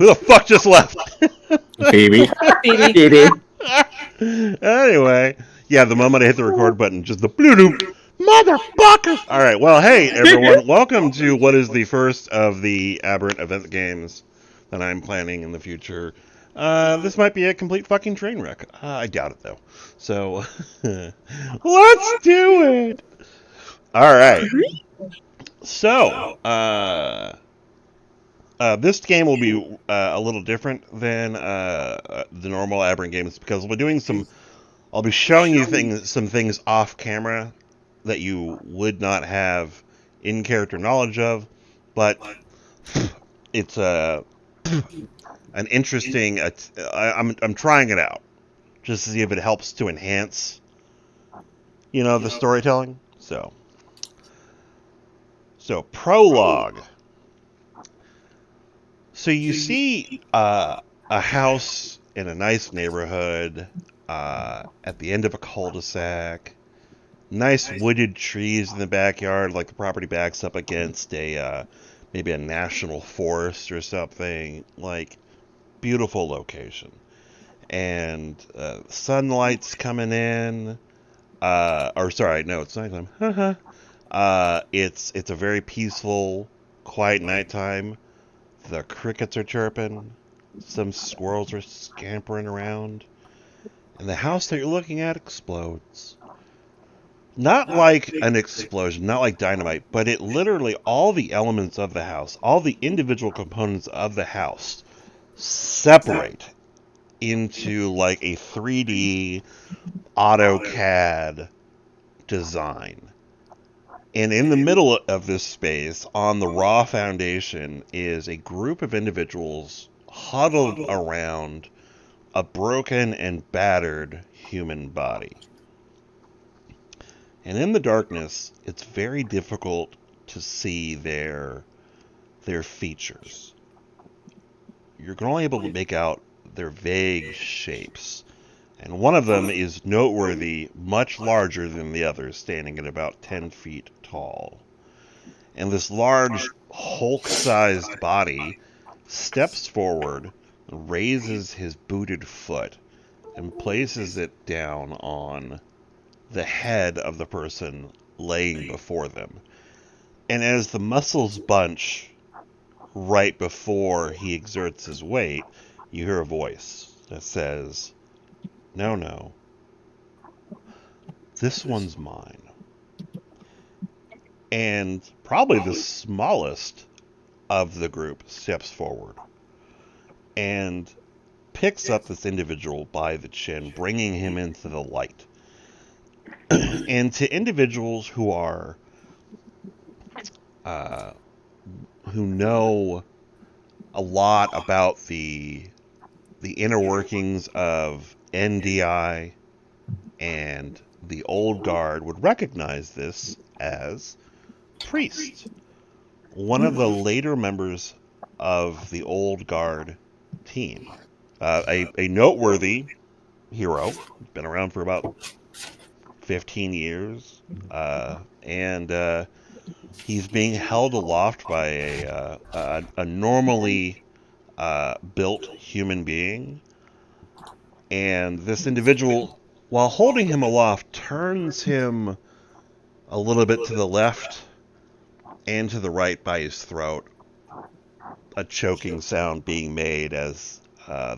Who the fuck just left? Phoebe. Phoebe. Phoebe. Anyway, yeah, the moment I hit the record button, just the blue doop. Motherfuckers! Alright, well, hey, everyone. Welcome to what is the first of the Aberrant event games that I'm planning in the future. This might be a complete fucking train wreck. I doubt it, though. So, let's do it! Alright. So, this game will be a little different than the normal Aberrant games because we'll be doing some. I'll be showing you some things off camera that you would not have in character knowledge of, but it's an interesting. I'm trying it out just to see if it helps to enhance, the storytelling. So prologue. So you see a house in a nice neighborhood at the end of a cul-de-sac. Nice wooded trees in the backyard, like the property backs up against maybe a national forest or something. Like, beautiful location. And sunlight's coming in. Or sorry, no, it's nighttime. It's a very peaceful, quiet nighttime. The crickets are chirping. Some squirrels are scampering around. And the house that you're looking at explodes. Not like an explosion, not like dynamite, but it literally, all the elements of the house, all the individual components of the house separate into like a 3D AutoCAD design. And in the middle of this space, on the raw foundation, is a group of individuals huddled around a broken and battered human body. And in the darkness, it's very difficult to see their features. You're only able to make out their vague shapes. And one of them is noteworthy, much larger than the others, standing at about 10 feet tall. And this large, Hulk-sized body steps forward, raises his booted foot, and places it down on the head of the person laying before them. And as the muscles bunch right before he exerts his weight, you hear a voice that says, No, this one's mine. And probably the smallest of the group steps forward and picks up this individual by the chin, bringing him into the light. And to individuals who are who know a lot about the inner workings of NDI and the old guard would recognize this as Priest, one of the later members of the old guard team, a noteworthy hero, been around for about 15 years, and he's being held aloft by a normally built human being. And this individual, while holding him aloft, turns him a little bit to the left and to the right by his throat, a choking sound being made as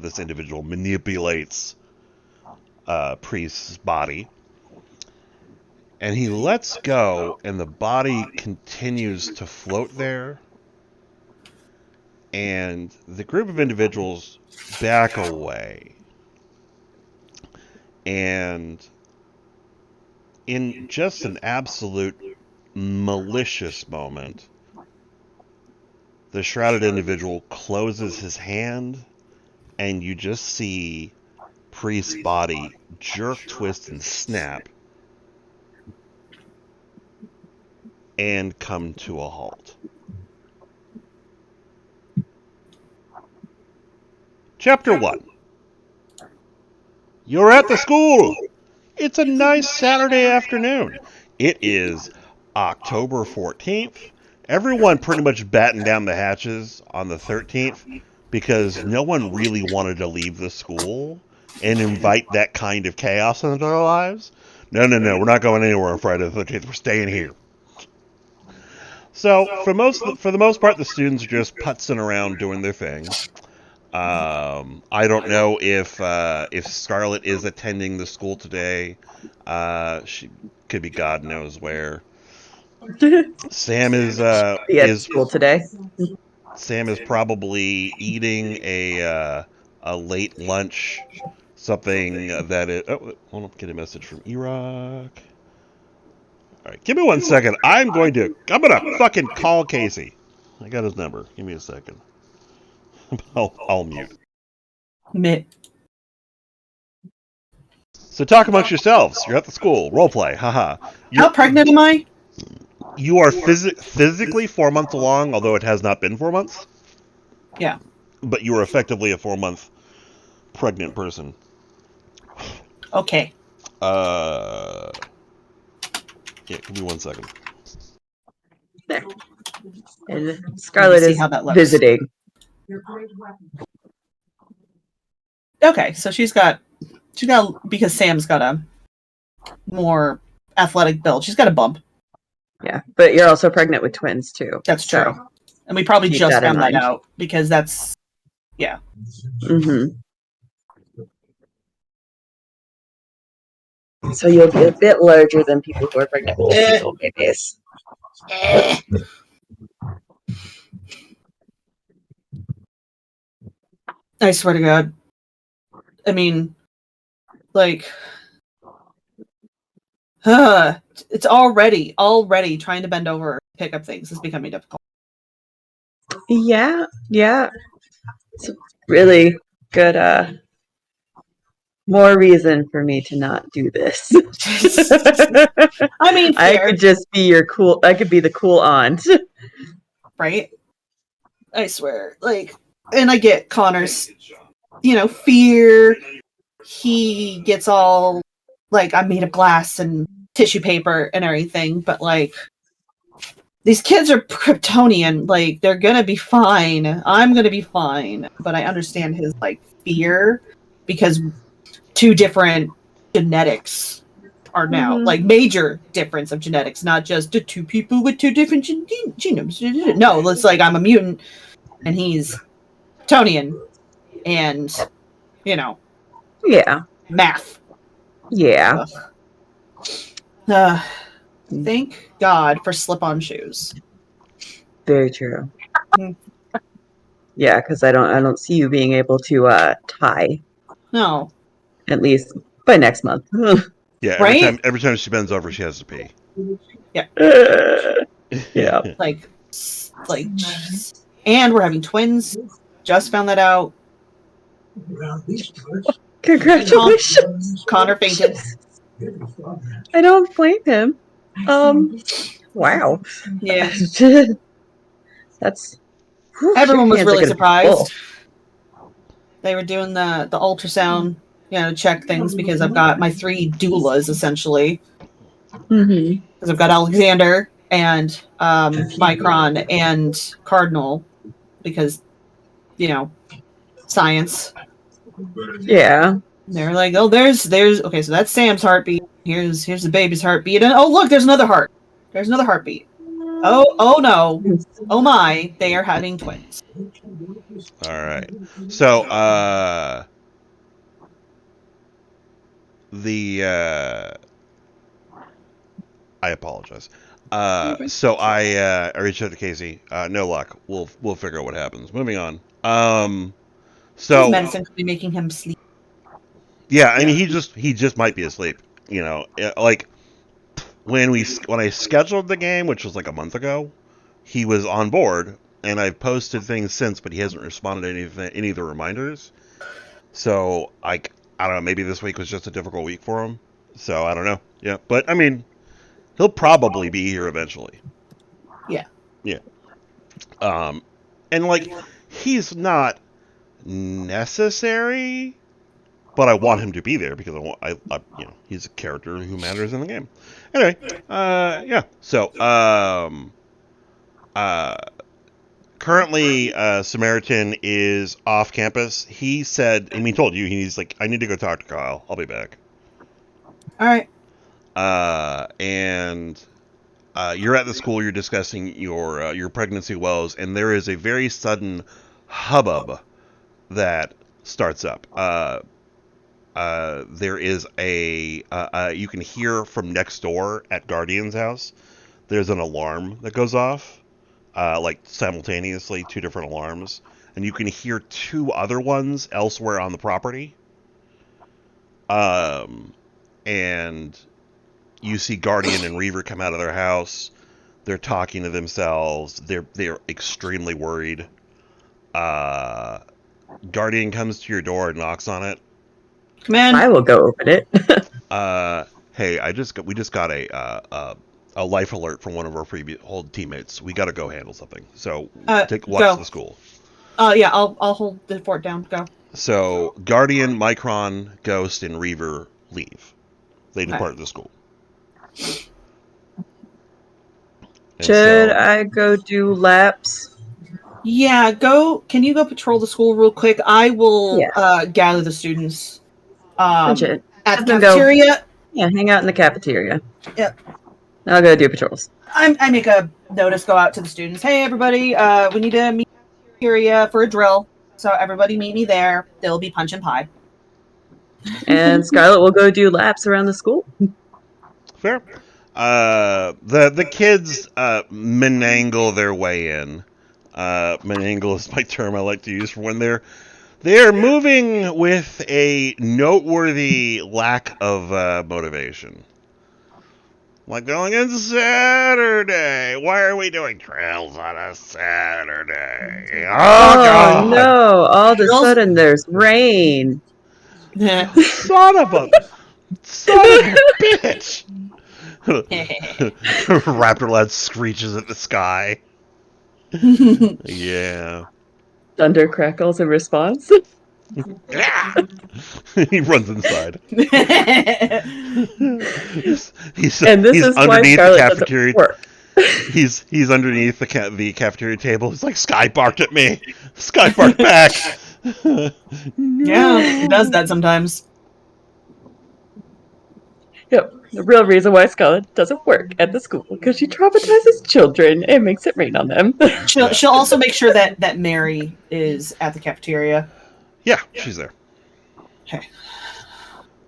this individual manipulates Priest's body. And he lets go, and the body continues to float there. And the group of individuals back away. And in just an absolute malicious moment, the shrouded individual closes his hand, and you just see Priest's body jerk, twist, and snap, and come to a halt. Chapter 1. You're at the school. It's a nice Saturday afternoon. It is October 14th. Everyone pretty much battened down the hatches on the 13th because no one really wanted to leave the school and invite that kind of chaos into their lives. No, no, no, we're not going anywhere on Friday the 13th. We're staying here. So for the most part, the students are just putzing around doing their thing. I don't know if Scarlett is attending the school today. She could be God knows where. Sam Be at school today. Sam is probably eating a late lunch, something that is. Oh, hold on, get a message from Erock. All right, give me 1 second. I'm gonna fucking call Casey. I got his number. Give me a second. I'll mute. Meh. So talk amongst yourselves. You're at the school. Roleplay. Haha. How pregnant am I? You are physically 4 months along, although it has not been 4 months. Yeah. But you are effectively a 4-month pregnant person. Okay. Yeah, give me 1 second. There. And Scarlett see is how that looks. visiting. Okay, so she's got because Sam's got a more athletic build. She's got a bump. Yeah, but you're also pregnant with twins too. That's so true. And we probably keep just that in found that mind. out because that's Mm-hmm. So you'll be a bit larger than people who are pregnant with single babies. I swear to God. I mean, like, it's already trying to bend over, pick up things is becoming difficult. Yeah. It's a really good more reason for me to not do this. I mean, I could just be I could be the cool aunt. Right? I swear. Like, and I get Connor's, fear. He gets all, like, I'm made of glass and tissue paper and everything, but, like, these kids are Kryptonian. Like, they're gonna be fine. I'm gonna be fine. But I understand his, like, fear because two different genetics are now like major difference of genetics, not just the two people with two different genomes. No, it's like I'm a mutant and he's Kryptonian, and Yeah. math. Yeah. Thank God for slip-on shoes. Very true. Mm. Yeah, because I don't see you being able to tie. No. At least by next month. Yeah, Right? every time she bends over, she has to pee. Yeah. Yeah. Like, and we're having twins. Just found that out. Congratulations. Connor fainted. I don't blame him. Wow. Yeah. That's Everyone was really surprised. Full. They were doing the ultrasound, to check things because I've got my 3 doulas essentially. Mm-hmm. Because I've got Alexander and Micron and Cardinal because science. Yeah. And they're like, oh, there's okay, so that's Sam's heartbeat. Here's the baby's heartbeat, and oh look, there's another heart. There's another heartbeat. Oh no. Oh my, they are having twins. All right. So, I apologize. So I reached out to Casey. No luck. We'll figure out what happens. Moving on. So His medicine could be making him sleep. yeah, I mean he just might be asleep. Like when I scheduled the game, which was like a month ago, he was on board, and I've posted things since, but he hasn't responded to any of the reminders. So I don't know. Maybe this week was just a difficult week for him. So I don't know. Yeah, but I mean, he'll probably be here eventually. Yeah. Yeah. And like he's not necessary, but I want him to be there because I he's a character who matters in the game. Anyway, yeah. So, currently, Samaritan is off campus. He said, he told you, he's like, I need to go talk to Kyle. I'll be back. All right. And you're at the school. You're discussing your pregnancy woes, and there is a very sudden hubbub that starts up. There is you can hear from next door at Guardian's house. There's an alarm that goes off, like simultaneously, two different alarms, and you can hear two other ones elsewhere on the property. And you see Guardian and Reaver come out of their house. They're talking to themselves. They're extremely worried. Guardian comes to your door and knocks on it. Come in. I will go open it. Hey, we just got a life alert from one of our previous old teammates. We got to go handle something. So watch go. the school. Yeah, I'll hold the fort down. Go. So Guardian, Micron, Ghost, and Reaver leave. They depart the school. And Should I go do laps? Yeah, go. Can you go patrol the school real quick? I will gather the students at the cafeteria. Hang out in the cafeteria. Yep. I'll go do patrols. I make a notice, go out to the students. Hey, everybody, we need to meet in the cafeteria for a drill. So everybody meet me there. There'll be punch and pie. And Scarlett will go do laps around the school. Fair. The kids menangle their way in. Menangle is my term I like to use for when they're moving with a noteworthy lack of motivation. Like going into Saturday. Why are we doing trails on a Saturday? Oh God! No! All of a sudden, there's rain. Son of a bitch! Raptor Lad screeches at the sky. Yeah. Thunder crackles in response. He runs inside. he's is underneath why the cafeteria. He's underneath the cafeteria table. He's like, Sky barked at me. Sky barked back. No. Yeah, it does that sometimes. Yep. The real reason why Scarlett doesn't work at the school, because she traumatizes children and makes it rain on them. She'll also make sure that Mary is at the cafeteria. Yeah, she's there. Okay.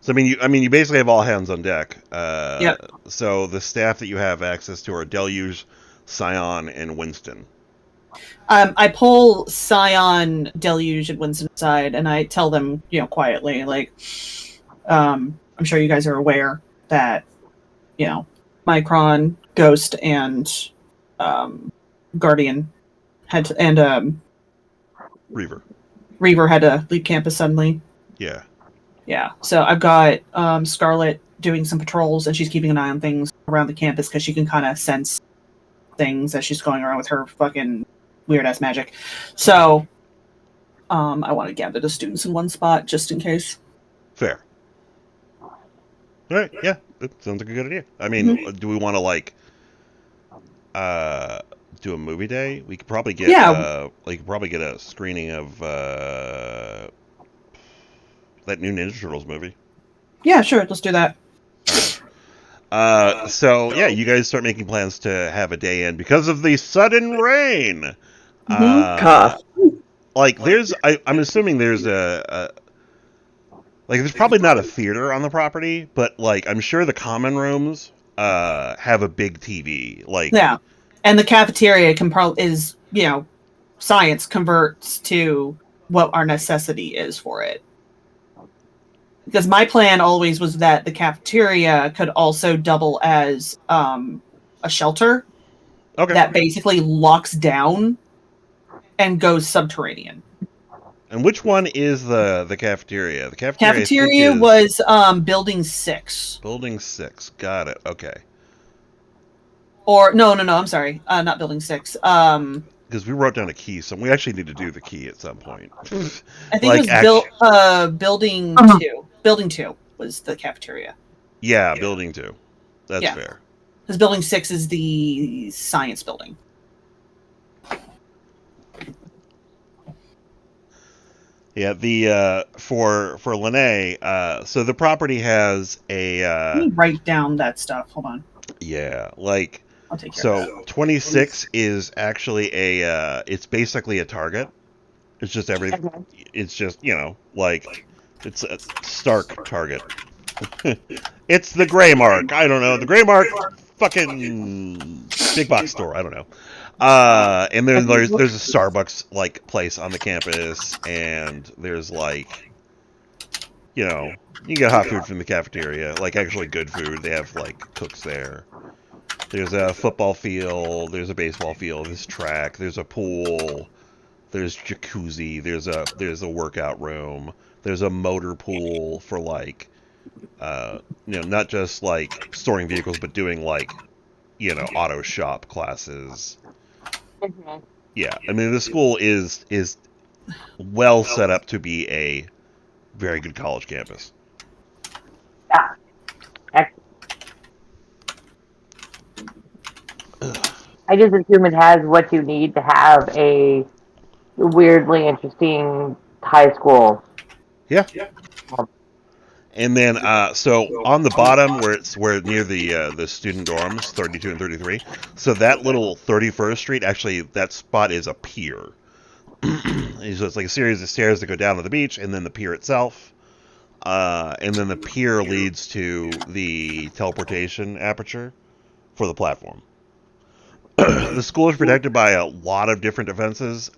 So you basically have all hands on deck. Yep. So the staff that you have access to are Deluge, Scion, and Winston. I pull Scion, Deluge, and Winston aside, and I tell them, quietly, like, I'm sure you guys are aware that, Micron, Ghost, and Guardian and Reaver had to leave campus suddenly. Yeah. Yeah. So I've got Scarlett doing some patrols, and she's keeping an eye on things around the campus because she can kind of sense things as she's going around with her fucking weird ass magic. So I want to gather the students in one spot just in case. Fair. All right. Yeah, that sounds like a good idea. Do we want to do a movie day? We could probably get a screening of that new Ninja Turtles movie. Yeah, sure. Let's do that. So yeah, you guys start making plans to have a day in because of the sudden rain. Cough. I'm assuming there's there's probably not a theater on the property, but I'm sure the common rooms have a big TV. Yeah, and the cafeteria is science converts to what our necessity is for it. Because my plan always was that the cafeteria could also double as a shelter that basically locks down and goes subterranean. And which one is the cafeteria? The cafeteria was building 6. Building 6. Got it. Okay. Or no, I'm sorry. Not building 6. Because we wrote down a key, so we actually need to do the key at some point. I think it was building 2. Building 2 was the cafeteria. Yeah, building 2. That's fair. Because building 6 is the science building. Yeah, the for Lene, so the property has a Let me write down that stuff. Hold on. yeah, like I'll take care of so that. 26 is actually it's basically a target. It's just Okay. it's just, like it's a stark target. It's the gray mark. I don't know. The gray mark fucking big box store. I don't know. And then there's a Starbucks like place on the campus, and there's like, you can get hot food from the cafeteria, like actually good food. They have like cooks there. There's a football field, there's a baseball field, there's track, there's a pool, there's jacuzzi, there's a workout room, there's a motor pool for like not just like storing vehicles, but doing like auto shop classes. Mhm. Yeah, I mean the school is well set up to be a very good college campus. Yeah. Excellent. I just assume it has what you need to have a weirdly interesting high school. Yeah, and then so on the bottom where near the student dorms, 32 and 33. So that little 31st Street, actually that spot is a pier. So it's like a series of stairs that go down to the beach, and then the pier itself. And then the pier leads to the teleportation aperture for the platform. The school is protected by a lot of different defenses,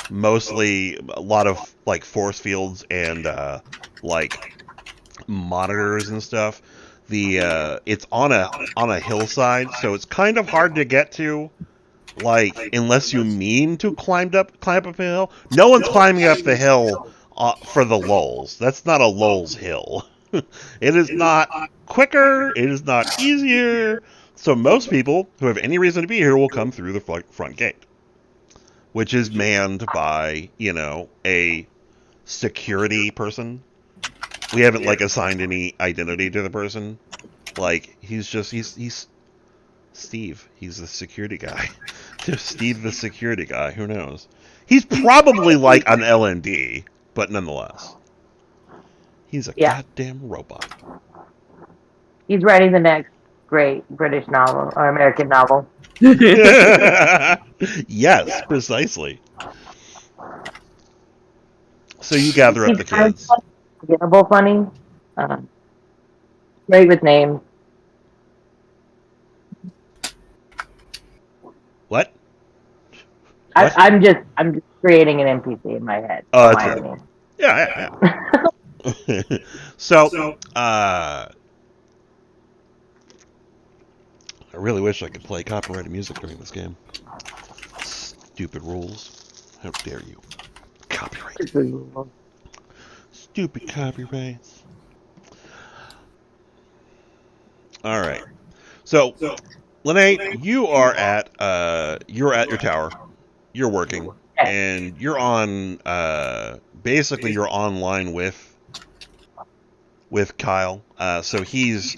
mostly a lot of like force fields and like monitors and stuff. The it's on a hillside, so it's kind of hard to get to. Like unless you mean to climb up a hill. No one's climbing up the hill for the lulls. That's not a lulls hill. It is not quicker. It is not easier. So most people who have any reason to be here will come through the front gate, which is manned by a security person. We haven't like assigned any identity to the person. Like he's Steve. He's the security guy. Just Steve the security guy. Who knows? He's probably like an LND, but nonetheless, he's a Yeah. goddamn robot. He's writing the next great British novel or American novel. Yes, precisely. So you gather up He's the kind kids. of forgettable funny. Uh, Great with names. What? I, What? I'm just creating an NPC in my head. Oh, Don't that's mind fair. me. Yeah, yeah, yeah. So, I really wish I could play copyrighted music during this game. Stupid rules. How dare you? Copyright. Stupid copyrights. All right. So, Lene, you're at your tower. You're working, Okay. and you're on basically you're online with Kyle. So he's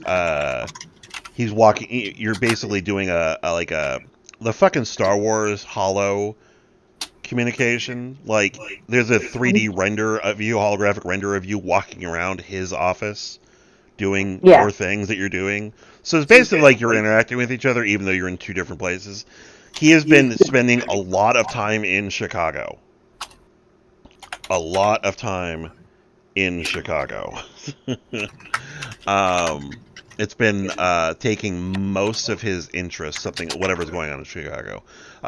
walking. You're basically doing a like a the fucking Star Wars Holo communication. Like there's a 3D render of you, holographic render of you walking around his office doing Yeah. your things that you're doing. So it's basically like you're interacting with each other, even though you're in two different places. He has been spending a lot of time in Chicago. A lot of time in Chicago. um, it's been taking most of his interest, whatever's going on in Chicago.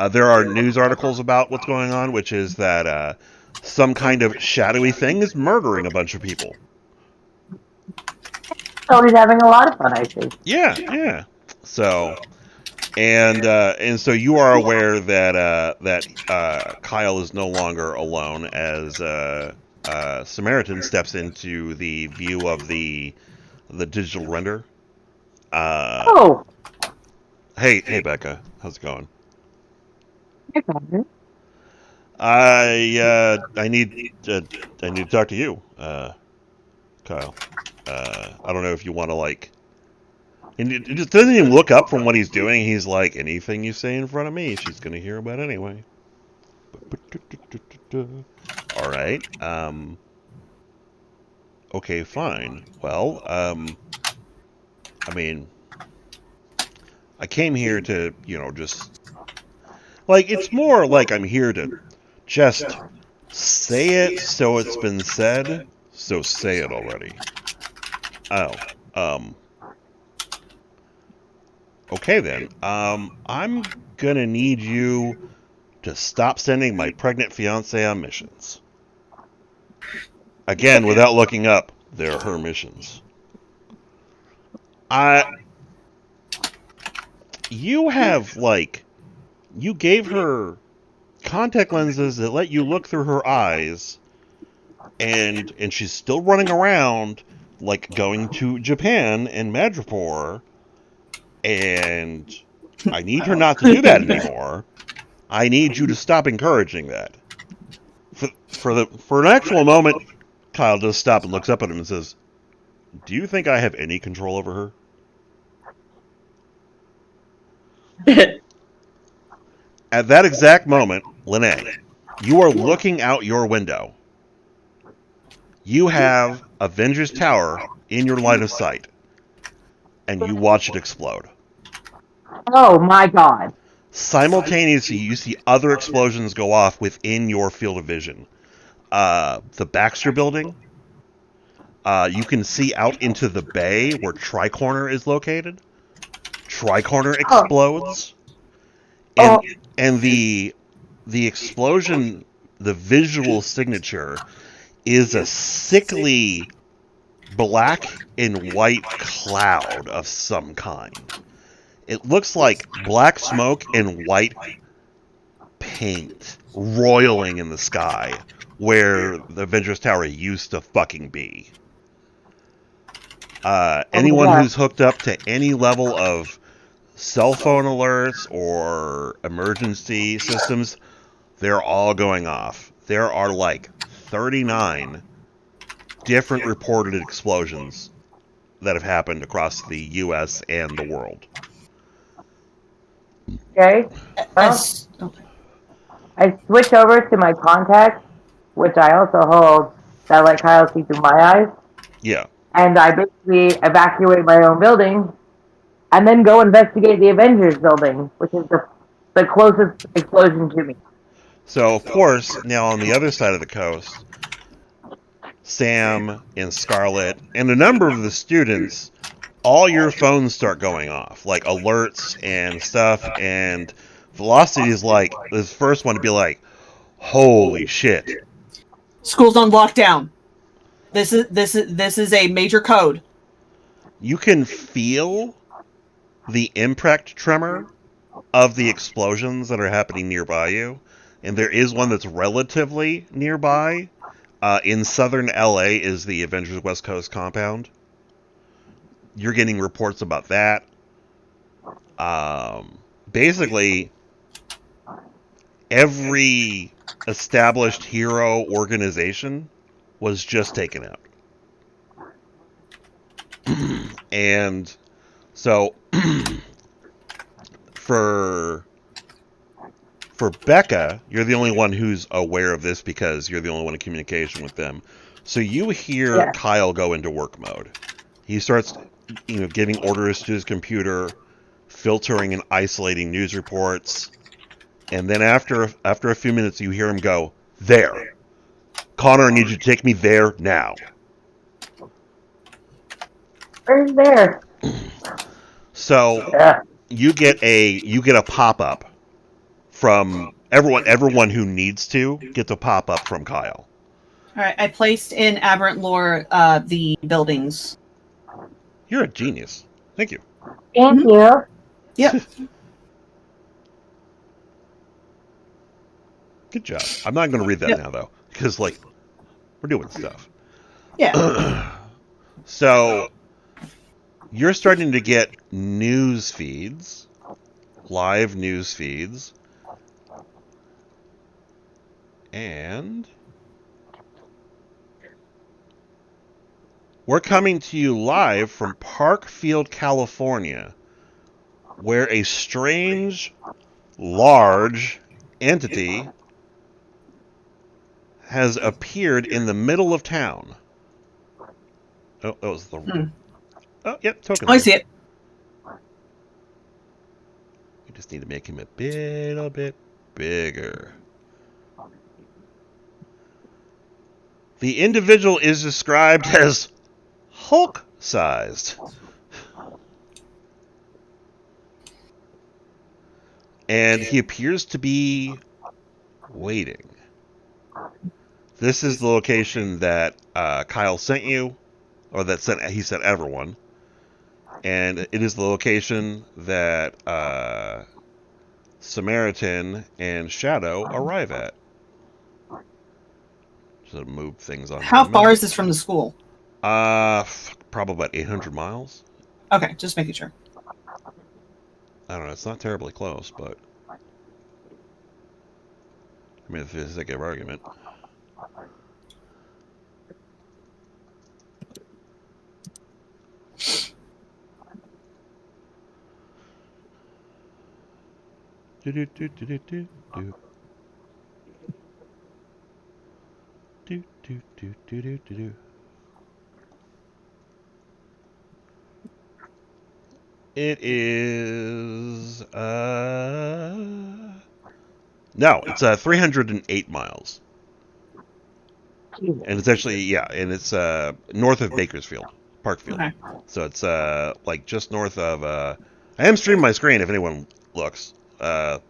There are news articles about what's going on, which is that some kind of shadowy thing is murdering a bunch of people. So he's having a lot of fun, I see. Yeah, yeah. So, and so you are aware that Kyle is no longer alone as Samaritan steps into the view of the digital render. Uh, Oh, hey, Becca, how's it going? I found it. I I need to talk to you, Kyle. I don't know if you want to like. And it just doesn't even look up from what he's doing. He's like, anything you say in front of me, she's gonna hear about anyway. All right. Okay, fine. Well, I mean, I came here to, just like it's more like I'm here to just say it so it's been said, so say it already. Oh, um, okay then. I'm gonna need you to stop sending my pregnant fiance on missions. Again, without looking up, they're her missions. I, you have like, you gave her contact lenses that let you look through her eyes, and she's still running around like going to Japan and Madripoor, and I need her not to do that anymore. I need you to stop encouraging that. For an actual moment, Kyle does stop and looks up at him and says, "Do you think I have any control over her?" At that exact moment, Lene, you are looking out your window. You have Avengers Tower in your line of sight, and you watch it explode. Oh my god. Simultaneously, you see other explosions go off within your field of vision. The Baxter building, you can see out into the bay where Tricorner is located. Tricorner Oh, explodes, and oh, and the explosion, the visual signature is a sickly black and white cloud of some kind. It looks like black smoke and white paint roiling in the sky where the Avengers Tower used to fucking be. oh my Anyone god. who's hooked up to any level of cell phone alerts or emergency systems, they're all going off. There are like 39 different reported explosions that have happened across the US and the world. Okay. Well, As okay. I switch over to my contacts, which I also hold that let Kyle see through my eyes, Yeah. and I basically evacuate my own building and then go investigate the Avengers building, which is the closest explosion to me. So, of course, now on the other side of the coast, Sam and Scarlet and a number of the students, all your phones start going off, like alerts and stuff, and Velocity is like this first one to be like, holy shit. School's on lockdown. This is a major code. You can feel the impact tremor of the explosions that are happening nearby you, and there is one that's relatively nearby. In southern LA is the Avengers West Coast compound. You're getting reports about that. Basically, every established hero organization was just taken out. And so for Becca, you're the only one who's aware of this because you're the only one in communication with them. So you hear Yeah. Kyle go into work mode. He starts, giving orders to his computer, filtering and isolating news reports, and then after a few minutes, you hear him go, "There, Connor, I need you to take me there now." Where's there? So Yeah. you get a pop up from everyone who needs to gets a pop up from Kyle. All right, I placed in Aberrant Lore the buildings. You're a genius. Thank you. Thank Mhm. you. Yep. Good job. I'm not going to read that Yep. now though, because like we're doing stuff. Yeah. So you're starting to get news feeds, live news feeds, and we're coming to you live from Parkfield, California, where a strange, large entity has appeared in the middle of town. Oh, that was the. Oh, yep, token. Oh, I see it. You just need to make him a little bit bigger. The individual is described as Hulk-sized. And he appears to be waiting. This is the location that Kyle sent you, or that he sent everyone. And it is the location that Samaritan and Shadow arrive at. So move things on. How far is this from the school? Probably about 800 miles. Okay, just making sure. I don't know. It's not terribly close, but I mean, if it's a good argument. Do do do do do do do. Do do do do do do do. It is no, it's 308 miles. And it's actually and it's north of Bakersfield, Parkfield. Okay. So it's like just north of I am streaming my screen if anyone looks. But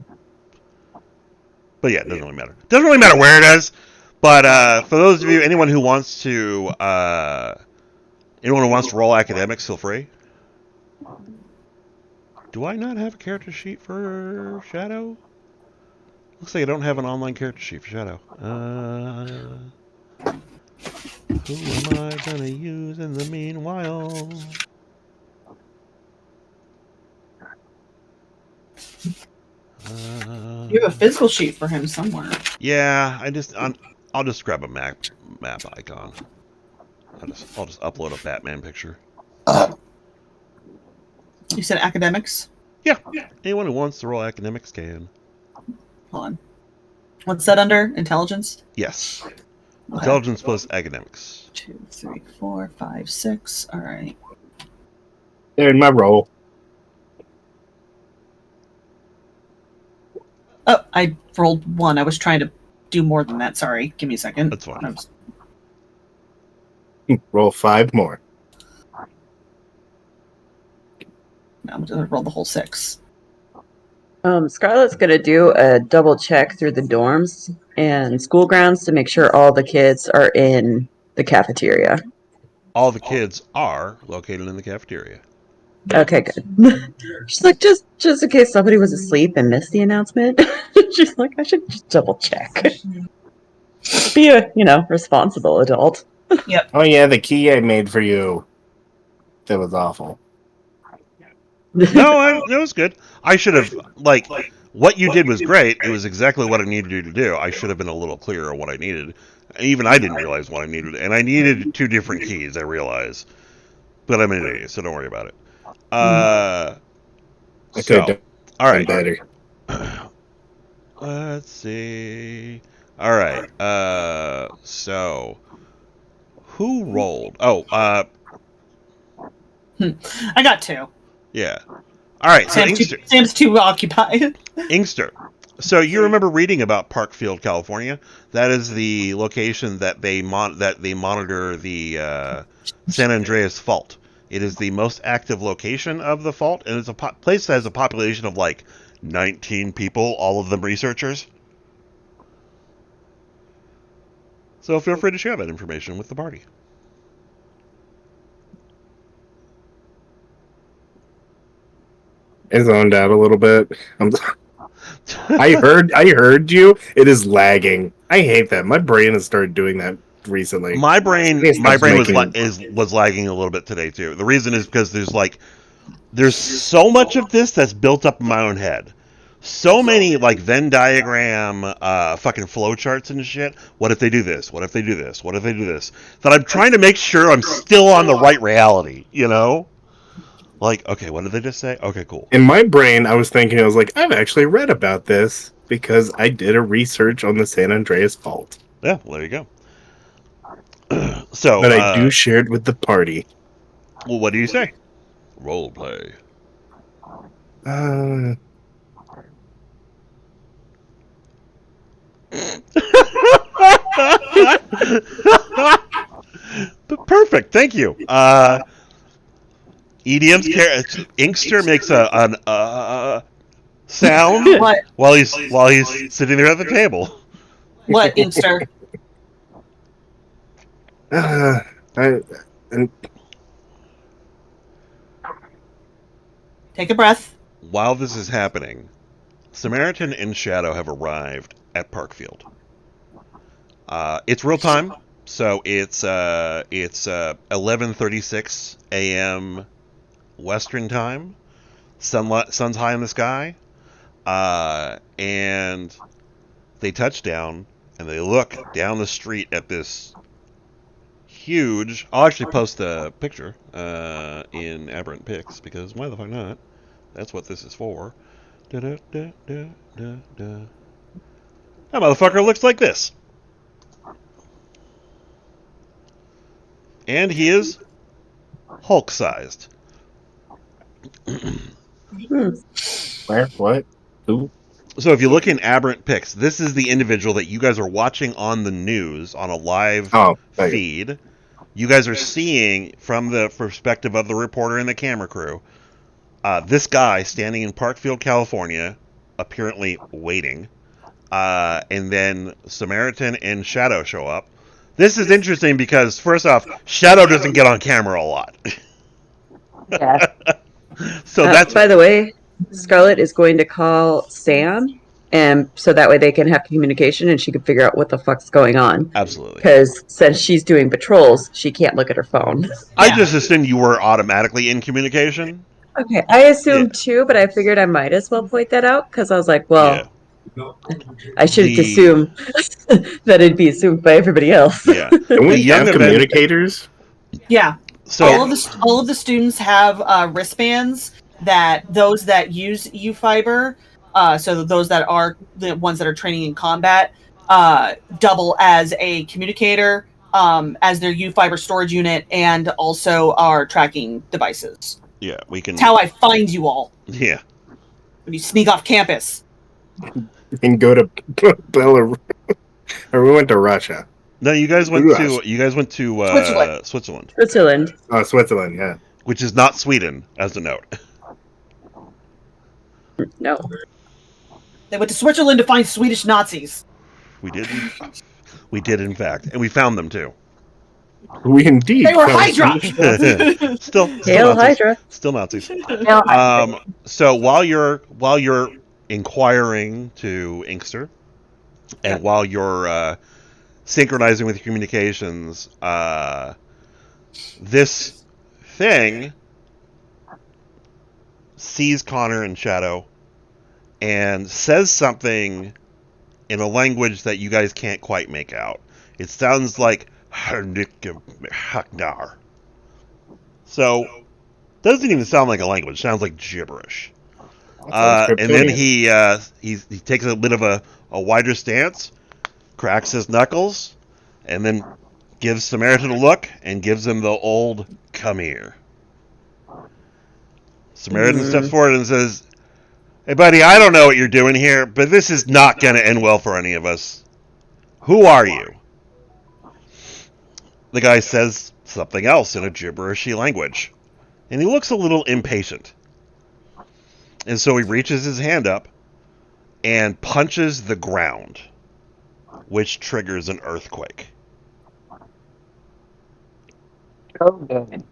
yeah, it doesn't really matter. Doesn't really matter where it is. But for those of you, anyone who wants to roll academics, feel free. Do I not have a character sheet for Shadow? Looks like I don't have an online character sheet for Shadow. Who am I gonna use in the meanwhile? You have a physical sheet for him somewhere. Yeah, I'll just grab a map icon. I'll just upload a Batman picture. You said academics? Yeah. Anyone who wants to roll academics can. Hold on. What's that under? Intelligence? Yes. Okay. Intelligence plus academics. 2, 3, 4, 5, 6. All right. There's my roll. Oh, I rolled 1. I was trying to do more than that. Sorry. Give me a second. That's fine. Roll 5 more. No, I'm going to roll the whole 6. Scarlett's gonna do a double check through the dorms and school grounds to make sure all the kids are in the cafeteria. All the kids are located in the cafeteria. Okay, good. She's like, just in case somebody was asleep and missed the announcement. She's like, I should just double check. Be a, responsible adult. Oh yeah, the key I made for you. That was awful. No, it was good. I should have, what you did was great. It was exactly what I needed you to do. I should have been a little clearer on what I needed. Even I didn't realize what I needed. And I needed 2 different keys, I realize. But I'm an idiot, so don't worry about it. I could have done all right. better. Let's see. All right. So, who rolled? Oh, I got 2. yeah. All right. So Sam's too occupied. Inkster. So you remember reading about Parkfield, California? That is the location that they monitor the San Andreas Fault. It is the most active location of the fault, and it's a place that has a population of 19 people, all of them researchers. So feel free to share that information with the party. I zoned out a little bit. I heard you. It is lagging. I hate that. My brain has started doing that recently. My brain was lagging a little bit today too. The reason is because there's so much of this that's built up in my own head. So many Venn diagram fucking flowcharts and shit. What if they do this? What if they do this? What if they do this? That I'm trying to make sure I'm still on the right reality, okay, what did they just say? Okay, cool. In my brain, I was like, I've actually read about this because I did a research on the San Andreas Fault. Yeah, well, there you go. So, But I do share it with the party. well, what do you say? Role play. But perfect, thank you. EDM's Inkster makes an sound What? while he's sitting there at the table. What, Inkster? I, and Take a breath. While this is happening, Samaritan and Shadow have arrived at Parkfield. It's real time, so it's 11:36 a.m. Western time. Sun's high in the sky, and they touch down and they look down the street at this huge. I'll actually post a picture in Aberrant Pics because why the fuck not? That's what this is for. Da-da-da-da-da-da. That motherfucker looks like this. And he is Hulk-sized. where? What? Who? So if you look in Aberrant Pics, this is the individual that you guys are watching on the news on a live feed. You guys are seeing from the perspective of the reporter and the camera crew. This guy standing in Parkfield, California, apparently waiting. And then Samaritan and Shadow show up. This is interesting because, first off, Shadow doesn't get on camera a lot. Yeah. So that's... By the way, Scarlett is going to call Sam, and so that way they can have communication and she can figure out what the fuck's going on. Absolutely. Because since she's doing patrols, she can't look at her phone. I just assumed you were automatically in communication. Okay, I assumed too, but I figured I might as well point that out because I was like, well, I shouldn't assume that it'd be assumed by everybody else. Yeah. Don't we have communicators? Yeah. So all of the students have wristbands that those that use U-Fiber, so those that are the ones that are training in combat, double as a communicator, as their U-Fiber storage unit, and also are tracking devices. Yeah, we can. That's how I find you all. Yeah. When you sneak off campus. And go to Belarus, or we went to Russia. No, you guys went to Switzerland. Switzerland. Oh, Switzerland, yeah. Which is not Sweden, as a note. No. They went to Switzerland to find Swedish Nazis. We did in fact, and we found them too. We indeed. They were Hydra. still Hail Nazis. Hydra. Still Nazis. No, So while you're inquiring to Inkster, and while you're synchronizing with communications, this thing sees Connor and Shadow and says something in a language that you guys can't quite make out. It sounds like Haknar. So doesn't even sound like a language. It sounds like gibberish. And then he takes a bit of a wider stance, cracks his knuckles, and then gives Samaritan a look and gives him the old "come here." Samaritan steps forward and says, "Hey, buddy, I don't know what you're doing here, but this is not going to end well for any of us. Who are you?" The guy says something else in a gibberishy language, and he looks a little impatient. And so he reaches his hand up and punches the ground, which triggers an earthquake. oh, good.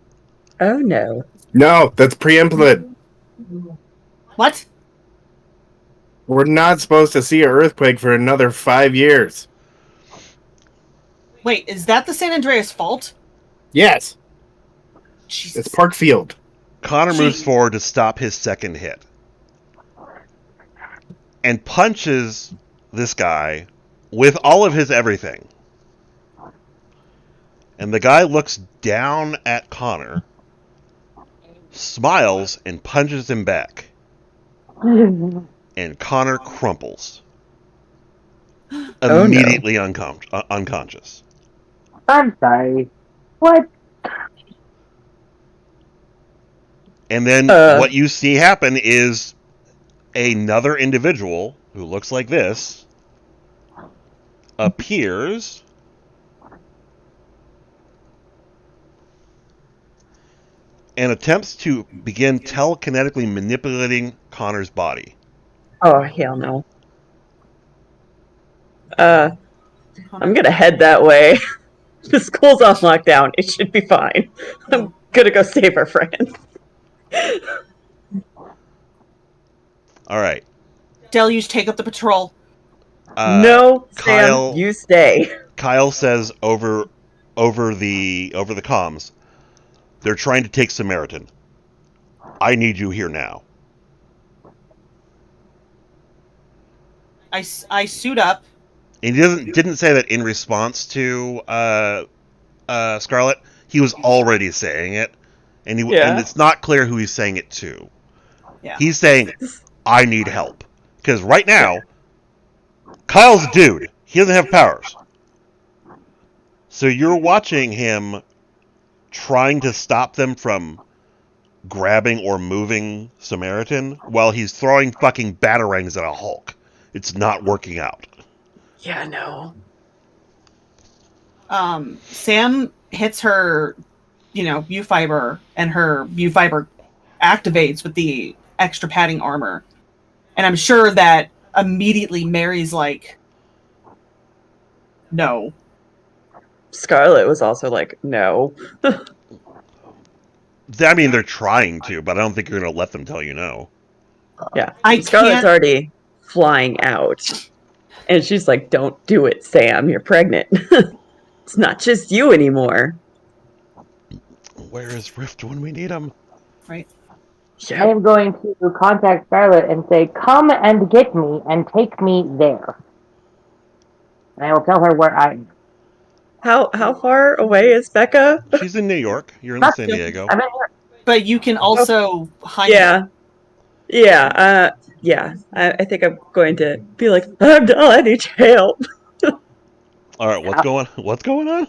Oh no. No, that's preempted. What? We're not supposed to see an earthquake for another 5 years. Wait, is that the San Andreas fault? Yes, Jesus. it's Parkfield. Connor moves forward to stop his second hit and punches this guy with all of his everything. And the guy looks down at Connor, smiles, and punches him back. And Connor crumples. Oh, no. immediately unconscious. I'm sorry. What? And then Uh, what you see happen is another individual who looks like this appears and attempts to begin telekinetically manipulating Connor's body. oh, hell no. I'm gonna head that way. The school's on lockdown. It should be fine. I'm gonna go save our friends. All right. Deluge, take up the patrol. Uh, No, Sam, Kyle you stay. Kyle says over the comms, they're trying to take Samaritan. I need you here now. I suit up. And he didn't say that in response to Scarlet. He was already saying it, and Yeah. it's not clear who he's saying it to. Yeah. He's saying, "I need help," because right now, Kyle's a dude. He doesn't have powers. So you're watching him trying to stop them from grabbing or moving Samaritan while he's throwing fucking batarangs at a Hulk. It's not working out. Yeah, no. Sam hits her, view fiber, and her view fiber activates with the extra padding armor. And I'm sure that immediately Mary's like, no. Scarlet was also like, no. I mean, they're trying to, but I don't think you're going to let them tell you no. Yeah. I Scarlet's can't. already flying out. And she's like, don't do it, Sam. You're pregnant. It's not just you anymore. Where is Rift when we need him? Right. I Yeah. am going to contact Scarlet and say, come and get me and take me there. And I will tell her where I am. How far away is Becca? She's in New York. You're in Not San Diego. I'm in here. But you can also hide. Yeah. Yeah. Yeah. I think I'm going to be like, I'm done. I need your help. All right, what's going on?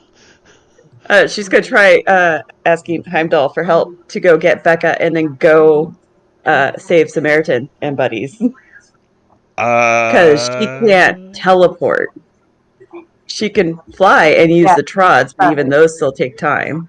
She's gonna try asking Heimdall for help to go get Becca and then go save Samaritan and buddies because she can't Uh, teleport. She can fly and use Yeah. the trods, but even those still take time.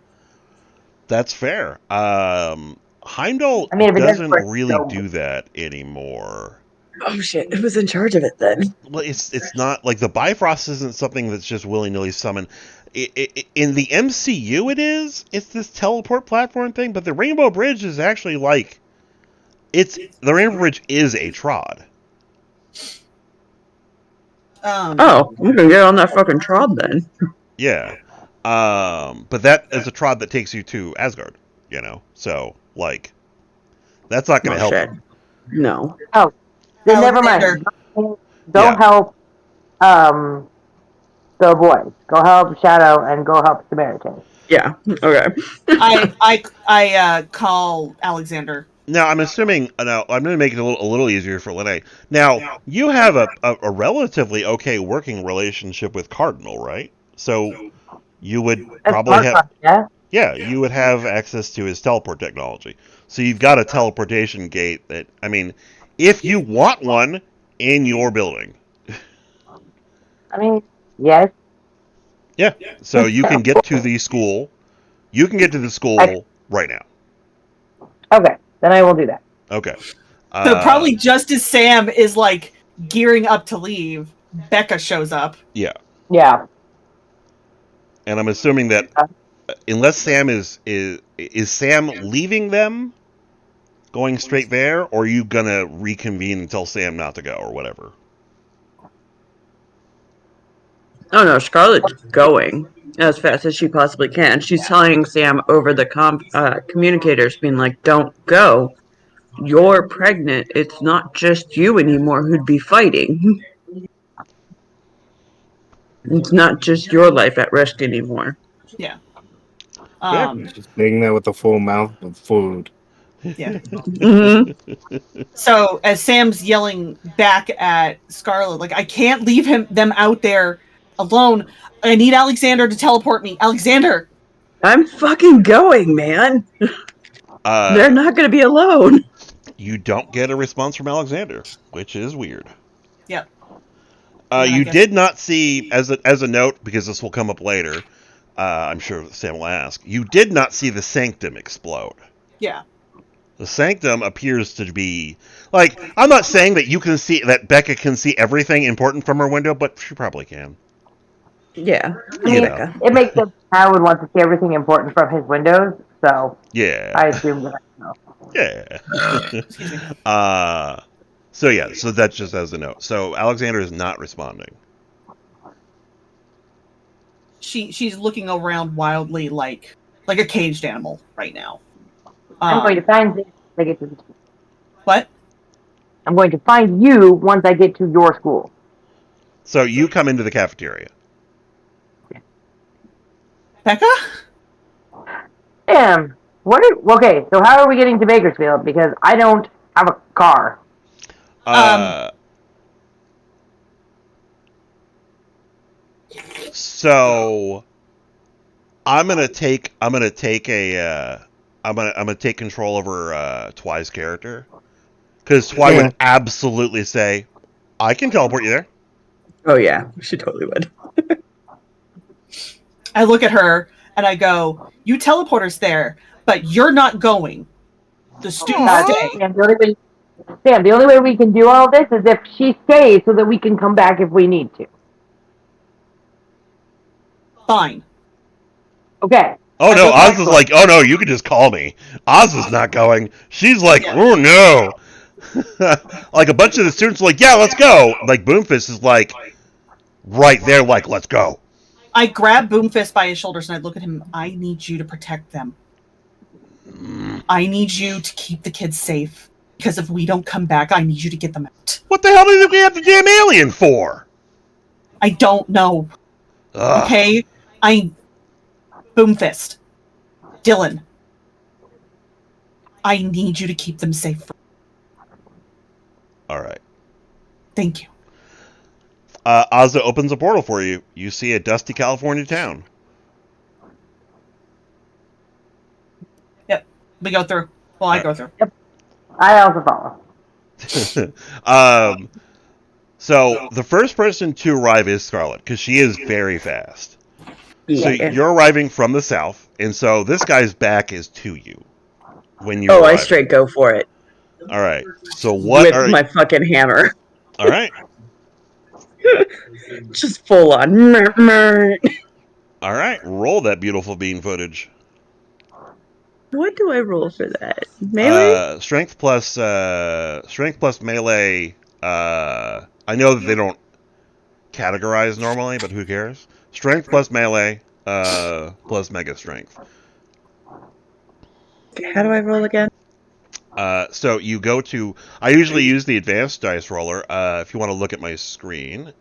that's fair. Heimdall I mean, if it doesn't doesn't work, really so- do that anymore. Oh shit! Who was in charge of it then? Well, it's not like the Bifrost isn't something that's just willy nilly summoned. In the MCU, it is. It's this teleport platform thing, but the Rainbow Bridge is actually like the Rainbow Bridge is a Trod. Oh, I'm gonna get on that fucking trod then. Yeah, but that is a Trod that takes you to Asgard. So like that's not going Oh to help. shit! No. Oh, then never Alexander. mind. Yeah. Go help the boys. Go help Shadow and go help Samaritan. Yeah. Okay. I call Alexander. Now I'm assuming. Now I'm going to make it a little easier for Lene. Now you have a relatively okay working relationship with Cardinal, right? So you would probably have. Yeah. Yeah, you would have access to his teleport technology. So you've got a teleportation gate that, I mean, if you want one in your building. I mean, yes. Yeah. So you can get to the school. You can get to the school right now. Okay, then I will do that. Okay. So probably just as Sam is like gearing up to leave, Becca shows up. Yeah. Yeah. And I'm assuming that unless Sam is Sam leaving them, going straight there, or are you gonna reconvene and tell Sam not to go or whatever? Oh no, Scarlet's going as fast as she possibly can. She's telling Sam over the communicators, being like, "Don't go. You're pregnant. It's not just you anymore who'd be fighting. It's not just your life at risk anymore." Yeah. Yeah. Just being there with a full mouth of food. Yeah. Mhm. So as Sam's yelling back at Scarlet, like, I can't leave them out there alone. I need Alexander to teleport me. Alexander. I'm fucking going, man. They're Uh, not going to be alone. you don't get a response from Alexander, which is weird. Yep. And then I You guess did not see, as a note, because this will come up later. I'm sure Sam will ask. You did not see the sanctum explode. yeah. The sanctum appears to be like, I'm not saying that you can see that Becca can see everything important from her window, but she probably can. Yeah. I You mean, know. it makes sense. I would want to see everything important from his windows, so I Yeah. assume that I know. Yeah. Excuse me. So yeah, so that's just as a note. So Alexander is not responding. She's looking around wildly like a caged animal right now. I'm going to find this once I get to the school. What? I'm going to find you once I get to your school. So you come into the cafeteria. Becca? Damn. Okay, so how are we getting to Bakersfield? Because I don't have a car. Uh, so I'm gonna take control over Twy's character, because Twy would Yeah. absolutely say, "I can teleport you there." Oh, yeah. She totally would. I look at her and I go, you teleporters there, but you're not going. The students stay. Sam, the only way we can do all this is if she stays so that we can come back if we need to. Fine. Okay. Oh I no, look Oz back- is like, "Oh no, you can just call me." Oz is not going. She's like, Yeah. "Oh no." Like a bunch of the students are like, "Yeah, let's go." Like Boomfist is like right there, like, "Let's go." I grab Boomfist by his shoulders and I look at him. I need you to protect them. I need you to keep the kids safe. Because if we don't come back, I need you to get them out. What the hell did we have the damn alien for? I don't know. Ugh. Okay? Boomfist. Dylan. I need you to keep them safe. All right. Thank you. Ozza opens a portal for you. You see a dusty California town. Yep. We go through. Well, I go through. I also follow. So the first person to arrive is Scarlet, because she is very fast. So Yeah. you're arriving from the south, and so this guy's back is to you when you Oh, arrive. I straight go for it. All right. So what with are my fucking hammer. All right. Just full on. Mer, mer. All right. Roll that beautiful bean footage. What do I roll for that? Melee? Strength plus melee. I know that they don't categorize normally, but who cares? Strength plus melee plus mega strength. How do I roll again? So you go to. I usually use the advanced dice roller. If you want to look at my screen,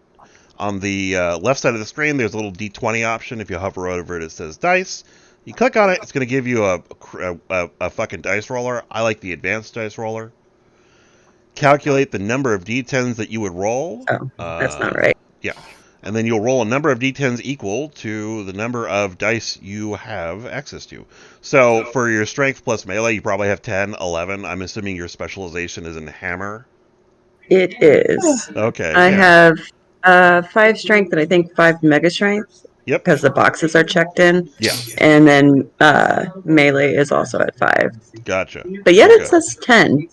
on the left side of the screen, there's a little D20 option. If you hover over it, it says dice. You click on it, it's going to give you a fucking dice roller. I like the advanced dice roller. Calculate the number of D10s that you would roll. Oh, that's not right. Yeah. And then you'll roll a number of D10s equal to the number of dice you have access to. So for your strength plus melee, you probably have 10, 11. I'm assuming your specialization is in hammer. It is. Okay. I yeah. have 5 strength and I think 5 mega strength. Yep. Because the boxes are checked in. Yeah. And then melee is also at 5. Gotcha. But yet Okay. it says 10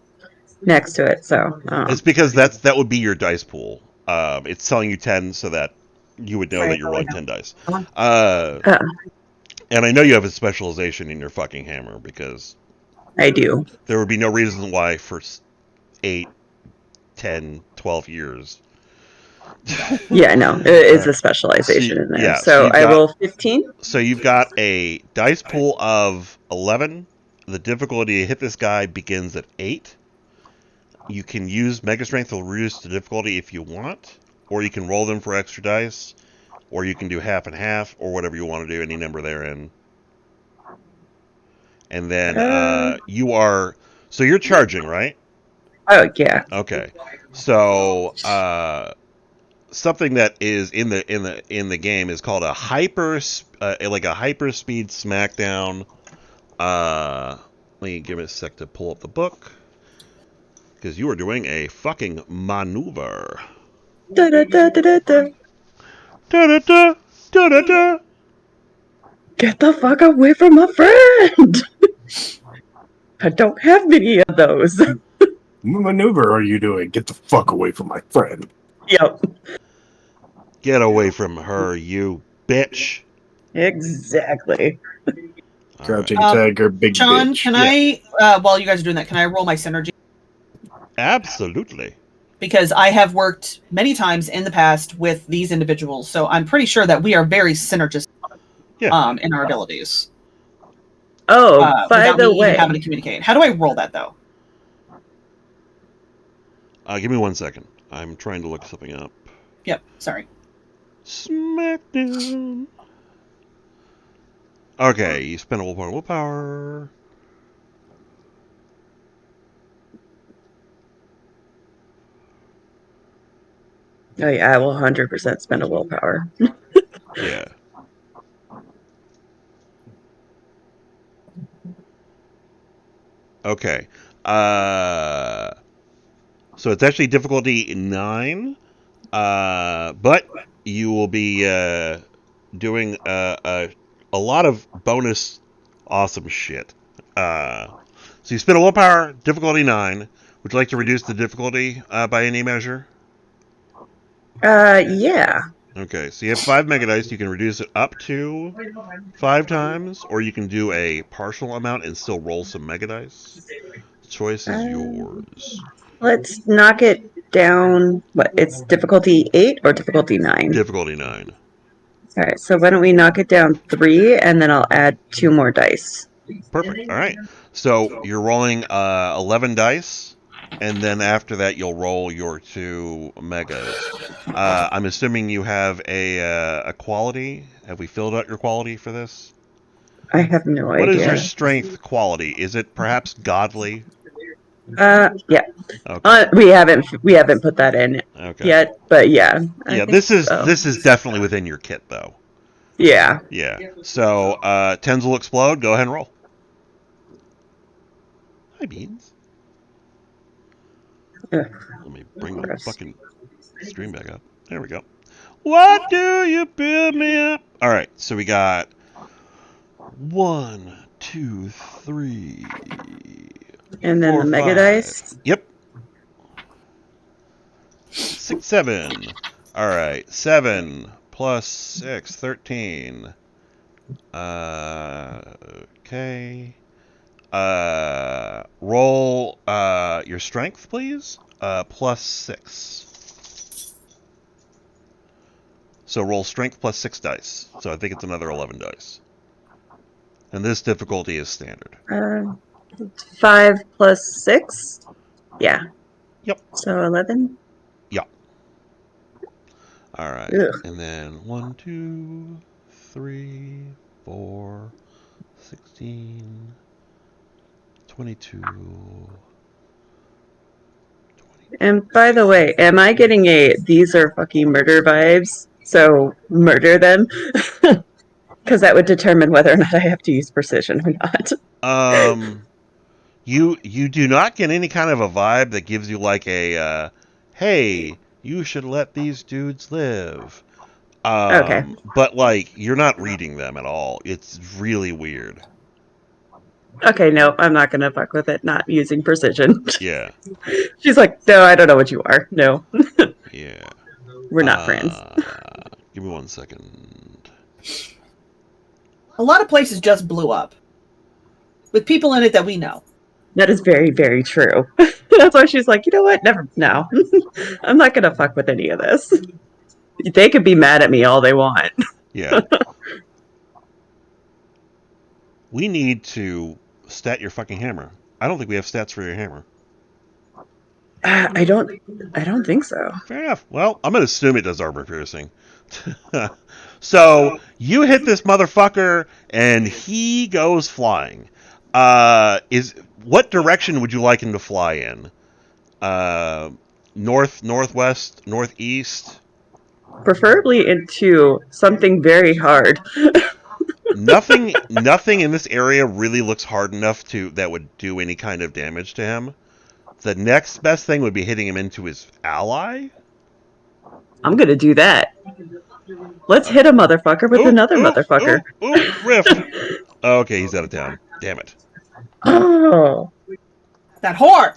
next to it, so It's because that would be your dice pool. It's telling you 10 so that you would know that you're rolling 10 dice. And I know you have a specialization in your fucking hammer, because I do. there would be no reason why for 8, 10, 12 years. Yeah, no, it is a specialization in there. Yeah, So I roll 15. So you've got a dice pool of 11. The difficulty to hit this guy begins at 8. You can use Mega Strength to reduce the difficulty if you want, or you can roll them for extra dice, or you can do half and half, or whatever you want to do, any number therein. And then you are So you're charging, right? Oh yeah. Okay. So something that is in the game is called a like a hyper speed smackdown. Let me give it a sec to pull up the book because you are doing a fucking maneuver. Da, da, da, da, da, da. Da da da da da da. Get the fuck away from my friend! I don't have many of those. What maneuver are you doing? Get the fuck away from my friend. Yep. Get away from her, you bitch. Exactly. All Crouching right. tiger, big Sean, bitch. can Yeah. I, while you guys are doing that, can I roll my synergy? Absolutely. Because I have worked many times in the past with these individuals, so I'm pretty sure that we are very synergistic Yeah. in our abilities. Oh, by Without the me even way, having to communicate. How do I roll that, though? Give me 1 second. I'm trying to look something up. Yep, sorry. Smackdown. Okay, you spend a willpower. oh yeah, I will 100% spend a willpower. Yeah. Okay. So it's actually difficulty 9, but you will be doing a lot of bonus awesome shit. So you spend a willpower, difficulty 9. Would you like to reduce the difficulty by any measure? Yeah. Okay, so you have 5 mega dice. You can reduce it up to 5 times, or you can do a partial amount and still roll some mega dice. The choice is yours. Let's knock it down. What? It's difficulty 8 or difficulty 9? Difficulty 9. All right, so why don't we knock it down 3 and then I'll add 2 more dice. Perfect. All right. So you're rolling 11 dice, and then after that you'll roll your 2 megas. I'm assuming you have a quality. Have we filled out your quality for this? I have no What is your idea. strength quality? Is it perhaps godly? Yeah. Okay. We haven't put that in Okay. yet, but yeah, I Yeah, think so. this is definitely within your kit though. Yeah. Yeah. So tens will explode. Go ahead and roll. Hi, Beans. Ugh, Let me bring the gross. fucking stream back up. There we go. What do you build me up? All right, so we got 1, 2, 3, And then 4, the mega 5. dice. Yep. 6, 7. All right, 7 plus 6, 13. Okay. Roll your strength, please. Plus 6. So roll strength plus 6 dice. So I think it's another 11 dice. And this difficulty is standard. 5 plus 6. Yeah. Yep. So 11. Yep. All right. Ugh. And then 1, 2, 3, 4, 16, 22. And by the way, am I getting these are fucking murder vibes? So murder them? Because that would determine whether or not I have to use precision or not. You do not get any kind of a vibe that gives you like a hey, you should let these dudes live. Okay. But like you're not reading them at all. It's really weird. Okay, no, I'm not gonna fuck with it, not using precision. Yeah. She's like, no, I don't know what you are. No, Yeah. we're not friends. Give me 1 second. A lot of places just blew up with people in it that we know. That is very, very true. That's why she's like, you know what? No. I'm not gonna fuck with any of this. They could be mad at me all they want. Yeah. We need to stat your fucking hammer. I don't think we have stats for your hammer. I don't think so. Fair enough. Well, I'm gonna assume it does armor piercing. So you hit this motherfucker and he goes flying. Is what direction would you like him to fly in? North, northwest, northeast? Preferably into something very hard. Nothing in this area really looks hard enough that would do any kind of damage to him. The next best thing would be hitting him into his ally. I'm gonna do that. Let's hit a motherfucker with another motherfucker. Rift. Okay, he's out of town. Damn it. Oh. That whore!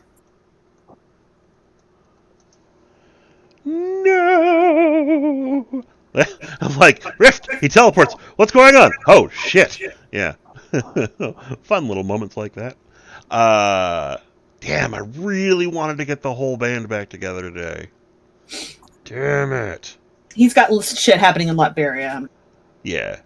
No. I'm like, Rift, he teleports. What's going on? Oh, shit. Yeah. Fun little moments like that. Damn, I really wanted to get the whole band back together today. Damn it. He's got shit happening in Latveria. Yeah.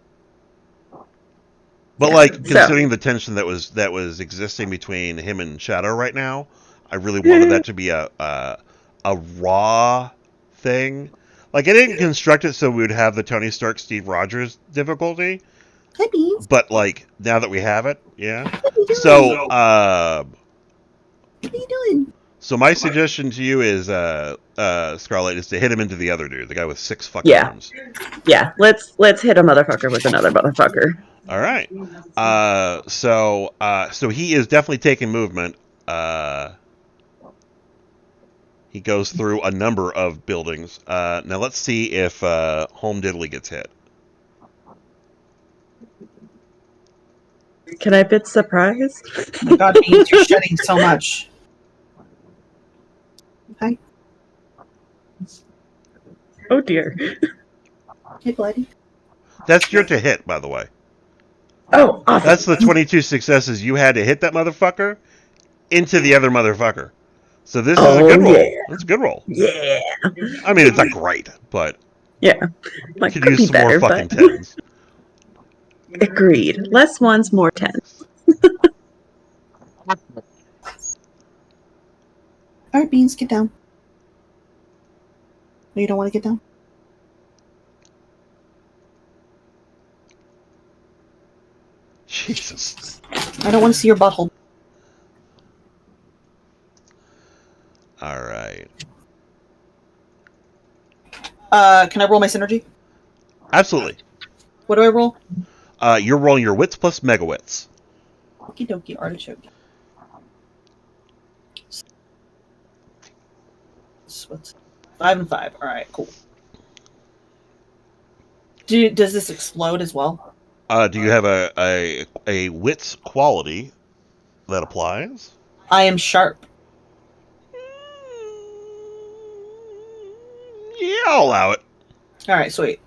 But like, considering the tension that was existing between him and Shadow right now, I really wanted that to be a raw thing. Like, I didn't construct it so we would have the Tony Stark, Steve Rogers difficulty. Hi, Beans. But like, now that we have it, yeah. What are you doing? So, What are you doing? so my suggestion to you is, Scarlet, is to hit him into the other dude, the guy with 6 fucking arms. Yeah, let's hit a motherfucker with another motherfucker. All right. So he is definitely taking movement. He goes through a number of buildings. Now let's see if Home Diddley gets hit. Can I bid surprise? Oh my God, Beans, you're shedding so much. Hi. Oh dear. Hey, Blighty. That's your to hit, by the way. Oh, awesome. That's the 22 successes you had to hit that motherfucker into the other motherfucker. So this is a good roll. Yeah. That's a good roll. Yeah. I mean, it's not great, but Yeah. Like, could could use be some better, more fucking but tens. agreed. Less ones, more tens. All right, Beans, get down. No, you don't want to get down? Jesus. I don't want to see your butthole. All right. Can I roll my synergy? Absolutely. What do I roll? You're rolling your wits plus megawits. Okie dokie, artichoke. What's 5 and 5? All right, cool. Does this explode as well? Do you have a wits quality that applies? I am sharp. Yeah, I'll allow it. All right, sweet.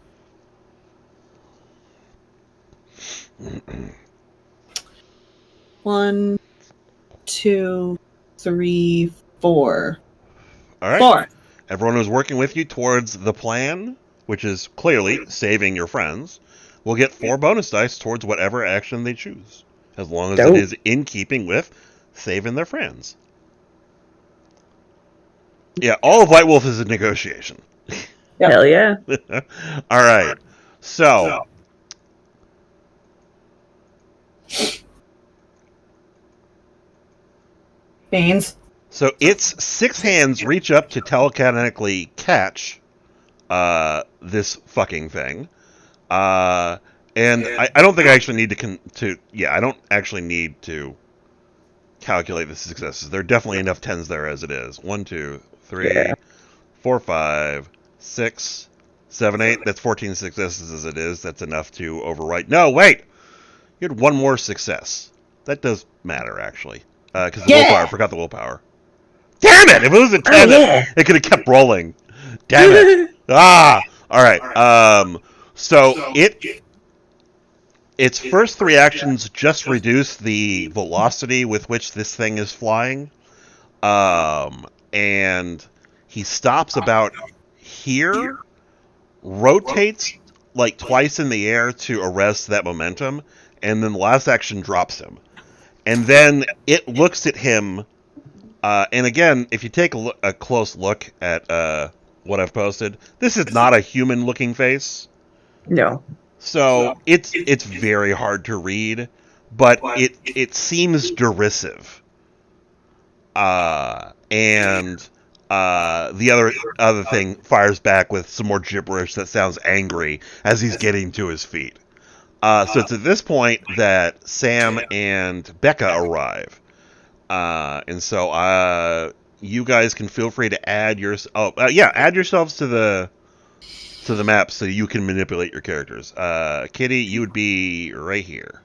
One, 2, 3, 4. All right. 4. Everyone who's working with you towards the plan, which is clearly saving your friends, will get 4 bonus dice towards whatever action they choose, as long as it is in keeping with saving their friends. Yeah, all of White Wolf is a negotiation. Yep. Hell yeah. All right. So, Beans. So its 6 hands reach up to telekinetically catch this fucking thing. And I don't think I actually need I don't actually need to calculate the successes. There are definitely enough 10s there as it is. 1, 2, 3, 4, 5, 6, 7, 8. That's 14 successes as it is. That's enough to overwrite. No, wait! You had 1 more success. That does matter, actually. Because the willpower. I forgot the willpower. Damn it! If it was a 10, it could have kept rolling. Damn it. Alright. So its first 3 actions just reduce the velocity with which this thing is flying. And he stops about here, rotates like twice in the air to arrest that momentum, and then the last action drops him. And then it looks at him, and again, if you take a close look at what I've posted, this is not a human-looking face. No. So it's very hard to read, but it seems derisive. and the other thing fires back with some more gibberish that sounds angry as he's getting to his feet. So it's at this point that Sam and Becca arrive. And so you guys can feel free to add add yourselves to the map so you can manipulate your characters. Kitty, you would be right here.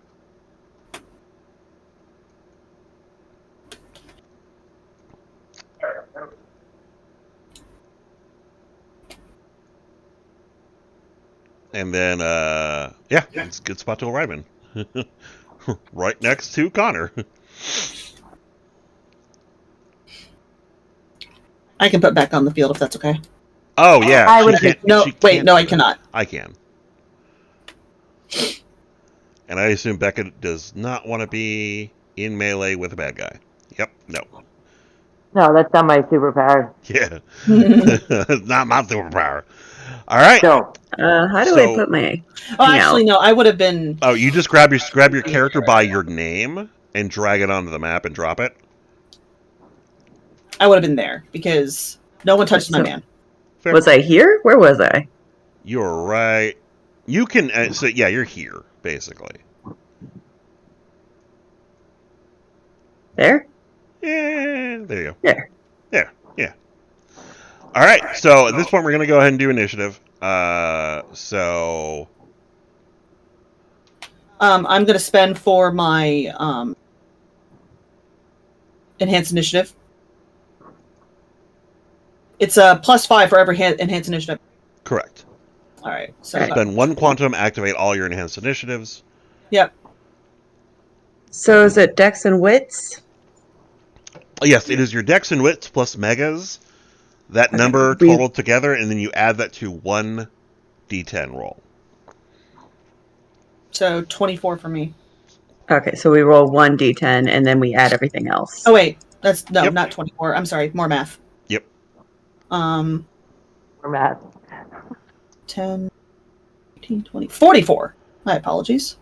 And then it's a good spot to arrive in. Right next to Connor. I can put back on the field if that's okay. Oh yeah, I would- I cannot. I can. And I assume Becca does not want to be in melee with a bad guy. Yep, no. No, that's not my superpower. Yeah. Not my superpower. All right. So, How do I put my... Oh, actually, no. I would have been. Oh, you just grab your character by your name and drag it onto the map and drop it? I would have been there because no one touched my man. Fair. Was I here? Where was I? You're right. You can... you're here, basically. There? Yeah, there you go. There. There, yeah. All right, so at this point, we're going to go ahead and do initiative. I'm going to spend for my enhanced initiative. It's a +5 for every enhanced initiative. Correct. All right. So Spend 1 quantum, activate all your enhanced initiatives. Yep. So is it Dex and Wits? Yes, it is your dex and wits plus megas. That number totaled together, and then you add that to 1 d10 roll. So 24 for me. Okay, so we roll 1d10 and then we add everything else. Oh wait, that's Yep. not 24. I'm sorry, more math. Yep. Um, for math. 10, 18, 20, 44. My apologies.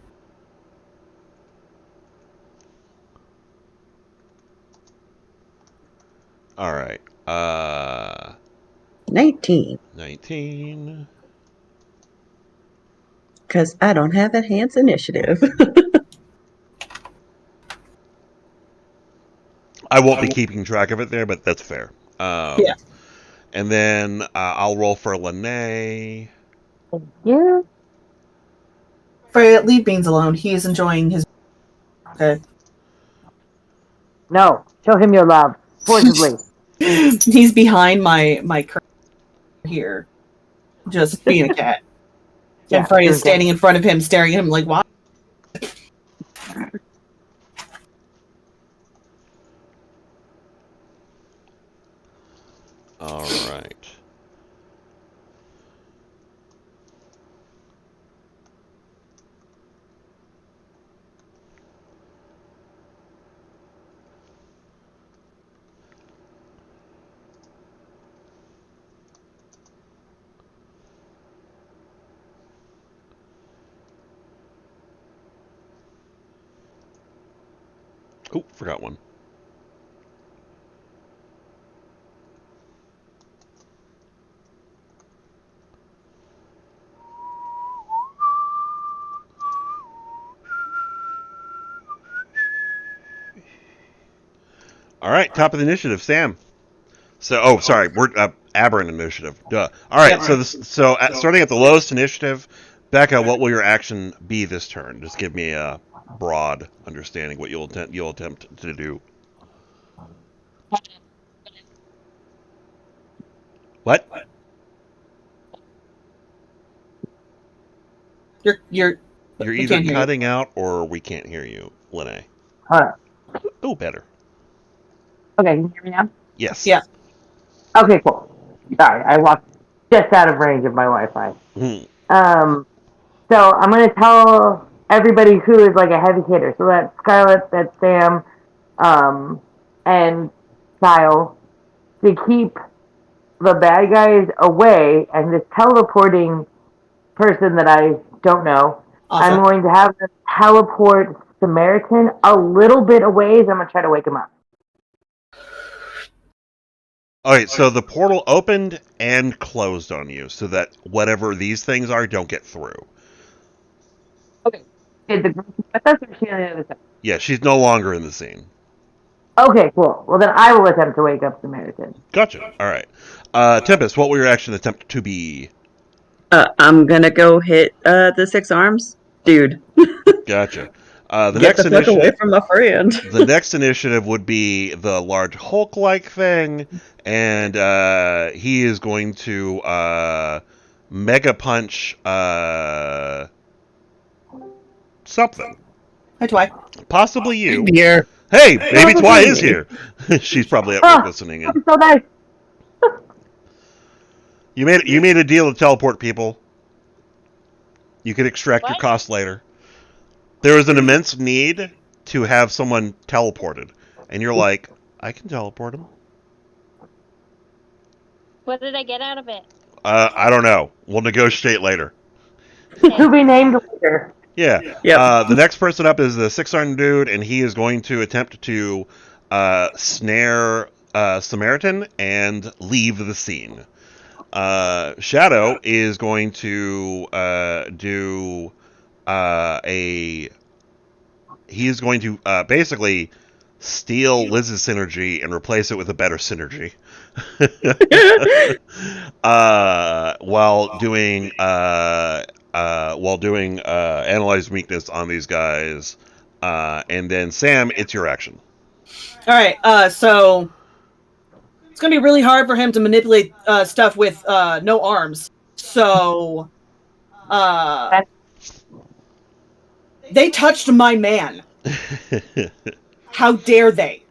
All right. 19. 19. Because I don't have enhanced initiative. I won't be keeping track of it there, but that's fair. Yeah. And then I'll roll for Lene. Yeah. Freya, leave Beans alone. He is enjoying his. Okay. No, show him your love. Forcibly. He's behind my curtain here, just being a cat. Yeah, And Freya's okay. standing in front of him, staring at him like, "Why?" All right. Oh, forgot one. All right, top of the initiative, Sam. So, sorry, we're Aberrant Initiative. Duh. All right, Yeah. starting at the lowest initiative, Becca, what will your action be this turn? Just give me a broad understanding what you'll attempt to do. What? You're You're we either can't hear you. cutting out or we can't hear you, Lene. Hold on. Oh, better. Okay, can you hear me now? Yes. Yeah. Okay, cool. Sorry, I walked just out of range of my Wi-Fi. So I'm gonna tell everybody who is like a heavy hitter. So that's Scarlett, that's Sam, and Kyle, to keep the bad guys away, and this teleporting person that I don't know, Awesome. I'm going to have them teleport Samaritan a little bit away. I'm gonna try to wake him up. Okay, so the portal opened and closed on you, so that whatever these things are don't get through. Okay. Did the girl with us, or is she on the other side? Yeah, she's no longer in the scene. Okay, cool. Well, then I will attempt to wake up Samaritan. Gotcha. All right. Tempest, what will your action attempt to be? I'm gonna go hit the 6 arms. Dude, Gotcha. get the fuck away from my friend. The next initiative would be the large Hulk-like thing, and he is going to mega punch something. Hi, Twy. Possibly you. Here. Hey, maybe Possibly Twy is me. here. She's probably at work listening in. So nice. You made a deal to teleport people. You could extract your What? cost later. There was an immense need to have someone teleported, and you're like, I can teleport him. What did I get out of it? I don't know. We'll negotiate later. To be named later. Yeah. Yep. The next person up is the 6-armed dude, and he is going to attempt to snare Samaritan and leave the scene. Shadow is going to do he is going to basically steal Liz's synergy and replace it with a better synergy. While doing analyze weakness on these guys, and then Sam, it's your action. All right. So it's gonna be really hard for him to manipulate stuff with no arms. So they touched my man. How dare they?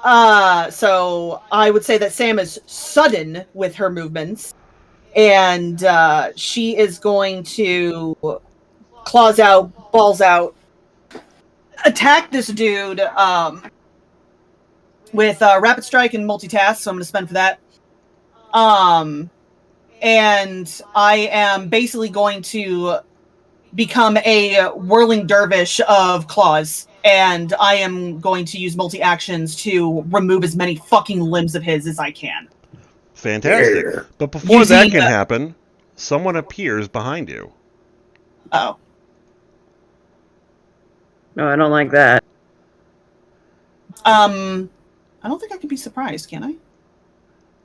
So I would say that Sam is sudden with her movements, and she is going to claws out, balls out, attack this dude with rapid strike and multitask. So I'm going to spend for that. And I am basically going to become a whirling dervish of claws. And I am going to use multi-actions to remove as many fucking limbs of his as I can. Fantastic. Yeah. But before Using, that can happen, someone appears behind you. Oh. No, I don't like that. I don't think I can be surprised, can I?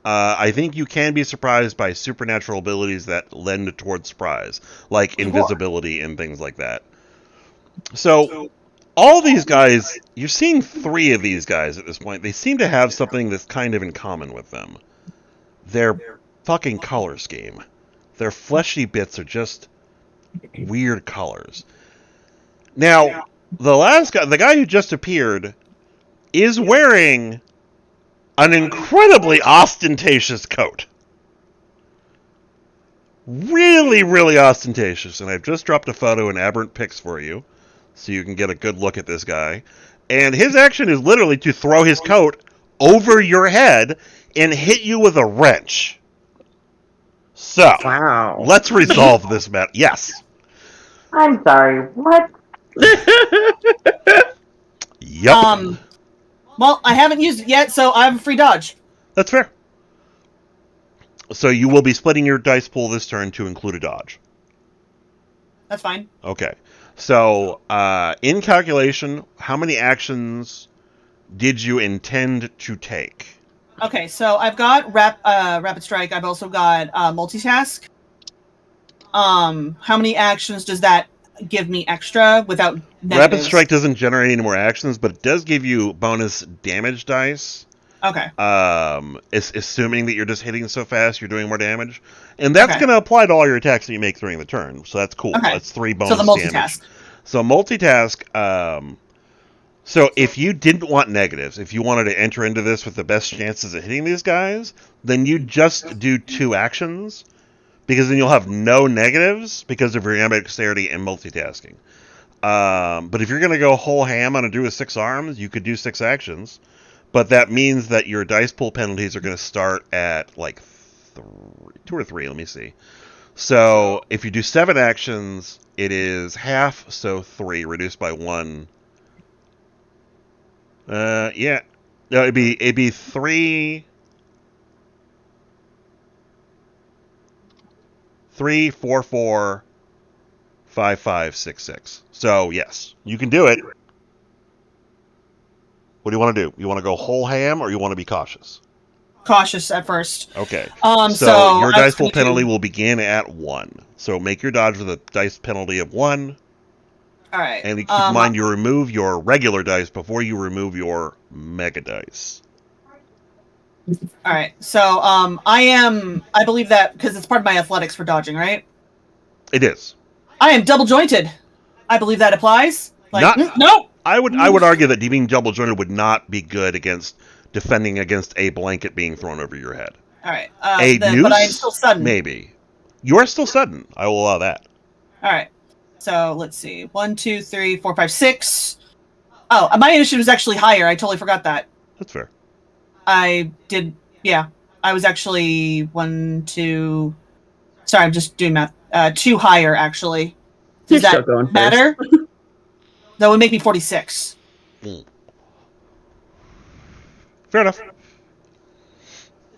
I think you can be surprised by supernatural abilities that lend towards surprise, like invisibility and things like that. So, all these guys, you're seeing 3 of these guys at this point. They seem to have something that's kind of in common with them. Their fucking color scheme. Their fleshy bits are just weird colors. Now, the last guy, the guy who just appeared, is wearing an incredibly ostentatious coat. Really, really ostentatious. And I've just dropped a photo in Aberrant Pics for you, so you can get a good look at this guy. And his action is literally to throw his coat over your head and hit you with a wrench. So, Wow. let's resolve this matter. Yes. I'm sorry. What? Yep. Well, I haven't used it yet, so I have a free dodge. That's fair. So you will be splitting your dice pool this turn to include a dodge. That's fine. Okay. So, in calculation, how many actions did you intend to take? Okay, so I've got rapid strike. I've also got multitask. How many actions does that give me extra without negatives? Rapid strike doesn't generate any more actions, but it does give you bonus damage dice. Okay. Assuming that you're just hitting so fast, you're doing more damage, and that's Okay. going to apply to all your attacks that you make during the turn. So that's cool. Okay. That's 3 bonus So the multitask. damage. So multitask. So if you didn't want negatives, if you wanted to enter into this with the best chances of hitting these guys, then you just do 2 actions, because then you'll have no negatives because of your ambidexterity and multitasking. But if you're going to go whole ham on a do with 6 arms, you could do 6 actions. But that means that your dice pool penalties are going to start at like 2 or 3. Let me see. So if you do 7 actions, it is half, so 3 reduced by 1. Yeah. No, it'd be 3 3445566. So yes, you can do it. What do you want to do? You want to go whole ham, or you want to be cautious? Cautious at first. Okay. So So your I was dice roll gonna penalty do- will begin at 1. So make your dodge with a dice penalty of 1, All right. and keep in mind you remove your regular dice before you remove your mega dice. All right. So I believe that because it's part of my athletics for dodging, right? It is. I am double jointed. I believe that applies. Like Not. no. I would argue that being double jointed would not be good against defending against a blanket being thrown over your head. All right. A Then, noose, but I am still sudden. maybe. You are still sudden. I will allow that. All right. So let's see. 1, 2, 3, 4, 5, 6. Oh, my initiative is actually higher. I totally forgot that. That's fair. I did. Yeah, I was actually 1, 2. Sorry, I'm just doing math. 2 higher actually. You're Does still that going matter? That would make me 46. Fair enough.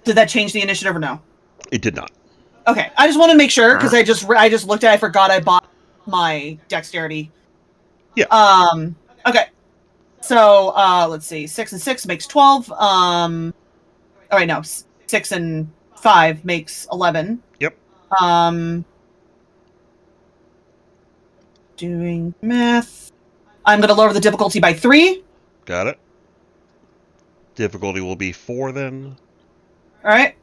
Did that change the initiative or no? It did not. Okay, I just want to make sure because I just looked at it. I forgot I bought my dexterity. Yeah. Okay. So let's see. 6 and 6 makes 12. Oh wait, no. 6 and 5 makes 11. Yep. Doing math. I'm gonna lower the difficulty by 3. Got it. Difficulty will be 4 then. All right.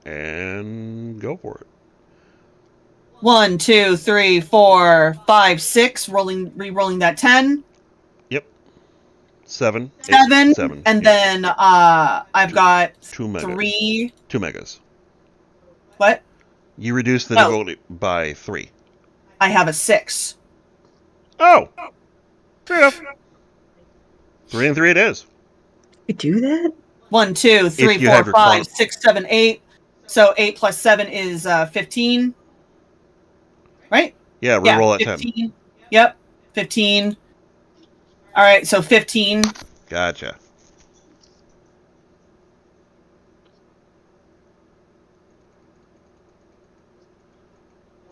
And go for it. 1, 2, 3, 4, 5, 6. Re-rolling that 10. Yep. 7. 7. 7. And Yep. then I've got 2 megas. 3. 2 megas. What? You reduce the No. difficulty by 3. I have a 6. Oh! Fair enough. 3 and 3 it is. You do that? 1, 2, 3, If you 4, have your 5, 6, 7, 8. So 8 plus 7 is 15. Right? Yeah, reroll at 10. 15. Yep. 15. All right, so 15. Gotcha.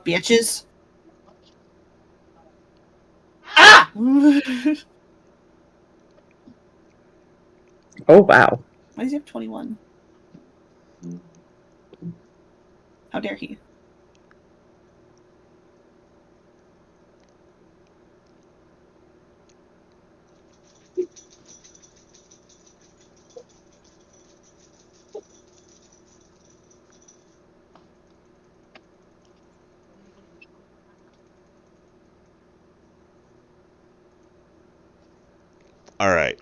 Bitches. Ah! Oh, wow. Why does he have 21? How dare he? All right.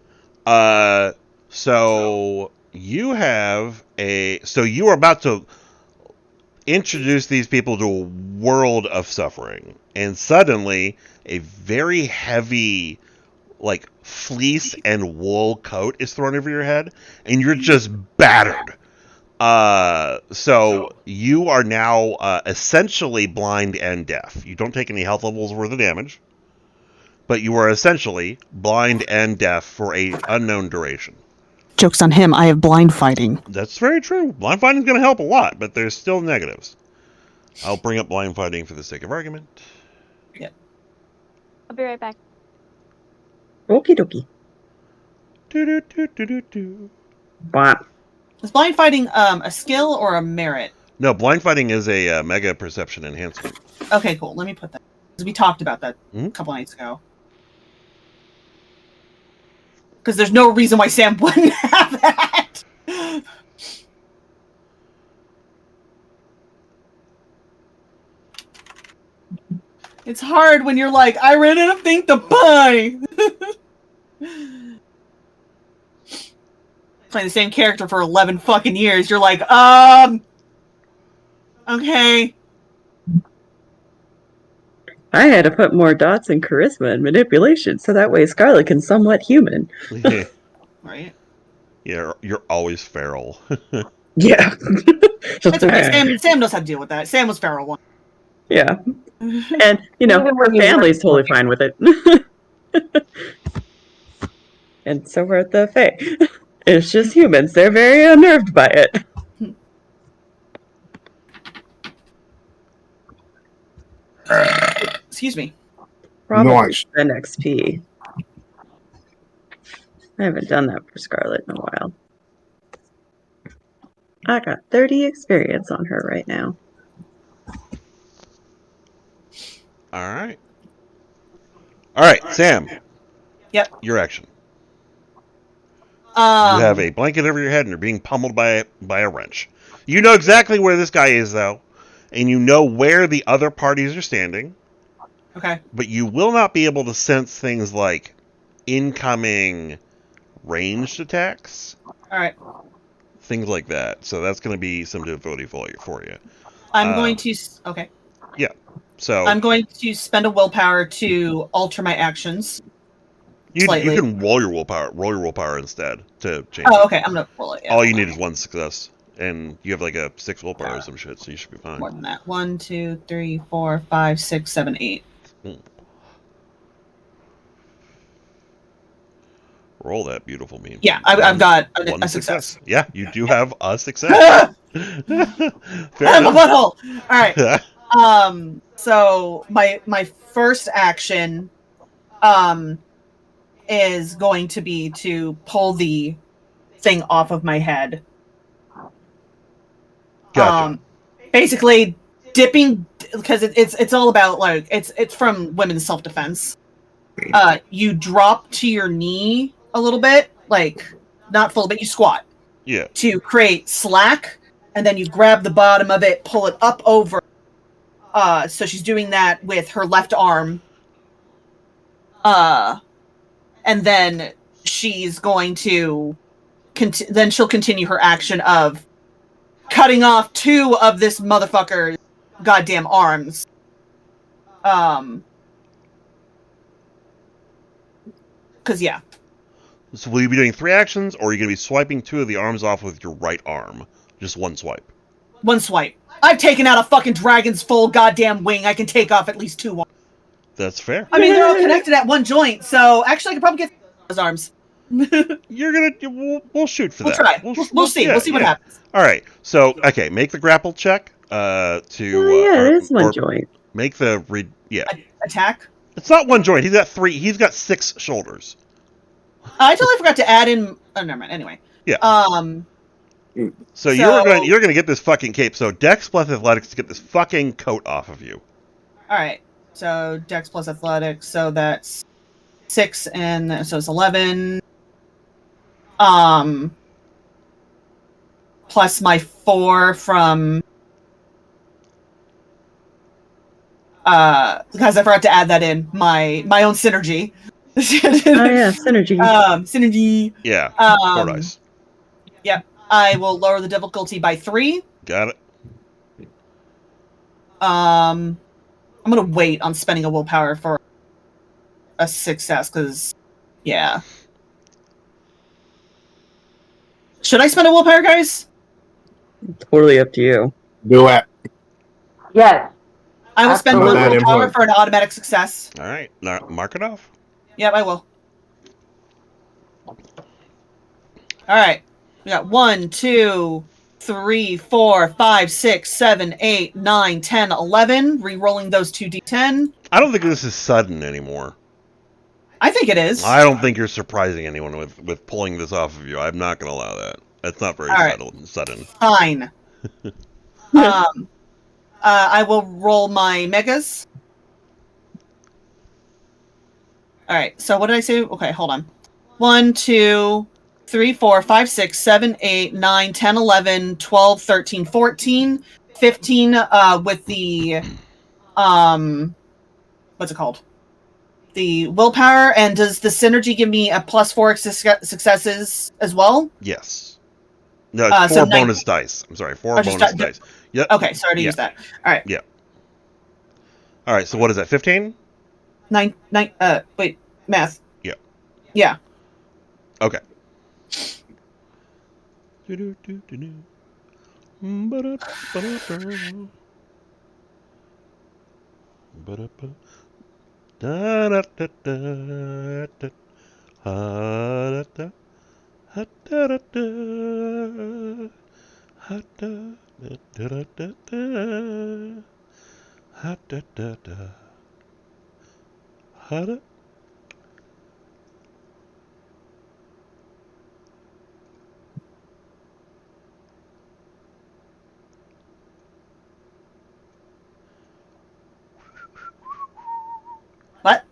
So you have a. So you are about to introduce these people to a world of suffering, and suddenly a very heavy, like fleece and wool coat is thrown over your head, and you're just battered. So you are now essentially blind and deaf. You don't take any health levels worth of damage, but you are essentially blind and deaf for a unknown duration. Joke's on him. I have blind fighting. That's very true. Blind fighting is going to help a lot, but there's still negatives. I'll bring up blind fighting for the sake of argument. I'll be right back. Okie dokie. Do. Wow. Is blind fighting a skill or a merit? No, blind fighting is a mega perception enhancement. Okay, cool. Let me put that. Because we talked about that Mhm. a couple nights ago. Because there's no reason why Sam wouldn't have that. It's hard when you're like, I ran out of things to buy. Playing the same character for 11 fucking years. You're like, okay. I had to put more dots in charisma and manipulation so that way Scarlet can somewhat human. Right. Yeah, you're always feral. Yeah. That's okay. Sam knows how to deal with that. Sam was feral one. Yeah. And, you know, Even her when you family's work- totally fine with it. And so are the Fae. It's just humans. They're very unnerved by it. Excuse me. Probably Nice. spend XP. I haven't done that for Scarlet in a while. I got 30 experience on her right now. All right. All right, Sam. Yep. Your action. You have a Um. blanket over your head and you're being pummeled by a wrench. You know exactly where this guy is, though, and you know where the other parties are standing, Okay. but you will not be able to sense things like incoming ranged attacks, All right. things like that. So that's going to be some difficulty for you. I'm going to. Okay. Yeah. So I'm going to spend a willpower to alter my actions you slightly. can roll your willpower instead to change Oh, it. okay. I'm gonna roll it. Yeah. All you need is one success, and you have like a 6 willpower or some shit, so you should be fine. More than that. 1, 2, 3, 4, 5, 6, 7, 8. Roll that beautiful meme. Yeah, I've got one a success. Yeah, you do have a success. Fair I'm a enough. butthole. All right. So my first action, is going to be to pull the thing off of my head. Gotcha. Basically dipping, because it's all about, like, it's from women's self-defense. You drop to your knee a little bit, like not full, but you squat Yeah. to create slack, and then you grab the bottom of it, pull it up over. So she's doing that with her left arm. And then she's going to then she'll continue her action of cutting off 2 of this motherfucker's goddamn arms. Cause yeah. So will you be doing 3 actions, or are you going to be swiping 2 of the arms off with your right arm? Just one swipe. One swipe. I've taken out a fucking dragon's full goddamn wing. I can take off at least 2 arms. That's fair. I mean, they're all connected at one joint, so actually I could probably get those arms. We'll shoot for We'll that. try. We'll see. We'll see what happens. All right. So okay, make the grapple check. To it is one joint. Make the Attack. It's not one joint. He's got 3. He's got 6 shoulders. I totally forgot to add in. Oh, never mind. Anyway. Yeah. So So- you're gonna get this fucking cape. So Dex plus Athletics to get this fucking coat off of you. All right. So Dex plus Athletics. So that's 6, and so it's 11. Plus my 4 from. Because I forgot to add that in my own synergy. Oh yeah, synergy. Synergy. Yeah. 4 dice. Yep. I will lower the difficulty by 3. Got it. I'm gonna wait on spending a willpower for a success, because, yeah. Should I spend a willpower, guys? Totally up to you. Do it. Yes. I will spend Absolutely. one That willpower input. for an automatic success. All right. Now, mark it off. Yep, I will. Alright. We got 1, 2, 3, 4, 5, 6, 7, 8, 9, 10, 11. Re-rolling those 2d10. I don't think this is sudden anymore. I think it is. I don't think you're surprising anyone with pulling this off of you. I'm not going to allow that. That's not very All right. sudden. Fine. I will roll my megas. Alright, so what did I say? Okay, hold on. 1, 2, 3, 4, 5, 6, 7, 8, 9, 10, 11, 12, 13, 14, 15, with the, what's it called? The willpower, and does the synergy give me a +4 successes as well? Yes. No, it's So 4 bonus dice. I'm sorry, 4 just bonus dice. Yep. Okay, sorry to Yeah. use that. Alright. Yeah. All right, so what is that, 15? Wait, math. Yeah. Yeah. Okay. Ha da da da. Ha da. What?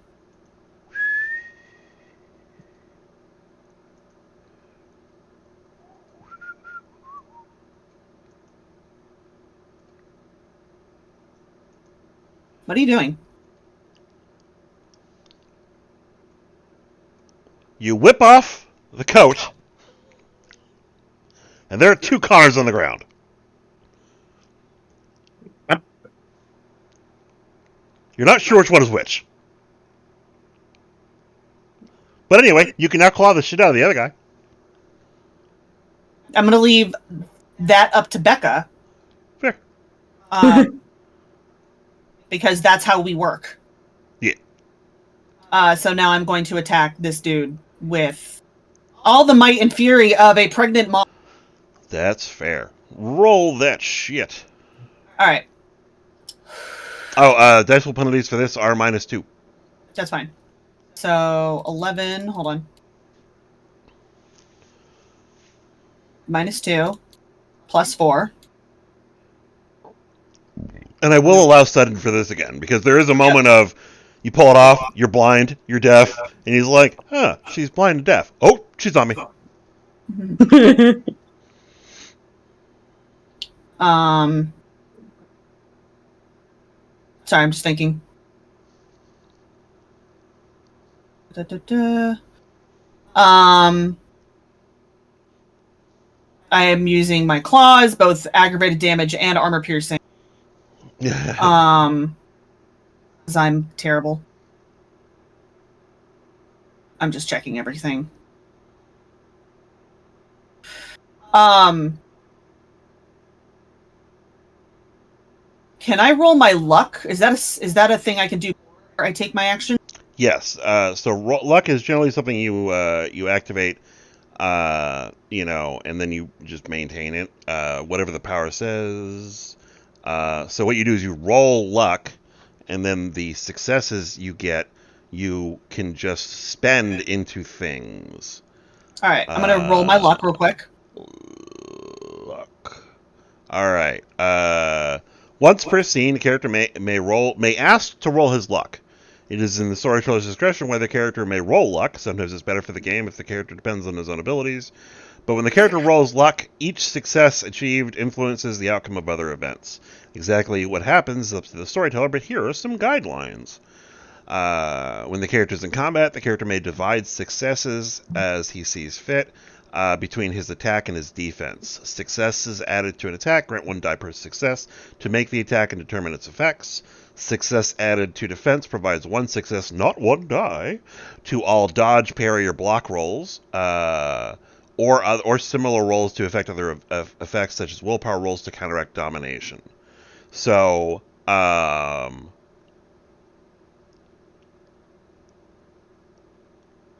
What are you doing? You whip off the coat, and there are 2 Connors on the ground. What? You're not sure which one is which. But anyway, you can now claw the shit out of the other guy. I'm gonna leave that up to Becca. Fair. Because that's how we work. Yeah. So now I'm going to attack this dude with all the might and fury of a pregnant mom. That's fair. Roll that shit. All right, Oh, dice roll penalties for this are -2. that's fine. So 11. Hold on. -2 +4. And I will allow sudden for this again, because there is a moment of you pull it off, you're blind, you're deaf, and he's like, huh, she's blind and deaf. Oh, she's on me. Sorry, I'm just thinking. I am using my claws, both aggravated damage and armor piercing. Because I'm terrible. I'm just checking everything. Can I roll my luck? Is that a thing I can do before I take my action? Yes. So luck is generally something you activate, and then you just maintain it, whatever the power says. So what you do is you roll luck, and then the successes you get, you can just spend into things. All right, I'm gonna roll my luck real quick. Luck. All right. Once per scene, the character may ask to roll his luck. It is in the storyteller's discretion whether the character may roll luck. Sometimes it's better for the game if the character depends on his own abilities. But when the character rolls luck, each success achieved influences the outcome of other events. Exactly what happens is up to the storyteller, but here are some guidelines. When the character is in combat, the character may divide successes as he sees fit between his attack and his defense. Successes added to an attack grant 1 die per success to make the attack and determine its effects. Success added to defense provides 1 success, not 1 die, to all dodge, parry, or block rolls, or similar rolls to affect other effects such as willpower rolls to counteract domination. So, I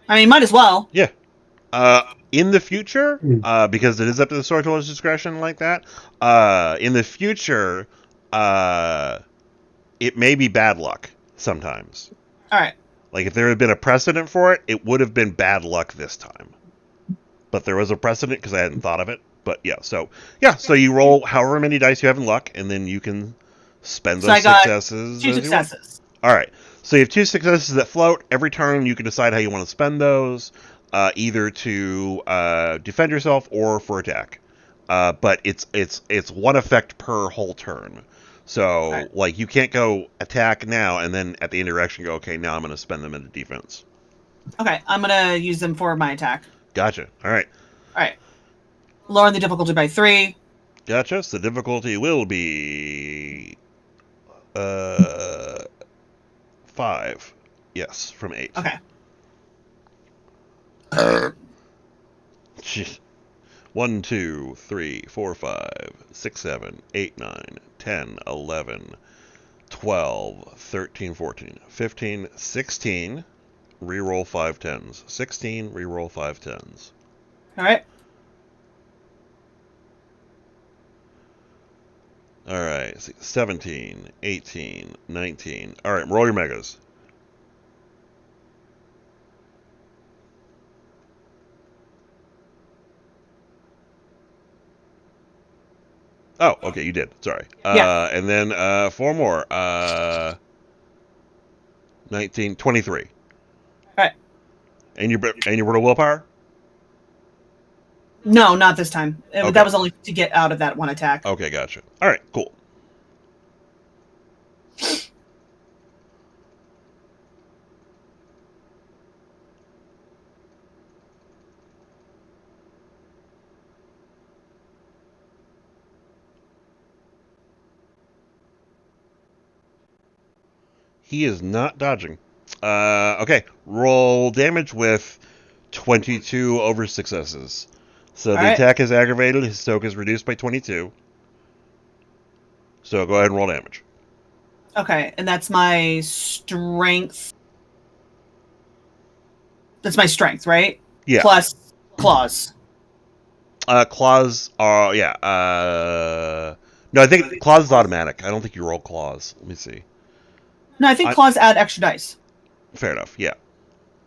mean, might as well. yeah. In the future, because it is up to the storyteller's discretion like that, in the future, it may be bad luck sometimes. All right. Like, if there had been a precedent for it, it would have been bad luck this time. But there was a precedent because I hadn't thought of it. But yeah, so you roll however many dice you have in luck, and then you can spend those successes. 2 successes. All right. So you have 2 successes that float. Every turn, you can decide how you want to spend those, either to defend yourself or for attack. But it's 1 effect per whole turn. So, right. Like, you can't go attack now and then at the end of your action go, okay, now I'm going to spend them into defense. Okay, I'm gonna use them for my attack. Gotcha. All right. All right. Lowering the difficulty by 3. Gotcha. So the difficulty will be 5. Yes, from 8. Okay. 1, 2, 3, 4, 5, 6, 7, 8, 9, 10, 11, 12, 13, 14, 15, 16. Reroll 5 10s. 16, reroll 5 10s. All right. All right, 17, 18, 19. All right, roll your megas. Oh, okay, you did. Sorry. Yeah. And then 4 more. 19, 23. All right. And your brutal willpower? No, not this time. Okay. That was only to get out of that one attack. Okay, gotcha. All right, cool. He is not dodging. Okay, roll damage with 22 over successes. So All the right. attack is aggravated. His soak is reduced by 22. So go ahead and roll damage. Okay, and that's my strength. That's my strength, right? Yeah. Plus claws. Claws are yeah. No, I think claws is automatic. I don't think you roll claws. Let me see. No, I think claws add extra dice. Fair enough. Yeah.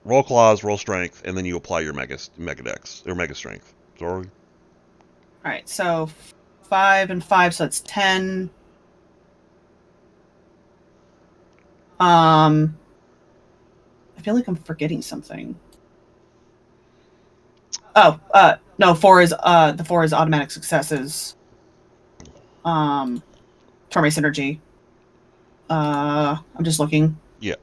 Roll claws, roll strength, and then you apply your mega dex or mega strength. Sorry. All right, so 5 and 5, so that's 10. I feel like I'm forgetting something. Oh, no, 4 is the 4 is automatic successes. For my synergy. I'm just looking. Yeah.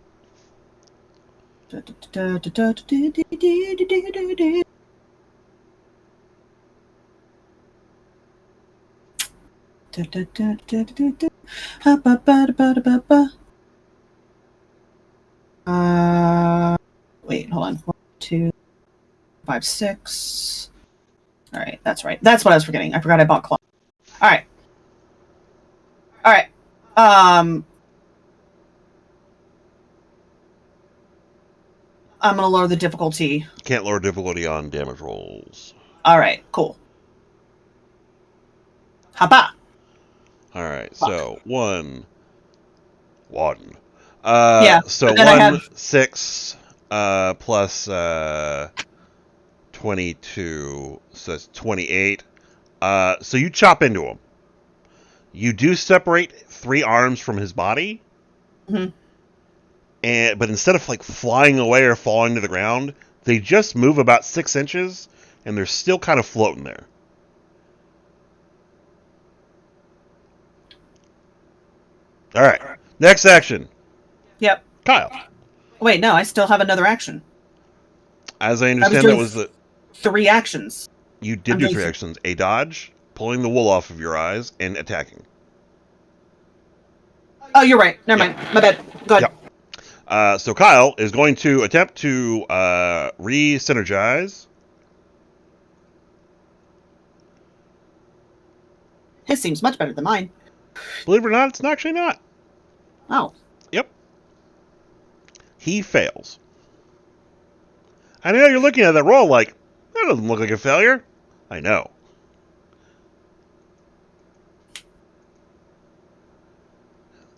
Wait, hold on. 1, 2, 5, 6. All right, that's right. That's what I was forgetting. I forgot I bought claw. All right. All right. I'm gonna lower the difficulty. Can't lower difficulty on damage rolls. All right, cool. Hapa. All right, so one. Yeah, So but then I 1, have 6, plus 22, so that's 28. So you chop into him. You do separate 3 arms from his body, Mhm. but instead of like flying away or falling to the ground, they just move about 6 inches, and they're still kind of floating there. All right, next action. Yep. Kyle. Wait, no, I still have another action. As I understand, that doing was the 3 actions. you did I'm do doing 3 actions: a dodge, pulling the wool off of your eyes, and attacking. Oh, you're right. Never mind. My bad. Go ahead. Yep. So Kyle is going to attempt to re-synergize. His seems much better than mine. Believe it or not, it's actually not. Oh. Yep. He fails. I know you're looking at that roll like, that doesn't look like a failure. I know.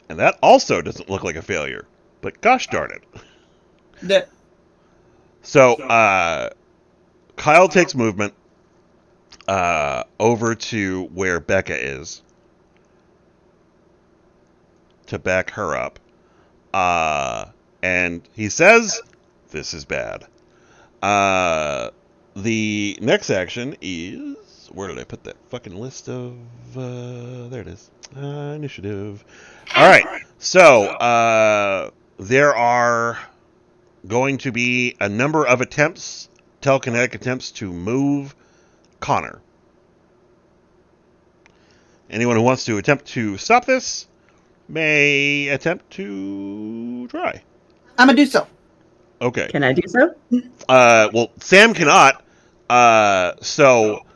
And that also doesn't look like a failure. But gosh darn it. The, So, Kyle takes movement over to where Becca is to back her up. And he says, this is bad. The next action is... Where did I put that fucking list of... there it is. Initiative. Alright, so there are going to be a number of attempts, telekinetic attempts, to move Connor. Anyone who wants to attempt to stop this may attempt to try. I'm gonna do so. Okay. Can I do so? Well, Sam cannot. So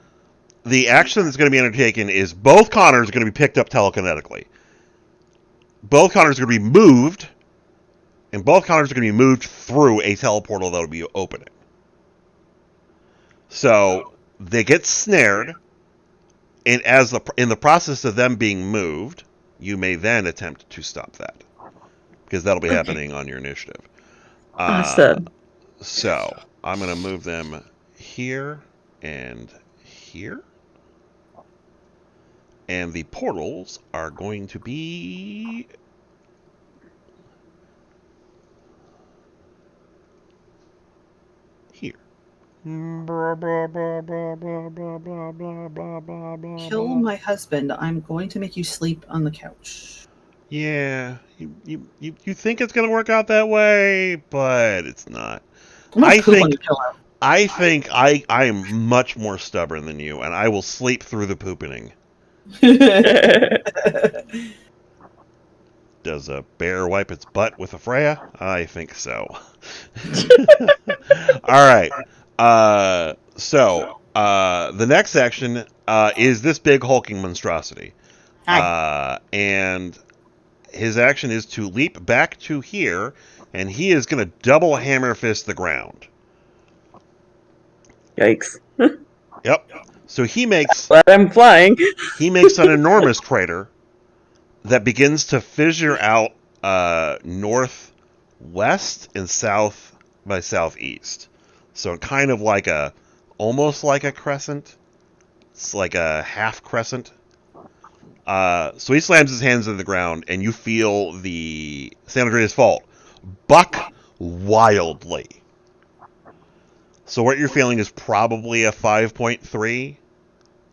the action that's going to be undertaken is both Connors are going to be picked up telekinetically. Both Connors are going to be moved, and both Connors are going to be moved through a teleportal that will be opening. So they get snared, And in the process of them being moved, you may then attempt to stop that, because that'll be happening on your initiative. Awesome. So I'm going to move them here and here. And the portals are going to be here. Kill my husband. I'm going to make you sleep on the couch. Yeah, you think it's going to work out that way, but it's not. I'm gonna I poop on think your pillow. I am much more stubborn than you, and I will sleep through the pooping. Does a bear wipe its butt with a Freya? I think so. All right. The next section is this big hulking monstrosity. And his action is to leap back to here, and he is going to double hammer fist the ground. Yikes. Yep. So Glad I'm flying. he makes an enormous crater that begins to fissure out northwest and south by southeast. So kind of like almost like a crescent. It's like a half crescent. So he slams his hands in the ground, and you feel the San Andreas fault buck wildly. So what you're feeling is probably a 5.3,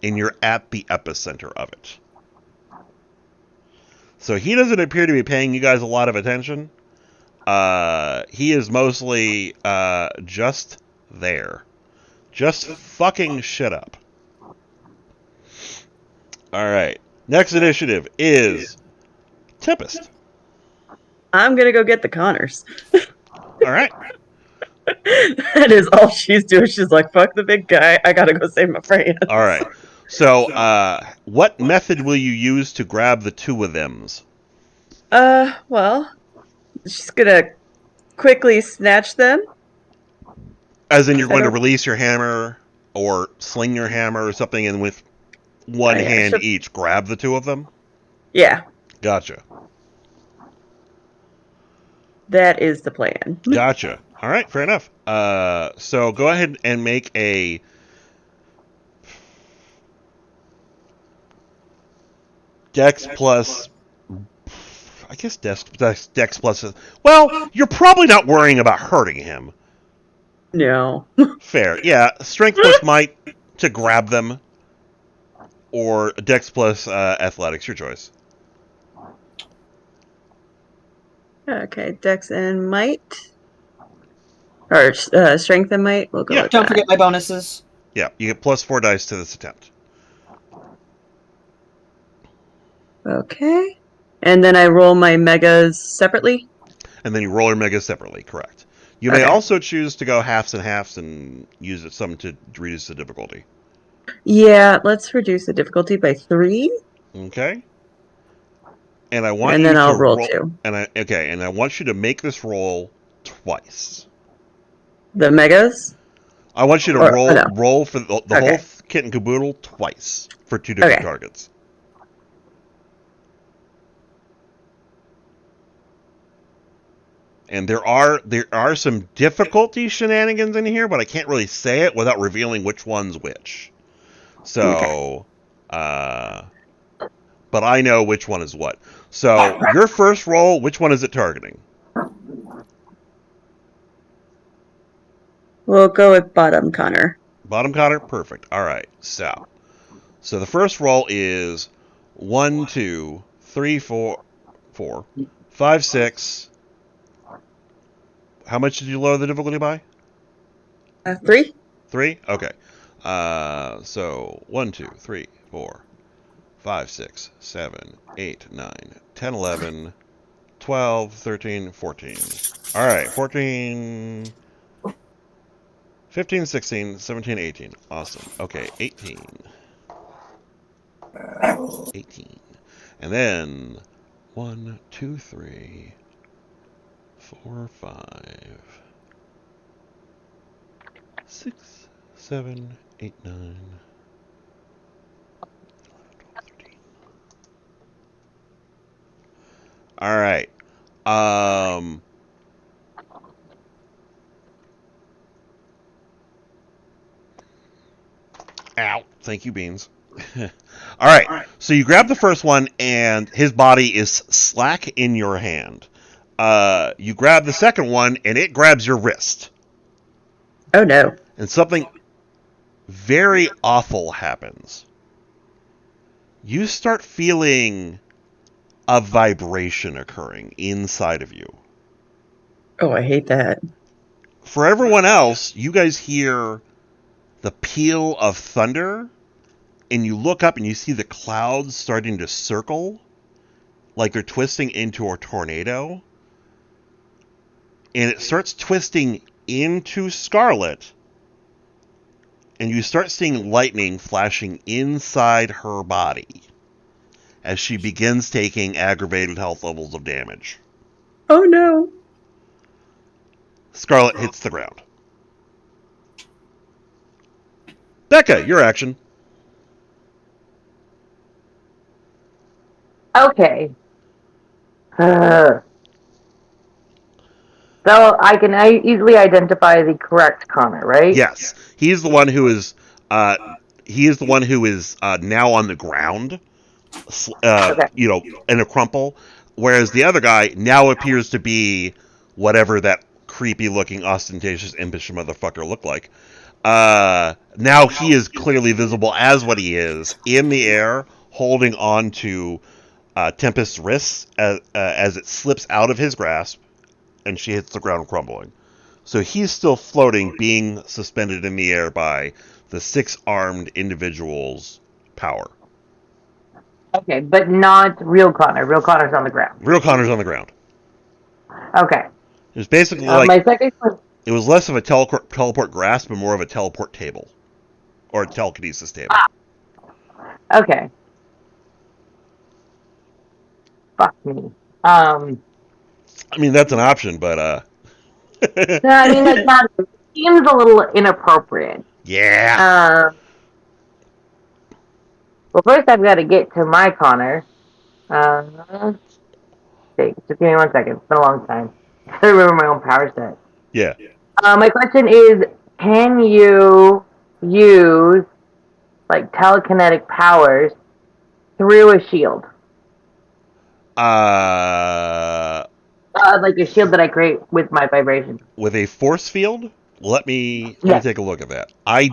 and you're at the epicenter of it. So he doesn't appear to be paying you guys a lot of attention. He is mostly just there. Just fucking shit up. Alright. Next initiative is Tempest. I'm gonna go get the Connors. Alright. That is all she's doing. She's like, fuck the big guy. I gotta go save my friends. Alright. So, what method will you use to grab the two of thems? Well, she's gonna quickly snatch them. As in, you're going to release your hammer or sling your hammer or something, and with one hand each, grab the two of them? Yeah. Gotcha. That is the plan. Gotcha. All right, fair enough. So go ahead and make a Dex plus. I guess Dex plus. Well, you're probably not worrying about hurting him. No. Fair. Yeah, Strength plus Might to grab them, or Dex plus Athletics, your choice. Okay, Dex and Might. Or Strength and Might. We'll go with Don't that. forget my bonuses. Yeah, you get plus 4 dice to this attempt. Okay. And then I roll my megas separately? And then you roll your megas separately, correct. You may also choose to go halves and halves and use some to reduce the difficulty. Yeah, let's reduce the difficulty by 3. Okay. And I want and you then to I'll roll 2. And I want you to make this roll twice. The megas? I want you to roll for the whole kit and caboodle twice for 2 different targets. And there are some difficulty shenanigans in here, but I can't really say it without revealing which one's which. So, but I know which one is what. So, your first roll, which one is it targeting? We'll go with bottom Connor. Bottom Connor? Perfect. All right. So the first roll is 1, 2, 3, 4, 5, 6. How much did you lower the difficulty by? 3. 3? Okay. So 1, 2, 3, 4, 5, 6, 7, 8, 9, 10, 11, 12, 13, 14. All right. 14, 15, 16, 17, 18. Awesome. Okay. 18. 18. And then 1, 2, 3, 4, 5, 6, 7, 8, 9. All right. Um. Ow. Thank you, Beans. All right. So you grab the first one, and his body is slack in your hand. You grab the second one, and it grabs your wrist. Oh no. And something very awful happens. You start feeling a vibration occurring inside of you. Oh, I hate that. For everyone else, you guys hear the peal of thunder, and you look up and you see the clouds starting to circle like they're twisting into a tornado. And it starts twisting into Scarlet, and you start seeing lightning flashing inside her body as she begins taking aggravated health levels of damage. Oh no. Scarlet hits the ground. Becca, your action. Okay. Uh, so I easily identify the correct Connor, right? Yes, he's the one who is. He is the one who is now on the ground, Okay. in a crumple, whereas the other guy now appears to be whatever that creepy-looking, ostentatious, impish motherfucker looked like. Now he is clearly visible as what he is in the air, holding on to Tempest's wrists as it slips out of his grasp, and she hits the ground crumbling. So he's still floating, being suspended in the air by the six-armed individual's power. Okay, but not real Connor. Real Connor's on the ground. Real Connor's on the ground. Okay. It was basically My second question. it was less of a teleport grasp and more of a teleport table. Or a telekinesis table. Okay. Fuck me. I mean, that's an option, but, No, I mean, like, that seems a little inappropriate. yeah. Well, first I've got to get to my Connor. Okay, just give me 1 second. It's been a long time. I remember my own power set. Yeah. My question is, can you use, like, telekinetic powers through a shield? Uh, Like a shield that I create with my vibration. with a force field, let me Yes. take a look at that. I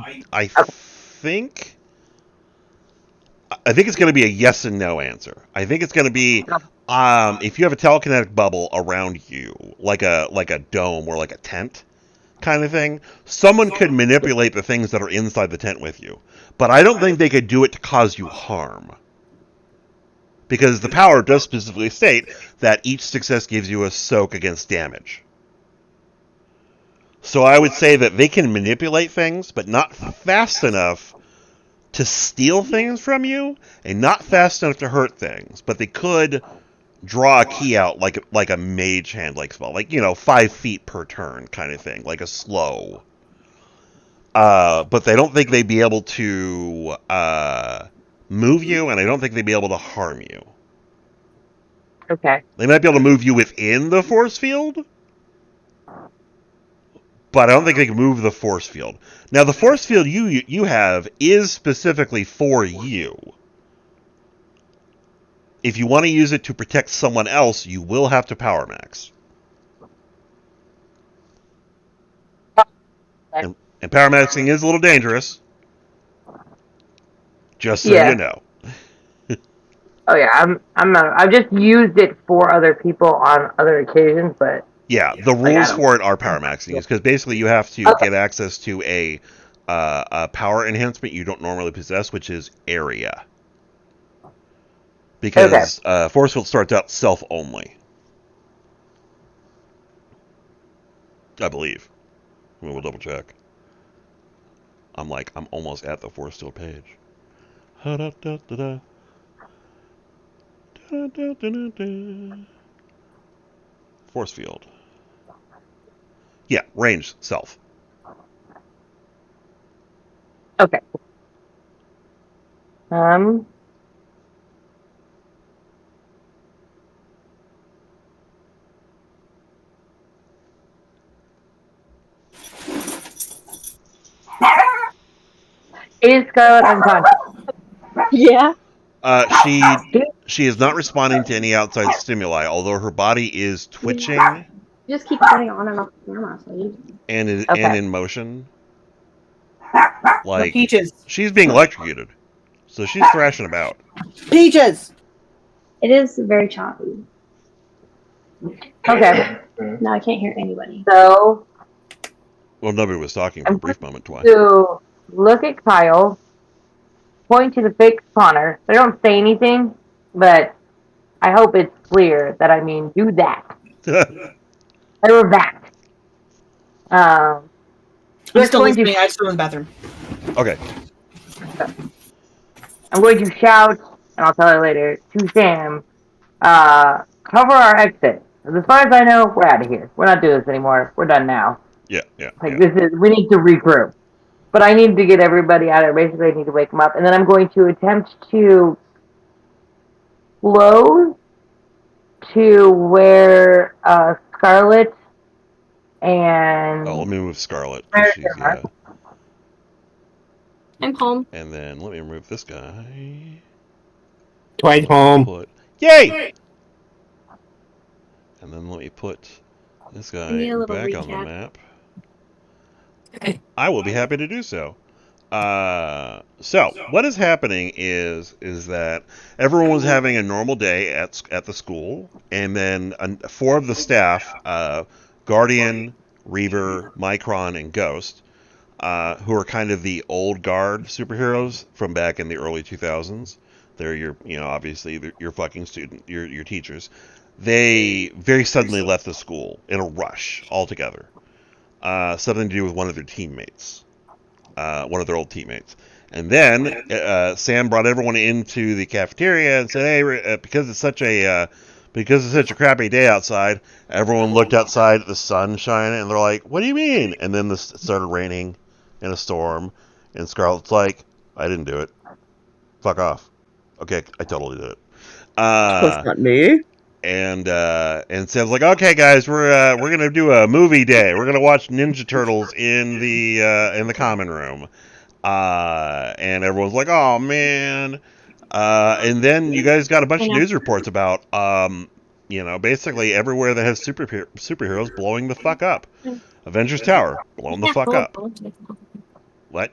Okay. think I think it's going to be a yes and no answer. I think it's going to be if you have a telekinetic bubble around you, like a dome or like a tent kind of thing, someone could manipulate the things that are inside the tent with you. But I don't think they could do it to cause you harm. Because the power does specifically state that each success gives you a soak against damage. So I would say that they can manipulate things, but not fast enough to steal things from you, and not fast enough to hurt things. But they could draw a key out like a mage hand like spell, 5 feet per turn kind of thing, like a slow. But they don't think they'd be able to move you, and I don't think they'd be able to harm you. Okay. They might be able to move you within the force field, but I don't think they can move the force field. Now, the force field you have is specifically for you. If you want to use it to protect someone else, you will have to power max. And power maxing is a little dangerous, just so you Yeah. know. Oh yeah. I'm not. I've just used it for other people on other occasions, but Yeah, the like I rules don't. for it are power maxing. Yeah. Is because basically you have to Okay. get access to a power enhancement you don't normally possess, which is area. Okay. Because force field starts out self only, I believe. We'll double check. I'm almost at the force field page. Force field. Yeah, range self. Okay. Um. Is Scarlet unconscious? Yeah. She is not responding to any outside stimuli, although her body is twitching Just keep turning on and off the camera. So you... and Okay. in motion. Like Peaches. she's being electrocuted, so she's thrashing about. Peaches. It is very choppy. Okay. Now I can't hear anybody. So Well, nobody was talking for I'm a brief moment. Twice. to look at Kyle, point to the fake Connor. I don't say anything, but I hope it's clear that I mean do that. Or that. I'm Just still going to listening. I'm still in the bathroom. Okay. I'm going to shout, and I'll tell you later, to Sam, cover our exit. As far as I know, we're out of here. We're not doing this anymore. We're done now. Yeah. We need to regroup. But I need to get everybody out of there. Basically, I need to wake them up. And then I'm going to attempt to close to where Scarlet and... Oh, let me move Scarlet. 'Cause she's, yeah. I'm home. And then let me remove this guy. Twilight home. Yay! And then let me put this Give me guy a little back on the recap. map. I will be happy to do so. So what is happening is that everyone was having a normal day at the school, and then 4 of the staff, Guardian, Reaver, Micron, and Ghost, who are kind of the old guard superheroes from back in the early 2000s. They're obviously your fucking your teachers. They very suddenly left the school in a rush altogether. Something to do with one of their teammates, one of their old teammates. And then Sam brought everyone into the cafeteria and said, "Hey, because it's such a crappy day outside." Everyone looked outside at the sun shining, and they're like, "What do you mean?" And then it started raining in a storm, and Scarlett's like, "I didn't do it. Fuck off." Okay, I totally did it. That's not me. And Sam's like, "Okay, guys, we're gonna do a movie day. We're gonna watch Ninja Turtles in the common room." And everyone's like, "Oh man!" And then you guys got a bunch of news reports about, basically everywhere that has superheroes blowing the fuck up. Avengers Tower blown the fuck up. What?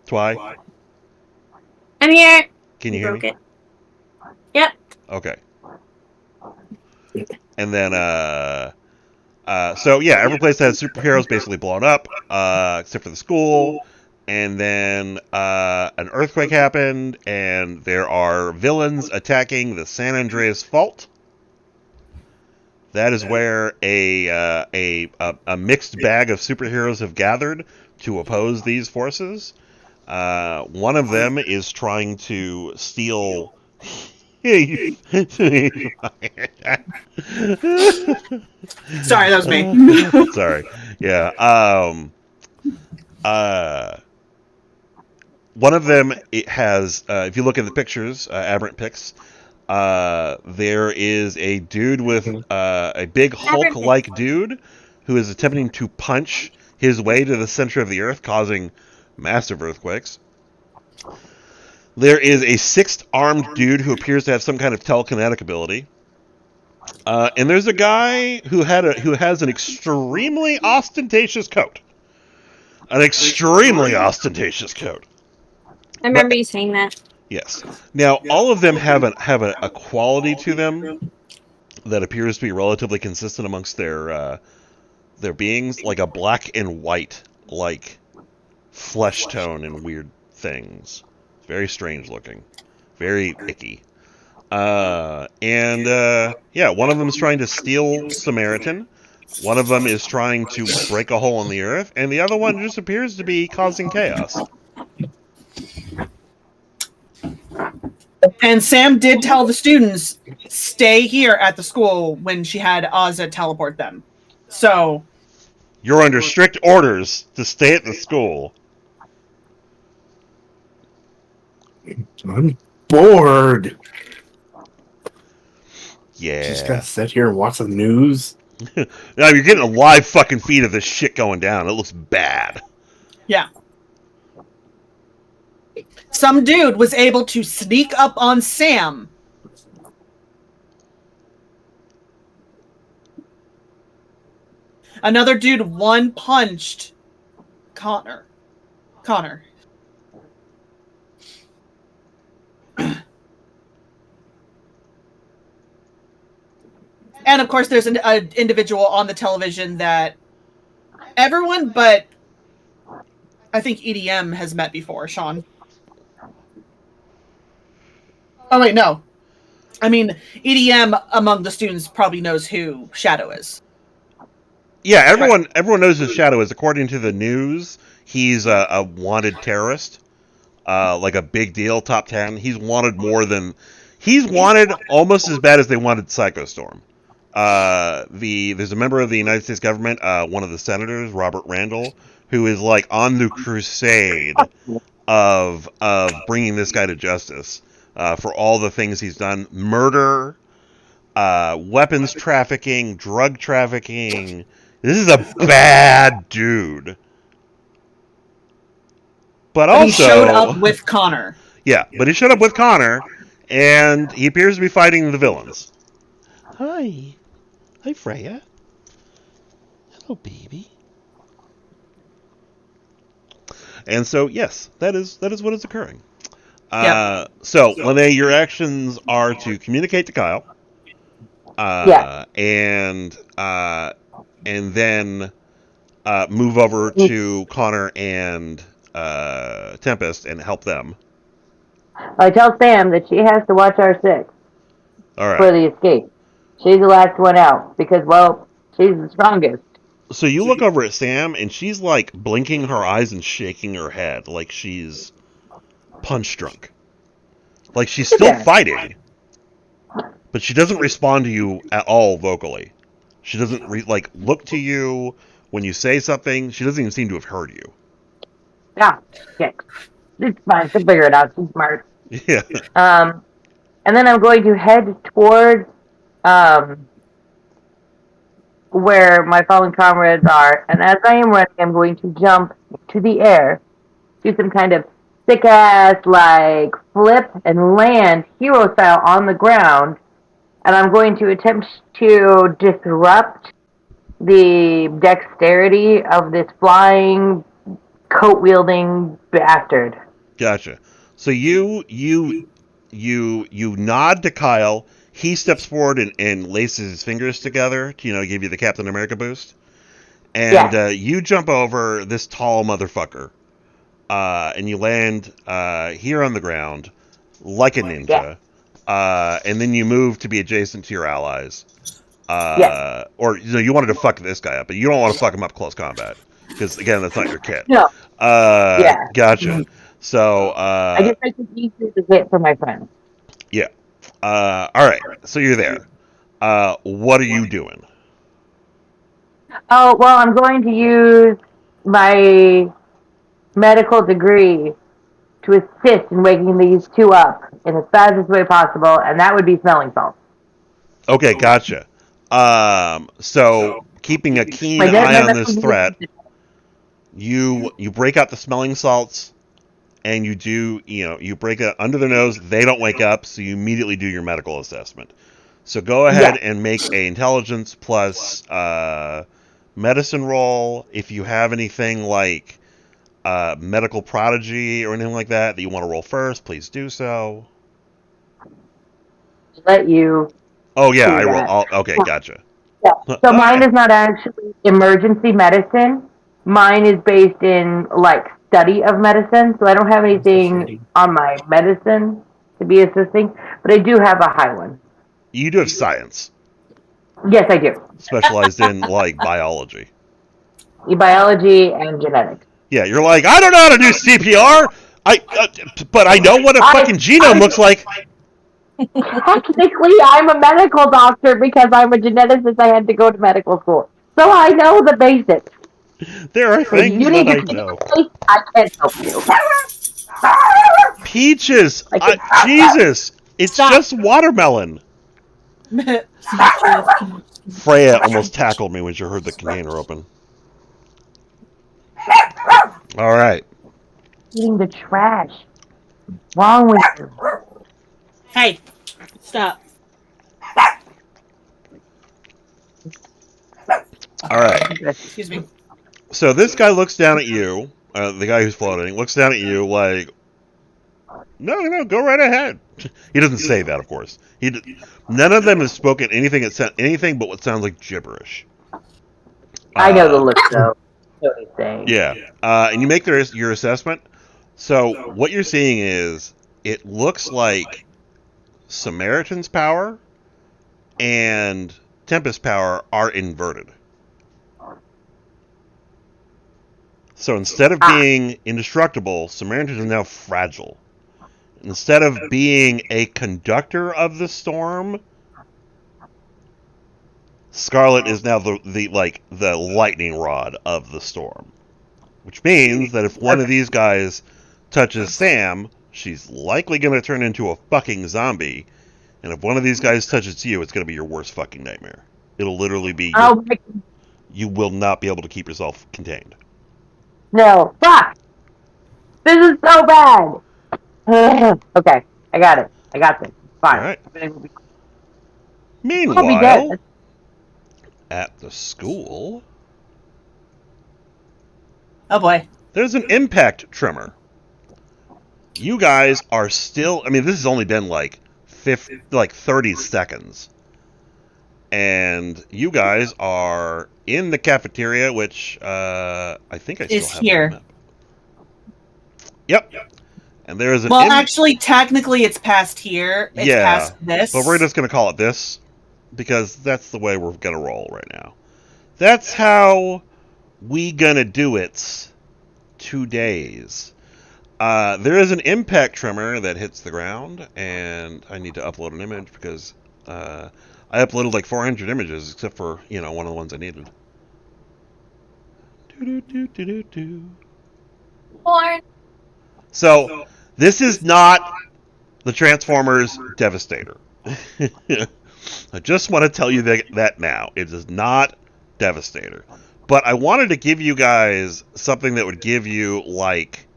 Twy? I'm here. Can you hear me? It. Yep. Okay. And then, so yeah, every place that has superheroes basically blown up, except for the school. And then an earthquake happened, and there are villains attacking the San Andreas Fault. That is where a mixed bag of superheroes have gathered to oppose these forces. One of them is trying to steal. Sorry, that was me. Sorry. Yeah. One of them, it has, if you look at the pictures, Aberrant pics, there is a dude with a big Hulk-like dude who is attempting to punch his way to the center of the Earth, causing massive earthquakes. There is a 6th-armed dude who appears to have some kind of telekinetic ability. And there's a guy who has an extremely ostentatious coat. An extremely ostentatious coat. I remember you saying that. Yes. Now, all of them have a quality to them that appears to be relatively consistent amongst their beings, like a black and white, like flesh tone and weird things. Very strange looking. Very icky. Yeah, one of them is trying to steal Samaritan. One of them is trying to break a hole in the earth, and the other one just appears to be causing chaos. And Sam did tell the students, stay here at the school when she had Ozza teleport them. So... You're under strict orders to stay at the school. I'm bored. Yeah. Just gotta sit here and watch the news. Now you're getting a live fucking feed of this shit going down. It looks bad. Yeah. Some dude was able to sneak up on Sam. Another dude one-punched Connor. And of course, there's an individual on the television that everyone but I think EDM has met before, Sean. Oh, wait, no. I mean, EDM among the students probably knows who Shadow is. Yeah, everyone knows who Shadow is. According to the news, he's a wanted terrorist. Like a big deal, top 10. He's wanted almost as bad as they wanted Psycho Storm. There's a member of the United States government, one of the senators, Robert Randall, who is like on the crusade of bringing this guy to justice for all the things he's done: murder, weapons trafficking, drug trafficking. This is a bad dude. But also, he showed up with Connor. Yeah, but he showed up with Connor, and he appears to be fighting the villains. Hi, Freya. Hello, baby. And so, yes, that is what is occurring. Yep. So, Lene, your actions are to communicate to Kyle. And then move over to Connor and Tempest and help them. I tell Sam that she has to watch our six for the escape. She's the last one out because, well, she's the strongest. So you look over at Sam, and she's like blinking her eyes and shaking her head like she's punch drunk. Like she's still fighting, but she doesn't respond to you at all vocally. She doesn't look to you when you say something. She doesn't even seem to have heard you. Yeah, okay. It's fine. She'll figure it out. She's smart. Yeah. And then I'm going to head towards where my fallen comrades are. And as I am running, I'm going to jump to the air, do some kind of sick-ass, flip and land hero style on the ground. And I'm going to attempt to disrupt the dexterity of this flying, coat-wielding bastard. Gotcha. So you nod to Kyle. He steps forward and laces his fingers together to, give you the Captain America boost. And you jump over this tall motherfucker. And you land here on the ground like a ninja. And then you move to be adjacent to your allies. Or, you wanted to fuck this guy up, but you don't want to fuck him up close combat. Because, again, that's not your kit. No. Gotcha. So, I guess I could use this as a hit for my friends. Yeah. Alright, so you're there. What are you doing? Oh, well, I'm going to use my medical degree to assist in waking these two up in the fastest way possible, and that would be smelling salts. Okay, gotcha. So, keeping a keen eye on this threat, you break out the smelling salts, and you break it under their nose. They don't wake up, so you immediately do your medical assessment. So go ahead and make a intelligence plus medicine roll. If you have anything like medical prodigy or anything like that you want to roll first, please do so. Let you. Oh yeah, I roll. Okay, gotcha. Yeah. So mine is not actually emergency medicine. Mine is based in study of medicine, so I don't have anything on my medicine to be assisting, but I do have a high one. You do have science. Yes, I do. Specialized in biology. Biology and genetics. Yeah, you're like, I don't know how to do CPR. But I know what a fucking genome looks like. Technically, I'm a medical doctor because I'm a geneticist. I had to go to medical school, so I know the basics. There are things you need that to I know. I can't help you. Peaches! Jesus! It's just watermelon. Freya almost tackled me when she heard the container open. All right. Eating the trash. Wrong with you? Hey, stop. All right. Excuse me. So this guy looks down at you, the guy who's floating, looks down at you like, no, go right ahead. He doesn't say that, of course. None of them has spoken anything but what sounds like gibberish. I know the look though. What he's saying. Yeah, and you make your assessment. So what you're seeing is it looks like Samaritan's power and Tempest power are inverted. So instead of being indestructible, Samaritan is now fragile. Instead of being a conductor of the storm, Scarlet is now the lightning rod of the storm. Which means that if one of these guys touches Sam, she's likely going to turn into a fucking zombie. And if one of these guys touches you, it's going to be your worst fucking nightmare. It'll literally be you will not be able to keep yourself contained. No. Fuck! This is so bad! Okay, I got it. I got this. Fine. All right. I'll be Meanwhile, dead. at the school, Oh boy. there's an impact tremor. You guys are still. I mean, this has only been like 30 seconds, and you guys are in the cafeteria, which I think I still Is have here. on the map. Yep. And there is an. Well, actually, technically, it's past here. It's Yeah, past this. but we're just gonna call it this because that's the way we're gonna roll right now. That's how we gonna do it. 2 days. There is an impact tremor that hits the ground, and I need to upload an image because I uploaded like 400 images except for one of the ones I needed. Born. So this is not the Transformers Devastator. I just want to tell you that now. It is not Devastator. But I wanted to give you guys something that would give you like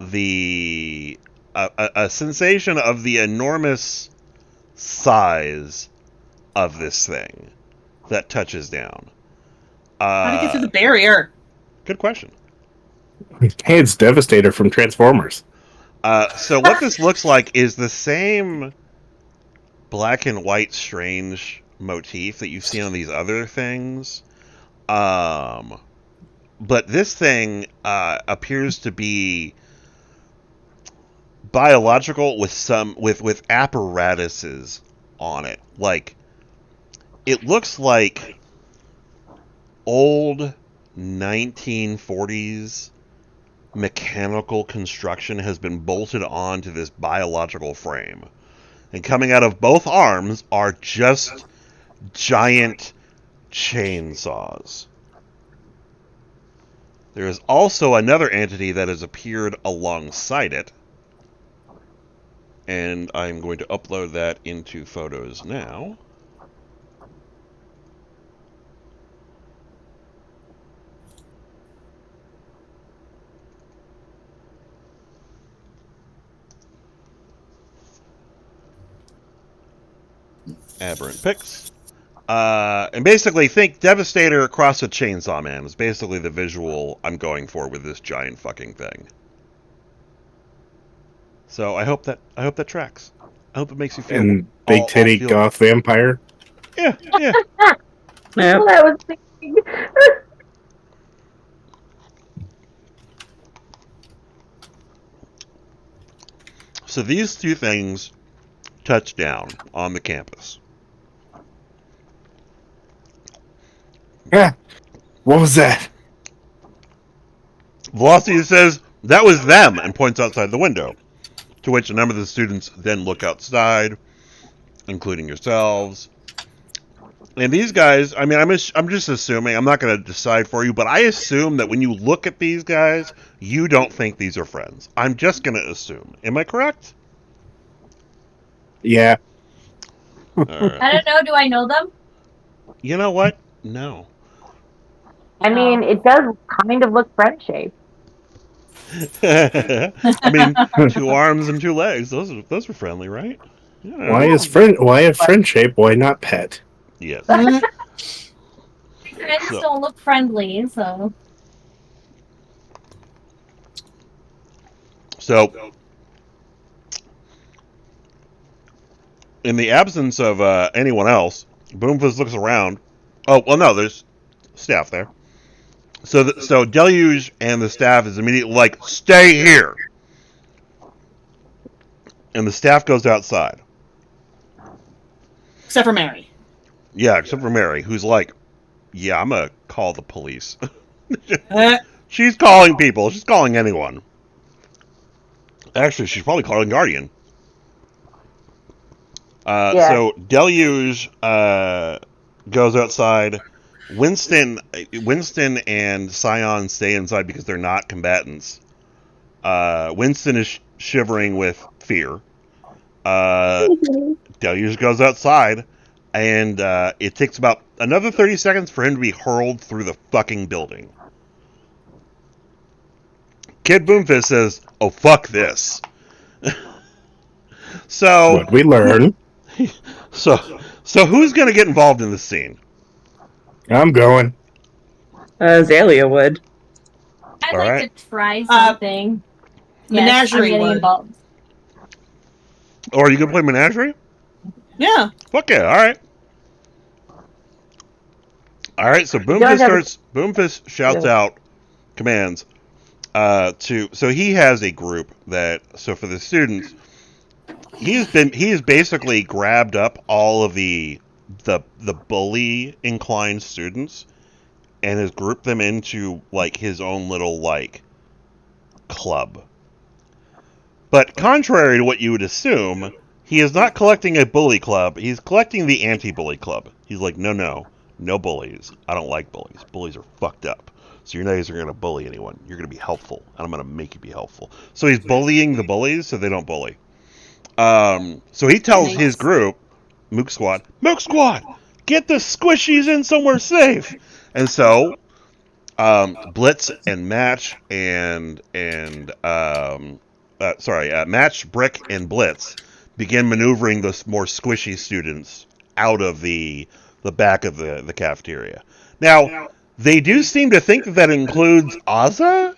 a sensation of the enormous size of this thing that touches down. How to get through the barrier? Good question. Hey, it's Devastator from Transformers. So what this looks like is the same black and white strange motif that you've seen on these other things. But this thing appears to be biological with apparatuses on it. Like it looks like old 1940s mechanical construction has been bolted onto this biological frame. And coming out of both arms are just giant chainsaws. There is also another entity that has appeared alongside it. And I'm going to upload that into photos now. Aberrant pics. And basically think Devastator across a Chainsaw Man is basically the visual I'm going for with this giant fucking thing. So I hope that tracks. I hope it makes you feel. And big titty goth vampire. Yeah. Yep. Well, I was thinking. So these two things touch down on the campus. Yeah. What was that? Velocity says, "That was them," and points outside the window. To which a number of the students then look outside, including yourselves. And these guys, I mean, I'm just assuming, I'm not going to decide for you, but I assume that when you look at these guys, you don't think these are friends. I'm just going to assume. Am I correct? Yeah. All right. I don't know. Do I know them? You know what? No. I mean, it does kind of look friend shaped. I mean, 2 arms and 2 legs. Those are friendly, right? Yeah. Why a friend shape? Why not pet? Yes. Mm, Friends So, don't look friendly, so. so in the absence of anyone else, Boomfist looks around. Oh well, no, there's staff there. So Deluge and the staff is immediately like, "Stay here," and the staff goes outside. except for Mary. Yeah, except for Mary, who's like, "Yeah, I'm gonna call the police." Uh, She's calling people. She's calling anyone. Actually, she's probably calling Guardian. Yeah. So Deluge goes outside. Winston and Scion stay inside because they're not combatants. Winston is shivering with fear. Uh, Deluge goes outside, and it takes about another 30 seconds for him to be hurled through the fucking building. Kid Boomfist says, "Oh fuck this." So, What we learn. so, so who's gonna get involved in this scene? I'm going. Azalea would. I'd All like right. to try something. Yes, I'm Menagerie getting would. involved. Or you can play Menagerie? Yeah. Fuck yeah! All right. All right. So Boomfist shouts out commands to. So he has a group that. So for the students, he has basically grabbed up all of the bully inclined students and has grouped them into like his own little like club. But contrary to what you would assume, he is not collecting a bully club. He's collecting the anti-bully club. He's like, no bullies. I don't like bullies. Bullies are fucked up. So you're not going to bully anyone. You're going to be helpful, and I'm going to make you be helpful. So he's bullying the bullies so they don't bully. So he tells his group, Mook Squad, get the squishies in somewhere safe. And so Blitz and Match Match, Brick, and Blitz begin maneuvering the more squishy students out of the back of the cafeteria. Now, they do seem to think that includes Ozza.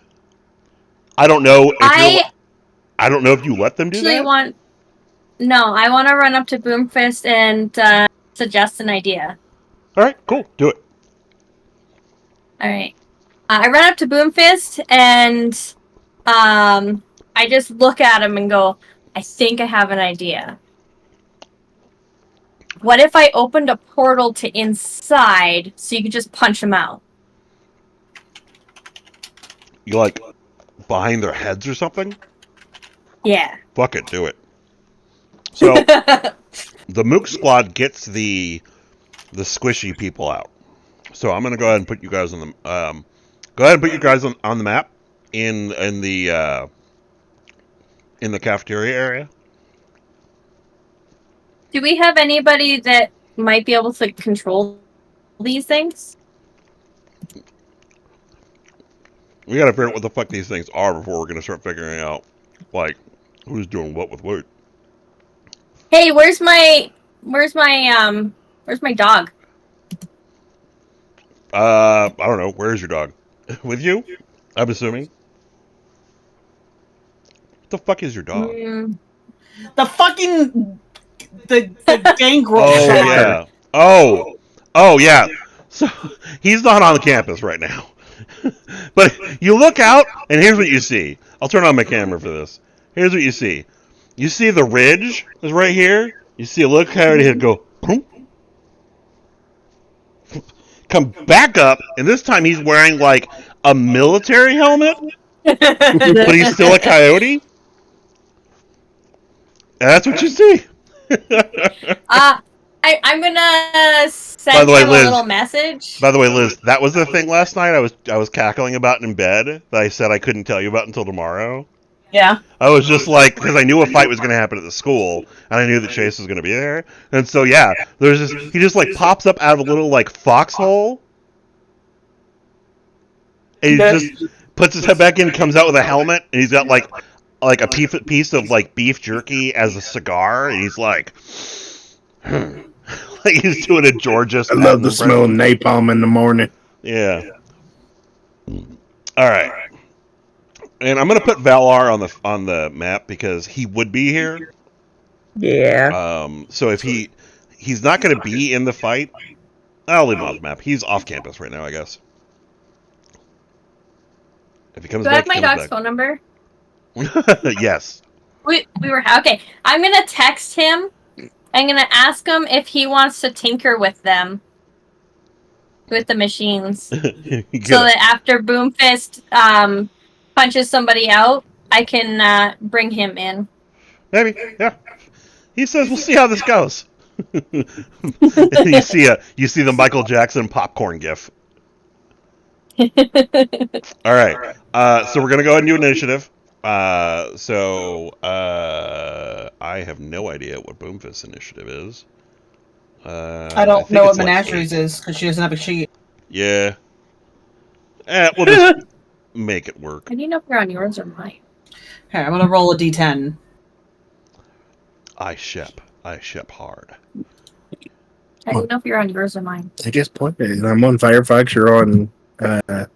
I don't know if you let them do that. I want to run up to Boomfist and suggest an idea. All right, cool, do it. All right. I run up to Boomfist and I just look at him and go, I think I have an idea. What if I opened a portal to inside so you could just punch him out? You like behind their heads or something? Yeah. Fuck it, do it. So the Mook Squad gets the squishy people out. So I'm gonna go ahead and put you guys on the on the map in the cafeteria area. Do we have anybody that might be able to control these things? We gotta figure out what the fuck these things are before we're gonna start figuring out like who's doing what with what. Hey, where's my dog? I don't know. Where's your dog? With you? I'm assuming. What the fuck is your dog? The fucking the gangrel. Oh shot. yeah. Oh yeah. So he's not on the campus right now. But you look out, and here's what you see. I'll turn on my camera for this. Here's what you see. You see the ridge is right here. You see a little coyote head go, boom, come back up, and this time he's wearing like a military helmet, but he's still a coyote. And that's what you see. I'm gonna send him a little message. By the way, Liz, that was the thing last night I was cackling about in bed that I said I couldn't tell you about until tomorrow. Yeah. I was just like, because I knew a fight was going to happen at the school, and I knew that Chase was going to be there, and so yeah, there's just he just like pops up out of a little like foxhole, and he just puts his head back in, comes out with a helmet, and he's got like a piece of like beef jerky as a cigar, and he's like, like he's doing a Georges I love Patton the smell of impression. napalm in the morning. Yeah. All right. And I'm gonna put Valar on the map because he would be here. Yeah. So if he's not gonna be in the fight, I'll leave him off the map. He's off campus right now, I guess. If he comes Do I have back, he my comes dog's phone number? back. Yes. We were okay. I'm gonna text him. I'm gonna ask him if he wants to tinker with them, with the machines, so that after Boomfist punches somebody out, I can bring him in. Maybe, yeah. He says we'll see how this goes. you see the Michael Jackson popcorn gif. All right. So we're gonna go ahead and do initiative. I have no idea what Boomfist's initiative is. I don't think know what it's like Menageries 8. is because she doesn't have a sheet. Yeah. We'll just make it work. How do you know if you're on yours or mine? Here, I'm gonna roll a d10. I shep hard. How do you know if you're on yours or mine? I just pointed. I'm on Firefox. You're on. There's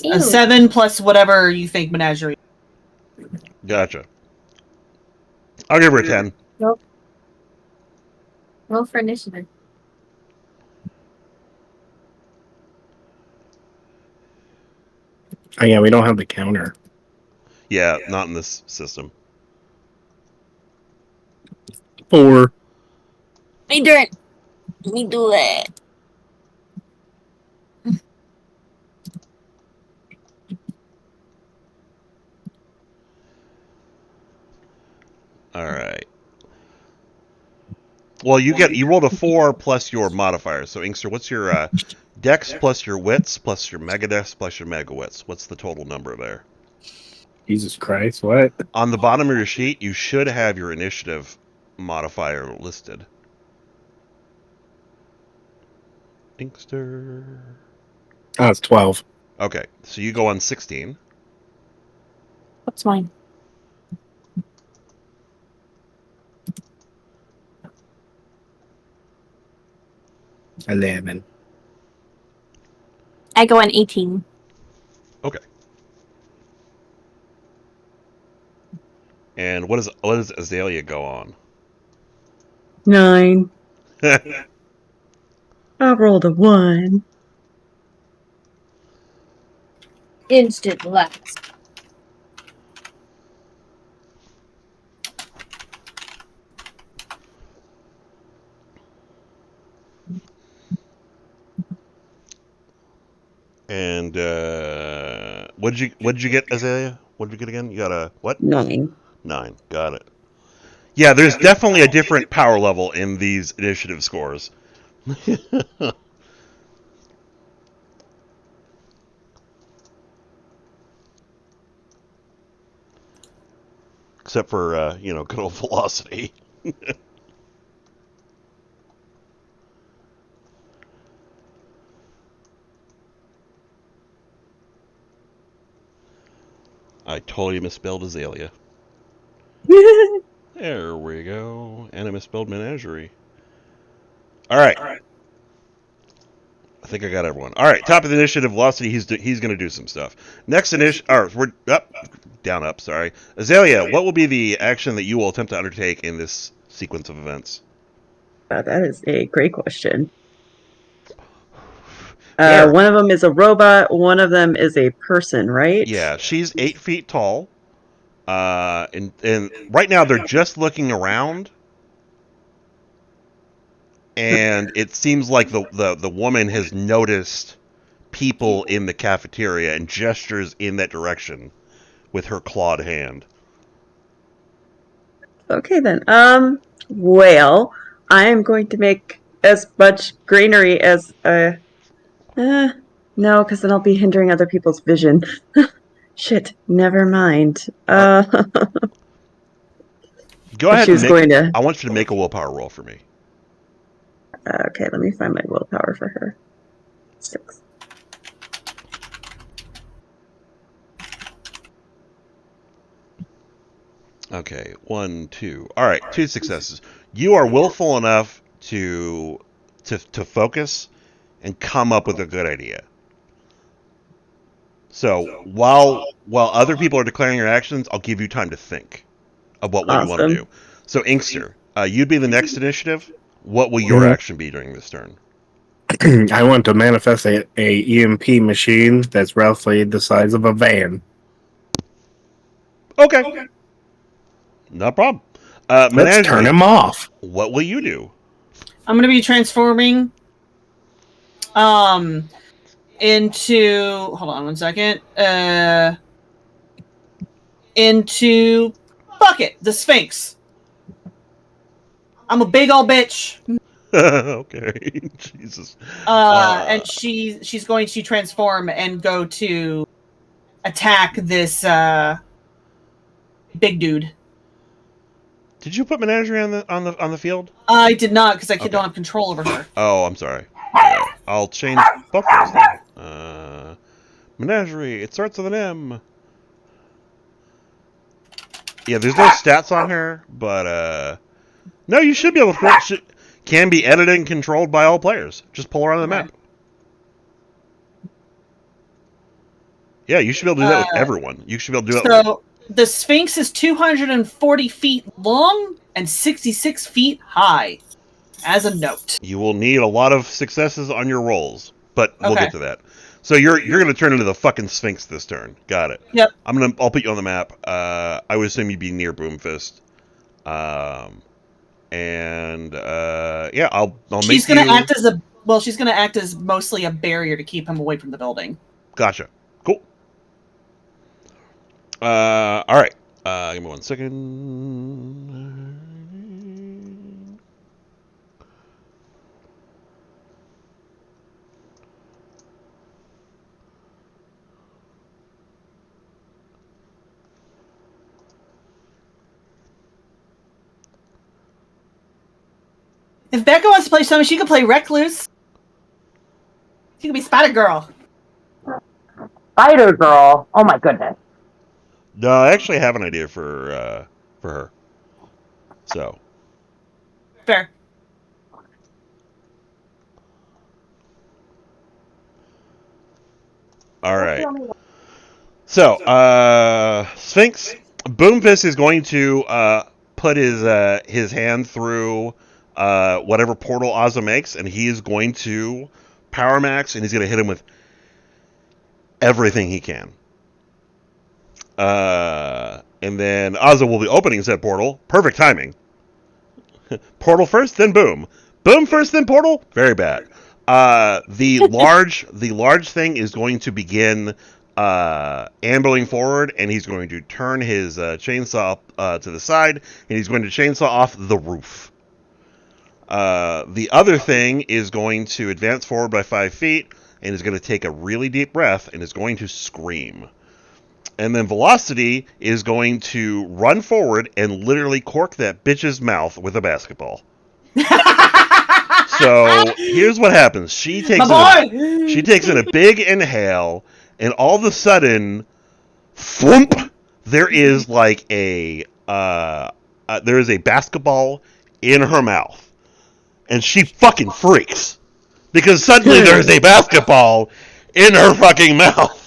a Ew. 7 plus whatever you think Menagerie. Gotcha. I'll give her a 10. Nope. Roll for initiative. Oh, yeah, we don't have the counter. Yeah, not in this system. 4. My turn. Let me do it. All right. Well, you rolled a 4 plus your modifier. So, Inkster, what's your dex plus your wits plus your megadex plus your megawits? What's the total number there? Jesus Christ, what? On the bottom of your sheet, you should have your initiative modifier listed. Inkster. Oh, it's 12. Okay, so you go on 16. What's mine? $11. I go on 18. Okay. And what does Azalea go on? 9. I rolled a 1. Instant last. And what did you get, Azalea? What did you get again? You got a what? 9. 9. Got it. Yeah, there's definitely a different power level in these initiative scores. Except for good old velocity. I totally misspelled Azalea. There we go. And I misspelled Menagerie. All right. I think I got everyone. All right. Top of the initiative, velocity. He's going to do some stuff. Next initiative. Or we're up, down, up. Sorry, Azalea. What will be the action that you will attempt to undertake in this sequence of events? That is a great question. There. One of them is a robot. One of them is a person, right? Yeah, she's 8 feet tall. And right now they're just looking around, and it seems like the woman has noticed people in the cafeteria and gestures in that direction with her clawed hand. Okay then. Well, I am going to make as much greenery as no, because then I'll be hindering other people's vision. Shit, never mind. Go ahead She and was going to. I want you to make a willpower roll for me. Okay, let me find my willpower for her. 6. Okay, 1, 2. All right, 2 successes. You are willful enough to focus and come up with a good idea. So while other people are declaring your actions, I'll give you time to think of what you want to Awesome. do. So Inkster, you'd be the next initiative. What will your action be during this turn? I want to manifest a EMP machine that's roughly the size of a van. Okay, no problem. Let's turn Menagerie, him off. what will you do? I'm gonna be transforming into hold on 1 second. Into fuck it, the Sphinx. I'm a big old bitch. Okay, Jesus. And she's going to transform and go to attack this big dude. Did you put Menagerie on the field? I did not because I Okay. don't have control over her. Oh, I'm sorry. Yeah, I'll change both those then. Menagerie. It starts with an M. Yeah, there's no stats on her, but no, you should be able to. Can be edited and controlled by all players. Just pull her on the map. Yeah, you should be able to do that with everyone. You should be able to do that. So the Sphinx is 240 feet long and 66 feet high. As a note, You will need a lot of successes on your rolls, but we'll get to that. So you're going to turn into the fucking Sphinx this turn. Got it. Yep. I'll put you on the map. I would assume you'd be near Boomfist. Yeah, I'll she's going to act as she's going to act as mostly a barrier to keep him away from the building. Gotcha. Cool. All right. Give me 1 second. If Becca wants to play something, she can play Recluse. She can be Spider Girl. Spider Girl. Oh my goodness. No, I actually have an idea for her. So. Fair. All right. So, Sphinx, Boomfist is going to put his hand through whatever portal Ozza makes, and he is going to power max, and he's going to hit him with everything he can. And then Ozza will be opening said portal. Perfect timing. Portal first, then boom. Boom first, then portal. Very bad. The large thing is going to begin ambling forward, and he's going to turn his chainsaw to the side, and he's going to chainsaw off the roof. The other thing is going to advance forward by 5 feet, and is going to take a really deep breath, and is going to scream. And then Velocity is going to run forward and literally cork that bitch's mouth with a basketball. So here's what happens. She takes in a big inhale, and all of a sudden, thwomp, there is like there is a basketball in her mouth, and she fucking freaks because suddenly there is a basketball in her fucking mouth.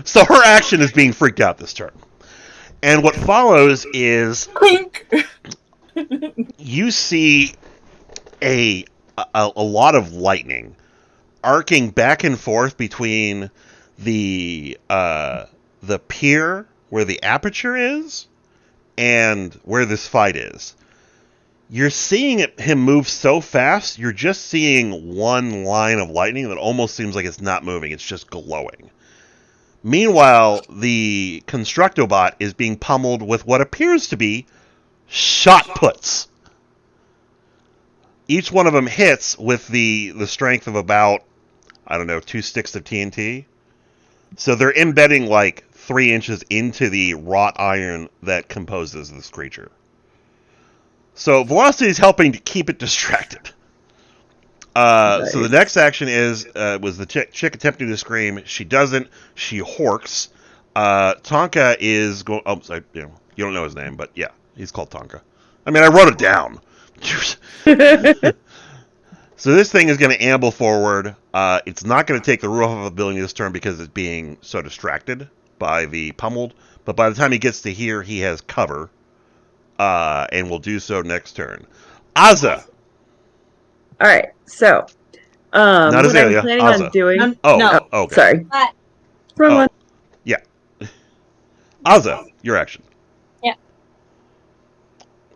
So her action is being freaked out this turn. And what follows is you see a lot of lightning arcing back and forth between the pier where the aperture is and where this fight is. You're seeing him move so fast, you're just seeing one line of lightning that almost seems like it's not moving, it's just glowing. Meanwhile, the Constructobot is being pummeled with what appears to be shot puts. Each one of them hits with the strength of about, 2 sticks of TNT. So they're embedding like 3 inches into the wrought iron that composes this creature. So velocity is helping to keep it distracted. So the next action was the chick attempting to scream. She doesn't. She horks. Tonka is going. Oh, sorry, you don't know his name, but yeah, he's called Tonka. I mean, I wrote it down. So this thing is going to amble forward. It's not going to take the roof off of the building this turn because it's being so distracted by the pummeled. But by the time he gets to here, he has cover, and will do so next turn. Azza. All right, so Not what I'm Azalea. planning Azza. on doing. No. Okay. Sorry. But Wrong one. Yeah. Azza, your action. Yeah.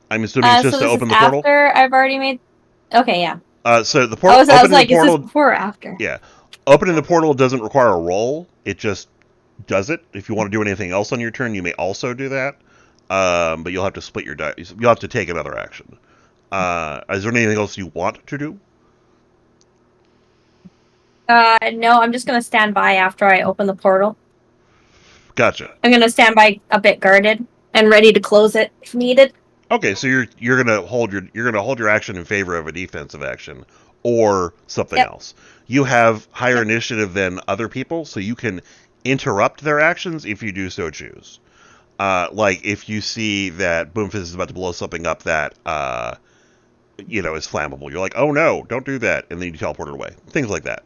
I'm assuming it's just so to this open is the portal. After I've already made. Okay, yeah. So the portal. I was Opening like, the portal. is this before or after? Yeah. Opening the portal doesn't require a roll. It just does it. If you want to do anything else on your turn, you may also do that. But you'll have to split your dice. You'll have to take another action. Is there anything else you want to do? No, I'm just gonna stand by after I open the portal. Gotcha. I'm gonna stand by a bit guarded and ready to close it if needed. Okay, so you're gonna hold your action in favor of a defensive action or something else. You have higher initiative than other people, so you can interrupt their actions if you do so choose. Like if you see that Boomfist is about to blow something up that is flammable, you're like, oh no, don't do that, and then you teleport it away. Things like that.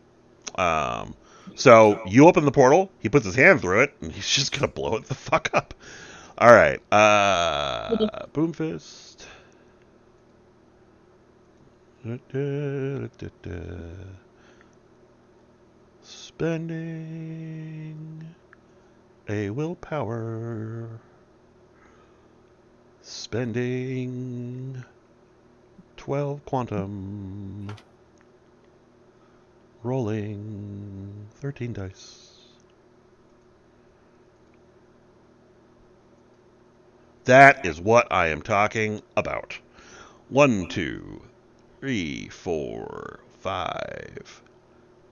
So you open the portal, he puts his hand through it, and he's just gonna blow it the fuck up. All right, Boomfist. Spending a willpower. Spending 12 quantum. Rolling 13 dice. That is what I am talking about. 1, 2, 3, 4, 5,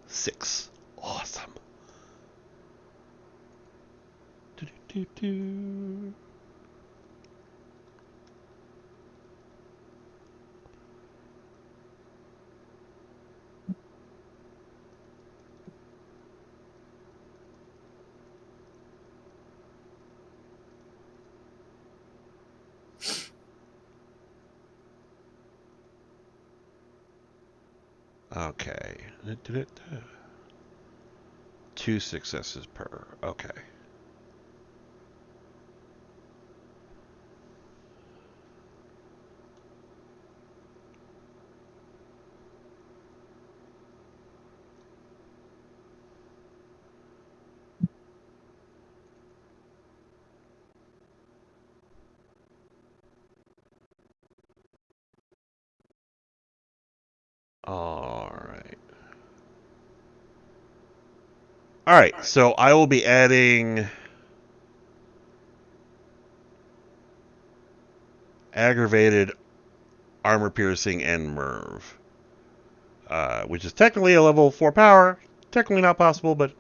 6. Awesome. Do-do-do-do. Okay. 2 successes per. Okay. Alright. Alright, so I will be adding aggravated armor piercing and Merv. Which is technically a level 4 power. Technically not possible, but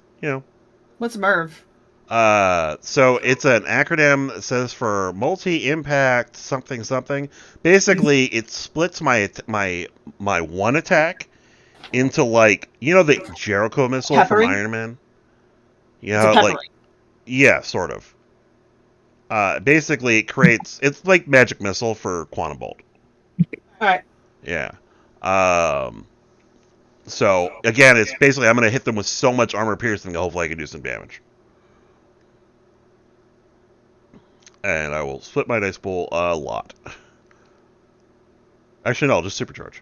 What's Merv? So it's an acronym that says for multi-impact something something. Basically, it splits my one attack into the Jericho missile Peppering? from Iron Man. It's a peppering. Yeah, sort of. Basically, it's like magic missile for quantum bolt. All right. Yeah. So again, it's basically I'm going to hit them with so much armor piercing that hopefully I can do some damage. And I will split my dice pool a lot. Actually, no, I'll just supercharge.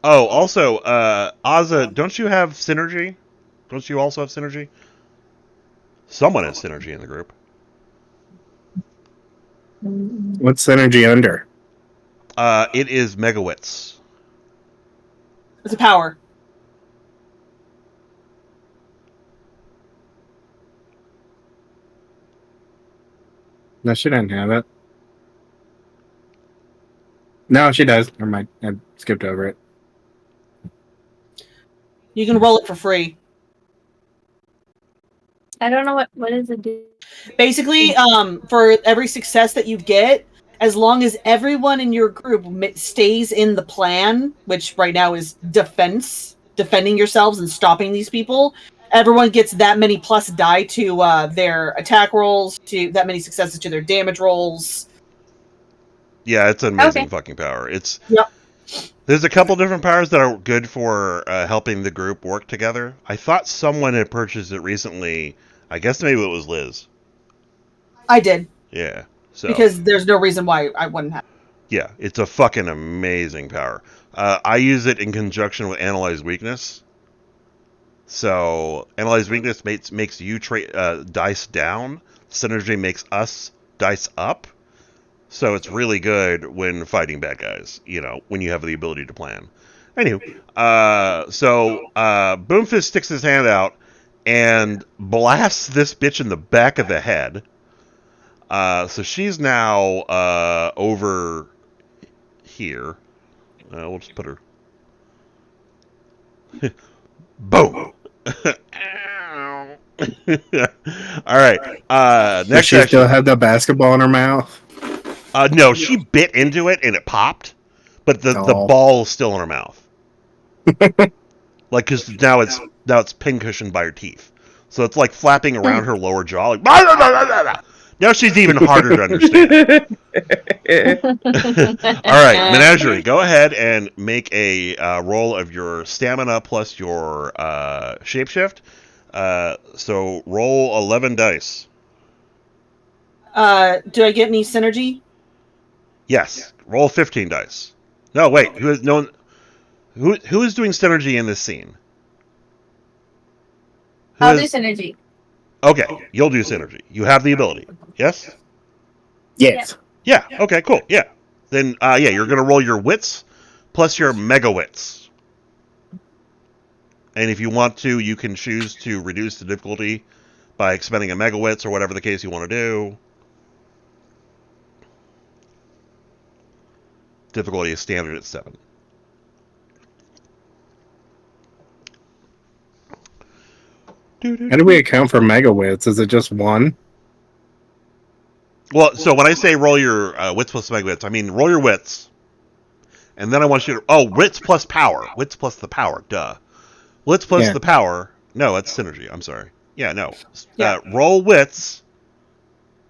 Oh, also, Azza, don't you have synergy? Don't you also have synergy? Someone has synergy in the group. What's synergy under? It is megawitts. It's a power. No, she doesn't have it. No, she does. Never mind. I skipped over it. You can roll it for free. I don't know what does it do. Basically, for every success that you get, as long as everyone in your group stays in the plan, which right now is defending yourselves and stopping these people, everyone gets that many plus die to their attack rolls, to that many successes to their damage rolls. Yeah, it's an amazing Okay. fucking power. It's Yep. There's a couple different powers that are good for helping the group work together. I thought someone had purchased it recently. I guess maybe it was Liz. I did. Yeah. So Because there's no reason why I wouldn't have. yeah, it's a fucking amazing power. I use it in conjunction with Analyze Weakness. So Analyze Weakness makes you dice down. Synergy makes us dice up. So it's really good when fighting bad guys, when you have the ability to plan. Anywho, Boomfist sticks his hand out and blasts this bitch in the back of the head. So she's now over here. We'll just put her. Boom! Ow. All right. Does Next she action. still have the basketball in her mouth? No, she bit into it and it popped, but the Oh. ball is still in her mouth. Like, because now it's pincushioned by her teeth, so it's like flapping around her lower jaw. Like, blah, blah, blah, blah, blah. Now she's even harder to understand. All right, Menagerie, go ahead and make a roll of your stamina plus your shapeshift. So roll 11 dice. Do I get any synergy? Yes, roll 15 dice. No, wait. Who is doing synergy in this scene? I'll do synergy. Okay, you'll do synergy. You have the ability. Yes? Yes. Yeah. Okay, cool. Yeah. Then you're going to roll your wits plus your mega wits. And if you want to, you can choose to reduce the difficulty by expending a mega wits or whatever the case you want to do. Difficulty is standard at 7. How do we account for megawitts? Is it just one? Well, so when I say roll your wits plus mega wits, I mean roll your wits. And then I want you to... Oh, wits plus power. Wits plus the power. Duh. Wits plus the power. No, that's synergy. I'm sorry. Yeah, no. Yeah. Roll wits,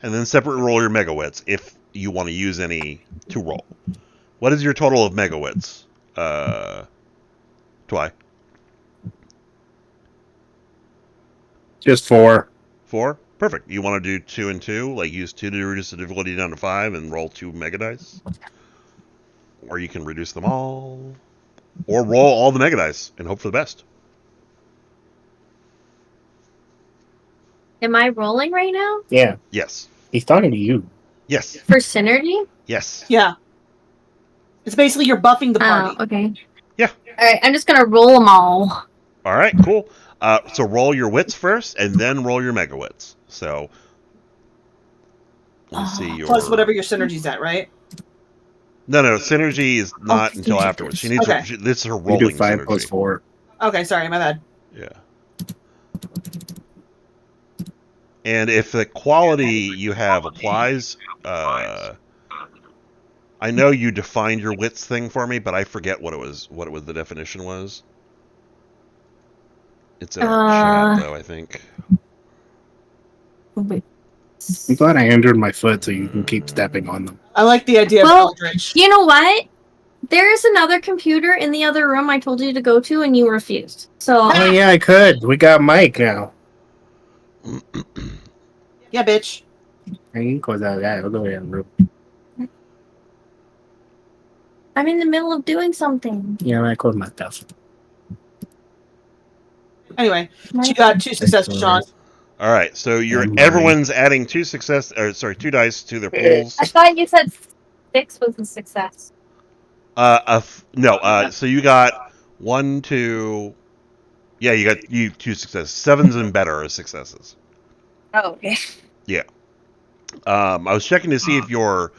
and then separate roll your mega wits if you want to use any to roll. What is your total of mega wits? Twy? Just 4. 4? Perfect. You want to do 2 and 2? Like use 2 to reduce the difficulty down to 5 and roll 2 mega dice? Or you can reduce them all. Or roll all the mega dice and hope for the best. Am I rolling right now? Yeah. Yes. He's talking to you. Yes. For synergy? Yes. Yeah. It's basically you're buffing the party. Oh, okay. Yeah. Alright, I'm just gonna roll them all. All right, cool. So roll your wits first, and then roll your mega wits. So let's see your Plus whatever your synergy's at, right? No, synergy is not until afterwards. She needs Okay. this is her We rolling do 5 synergy. plus 4. Okay, sorry, my bad. Yeah. And if the quality you have applies, I know you defined your wits thing for me, but I forget what it was. The definition was. It's in our chat, though. I think. Wait. I'm glad I injured my foot so you can keep stepping on them. I like the idea of Eldritch. You know what? There's another computer in the other room I told you to go to, and you refused. So Oh yeah, I could. We got Mike now. Yeah, bitch. I can close that guy. I'll go in the room. I'm in the middle of doing something. Yeah, I close my stuff. Anyway, you got 2 successes, Sean. All right, so everyone's adding 2 dice to their pools. I thought you said 6 was a success. No. So you got 1, 2. Yeah, you got 2 successes. 7s and better are successes. Oh, okay. Yeah. I was checking to see if your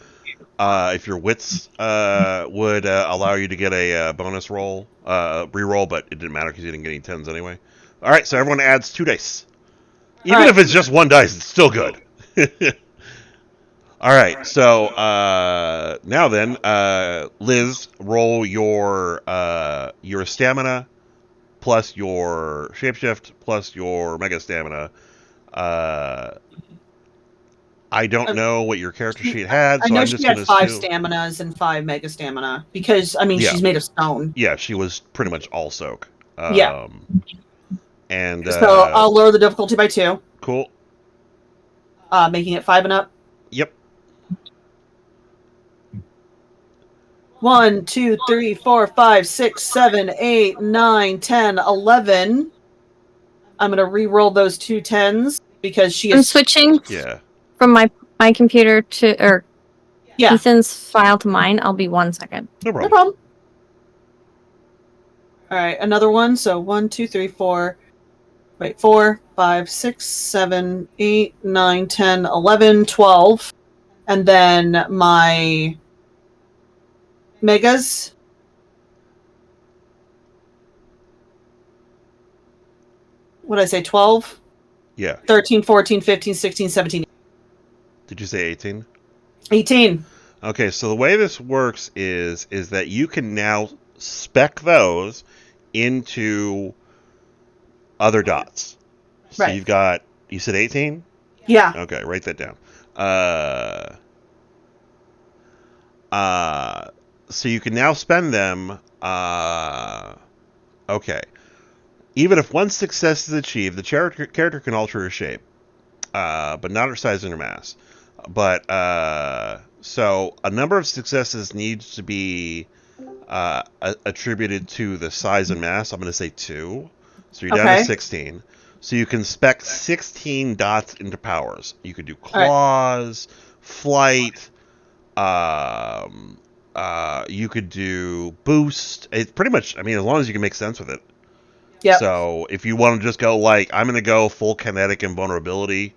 If your wits would allow you to get a bonus roll, re-roll, but it didn't matter because you didn't get any 10s anyway. All right, so everyone adds 2 dice. Even right. if it's just 1 dice, it's still good. All right, so now then, Liz, roll your stamina plus your shapeshift plus your mega stamina. I don't know what your character sheet had, I so know I'm she just had going to 5 assume. staminas and 5 mega stamina because I mean Yeah. she's made of stone. Yeah, she was pretty much all soak. Yeah. And So I'll lower the difficulty by 2, cool. making it 5 and up. Yep. 1, 2, 3, 4, 5, 6, 7, 8, 9, 10, 11. I'm gonna re-roll those 2 10s because she I'm is. switching Yeah. from my computer to Yeah, Ethan's file to mine. I'll be 1 second. No no problem. problem. All right, another one. So 1, 2, 3, 4. Wait, 4, 5, 6, 7, 8, 9, 10, 11, 12. And then my megas. What did I say? 12, Yeah. 13, 14, 15, 16, 17, Did you say 18? 18. Okay, so the way this works is that you can now spec those into other dots. So Right. you've got, you said 18? Yeah. Okay, write that down. So you can now spend them. Okay. Even if 1 success is achieved, the character can alter her shape, but not her size and her mass. But so a number of successes needs to be attributed to the size and mass. I'm going to say 2. So you're down to Okay. 16. So you can spec 16 dots into powers. You could do All right. claws, flight. You could do boost. It's pretty much. I mean, as long as you can make sense with it. Yep. So if you want to just go like, I'm going to go full kinetic and vulnerability.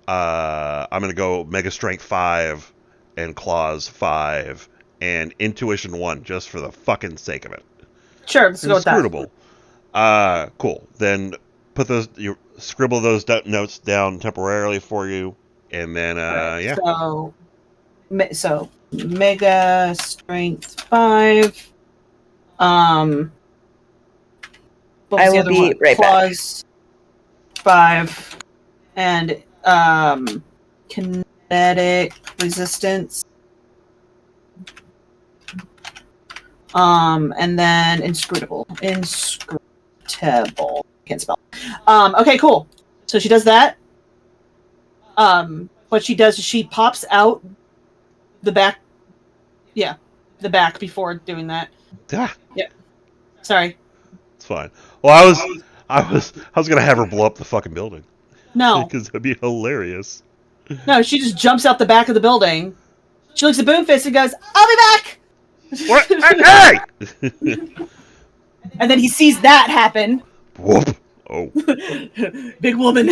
I'm going to go mega strength 5 and claws 5 and intuition 1 just for the fucking sake of it. Sure, let's go with that. Inscrutable. Cool. Then put those, you scribble those notes down temporarily for you, and then Right, yeah. So mega strength 5. What was I the will other be one? right back. Claws 5 and kinetic resistance. And then inscrutable. Inscrutable. Can't spell. Okay, cool. So she does that. What she does is she pops out the back. Yeah, the back before doing that. Ah, Yep. Sorry. it's fine. Well, I was gonna have her blow up the fucking building No, because that'd be hilarious. no. She just jumps out the back of the building. She looks at Boomfist and goes, "I'll be back." What? Hey! And then he sees that happen. Whoop! Oh, Big woman.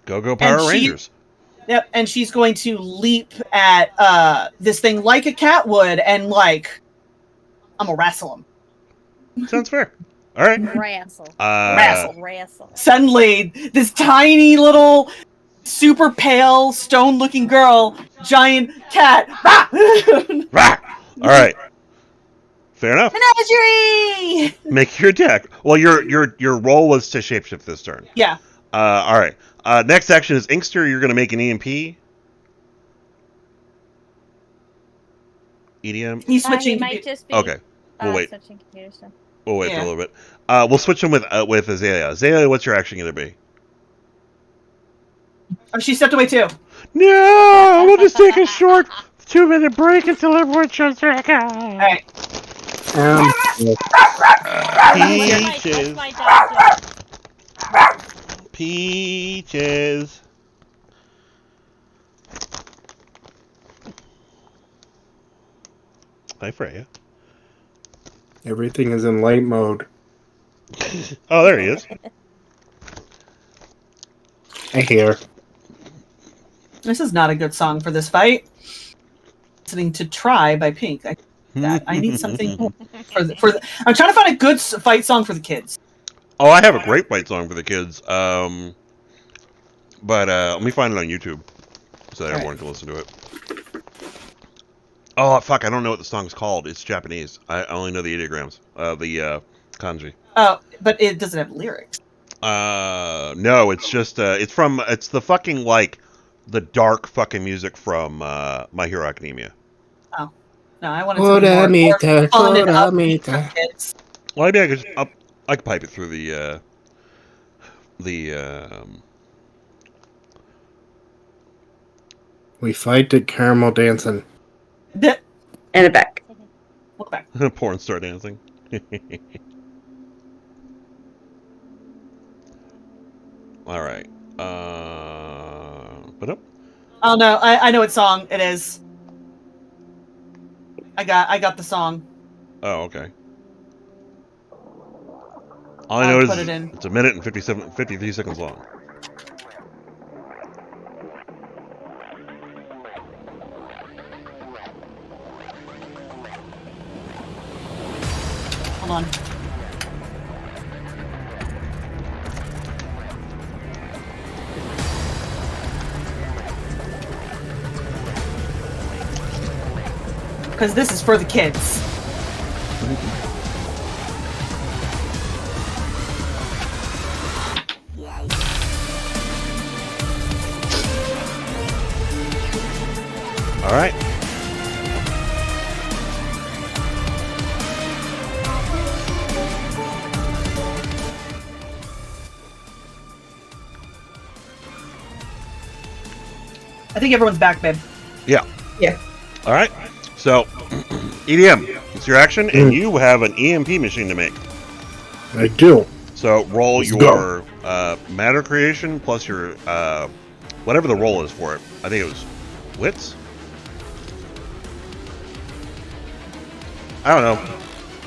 go Power And Rangers! Yep, and she's going to leap at this thing like a cat would, and like, I'm gonna wrestle him. Sounds fair. All right. Wrestle. Wrestle. Suddenly, this tiny little, super pale, stone-looking girl, giant cat. Rah! All right. Fair enough. Menagerie. Make your attack. Well, your roll was to shapeshift this turn. Yeah. All right. Next action is Inkster. You're going to make an EMP. EDM. He's He switching. might just be Okay. We'll wait. switching computer stuff. We'll wait for Yeah. a little bit. We'll switch him with Azalea. Azalea, what's your action going to be? Oh, she stepped away too. No, we'll just take a short 2-minute break until everyone shuts their back out. All right. Peaches. My dog. Peaches. Hi, Freya. Everything is in light mode. Oh, there he is. I hear. This is not a good song for this fight. Listening to "Try" by Pink. I need something for the. I'm trying to find a good fight song for the kids. Oh, I have a great fight song for the kids. But let me find it on YouTube so that everyone can listen to it. Oh fuck! I don't know what the song's called. It's Japanese. I only know the ideograms. The kanji. Oh, but it doesn't have lyrics. No, it's just it's the fucking like the dark fucking music from My Hero Academia. Oh no, I wanted to be more fun and upbeat for kids. Well, maybe I could pipe it through We fight at caramel dancing. And it back. Look back. porn star dancing. All right. But up. Oh no, I know what song it is. I got the song. Oh, okay. All I know is put it in. it's a minute and 53 seconds long. Hold on. Because this is for the kids. All right. I think everyone's back, babe. Yeah. Yeah. All right. So, EDM, it's your action, and you have an EMP machine to make. I do. So roll Let's your matter creation plus your whatever the roll is for it. I think it was wits. I don't know.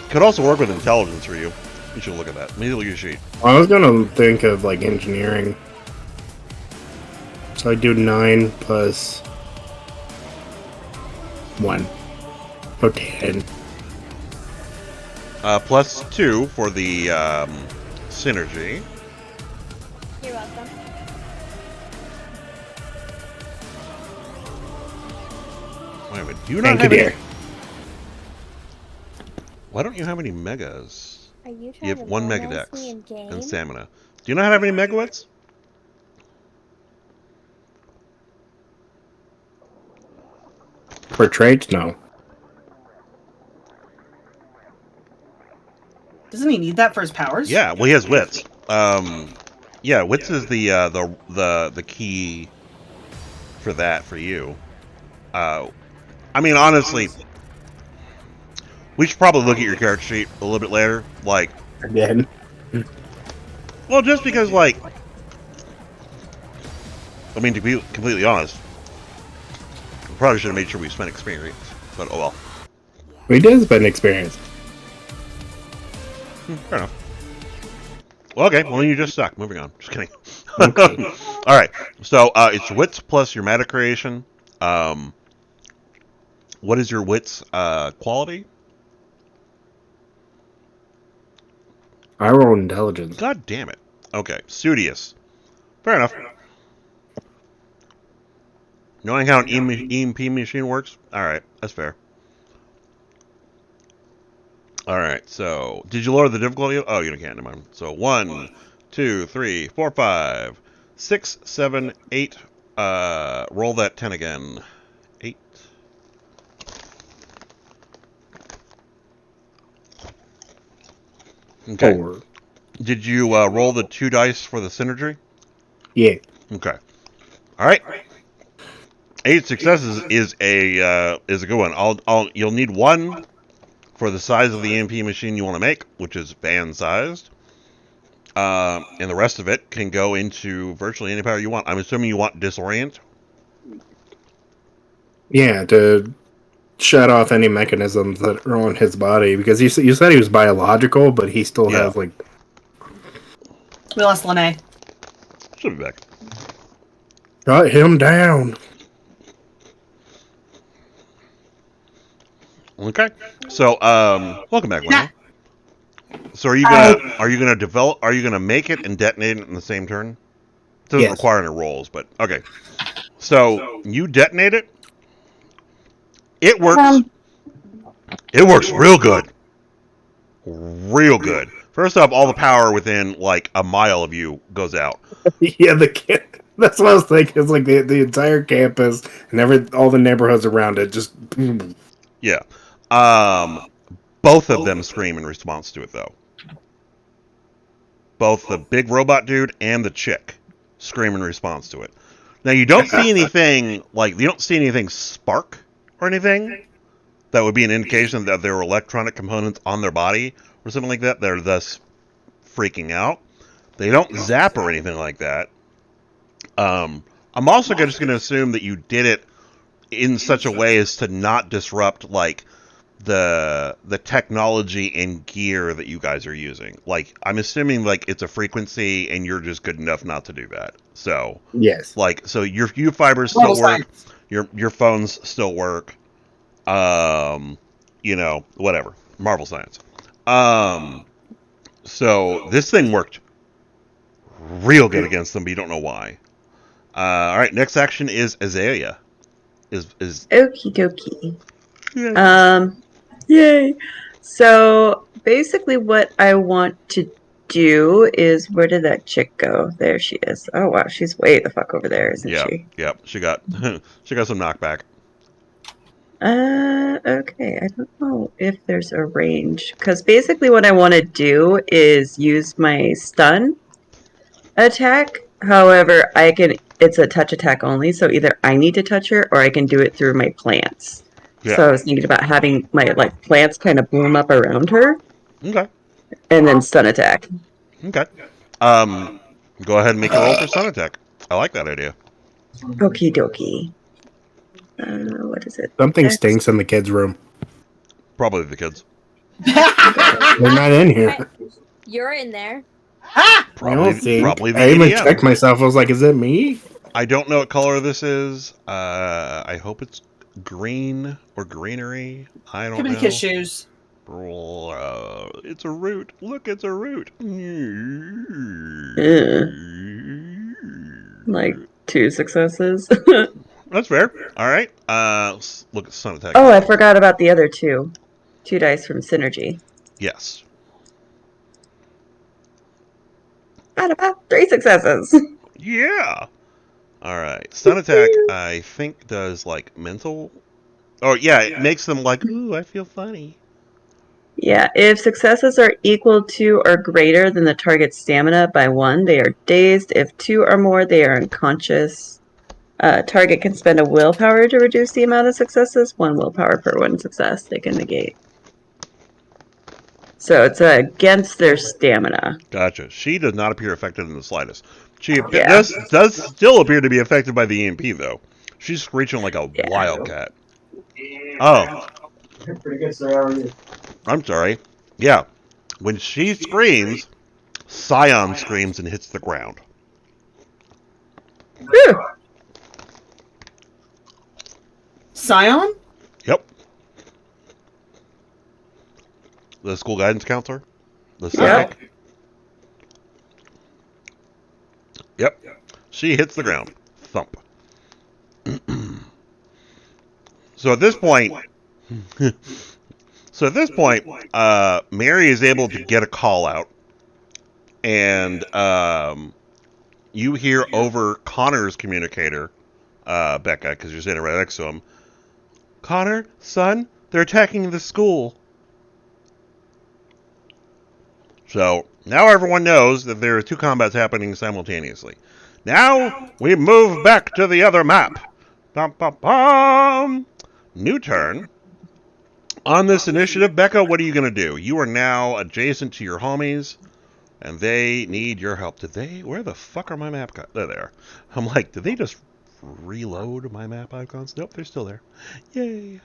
Could also work with intelligence for you. You should look at that. Maybe look at your sheet. I was gonna think of like engineering. So I do 9 plus 1. So 10. Plus 2 for the synergy. You're welcome. Wait a minute. Do you not Thank have you, any? dear. Why don't you have any megas? Are you You trying have to 1 mega bonus dex me in game? and stamina. Do you not have any megawatts? For traits, no. Doesn't he need that for his powers? Yeah, well he has wits. Yeah, wits is the key for that for you. I mean honestly, we should probably look at your character sheet a little bit later. Like, Again. well, just because like, I mean to be completely honest, we probably should have made sure we spent experience. But oh well. We did spend experience. Fair enough. Well, okay. Well, then you just suck. Moving on. Just kidding. Okay. All right. So it's wits plus your matter creation. What is your wits quality? I roll intelligence. God damn it. Okay. Studious. Fair enough. Knowing how an EMP machine works? All right. That's fair. All right. So, did you lower the difficulty? Oh, you can't. Never mind. So, 1, 2, 3, 4, 5, 6, 7, 8. Roll that 10 again. 8. Okay. 4. Did you roll the 2 dice for the synergy? Yeah. Okay. All right. 8 successes is a good one. You'll need 1 for the size of the EMP machine you want to make, which is van sized. And the rest of it can go into virtually any power you want. I'm assuming you want disorient. Yeah, to shut off any mechanisms that are on his body, because you said he was biological, but he still has like. We lost Lene. Should be back. Shut him down. Okay. So, welcome back, Nah. Lana. So, are you gonna develop? Are you gonna make it and detonate it in the same turn? It doesn't Yes. require any rolls, but okay. So you detonate it. It works. It works real good. Real good. First off, all the power within like a mile of you goes out. Yeah, that's what I was thinking. It's like the entire campus and all the neighborhoods around it just. Yeah. Um, both of them scream in response to it, though. Both the big robot dude and the chick scream in response to it. Now you don't see anything spark or anything that would be an indication that there were electronic components on their body or something like that. They're thus freaking out. They don't zap or anything like that. I'm also just going to assume that you did it in such a way as to not disrupt like the technology and gear that you guys are using. Like I'm assuming like it's a frequency and you're just good enough not to do that. So Yes. like so your fibers still work, your phones still work. Whatever. Marvel science. So this thing worked real good against them, but you don't know why. All right, next action is Azalea. Is Okie dokie. yeah. Yay. So basically, what I want to do is, where did that chick go? There she is. Oh wow, she's way the fuck over there, isn't Yep, she? yep. She got she got some knockback. Okay. I don't know if there's a range, because basically what I want to do is use my stun attack. However, it's a touch attack only, so either I need to touch her or I can do it through my plants. Yeah. So I was thinking about having my plants kind of bloom up around her Okay. and then stun attack. Okay. Um, go ahead and make a roll for stun attack. I like that idea. Okie dokie. What is it? Something stinks in the kids' room. Probably the kids. They're not in here. You're in there. I don't think. Probably the I even EDM. checked myself. I was like, "Is it me?" I don't know what color this is. I hope it's green or greenery. I don't Give me know. the kiss shoes. It's a root. Look, it's a root. Like 2 successes. That's fair. All right. Look at stun attack. Oh, I forgot about the other 2. 2 dice from synergy. Yes. Out of 3 successes. Yeah. All right. Stun attack, I think, does like mental. Oh yeah, it makes them like, ooh, I feel funny. Yeah, if successes are equal to or greater than the target's stamina by 1, they are dazed. If 2 or more, they are unconscious. Target can spend a willpower to reduce the amount of successes. 1 willpower per 1 success they can negate. So it's against their stamina. Gotcha. She does not appear affected in the slightest. She Yeah. does still appear to be affected by the EMP though. She's screeching like a wildcat. Oh, Pretty good, sir. How are you? I'm sorry. Yeah, when she screams, Scion screams and hits the ground. Whew. Scion? Yep. The school guidance counselor? The Yep. psychic? Yep. She hits the ground. Thump. So at this point, Mary is able to get a call out, and you hear over Connor's communicator, Becca, because you're sitting right next to him. Connor, son, they're attacking the school. So now everyone knows that there are 2 combats happening simultaneously. Now we move back to the other map. Bum, bum, bum. New turn. On this initiative, Becca, what are you going to do? You are now adjacent to your homies, and they need your help. Where the fuck are my map? There they are. I'm like, did they just reload my map icons? Nope, they're still there. Yay.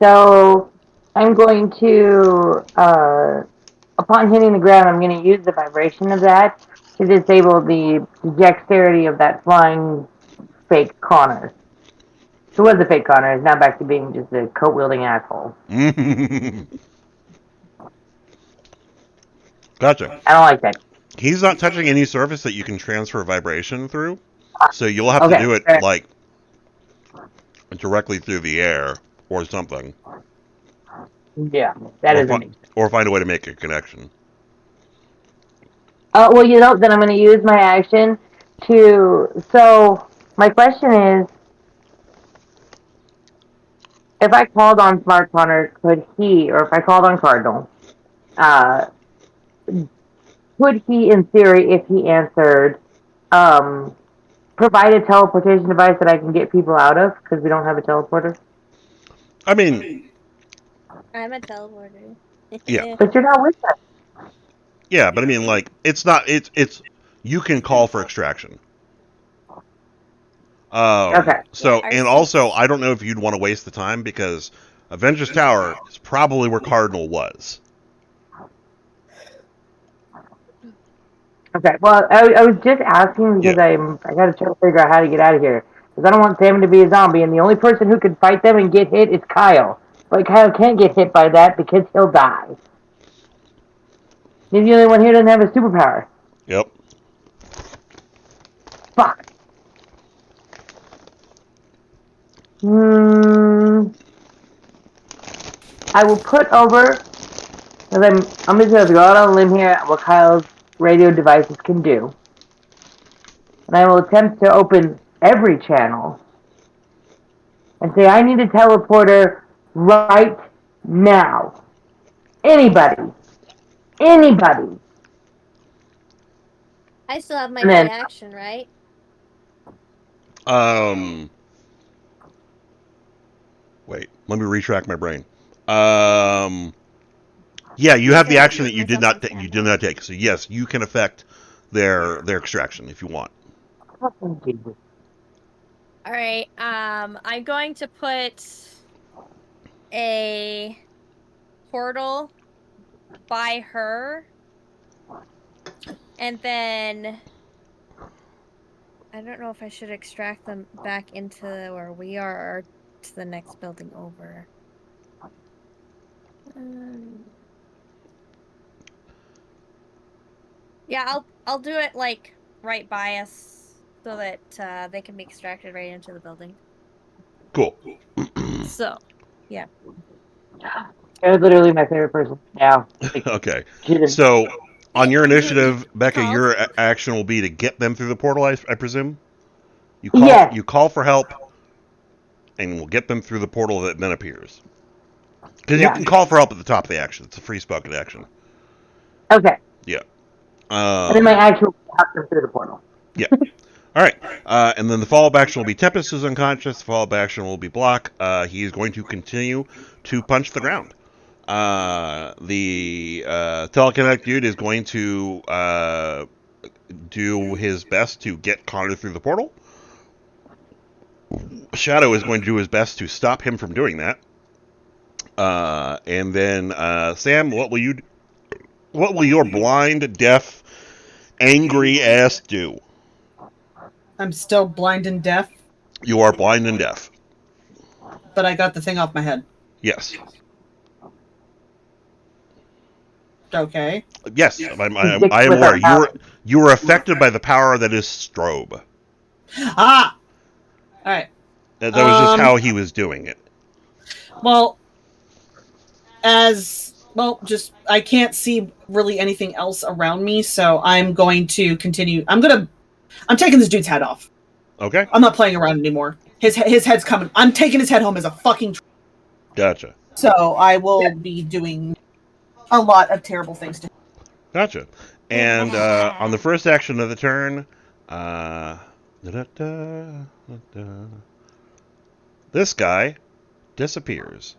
So I'm going to, upon hitting the ground, I'm going to use the vibration of that to disable the dexterity of that flying fake Connor. Who was a fake Connor is now back to being just a coat wielding asshole. Gotcha. I don't like that. He's not touching any surface that you can transfer vibration through, so you'll have to Okay. do it Fair. like directly through the air or something, Yeah, that or doesn't make sense. or find a way to make a connection. Well, then I'm going to use my action to. So, my question is, if I called on Smart Connor, could he, or if I called on Cardinal, uh, could he, in theory, if he answered, provide a teleportation device that I can get people out of? Because we don't have a teleporter. I mean, I'm a teleporter. yeah, But you're not with us. yeah, but I mean, like, it's not. It's you can call for extraction. Okay. So, Our and suits- also, I don't know if you'd want to waste the time because Avengers Tower is probably where Cardinal was. Okay. Well, I was just asking because Yeah. I got to try to figure out how to get out of here. Because I don't want Sam to be a zombie, and the only person who can fight them and get hit is Kyle. But Kyle can't get hit by that because he'll die. He's the only one here who doesn't have a superpower. Yep. Fuck. I will put over, because I'm just going to go out on a limb here, what Kyle's radio devices can do. And I will attempt to open every channel and say, I need a teleporter right now. Anybody. Anybody. I still have my And free then- action, right? Wait, let me retract my brain. Yeah, you have the action that you did not take. So yes, you can affect their extraction if you want. Jesus. All right. I'm going to put a portal by her, and then I don't know if I should extract them back into where we are or to the next building over. Yeah, I'll do it like right by us so that they can be extracted right into the building. Cool. So, yeah. They're literally my favorite person. Yeah. Okay. So on your initiative, Becca, your action will be to get them through the portal. I presume. Yes. You call for help, and we'll get them through the portal that then appears. Because you can call for help at the top of the action. It's a free spoken action. Okay. Yeah. And then my action will help them through the portal. Yeah. All right. And then the follow-up action will be Tempest is unconscious. The follow-up action will be Block. He is going to continue to punch the ground. The telekinetic dude is going to do his best to get Connor through the portal. Shadow is going to do his best to stop him from doing that. And then Sam, what will your blind, deaf, angry ass do? I'm still blind and deaf, You are blind and deaf. but I got the thing off my head. Yes. Okay. Yes, I am aware. You were affected by the power that is strobe. Ah! Alright. That was just how he was doing it. Well, just I can't see really anything else around me, so I'm going to continue. I'm taking this dude's head off. Okay. I'm not playing around anymore. His head's coming. I'm taking his head home as a fucking. Gotcha. So I will be doing a lot of terrible things to him. Gotcha. And on the first action of the turn, this guy disappears.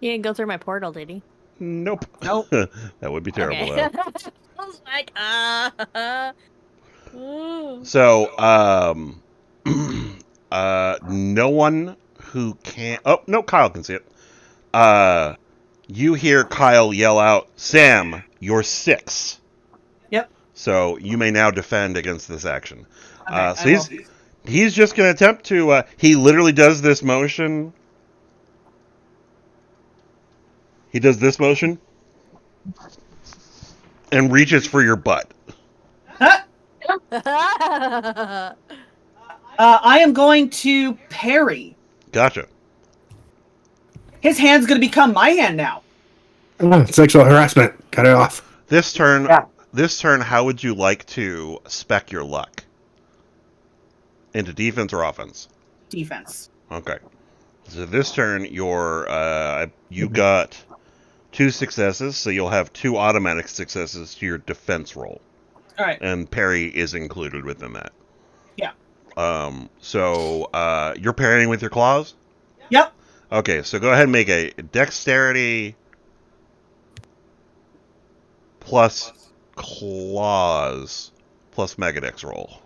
He didn't go through my portal, did he? Nope. Nope. That would be terrible, Okay. though. I was like, So, no one who can. Oh no, Kyle can see it. You hear Kyle yell out, "Sam, you're 6." So you may now defend against this action. Okay, So he's just going to attempt to. He literally does this motion. He does this motion and reaches for your butt. I am going to parry. Gotcha. His hand's going to become my hand now. Sexual harassment. Cut it off. This turn, Yeah. how would you like to spec your luck? Into defense or offense? Defense. Okay. So this turn, you got 2 successes, so you'll have 2 automatic successes to your defense roll. All right. And parry is included within that. Yeah. So you're parrying with your claws? Yep. Okay, so go ahead and make a dexterity plus claws plus megadex roll.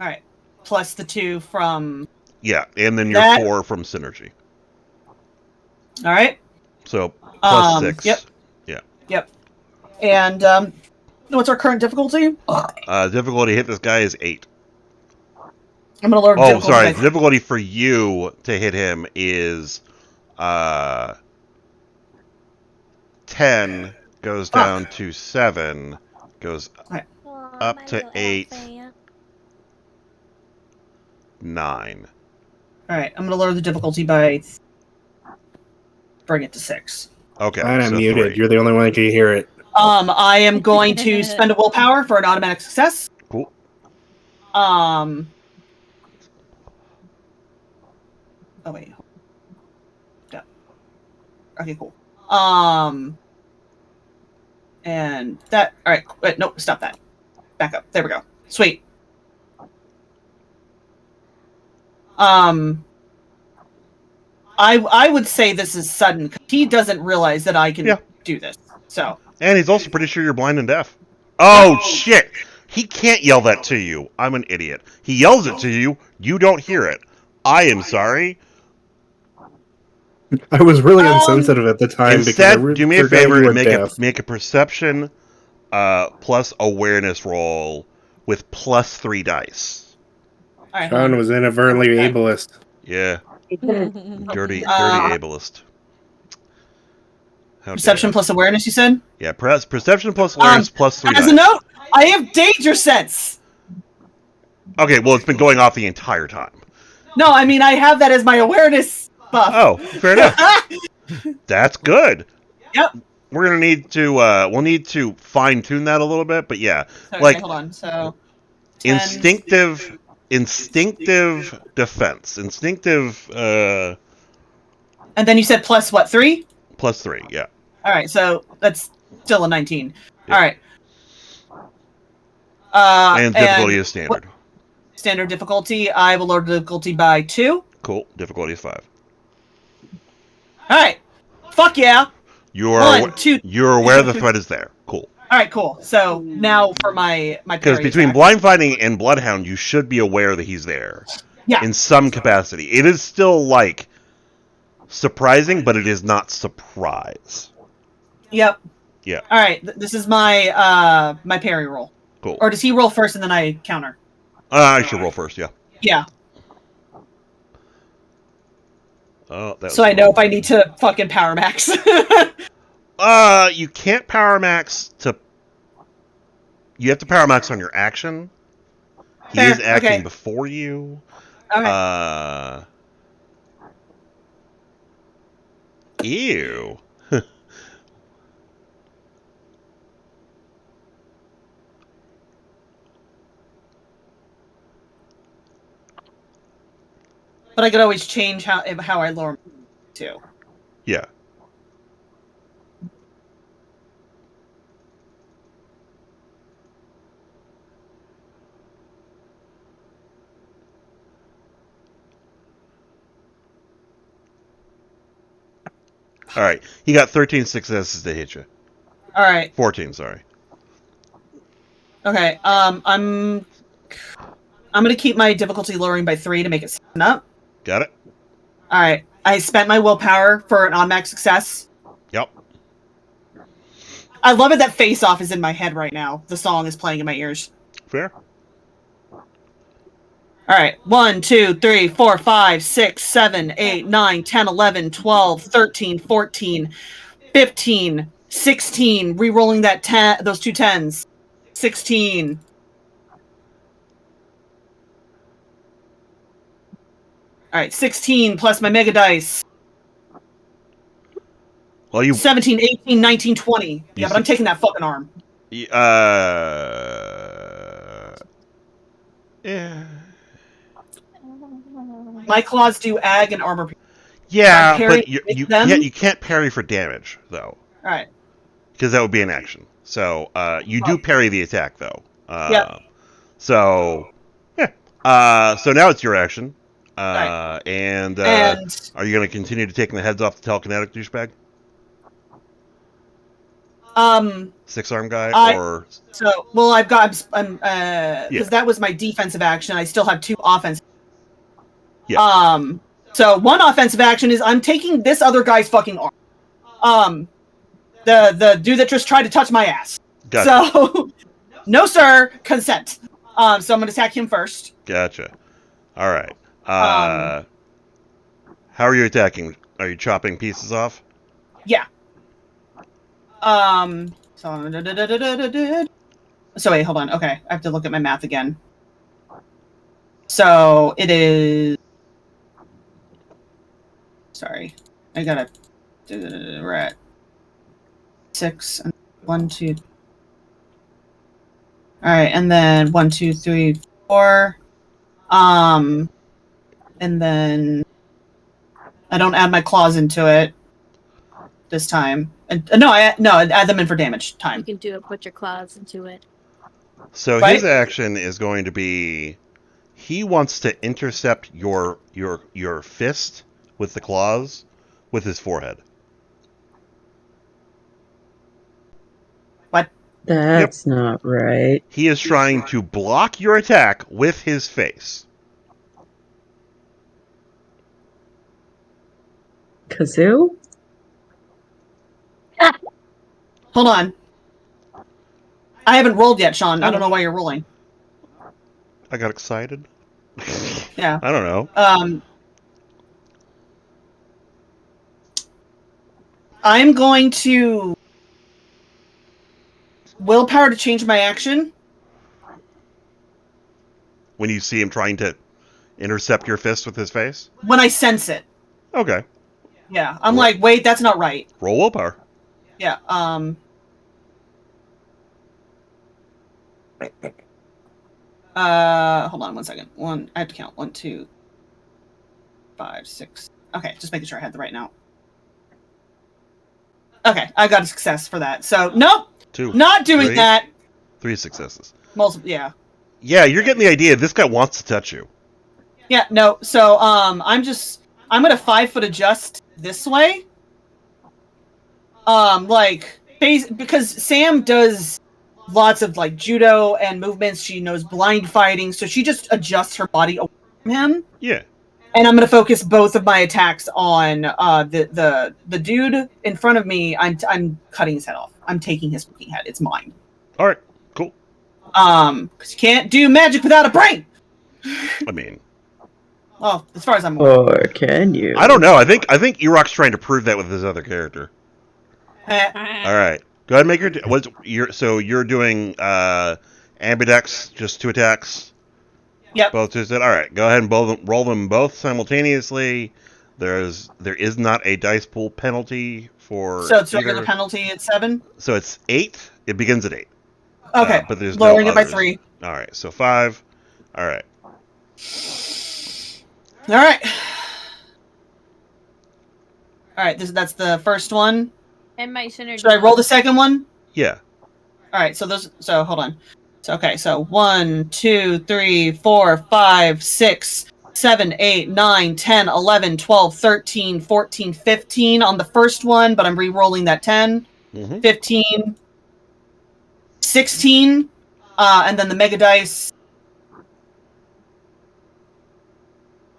All right. Plus the 2 from. Yeah, and then your 4 from synergy. All right. So plus 6. Yep. Yeah. Yep. And what's our current difficulty? Difficulty to hit this guy is 8. I'm gonna learn. Oh, sorry. The difficulty for you to hit him is 10, goes down to 7, goes up to 8, 9. All right. I'm gonna lower the difficulty by. Bring it to 6. Okay. And I'm so muted. 3. You're the only one that can hear it. I am going to spend a willpower for an automatic success. Cool. Oh wait. Yeah. Okay, cool. And that. All right. Wait, nope. Stop that. Back up. There we go. Sweet. I would say this is sudden. 'Cause he doesn't realize that I can do this. So. And he's also pretty sure you're blind and deaf. Oh, shit! He can't yell that to you. I'm an idiot. He yells it to you. You don't hear it. I am sorry. I was really insensitive at the time Instead, because I do me a forgot favor you were and deaf. make a perception plus awareness roll with plus 3 dice. All right. Sean was inadvertently ableist. Yeah. Dirty ableist. How Perception dare. plus awareness, you said? Yeah, perception plus awareness plus 3 As dice. a note, I have danger sense. Okay, well, it's been going off the entire time. No, I mean, I have that as my awareness buff. Oh, fair enough. That's good. Yep. We're gonna need to we'll need to fine tune that a little bit, but yeah, Sorry, like hold on. So 10, instinctive defense, instinctive and then you said plus what, 3? plus 3, yeah. All right, so that's still a 19. Yeah. All right. And difficulty is standard. Standard difficulty. I will lower the difficulty by 2. Cool. Difficulty is 5. All right. Fuck yeah. You are 1, 2. you're aware the threat is there. Cool. All right, cool. So now for my Because parry between attack. blind fighting and bloodhound, you should be aware that he's there. Yeah. In some capacity. It is still like surprising, but it is not surprise. Yep. Yeah. All right. This is my my parry roll. Cool. Or does he roll first and then I counter? I should roll first, yeah. Yeah. Oh, that So I know if I need to fucking power max. You can't power max to. You have to power max on your action. He Fair, is acting okay. before you. Okay. Ew. But I could always change how I lower too. Yeah. All right. He got 13 successes to hit you. All right. 14, sorry. Okay. I'm gonna keep my difficulty lowering by 3 to make it 7 up. Got it? All right. I spent my willpower for an on-max success. Yep. I love it that Face Off is in my head right now. The song is playing in my ears. Fair. All right. 1, 2, 3, 4, 5, 6, 7, 8, 9, 10, 11, 12, 13, 14, 15, 16. Rerolling that 10, those two 10s. 16. All right. 16 plus my mega dice. Well, you 17, 18, 19, 20. Yeah, but I'm taking that fucking arm. Yeah. My claws do ag and armor. Yeah, I'm but parrying you them. can't parry for damage though, All right. because that would be an action. So you do parry the attack though. Yep. So yeah. So now it's your action. Right. And And are you going to continue to take the heads off the telekinetic douchebag? Six arm guy or I've got because that was my defensive action. I still have 2 offensive. Yeah. So one offensive action is I'm taking this other guy's fucking arm. The dude that just tried to touch my ass. Gotcha. So no sir, consent. So I'm gonna attack him first. Gotcha. All right. How are you attacking? Are you chopping pieces off? Yeah. So wait, hold on. Okay, I have to look at my math again. So it is. Sorry, I gotta. We're at 6 and 1, 2. All right, and then 1, 2, 3, 4. And then I don't add my claws into it this time. I add them in for damage You time. can do it. Put your claws into it. So Right? his action is going to be he wants to intercept your fist with the claws with his forehead. What? That's not right. He is trying to block your attack with his face. Kazoo? Hold on. I haven't rolled yet, Sean. I don't know why you're rolling. I got excited. Yeah. I don't know. I'm going to willpower to change my action. When you see him trying to intercept your fist with his face? When I sense it. Okay. Yeah. I'm like, wait, that's not right. Roll willpower. Yeah. Hold on 1 second. I have to count. 1, 2, 5, 6. Okay, just making sure I had the right note. Okay, I got a success for that. So nope, 2. Not doing 3, that. 3 successes. Multiple, yeah. Yeah, you're getting the idea. This guy wants to touch you. Yeah, no. So I'm gonna 5-foot adjust this way. Because Sam does lots of like judo and movements. She knows blind fighting, so she just adjusts her body away from him. Yeah. And I'm gonna focus both of my attacks on the dude in front of me. I'm cutting his head off. I'm taking his fucking head. It's mine. All right. Cool. Because you can't do magic without a brain. I mean, well, as far as I'm aware. Or can you? I don't know. I think Eroc's trying to prove that with his other character. All right. Go ahead and make you're doing ambidex, just 2 attacks. Yep. Both is it. All right. Go ahead and roll them both simultaneously. There is not a dice pool penalty for. So it's regular penalty at 7. So it's 8. It begins at 8. Okay. But there's lowering no it by others. 3. All right. So 5. All right. All right. All right. That's the first one. And my synergy. Should I roll the second one? Yeah. All right. So hold on. So okay. So 1, 2, 3, 4, 5, 6, 7, 8, 9, 10, 11, 12, 13, 14, 15 on the first one, but I'm re-rolling that 10. 15, 16, and then the mega dice.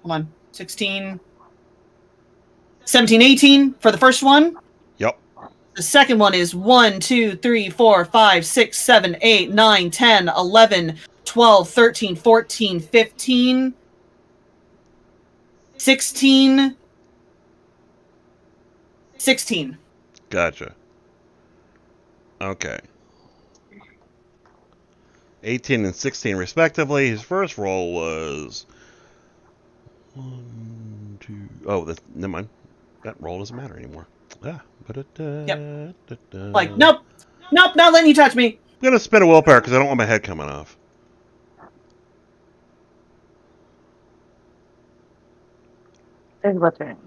Hold on. 16, 17, 18 for the first one. Yep. The second one is 1, 2, 3, 4, 5, 6, 7, 8, 9, 10, 11, 12, 13, 14, 15, 16, 16. Gotcha. Okay. 18 and 16 respectively. His first roll was 1, 2. Oh, never mind. That roll doesn't matter anymore. Yep. Like, nope, not letting you touch me. I'm gonna spin a willpower because I don't want my head coming off. There's what's her name.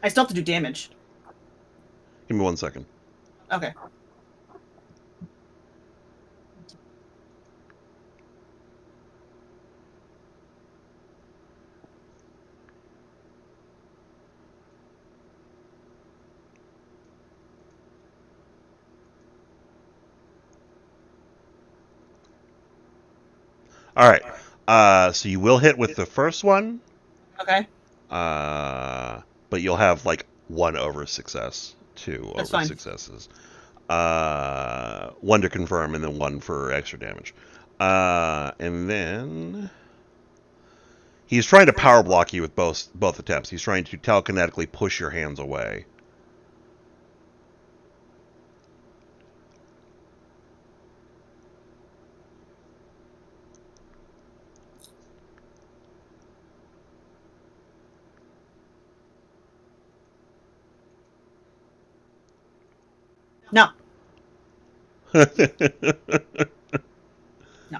I still have to do damage. Give me 1 second. Okay. All right. So you will hit with the first one. Okay. But you'll have like 1 over success, 2 That's over fine. successes. 1 to confirm, and then 1 for extra damage. And then he's trying to power block you with both attempts. He's trying to telekinetically push your hands away. No. No.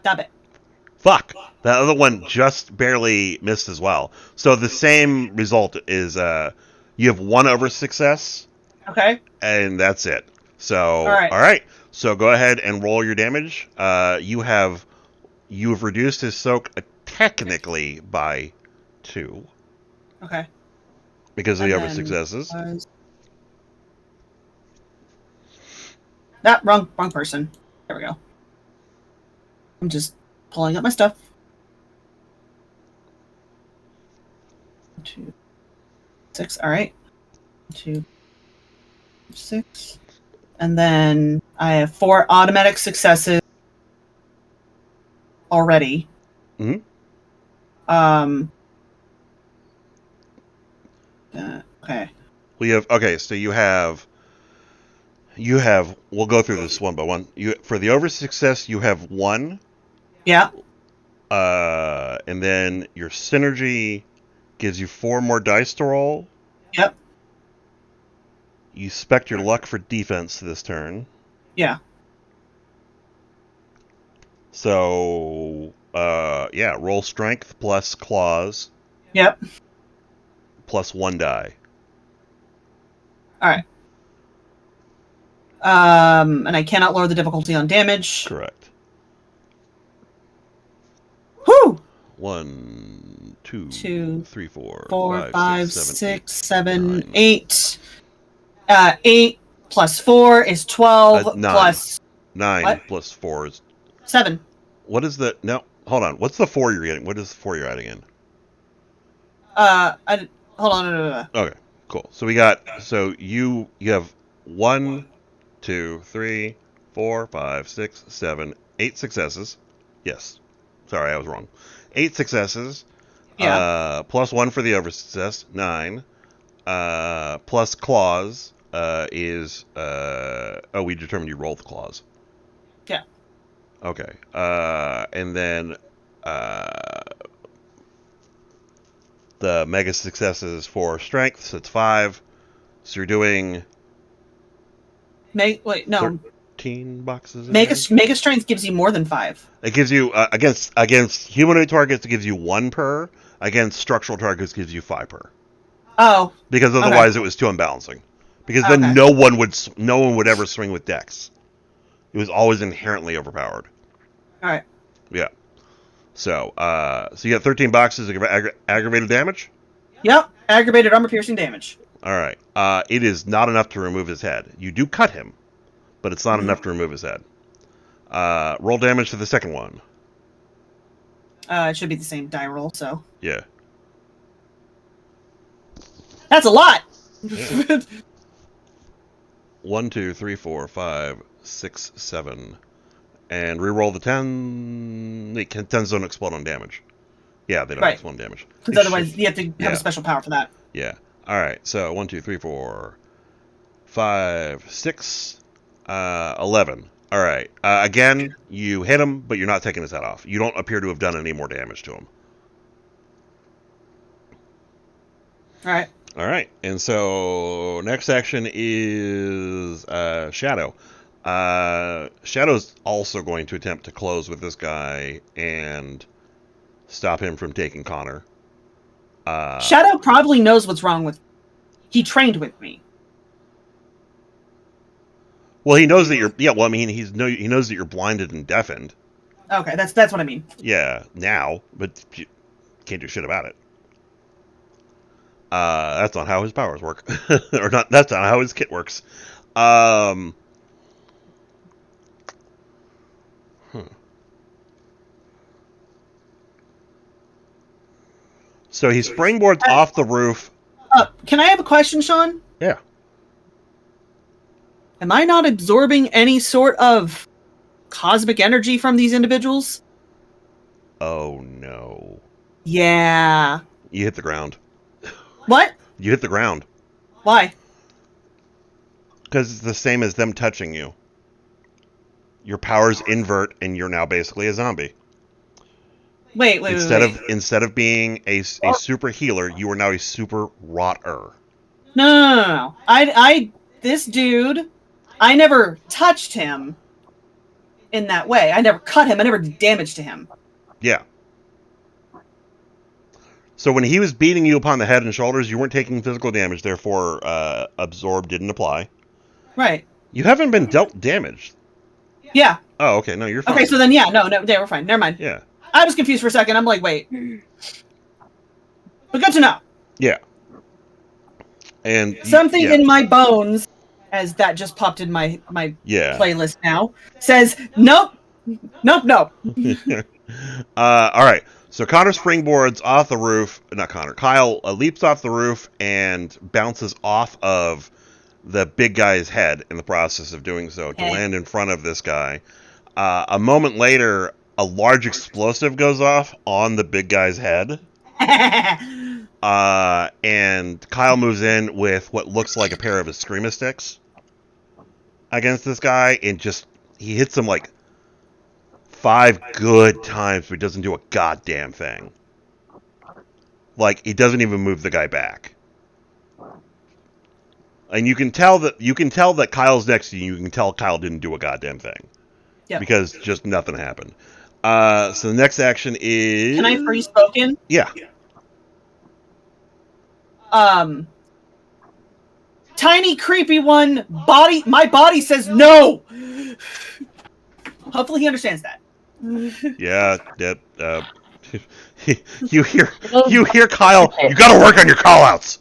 Stop it. Fuck. That other one just barely missed as well. So the same result is you have 1 over success, Okay. and that's it. So All right. So go ahead and roll your damage. You have reduced his soak technically by 2 Okay. because of the And over then successes. Wrong person. There we go. I'm just pulling up my stuff. 2, 6. All right. 2, 6. And then I have 4 automatic successes already. Mhm. Okay. So you have. We'll go through this one by one. For the over success, you have 1. Yeah. And then your synergy gives you 4 more dice to roll. Yep. You spec your luck for defense this turn. Yeah. So, roll strength plus claws Yep. plus 1 die. All right. And I cannot lower the difficulty on damage. Correct. Whew! 1, 2, 2, 3, 4, 4, 5, 5, 6, 6, 7, 9. 8. 8 plus 4 is 12 9. plus 9 what? plus 4 is... 7. What is the... No, hold on. What's the 4 you're getting? What is the 4 you're adding in? Hold on. No. Okay, cool. So we got... So you have 1, 2, 3, 4, 5, 6, 7, 8 successes. Yes. Sorry, I was wrong. 8 successes. Yeah. Plus 1 for the over success. 9. Plus claws is... we determined you roll the claws. Yeah. Okay. And then the mega successes for strength, so it's 5. So you're doing Wait, no. 13 boxes. Mega strength gives you more than 5. It gives you against humanoid targets, it gives you 1 per. Against structural targets, gives you 5 per. Oh. Because otherwise it was too unbalancing. Because then Okay. no one would ever swing with dex. It was always inherently overpowered. All right. Yeah. So you got 13 boxes of aggravated damage. Yep. Aggravated armor piercing damage. All right. It is not enough to remove his head. You do cut him, but it's not enough to remove his head. Roll damage to the second one. It should be the same die roll, so. Yeah. That's a lot! Yeah. 1, 2, 3, 4, 5, 6, 7. And re-roll the 10. The 10s don't explode on damage. Yeah, they don't explode on damage. Because otherwise you have to have a special power for that. Yeah. Alright, so 1, 2, 3, 4, 5, 6, 11. Alright. Again, you hit him, but you're not taking his head off. You don't appear to have done any more damage to him. Alright. Alright, and so next action is Shadow. Shadow's also going to attempt to close with this guy and stop him from taking Connor. Shadow probably knows what's wrong with me. He trained with me. Well, he knows that you're. Yeah, well, I mean, he knows that you're blinded and deafened. Okay, that's what I mean. Yeah, now, but you can't do shit about it. That's not how his powers work, or not. That's not how his kit works. So he springboards off the roof. Can I have a question, Sean? Yeah. Am I not absorbing any sort of cosmic energy from these individuals? Oh no. Yeah. You hit the ground. What? You hit the ground. Why? Because it's the same as them touching you. Your powers invert, and you're now basically a zombie. Wait. Instead of being a super healer, you are now a super rotter. No. This dude, I never touched him in that way. I never cut him. I never did damage to him. Yeah. So when he was beating you upon the head and shoulders, you weren't taking physical damage, therefore absorb didn't apply. Right. You haven't been dealt damage. Yeah. Oh, okay. No, you're fine. Okay, so then yeah, no, we're fine. Never mind. Yeah. I was confused for a second. I'm like, wait. But good to know. Yeah. And something in my bones, as that just popped in my playlist now, says nope. All right. So Connor springboards off the roof. Not Connor. Kyle leaps off the roof and bounces off of the big guy's head in the process of doing so to land in front of this guy. A moment later, a large explosive goes off on the big guy's head. And Kyle moves in with what looks like a pair of his Screama sticks against this guy, and he hits him like 5 good times, but he doesn't do a goddamn thing. Like, he doesn't even move the guy back. And you can tell that Kyle's next to you. You can tell Kyle didn't do a goddamn thing. Yep. Because just nothing happened. So the next action is... Can I free spoken? Yeah. Tiny creepy one body. My body says no. Hopefully he understands that. Yeah. You hear Kyle. You got to work on your callouts.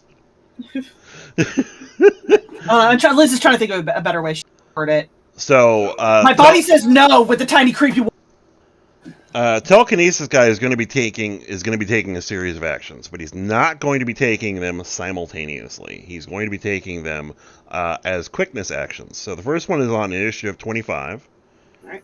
Liz is trying to think of a better way she word it. So my body says no with the tiny creepy one. Telekinesis guy is going to be taking a series of actions, but he's not going to be taking them simultaneously. He's going to be taking them as quickness actions. So the first one is on initiative 25, right.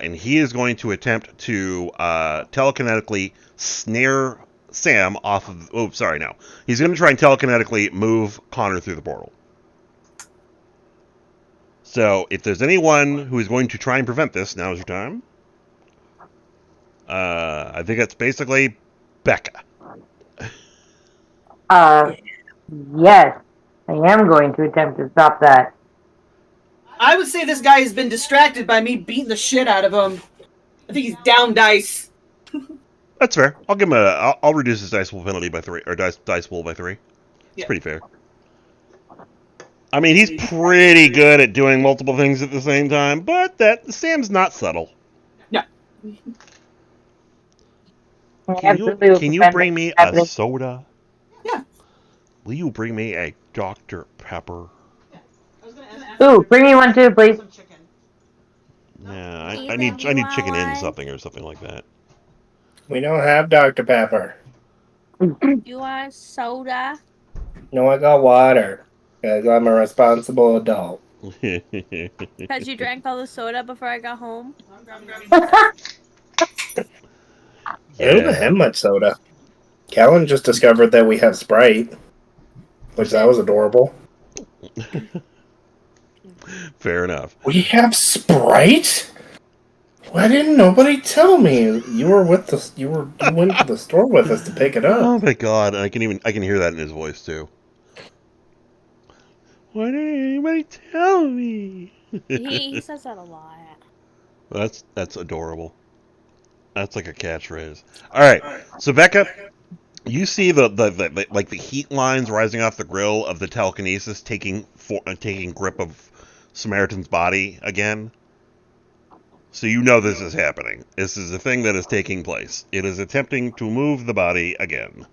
And he is going to attempt to telekinetically snare Sam off of. Oh, sorry, no. He's going to try and telekinetically move Connor through the portal. So if there's anyone who is going to try and prevent this, now is your time. I think it's basically Becca. Yes, I am going to attempt to stop that. I would say this guy has been distracted by me beating the shit out of him. I think he's down dice. That's fair. I'll give him I'll reduce his dice pool penalty by 3, or dice pool by 3. It's pretty fair. I mean, he's pretty good at doing multiple things at the same time, but Sam's not subtle. Yeah. Can you bring me a soda? Yeah. Will you bring me a Dr. Pepper. Ooh, bring me one too, please. Yeah, I Ethan, need you want chicken in one? something or something like that. We don't have Dr. Pepper. You want soda? No, I got water. Because I'm a responsible adult. Because you drank all the soda before I got home? I don't have much soda. Callan just discovered that we have Sprite, which that was adorable. Fair enough. We have Sprite? Why didn't nobody tell me? You went to the store with us to pick it Oh up. my god, I can hear that in his voice too. Why didn't anybody tell me? He says that a lot. That's adorable. That's like a catchphrase. All right, so Becca, you see the like the heat lines rising off the grill of the telekinesis taking grip of Samaritan's body again. So you know this is happening. This is a thing that is taking place. It is attempting to move the body again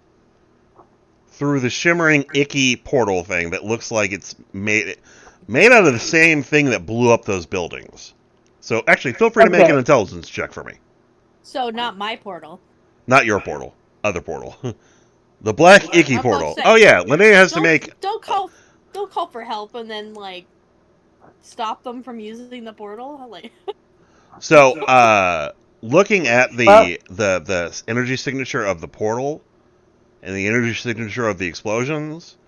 through the shimmering, icky portal thing that looks like it's made out of the same thing that blew up those buildings. So actually, feel free to make an intelligence check for me. So not my portal. Not your portal, other portal. The black icky I'm about to portal. say, Oh yeah, Linnea has to make. Don't call for help and then like stop them from using the portal. Like. So, looking at the energy signature of the portal and the energy signature of the explosions,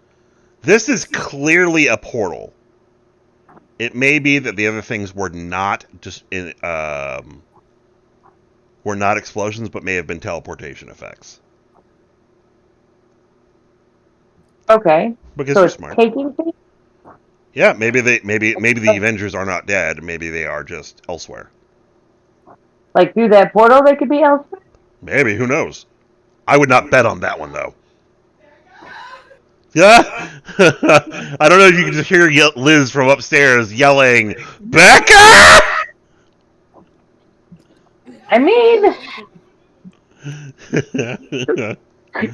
this is clearly a portal. It may be that the other things were not were not explosions, but may have been teleportation effects. Okay. Because So you're it's smart. taking things? Yeah, maybe the Avengers are not dead. Maybe they are just elsewhere. Like through that portal they could be elsewhere? Maybe, who knows? I would not bet on that one though. Yeah, I don't know if you can just hear Liz from upstairs yelling, "Becca!" I mean,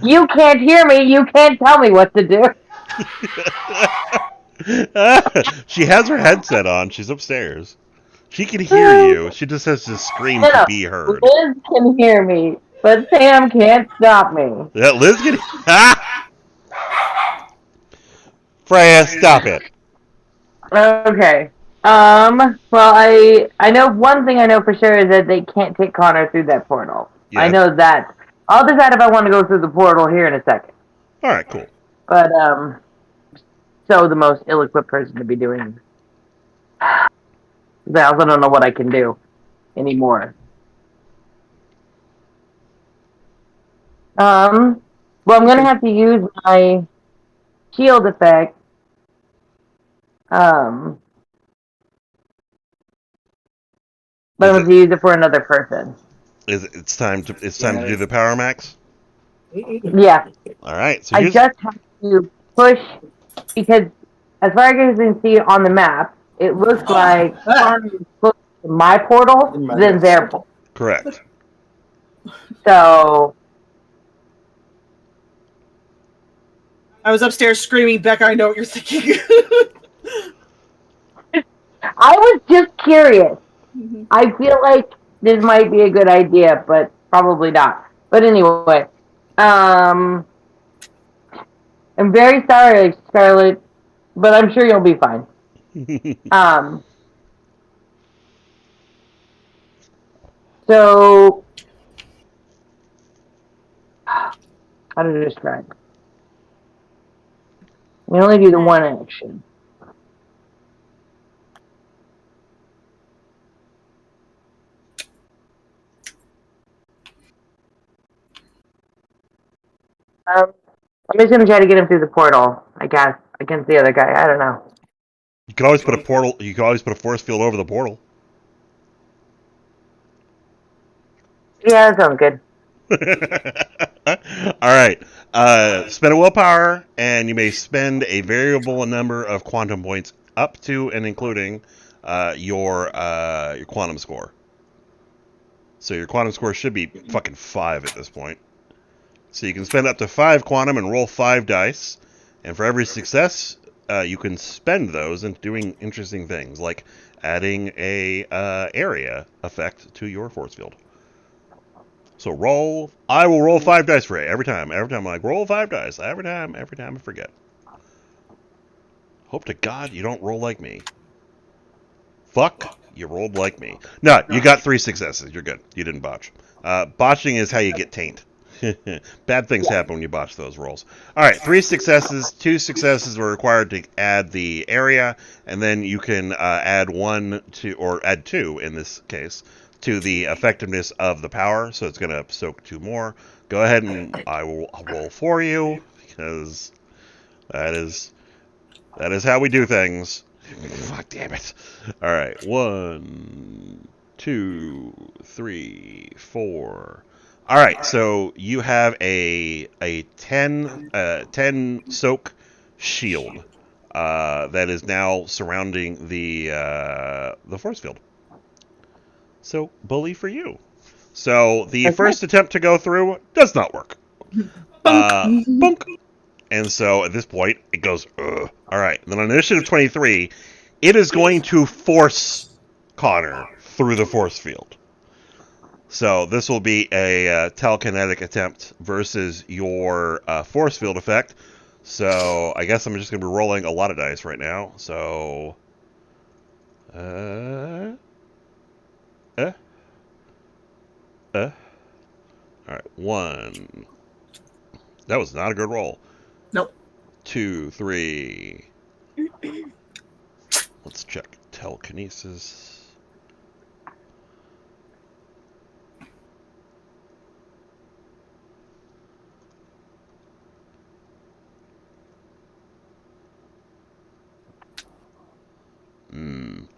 you can't hear me. You can't tell me what to do. She has her headset on. She's upstairs. She can hear you. She just has to scream to No, be heard. Liz can hear me, but Sam can't stop me. Yeah, Liz can. Freya, stop it. Okay. Well, I know one thing I know for sure is that they can't take Connor through that portal. Yeah. I know that. I'll decide if I want to go through the portal here in a second. All right, cool. But so the most ill-equipped person to be doing. I also don't know what I can do anymore. Well, I'm gonna have to use my shield effect. But I'm going to use it for another person. It's time to do the power max? Yeah. All right. So I just have to push because as far as I can see on the map, it looks like Connor is closer to my portal than their portal. Correct. So I was upstairs screaming, Becca, I know what you're thinking. I was just curious. I feel like this might be a good idea, but probably not. But anyway, I'm very sorry, Scarlett, but I'm sure you'll be fine. So how to describe? We only do the one action. I'm just gonna try to get him through the portal, I guess, against the other guy. I don't know. You could always put a portal. You could always put a force field over the portal. Yeah, that sounds good. All right. Spend a willpower, and you may spend a variable number of quantum points up to and including your quantum score. So your quantum score should be fucking 5 at this point. So you can spend up to 5 quantum and roll 5 dice. And for every success, you can spend those in doing interesting things, like adding a area effect to your force field. So roll. I will roll 5 dice for it every time. Every time I'm like, roll 5 dice. Every time I forget. Hope to God you don't roll like me. Fuck, you rolled like me. No, you got 3 successes. You're good. You didn't botch. Botching is how you get taint. Bad things happen when you botch those rolls. All right, 3 successes. 2 successes were required to add the area, and then you can add 1 to, or add 2 in this case, to the effectiveness of the power. So it's going to soak 2 more. Go ahead and I will roll for you, because that is how we do things. Fuck, damn it. All right, 1, 2, 3, 4. All right, so you have a 10 soak shield that is now surrounding the force field. So bully for you. So the first attempt to go through does not work. Bunk. And so at this point, it goes, ugh. All right. Then on initiative 23, it is going to force Connor through the force field. So this will be a telekinetic attempt versus your force field effect. So I guess I'm just going to be rolling a lot of dice right now. So, all right, 1. That was not a good roll. Nope. 2, 3. Let's check telekinesis.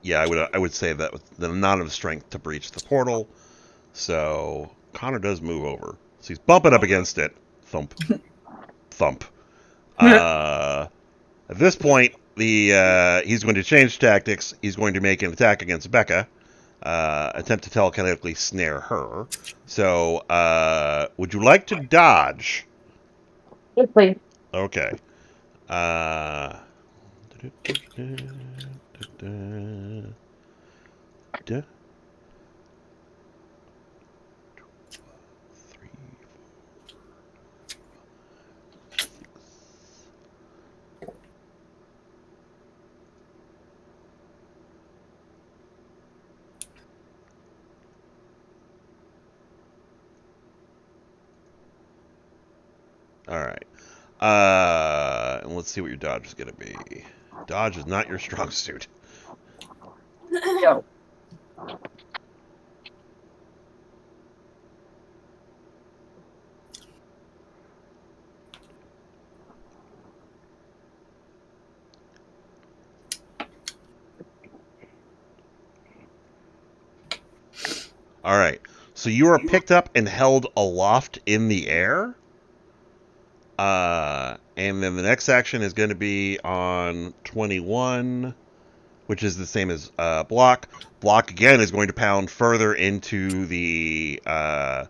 Yeah, I would say that with the not enough strength to breach the portal. So Connor does move over. So he's bumping up against it. Thump. Thump. At this point, he's going to change tactics. He's going to make an attack against Becca. Attempt to telekinetically snare her. So, would you like to dodge? Yes, please. Okay. All right. And let's see what your dodge is going to be. Dodge is not your strong suit. No. All right. So you are picked up and held aloft in the air. And then the next action is going to be on 21, which is the same as block. Block again is going to pound further into the earth,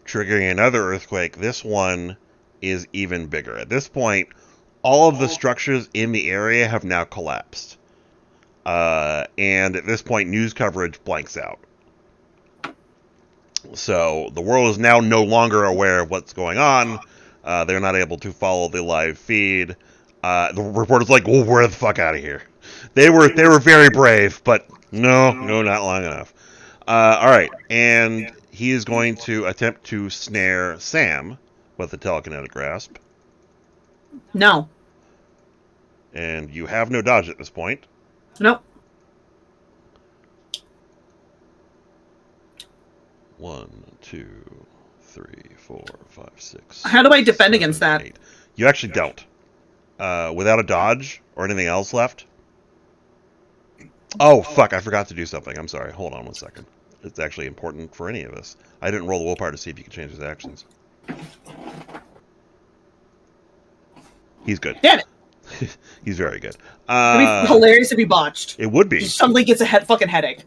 triggering another earthquake. This one is even bigger. At this point, all of the structures in the area have now collapsed. And at this point, news coverage blanks out. So the world is now no longer aware of what's going on. They're not able to follow the live feed. The reporter's like, "Well, we're the fuck out of here." They were very brave, but no, not long enough. All right, and he is going to attempt to snare Sam with the telekinetic grasp. No. And you have no dodge at this point. Nope. 1, 2, 3, 4, 5, 6. How do I defend 7, against that? 8. You actually don't. Without a dodge or anything else left. Oh, fuck, I forgot to do something. I'm sorry. Hold on 1 second. It's actually important for any of us. I didn't roll the willpower to see if you can change his actions. He's good. Damn it. He's very good. It'd be hilarious if he botched. It would be. He suddenly gets a fucking headache.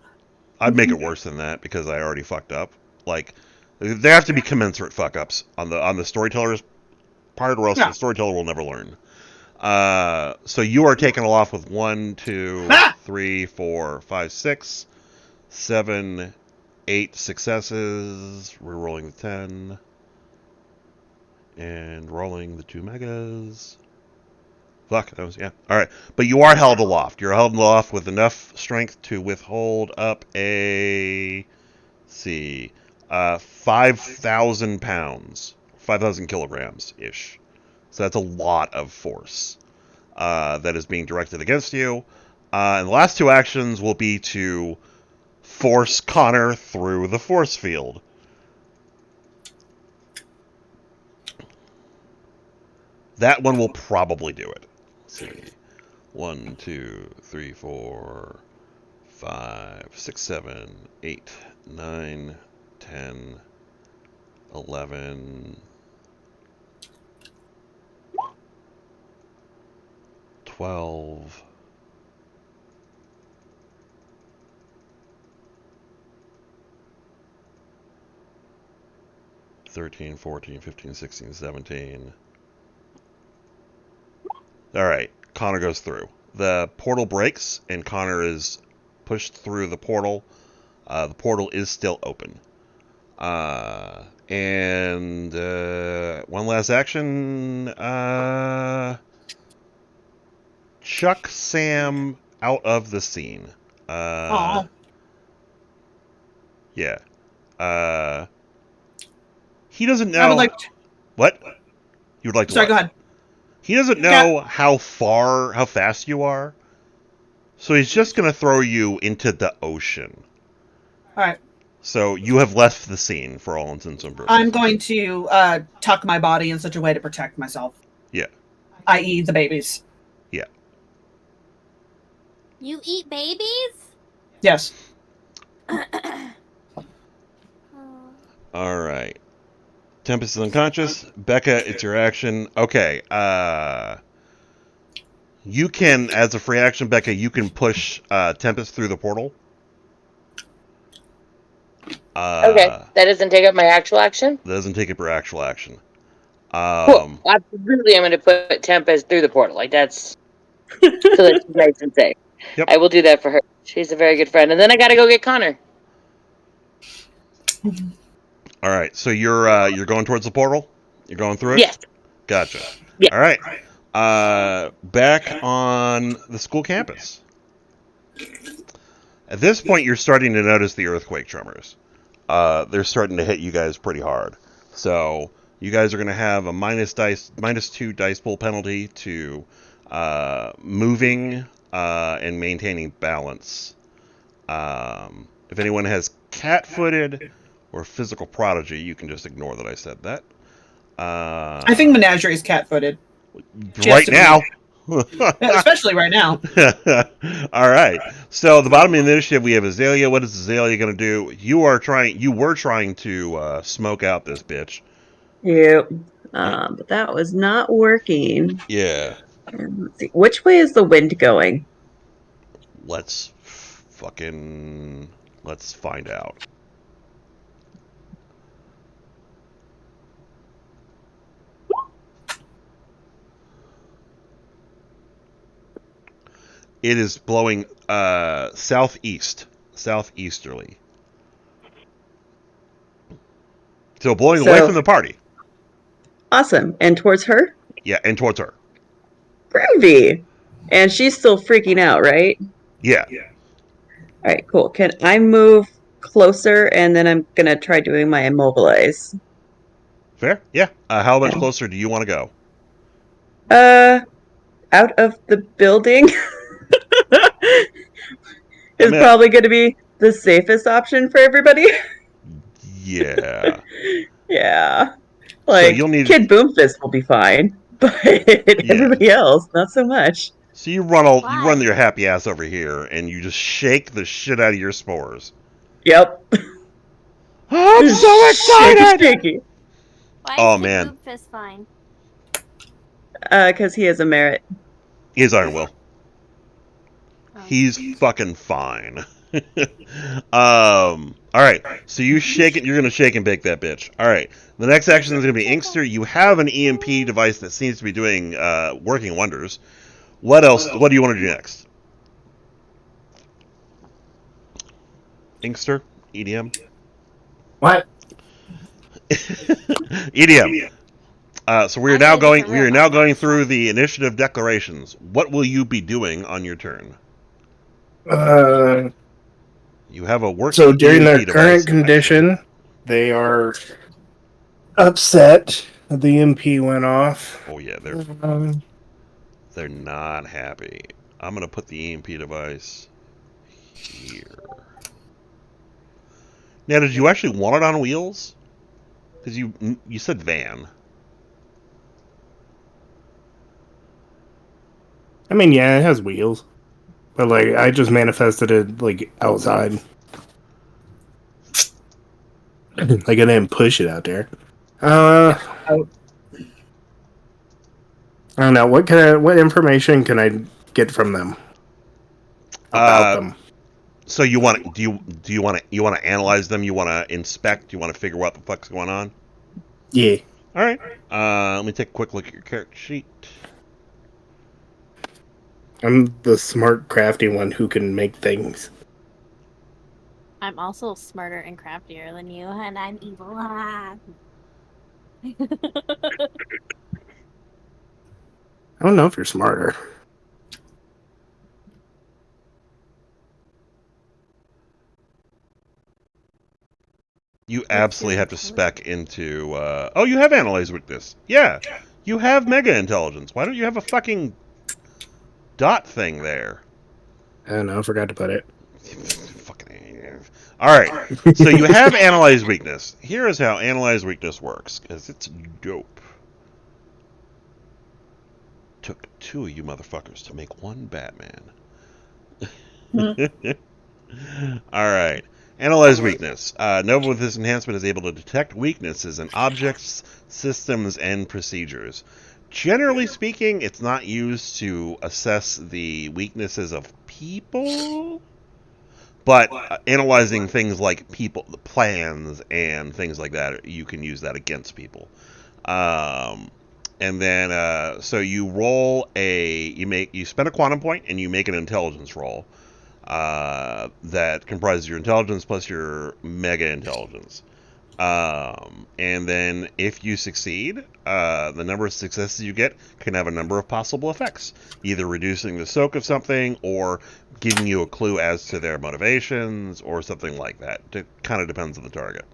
I'd make it worse than that because I already fucked up. Like, there have to be commensurate fuck ups on the storyteller's part, or else Yeah. the storyteller will never learn. So you are taken aloft with 1, 2, 3, 4, 5, 6, 7, 8 successes. We're rolling the 10. And rolling the 2 megas. Fuck, that was, yeah. Alright, but you are held aloft. You're held aloft with enough strength to withhold up a... 5,000 pounds. 5,000 kilograms-ish. So that's a lot of force that is being directed against you. And the last 2 actions will be to force Connor through the force field. That one will probably do it. Let's see. 1, 2, 3, 4, 5, 6, 7, 8, 9, 10, 11, 12, 13, 14, 15, 16, 17. Alright, Connor goes through. The portal breaks, and Connor is pushed through the portal. The portal is still open. And one last action. Chuck Sam out of the scene. Aw. Yeah. He doesn't know. I would like. What? You would like to Sorry, what? go ahead. He doesn't know how fast you are. So he's just going to throw you into the ocean. All right. So you have left the scene for all intents and purposes. I'm going to tuck my body in such a way to protect myself. Yeah. I.e. the babies. Yeah. You eat babies? Yes. All right. Tempest is unconscious. Becca, it's your action. Okay. You can, as a free action, Becca, you can push Tempest through the portal. Okay, that doesn't take up my actual action? That doesn't take up your actual action. Cool. Absolutely, I'm going to put Tempest through the portal. Like, that's... so that's nice and safe. Yep. I will do that for her. She's a very good friend. And then I got to go get Connor. All right, so you're going towards the portal? You're going through it? Yes. Gotcha. Yeah. All right. Back on the school campus. At this point, you're starting to notice the earthquake tremors. They're starting to hit you guys pretty hard. So you guys are going to have a -2 dice pool penalty to moving and maintaining balance. If anyone has cat-footed or physical prodigy, you can just ignore that I said that. I think Menagerie is cat-footed. Right now. Especially right now. All right. So the bottom of the initiative, we have Azalea. What is Azalea going to do? You were trying to smoke out this bitch. Yep. But that was not working. Yeah. Let's see. Which way is the wind going? Let's find out. It is blowing southeasterly. So blowing away from the party. Awesome. And towards her? Yeah, and towards her. Groovy. And she's still freaking out, right? Yeah. All right, cool. Can I move closer, and then I'm going to try doing my immobilize? Fair? Yeah. How much closer do you want to go? Out of the building is probably going to be the safest option for everybody. Yeah. Yeah. Like, so you'll need... Kid Boomfist will be fine, but everybody else, not so much. So you run your happy ass over here, and you just shake the shit out of your spores. Yep. I'm so excited! Why oh, is man. Boomfist fine? Because he has a merit. He has Iron Will. He's fucking fine. All right. So you shake it. You're gonna shake and bake that bitch. All right. The next action is gonna be Inkster. You have an EMP device that seems to be doing working wonders. What else? What do you want to do next? Inkster, EDM, What? EDM. So we are I'm in now a going. different We are room. now going through the initiative declarations. What will you be doing on your turn? Uh, You have a working so during their EMP device. current condition, they are upset that the MP went off. Oh yeah, Um, they're not happy. I'm gonna put the EMP device here. Now, did you actually want it on wheels? Because you said van. I mean, yeah, it has wheels, but like I just manifested it like outside. Like I didn't push it out there. I don't know what information can I get from them about them. So you want do you want to analyze them? You want to inspect? You want to figure out what the fuck's going on? Yeah, All right. Let me take a quick look at your character sheet. I'm the smart, crafty one who can make things. I'm also smarter and craftier than you, and I'm evil. Ah. I don't know if you're smarter. You What's your absolutely have to spec intelligence? into. Oh, you have analyze weakness. Yeah, you have mega intelligence. Why don't you have a fucking dot thing there? I don't know. I forgot to put it. Fucking. All right. So you have analyze weakness. Here is how analyze weakness works, because it's dope. Took two of you motherfuckers to make one Batman. All right. Analyze weakness. Nova with this enhancement is able to detect weaknesses in objects, systems, and procedures. Generally speaking, it's not used to assess the weaknesses of people, but analyzing things like people, plans, and things like that, you can use that against people. Um, and then, so you roll you spend a quantum point and you make an intelligence roll that comprises your intelligence plus your mega intelligence. And then if you succeed, the number of successes you get can have a number of possible effects, either reducing the soak of something or giving you a clue as to their motivations or something like that. It kind of depends on the target.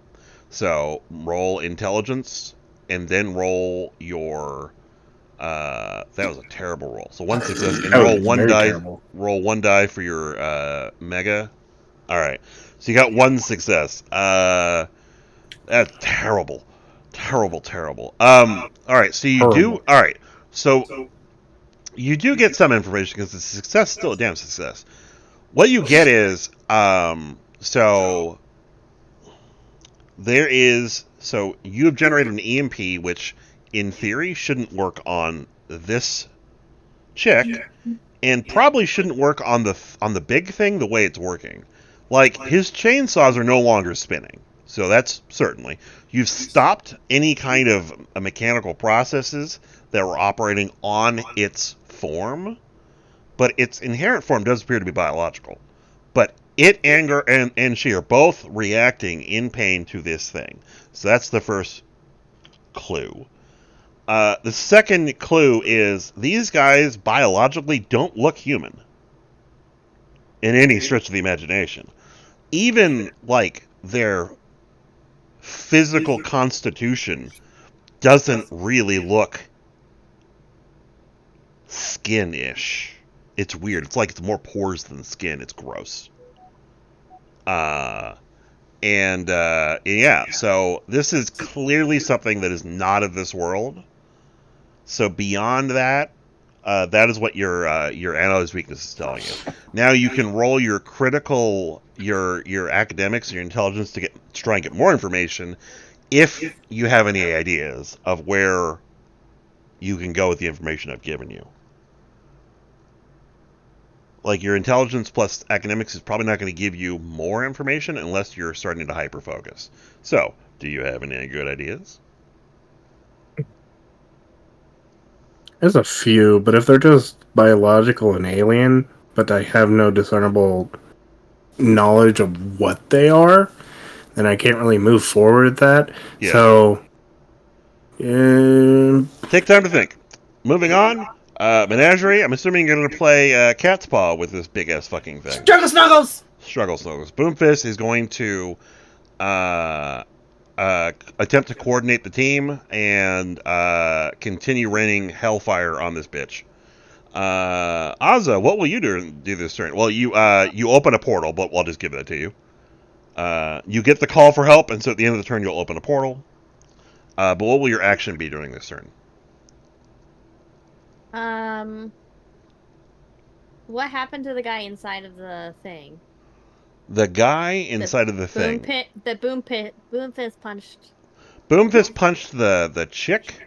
So roll intelligence and then roll your. That was a terrible roll. So one success and That was very terrible. Roll one die for your mega. All right. So you got one success. That's terrible. Terrible, terrible. All right. So you do. Horrible. All right. So you do get some information because the success is still a damn success. What you get is, so there is, so you have generated an EMP, which in theory shouldn't work on this chick, and probably shouldn't work on the big thing the way it's working. Like his chainsaws are no longer spinning, so that's certainly you've stopped any kind of mechanical processes that were operating on its form, but its inherent form does appear to be biological. But it, anger, and she are both reacting in pain to this thing. So that's the first clue. The second clue is these guys biologically don't look human in any stretch of the imagination. Even like their physical constitution doesn't really look skin-ish. It's weird. It's like it's more pores than skin. It's gross. Uh, and yeah, so this is clearly something that is not of this world. So beyond that, that is what your analyze weakness is telling you. Now you can roll your critical, your academics, your intelligence to try and get more information, if you have any ideas of where you can go with the information I've given you. Like, your intelligence plus academics is probably not going to give you more information unless you're starting to hyper-focus. So, do you have any good ideas? There's a few, but if they're just biological and alien, but I have no discernible knowledge of what they are, then I can't really move forward with that. Yeah. So, take time to think. Moving on. Menagerie. I'm assuming you're going to play Cat's Paw with this big ass fucking thing. Struggle Snuggles! Struggle Snuggles. Boomfist is going to attempt to coordinate the team and continue raining hellfire on this bitch. Azza, what will you do this turn? Well, you open a portal, but I'll just give that to you. You get the call for help, and so at the end of the turn, you'll open a portal. But what will your action be during this turn? What happened to the guy inside of the thing? The guy inside of the thing. Boomfist punched. Boomfist punched the chick.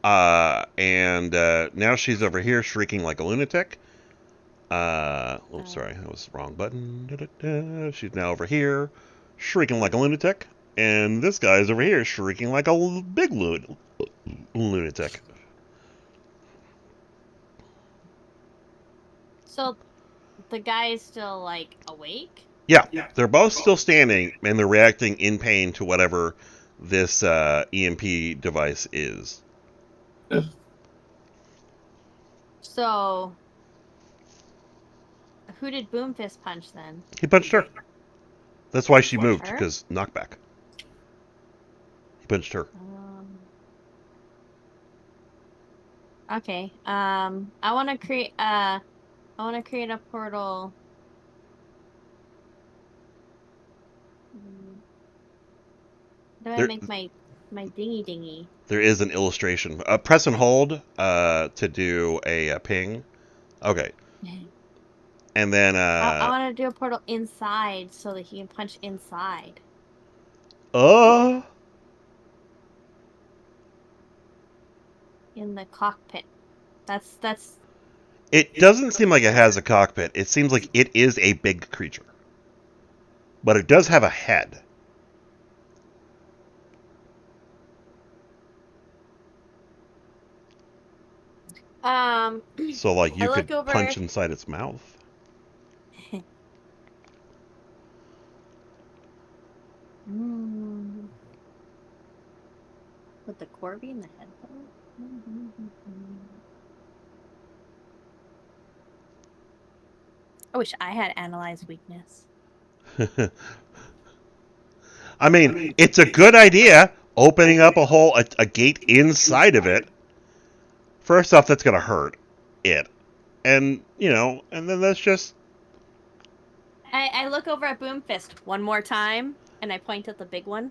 And now she's over here shrieking like a lunatic. Oops, sorry, that was the wrong button. Da-da-da. She's now over here shrieking like a lunatic. And this guy's over here shrieking like a big lunatic. So, the guy is still, like, awake? Yeah, they're both still standing, and they're reacting in pain to whatever this EMP device is. So, who did Boomfist punch then? He punched her. That's why she moved, because knockback. He punched her. Okay. I want to create a portal. How do I make my dingy? There is an illustration. Press and hold to do a ping. Okay. And then I want to do a portal inside so that he can punch inside. In the cockpit. That's. It doesn't seem like it has a cockpit. It seems like it is a big creature. But it does have a head. So, like, you could punch inside its mouth. Would the core be in the head, though? I wish I had analyzed weakness. I mean, it's a good idea, opening up a gate inside of it. First off, that's going to hurt it. And, and then that's just... I look over at Boomfist one more time, and I point at the big one.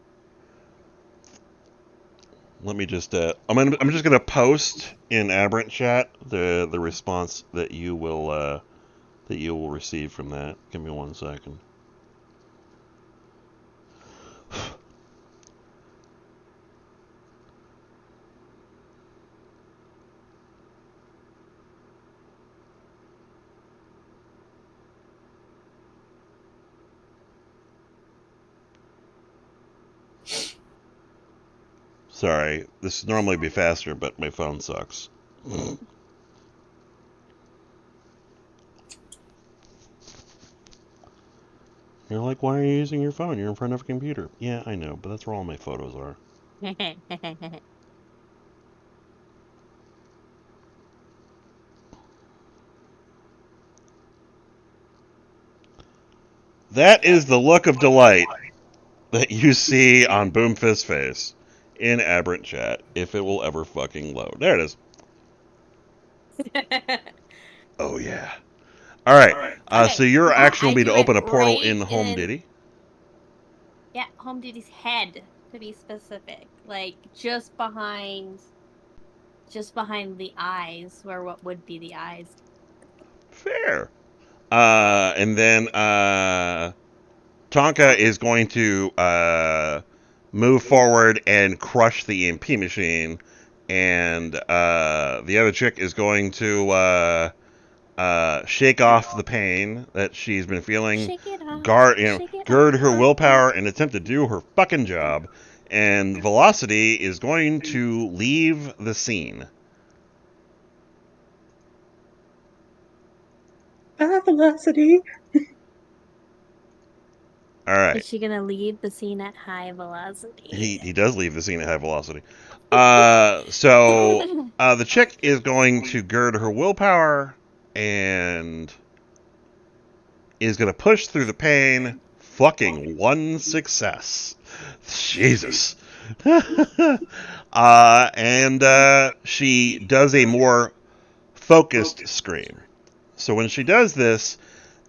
Let me just... I'm just going to post in Aberrant chat the response that you will receive from that. Give me 1 second. Sorry, this would normally be faster, but my phone sucks. You're like, why are you using your phone? You're in front of a computer. Yeah, I know, but that's where all my photos are. That is the look of delight that you see on Boomfist's face in Aberrant chat, if it will ever fucking load. There it is. Oh, yeah. Alright, so your action will be to open a portal in Home Diddy. Yeah, Home Diddy's head, to be specific. Like, just behind the eyes, where what would be the eyes. Fair. And then Tonka is going to move forward and crush the EMP machine, and the other chick is going to shake off the pain that she's been feeling, Shake it off. Shake it gird off, her off, willpower, off. and attempt to do her fucking job. And Velocity is going to leave the scene. Velocity. All right. Is she gonna leave the scene at high velocity? He does leave the scene at high velocity. The chick is going to gird her willpower and is going to push through the pain. Fucking one success. Jesus. She does a more focused scream. So when she does this,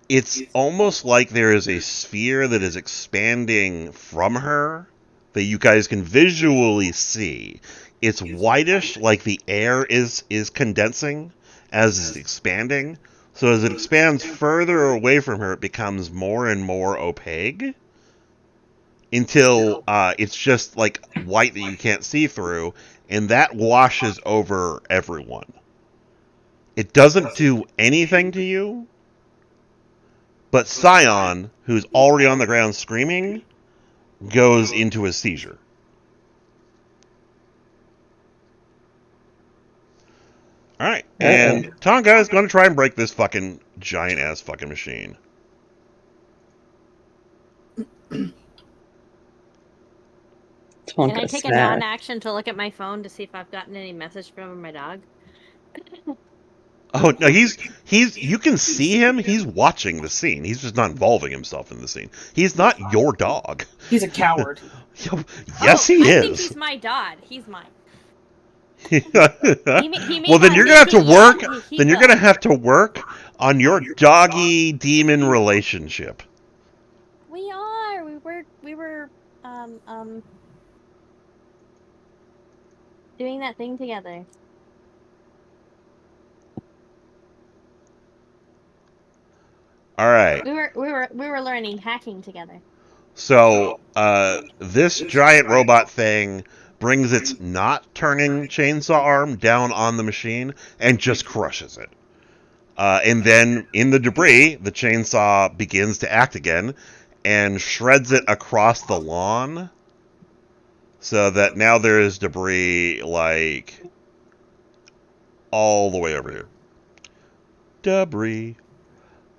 it's almost like there is a sphere that is expanding from her that you guys can visually see. It's whitish, like the air is condensing as it's expanding. So as it expands further away from her, it becomes more and more opaque until it's just like white that you can't see through, and that washes over everyone. It doesn't do anything to you, but Scion, who's already on the ground screaming, goes into a seizure. Alright, and Tonga is going to try and break this fucking giant ass fucking machine. Can I take a non-action to look at my phone to see if I've gotten any message from my dog? Oh no, he's you can see him, he's watching the scene. He's just not involving himself in the scene. He's not your dog. He's a coward. Yes, he I is. think he's my dog. He's mine. Well, then you're gonna have to work. Then you're gonna have to work on your doggy demon relationship. We are. We were doing that thing together. All right. We were learning hacking together. So this giant robot thing brings its not turning chainsaw arm down on the machine and just crushes it. And then in the debris, the chainsaw begins to act again and shreds it across the lawn, so that now there is debris like all the way over here. Debris.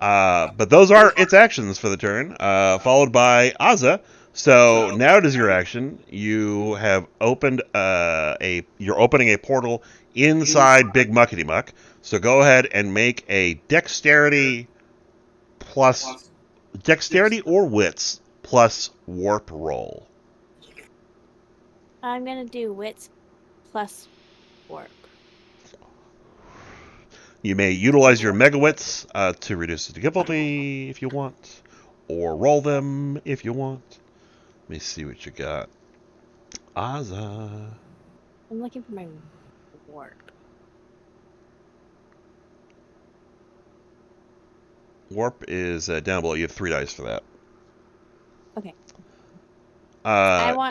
But those are its actions for the turn, followed by Aza. So now it is your action. You have opened you're opening a portal inside Big Muckety Muck. So go ahead and make a dexterity or wits plus warp roll. I'm gonna do wits plus warp. You may utilize your megawits to reduce the difficulty if you want, or roll them if you want. Let me see what you got. Aza. I'm looking for my warp. Warp is down below. You have 3 dice for that. Okay.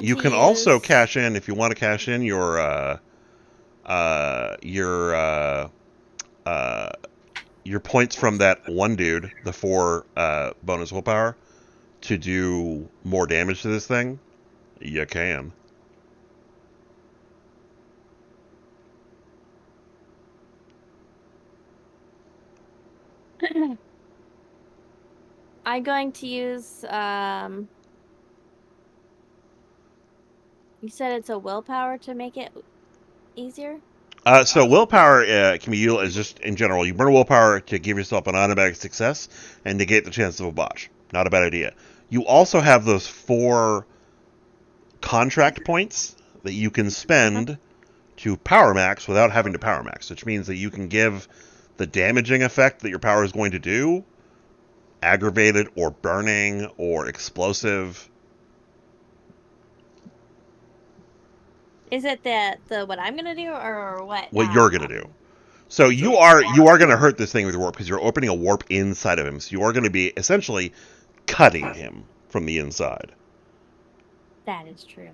You can also cash in if you want to cash in your points from that one dude, the 4 bonus willpower, to do more damage to this thing. You can. I'm going to use you said it's a willpower to make it easier? So willpower can be utilized just in general. You burn willpower to give yourself an automatic success and negate the chance of a botch. Not a bad idea. You also have those 4 contract points that you can spend to power max without having to power max, which means that you can give the damaging effect that your power is going to do, aggravated or burning or explosive. Is it the what I'm gonna do or what? What you're gonna do. So you are gonna hurt this thing with your warp because you're opening a warp inside of him. So you are gonna be essentially cutting him from the inside. That is true.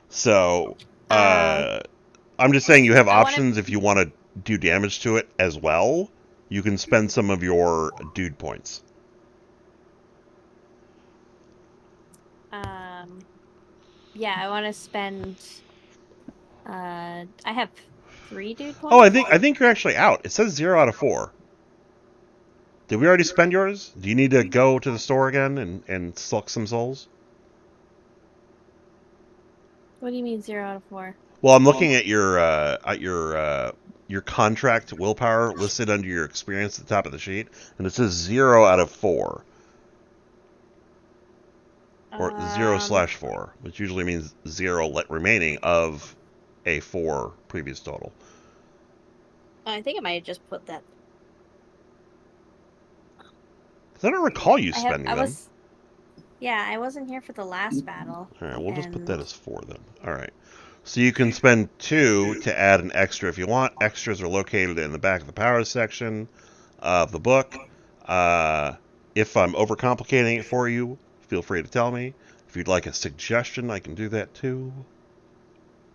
So I'm just saying you have options if you want to do damage to it as well. you can spend some of your dude points. Yeah, I want to spend. I have 3 dude Oh, points. I think you're actually out. It says 0 out of 4. Did we already spend yours? Do you need to go to the store again and suck some souls? What do you mean 0 out of 4? Well, I'm looking at your contract willpower listed under your experience at the top of the sheet, and it says 0 out of 4. Or 0/4, which usually means 0 remaining of a 4 previous total. I think I might have just put that. 'Cause I don't recall you spending them. Yeah, I wasn't here for the last battle. All right, we'll just put that as 4 then. All right. So you can spend 2 to add an extra if you want. Extras are located in the back of the powers section of the book. If I'm overcomplicating it for you, feel free to tell me. If you'd like a suggestion, I can do that too.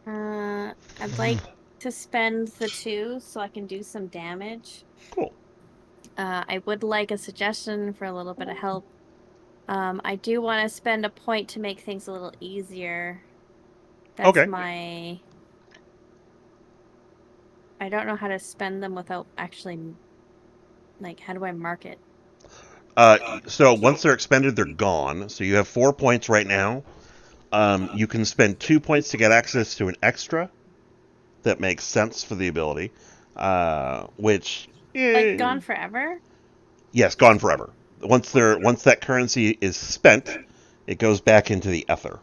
I'd like to spend the 2 so I can do some damage. Cool. I would like a suggestion for a little bit of help. I do want to spend a point to make things a little easier. That's Okay. my... I don't know how to spend them without actually... Like, how do I mark it? So once they're expended, they're gone. So you have 4 points right now. You can spend 2 points to get access to an extra that makes sense for the ability, which Like, gone forever? Yes, gone forever. Once that currency is spent, it goes back into the ether.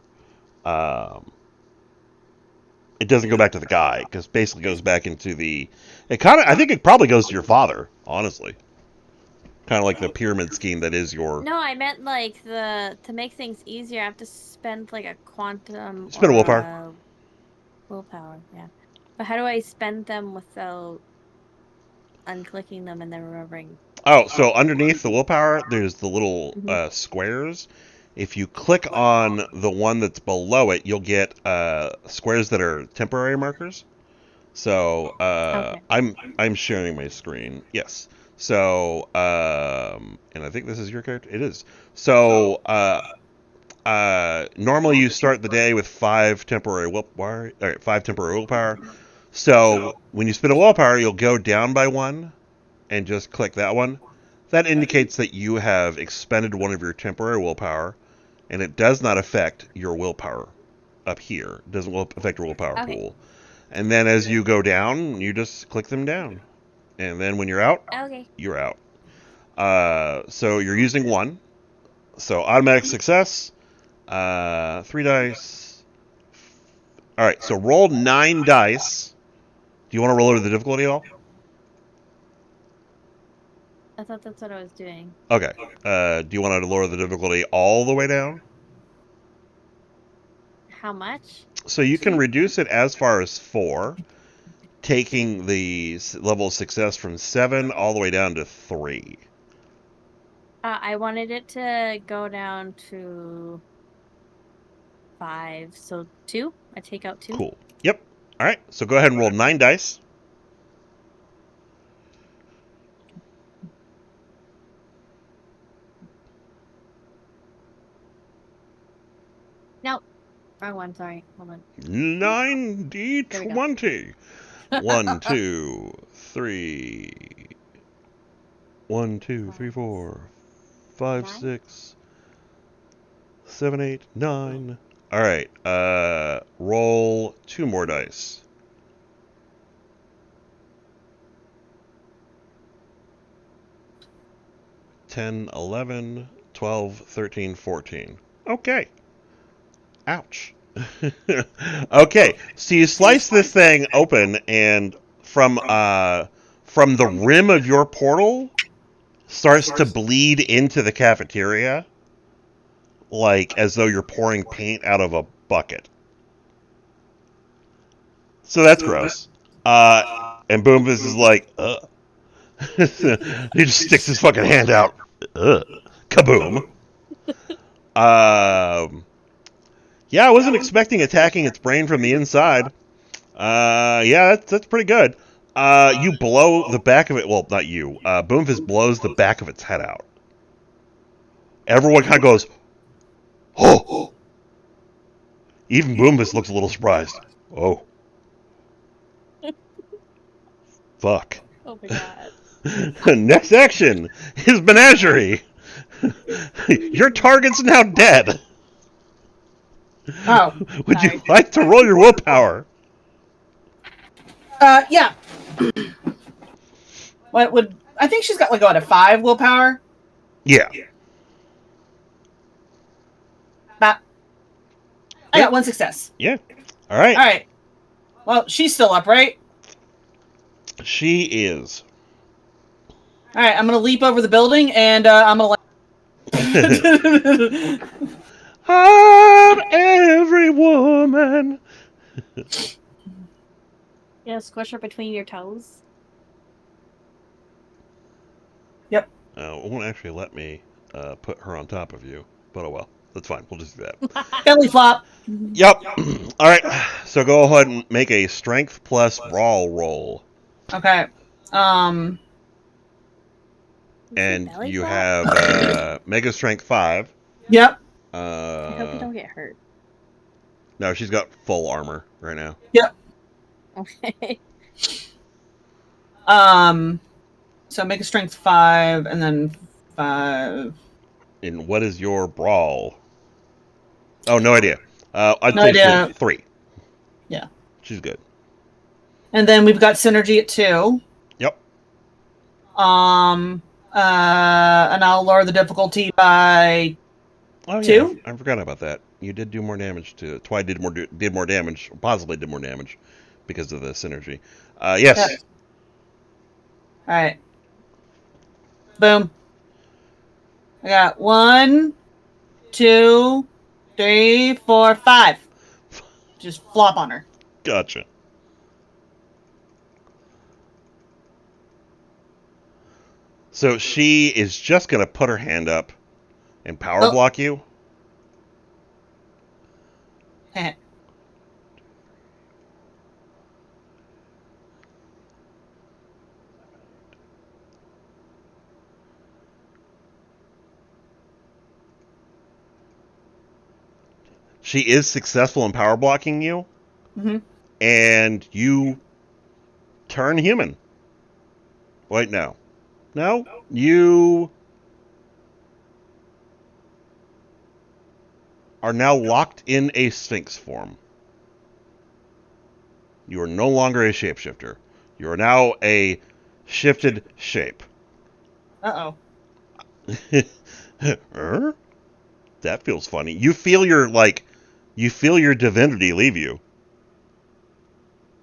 It doesn't go back to the guy, because basically goes back into the. I think it probably goes to your father, honestly. Kind of like the pyramid scheme that is your. No, I meant like to make things easier. I have to spend like a quantum. Spend a willpower. Willpower, yeah. But how do I spend them without unclicking them and then remembering? Oh, so underneath the willpower, there's the little squares. If you click on the one that's below it, you'll get squares that are temporary markers. So Okay. I'm sharing my screen. Yes. So and I think this is your character. It is. So normally you start the day with 5 temporary willpower. All right, 5 temporary willpower. So when you spend a willpower, you'll go down by 1 and just click that one. That indicates that you have expended one of your temporary willpower, and it does not affect your willpower up here. It doesn't affect your willpower pool. And then as you go down, you just click them down. And then when you're out, you're out. So you're using 1. So automatic success, 3 dice. All right, so roll 9 dice. Do you want to roll over the difficulty at all? I thought that's what I was doing. Okay. Do you want to lower the difficulty all the way down? How much? So you can reduce it as far as 4, taking the level of success from 7 all the way down to 3. I wanted it to go down to 5, so 2? I take out 2? Cool. Yep. All right, so go ahead and roll 9 dice. No. Wrong one, sorry. Hold on. 9d20. 1, 2, 3. 1, 2, 3, 4, 5, 6, 7, 8, 9. All right. Roll 2 more dice. 10, 11, 12, 13, 14. Okay. Ouch. Okay, so you slice this thing open, and from the rim of your portal starts to bleed into the cafeteria, like as though you're pouring paint out of a bucket. So that's gross. And Boomfist is like, ugh. He just sticks his fucking hand out. Ugh. Kaboom. Yeah, I wasn't expecting attacking its brain from the inside. Yeah, that's pretty good. You blow the back of it. Well, not you. Boomfist blows the back of its head out. Everyone kind of goes, "Oh!" Even Boomfist looks a little surprised. Oh, fuck! Oh my god. Next action is menagerie. Your target's now dead. Oh, Would you sorry. like to roll your willpower? Yeah. What would I think she's got like what, a 5 willpower? Yeah. I got 1 success. Yeah. All right. All right. Well, she's still up, right? She is. All right. I'm gonna leap over the building and I'm gonna. I'm every woman. Yeah, squish her between your toes. Yep. It won't actually let me put her on top of you, but oh well. That's fine. We'll just do that. Belly flop. Yep. All right. So go ahead and make a strength plus brawl roll. Okay. And you have mega strength 5. Yep. I hope you don't get hurt. No, she's got full armor right now. Yep. Okay. So make a strength 5 and then 5. And what is your brawl? Oh, no idea. I'd No say idea. 3. Yeah. She's good. And then we've got synergy at 2. Yep. And I'll lower the difficulty by Oh, 2. yeah. I forgot about that. You did do more damage to it. Twi did more damage, or possibly did more damage because of the synergy. Yes. Yeah. All right. Boom. I got 1, 2, 3, 4, 5. Just flop on her. Gotcha. So she is just going to put her hand up and power block you. She is successful in power blocking you, and you turn human. Wait, no. No? You are now locked in a Sphinx form. You are no longer a shapeshifter. You are now a shifted shape. Uh-oh. That feels funny. You feel your divinity leave you.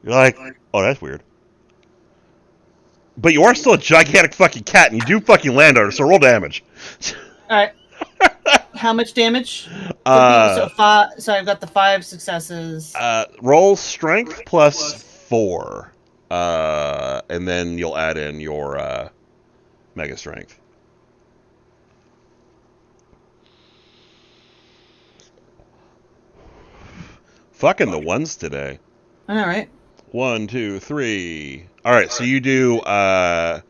You're like, oh, that's weird. But you are still a gigantic fucking cat, and you do fucking land on her, so roll damage. All right. How much damage? So I've got the 5 successes. Roll strength plus 4. And then you'll add in your mega strength. Fucking the ones today. All right. 1, 2, 3. All right, so you do 8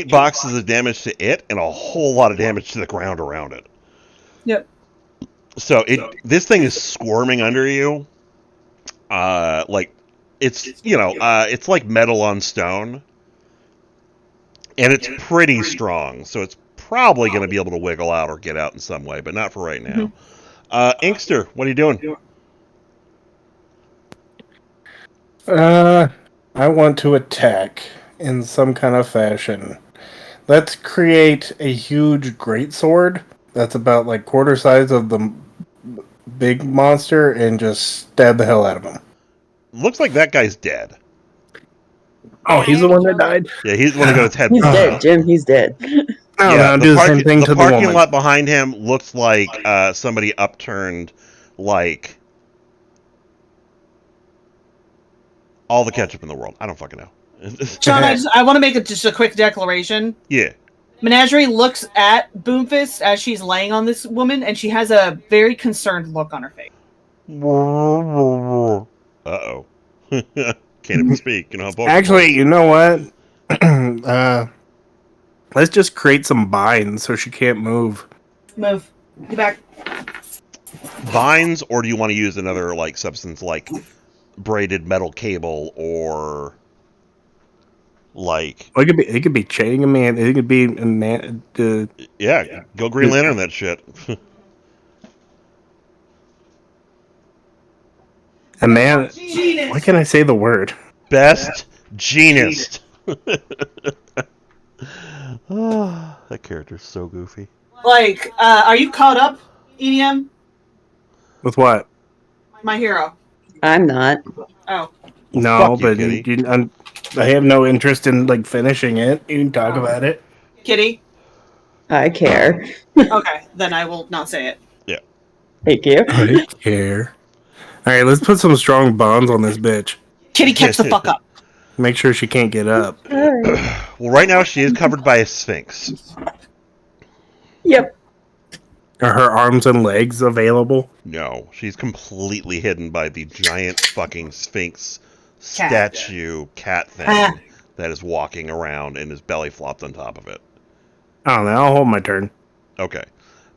boxes of damage to it and a whole lot of damage to the ground around it. Yep. So this thing is squirming under you. Like it's it's like metal on stone, and it's pretty strong. So it's probably going to be able to wiggle out or get out in some way, but not for right now. Inkster, what are you doing? I want to attack in some kind of fashion. Let's create a huge greatsword that's about like quarter size of the big monster and just stab the hell out of him. Looks like that guy's dead. Oh, he's the one that died? Yeah, he's the one that got his head He's blown dead, off. Jim. He's dead. No, do the same thing to the parking woman. lot behind him looks like somebody upturned like all the ketchup in the world. I don't fucking know. Sean, I want to make just a quick declaration. Yeah. Menagerie looks at Boomfist as she's laying on this woman, and she has a very concerned look on her face. Uh-oh. can't even speak. You know how Pokemon Actually, works. you know what? Let's just create some binds so she can't move. Move. Get back. Binds, or do you want to use another like substance like braided metal cable or like? Well, it could be chain. I mean, it could be a man. Yeah, go Green Lantern that shit. A man. Why can't I say the word? Best Genist. Oh, that character's so goofy. Like, are you caught up, EDM? With what? My hero. I'm not. Oh. Well, No, fuck you, but Kitty. I have no interest in like finishing it. You can talk about it. Kitty? I care. Okay, then I will not say it. Yeah. Thank you. I care. All right, let's put some strong bonds on this bitch. Kitty, catch the fuck up. Make sure she can't get up. Well, right now she is covered by a sphinx. Yep. Are her arms and legs available? No, she's completely hidden by the giant fucking sphinx statue cat thing that is walking around and his belly flopped on top of it. I don't know. I'll hold my turn. Okay.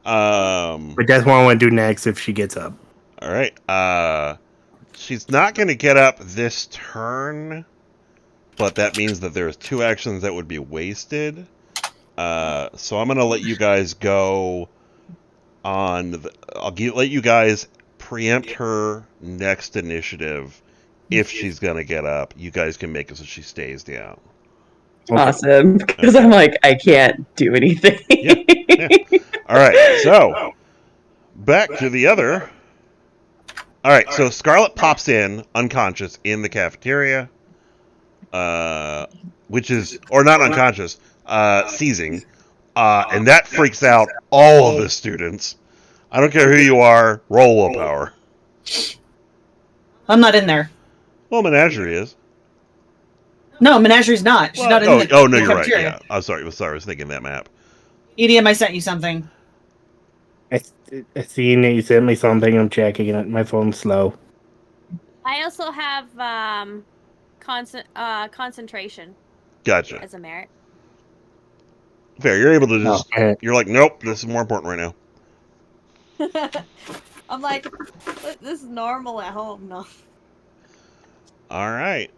But that's what I want to do next if she gets up. All right. She's not going to get up this turn, but that means that there's 2 actions that would be wasted. So I'm going to let you guys go on. Let you guys preempt her next initiative. If she's going to get up, you guys can make it so she stays down. Okay. Awesome. Because I'm like, I can't do anything. Yeah. All right. So back to the other. All right. So Scarlet pops in unconscious in the cafeteria, which is, or not unconscious, seizing, and that freaks out all of the students. I don't care who you are. Roll willpower. I'm not in there. Well, Menagerie is. No, Menagerie's not. She's not in the Oh, no, you're right. cafeteria. Yeah. I'm sorry. I was thinking that map. EDM, I sent you something. I seen that you sent me something. I'm checking it. My phone's slow. I also have concentration Gotcha. as a merit. Fair. You're able to just. Okay. You're like, nope. This is more important right now. I'm like, this is normal at home, no. All right.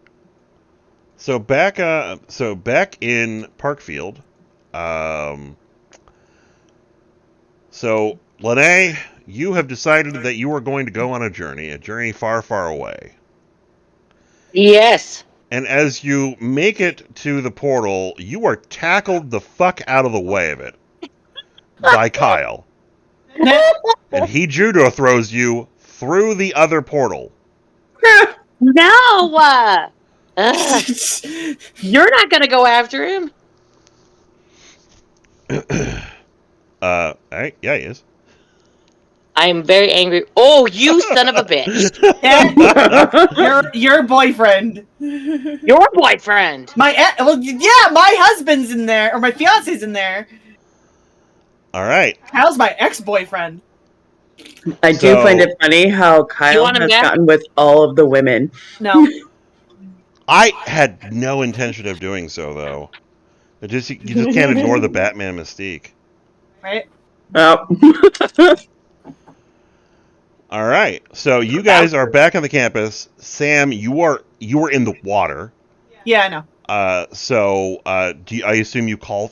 So back in Parkfield. So Lene, you have decided that you are going to go on a journey far, far away. Yes. And as you make it to the portal, you are tackled the fuck out of the way of it by Kyle. And he judo throws you through the other portal. No. You're not gonna go after him. Yeah, he is. I am very angry. Oh, you son of a bitch! Your boyfriend. Your boyfriend. My husband's in there, or my fiance's in there. All right. How's my ex-boyfriend? I do find it funny how Kyle want him has back? gotten with all of the women. No. I had no intention of doing so, though. You just can't ignore the Batman mystique. Right? Oh. All right. So you guys are back on the campus. Sam, you were in the water. Yeah, I know. I assume you call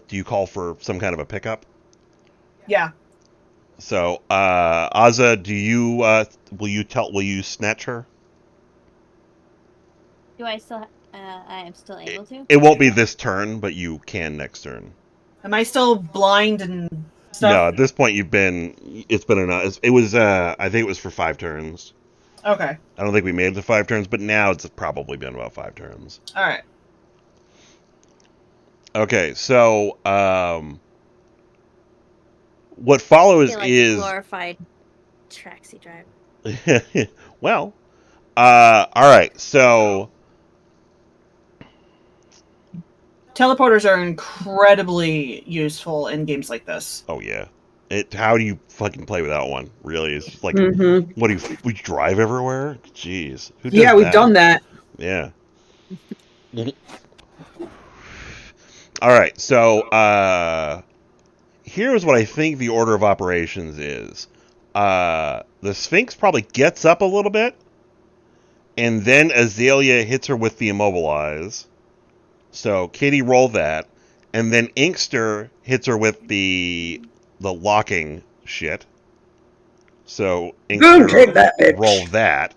for some kind of a pickup? Yeah. So, Azza, will you snatch her? Do I still? I am still able to. It won't be this turn, but you can next turn. Am I still blind and stuff? No, at this point it's been enough. It was I think it was for 5 turns. Okay. I don't think we made it to 5 turns, but now it's probably been about 5 turns. All right. Okay, so what follows Like is glorified taxi driver. well, all right. So Teleporters are incredibly useful in games like this. oh yeah, how do you fucking play without one? Really, it's just like Mhm. what do we drive everywhere? Jeez, who does Yeah, we've that? done that. Yeah. All right, so here's what I think the order of operations is. The Sphinx probably gets up a little bit, and then Azalea hits her with the immobilize. So Kitty roll that, and then Inkster hits her with the locking shit. So Boom, Inkster take that, roll bitch. that,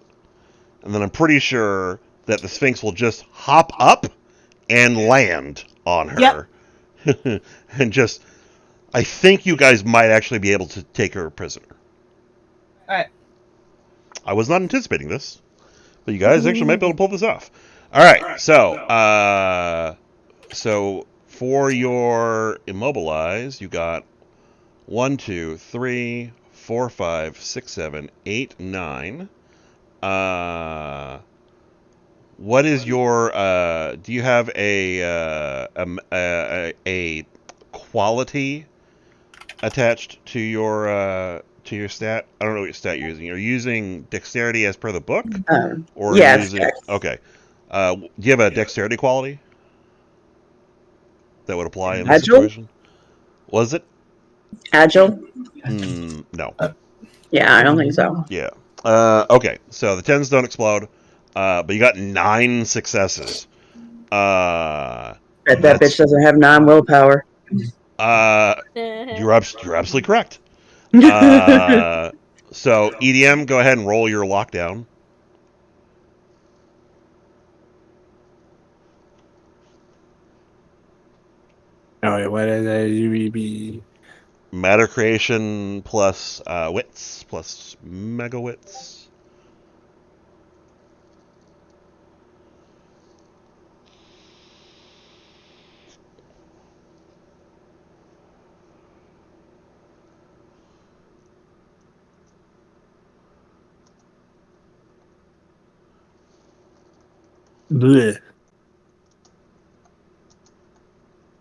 and then I'm pretty sure that the Sphinx will just hop up and land on her. And just, I think you guys might actually be able to take her prisoner. All right. I was not anticipating this, but you guys actually might be able to pull this off. All right, so for your immobilize, you got 1, 2, 3, 4, 5, 6, 7, 8, 9. What is your? Do you have a quality attached to your stat? I don't know what your stat you're using. You're using dexterity as per the book, or are you Yeah, it's using? Dex. Okay. Do you have a dexterity quality that would apply in this Agile? situation? Was it? Agile? No. Yeah, I don't think so. Yeah. Okay. So the tens don't explode, but you got 9 successes. Bet And that bitch doesn't have non-willpower. you're absolutely correct. So EDM, go ahead and roll your lockdown. Oh, wait, what is that? UEB. Matter creation plus wits plus mega wits. Blech.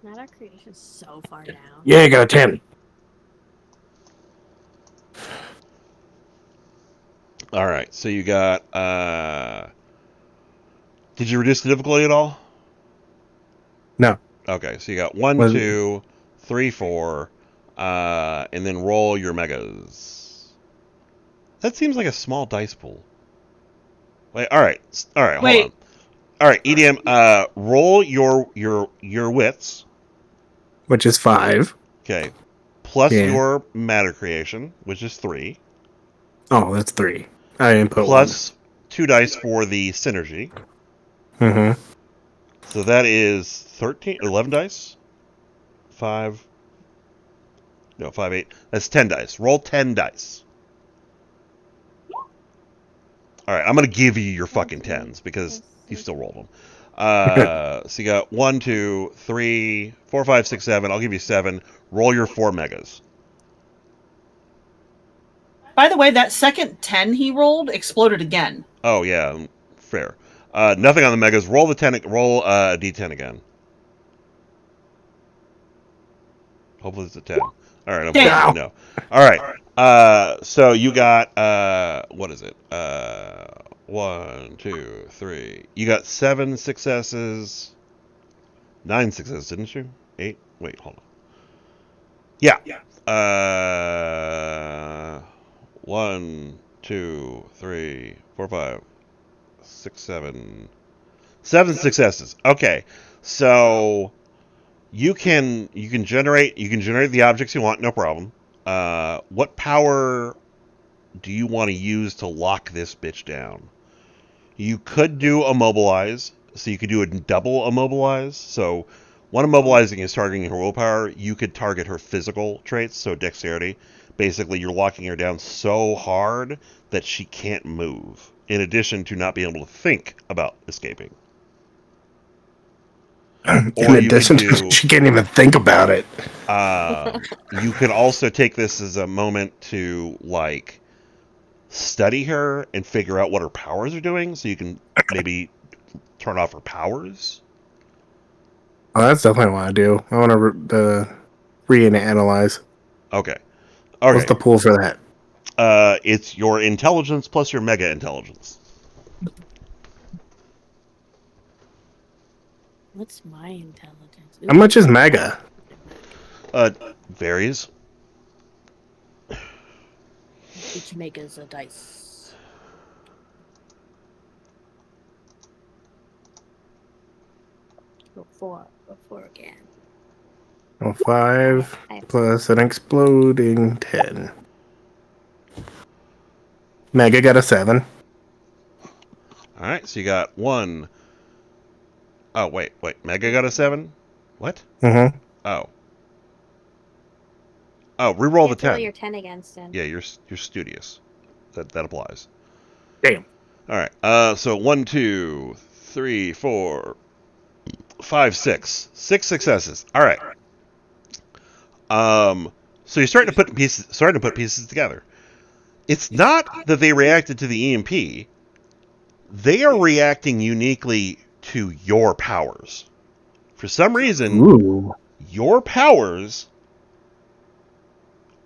Matter creation's so far down. Yeah, I got a 10. All right. So you got. Did you reduce the difficulty at all? No. Okay. So you got 1, Was 2, 3, 4, and then roll your megas. That seems like a small dice pool. Wait. All right. Hold Wait. on. All right, EDM. Roll your wits. which is 5. Okay. Plus Yeah. your matter creation, which is 3. Oh, that's 3. I didn't put 1. Plus 2 dice for the synergy. Mm-hmm. So that is 11 dice. 5. No, 5, 8. That's 10 dice. Roll 10 dice. All right, I'm going to give you your fucking 10s because you still rolled them. So you got 1, 2, 3, 4, 5, 6, 7. I'll give you 7. Roll your 4 megas. By the way, that second 10 he rolled exploded again. Oh, yeah. Fair. Nothing on the megas. Roll the 10. Roll a d10 again. Hopefully it's a 10. All right, unfortunately, no. All right. So you got, what is it? 1, 2, 3. You got 7 successes. 9 successes, didn't you? 8? Wait, hold on. Yeah. 1, 2, 3, 4, 5, 6, 7. 7 successes. Okay. So you can generate the objects you want, no problem. What power do you want to use to lock this bitch down? You could do immobilize, so you could do a double immobilize. So one immobilizing is targeting her willpower. You could target her physical traits, so dexterity. Basically, you're locking her down so hard that she can't move, in addition to not being able to think about escaping. In addition to, she can't even think about it. You can also take this as a moment to, like, study her and figure out what her powers are doing, so you can maybe turn off her powers. Oh, that's definitely what I do. I want to reanalyze. Okay. What's the pool for that? It's your intelligence plus your mega intelligence. What's my intelligence? How much is Mega? Varies. Each Mega's a dice. Go four again. Well, 5 plus an exploding 10. Mega got a 7. All right, so you got 1. Oh, wait. Mega got a 7? What? Mm-hmm. Oh, reroll the You have to roll 10. your 10 against him. Yeah, you're studious. That applies. Damn. All right. So 1, 2, 3, 4, 5, 6. 6 successes. All right. So you're starting to put pieces together. It's not that they reacted to the EMP. They are reacting uniquely to your powers. For some reason, Ooh. your powers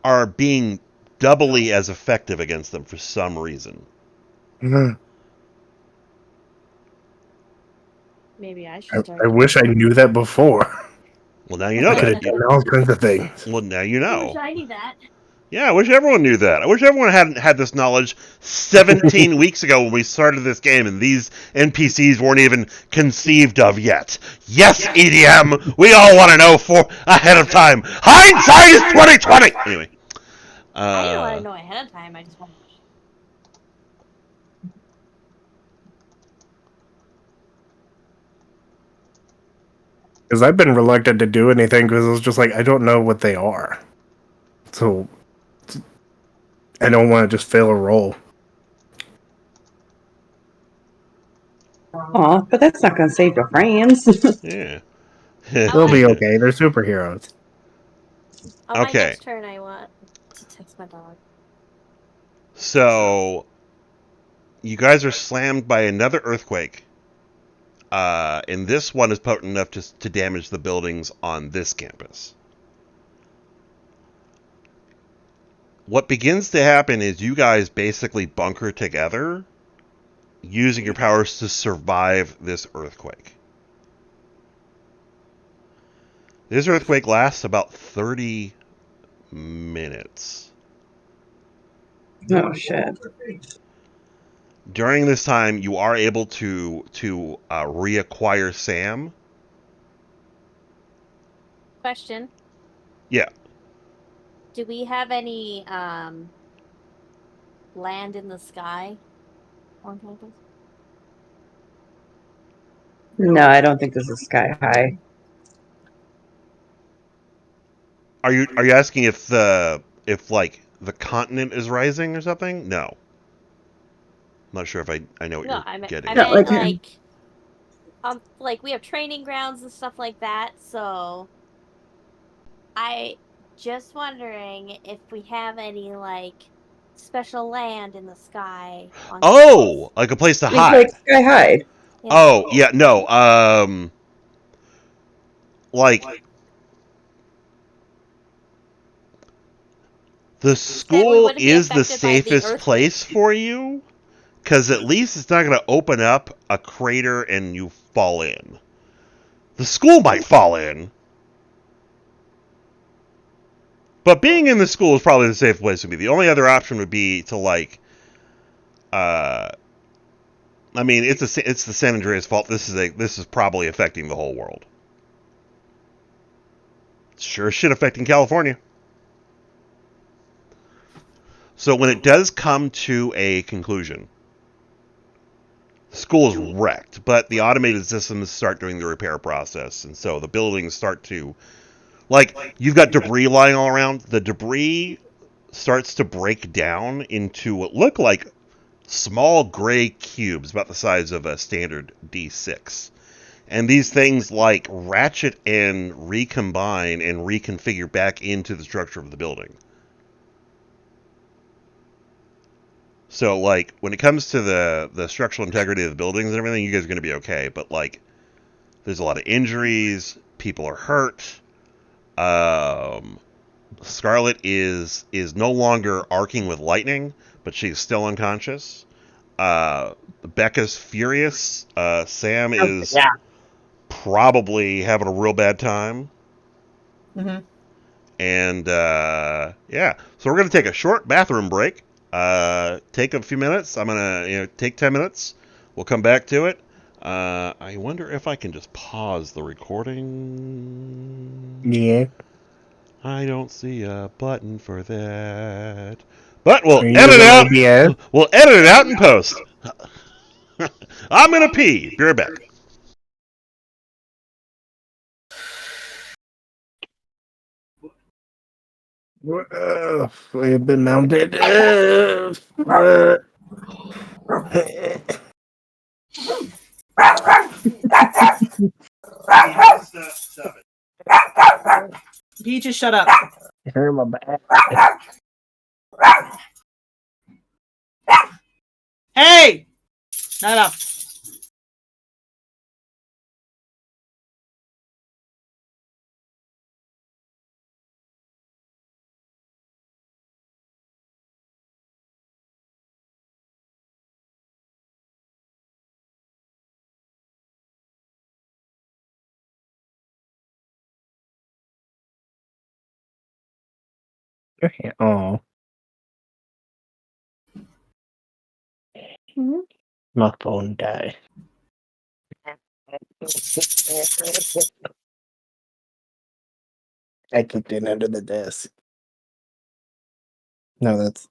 are being doubly as effective against them for some reason. Mm. Maybe I should start I wish I using knew that before. Well, now you know I could have that. done all kinds of things. Well, now you it. I wish know. I knew that. Yeah, I wish everyone knew that. I wish everyone had this knowledge 17 weeks ago when we started this game and these NPCs weren't even conceived of yet. Yes, EDM, we all want to know for ahead of time. Hindsight is 2020. Anyway, I didn't want to know ahead of time. I just want. Because I've been reluctant to do anything because I was just like, I don't know what they are. So I don't want to just fail a roll. Aw, but that's not going to save your friends. yeah. They'll be okay. They're superheroes. On my Okay. next turn, I want to text my dog. So you guys are slammed by another earthquake. And this one is potent enough to damage the buildings on this campus. What begins to happen is you guys basically bunker together, using your powers to survive this earthquake. This earthquake lasts about 30 minutes. Oh, shit. During this time, you are able to reacquire Sam. Question. Yeah. Do we have any land in the sky on campus? No, I don't think this is sky high. Are you asking if the continent is rising or something? No. I'm not sure if I know what No, you're I meant getting. Yeah, like- like we have training grounds and stuff like that. So I just wondering if we have any like special land in the sky. On Oh, like a place to He's hide. like sky high. Yeah. Oh, yeah, no. Like the school wouldn't be is the affected by the safest earthquake. place for you because at least it's not going to open up a crater and you fall in. The school might fall in, but being in the school is probably the safe place to be. The only other option would be to I mean, it's the San Andreas fault. This is probably affecting the whole world. Sure as shit affecting California. So when it does come to a conclusion, the school is wrecked, but the automated systems start doing the repair process, and so the buildings start to, like, you've got debris lying all around. The debris starts to break down into what look like small gray cubes about the size of a standard D6. And these things like ratchet and recombine and reconfigure back into the structure of the building. So, like, when it comes to the structural integrity of the buildings and everything, you guys are going to be okay. But, like, there's a lot of injuries. People are hurt. Scarlet is no longer arcing with lightning, but she's still unconscious. Becca's furious. Sam is probably having a real bad time. Mm-hmm. And yeah, so we're gonna take a short bathroom break. Take a few minutes. I'm gonna take 10 minutes. We'll come back to it. I wonder if I can just pause the recording. Yeah. I don't see a button for that. But we'll Are you edit it using out. OBS? We'll edit it out in post. I'm gonna pee. Be right back. We've been mounted. Peaches, shut up. Hurt my back. Hey! Not up. Oh. My phone died. I kicked it under the desk. No, it's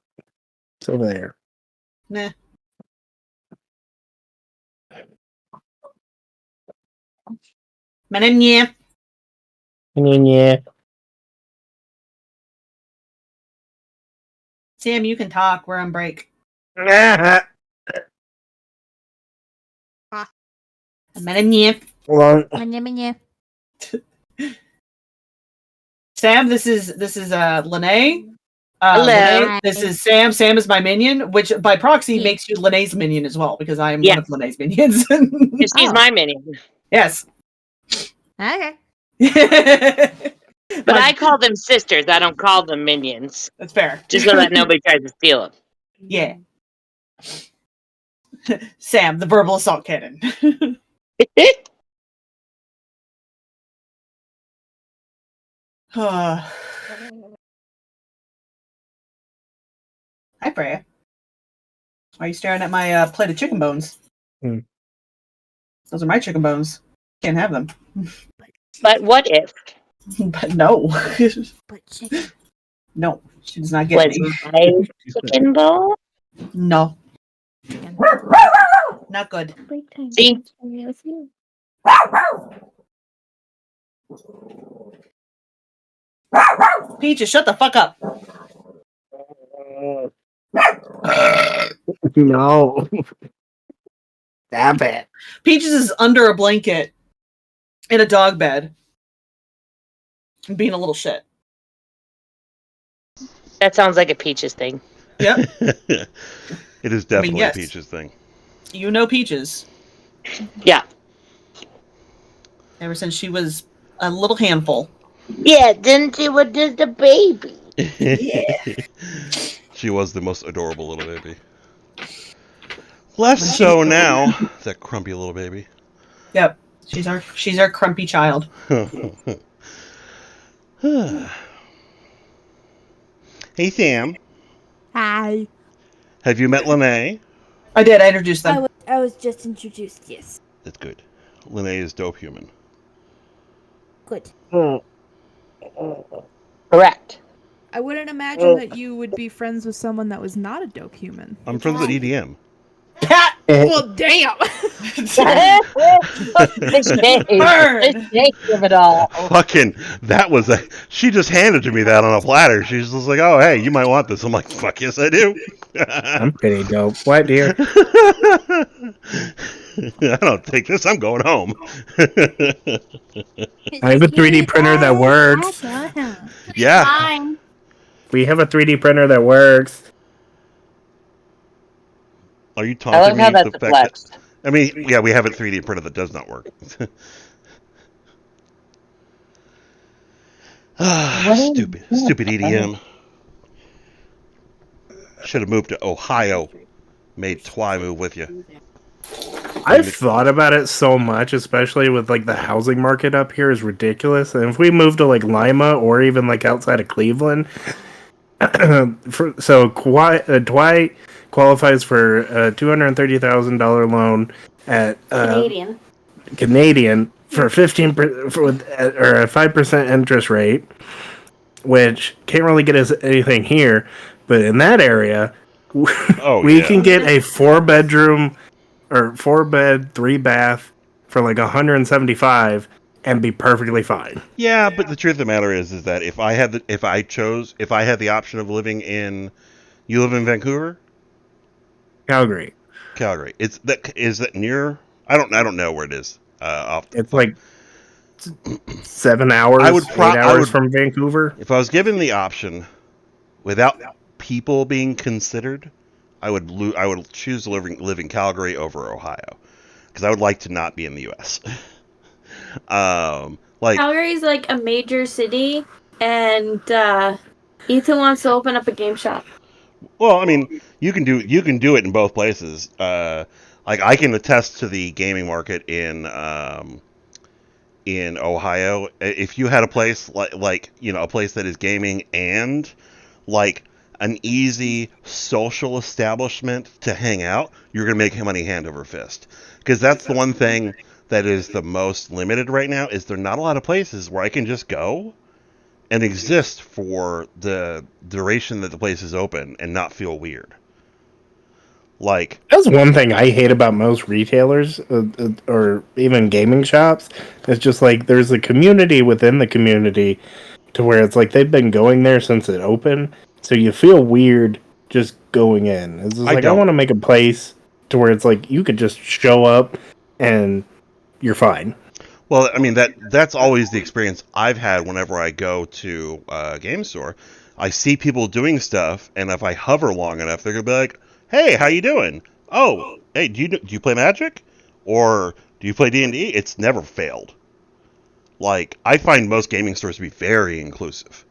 over there. Nah. Yeah. Yeah. Sam, you can talk. We're on break. Yeah. Yeah. Well, Sam, this is Lene. Hello. Lene, this is Sam. Sam is my minion, which by proxy Yeah. makes you Lene's minion as well, because I am Yeah. one of Lene's minions. She's my minion. Yes. Okay. But I call them sisters. I don't call them minions. That's fair. Just so that nobody tries to steal Yeah. Sam, the verbal assault cannon. them. Hi, Freya. Why are you staring at my plate of chicken bones? Hmm. Those are my chicken bones. Can't have them. But what if But no. But chicken. No, she does not get was me. my chicken bowl? No. Not good. Break time. See? Peaches, shut the fuck up. no. Stop it. Peaches is under a blanket in a dog bed and being a little shit. That sounds like a Peaches thing. Yep. It is definitely yes. Peach's thing. You know Peaches. Yeah. Ever since she was a little handful. Yeah, didn't she was just a baby. Yeah. She was the most adorable little baby. Less so now, that crumpy little baby. Yep. She's our crumpy child. Hey, Sam. Hi. Have you met Lene? I did. I introduced them. I was just introduced. Yes. That's good. Lene is dope human. Good. Correct. I wouldn't imagine that you would be friends with someone that was not a dope human. I'm friends with EDM. Pat! Well, damn. The shame of it all. Fucking, that was a. She just handed to me that on a platter. She's just like, oh, hey, you might want this. I'm like, fuck yes, I do. I'm pretty dope. What, dear? I don't take this. I'm going home. I have a 3D printer that works. Yeah. Fine. We have a 3D printer that works. Are you I taunting love me how with that's the a fact flex. that? I mean, yeah, we have a 3D printer that does not work. Stupid EDM. Should have moved to Ohio. Made Twy move with you. I've thought about it so much, especially with like the housing market up here is ridiculous. And if we move to like Lima or even like outside of Cleveland, Dwight qualifies for a $230,000 loan at Canadian for 15% or a 5% interest rate, which can't really get us anything here. But in that area, we can get a 4-bedroom or 4-bed, 3-bath for like 175 and be perfectly fine. Yeah, but the truth of the matter is that if I had the option of living in, you live in Vancouver, Calgary. Is that near? I don't know where it is. It's like 7 hours, 8 hours from Vancouver. If I was given the option, without people being considered, I would choose to live in Calgary over Ohio, because I would like to not be in the U.S. Calgary's like a major city, and Ethan wants to open up a game shop. Well, I mean, you can do it in both places. Like I can attest to the gaming market in Ohio. If you had a place like a place that is gaming and like an easy social establishment to hang out, you're gonna make money hand over fist. Because that's the one thing that is the most limited right now, is there are not a lot of places where I can just go and exist for the duration that the place is open and not feel weird. Like, that's one thing I hate about most retailers or even gaming shops. It's just like there's a community within the community to where it's like they've been going there since it opened, so you feel weird just going in. It's just I want to make a place to where it's like you could just show up and you're fine. Well, I mean that's always the experience I've had whenever I go to a game store. I see people doing stuff, and if I hover long enough, they're gonna be like, "Hey, how you doing? Oh, hey, do you play Magic, or do you play D&D?" It's never failed. Like, I find most gaming stores to be very inclusive.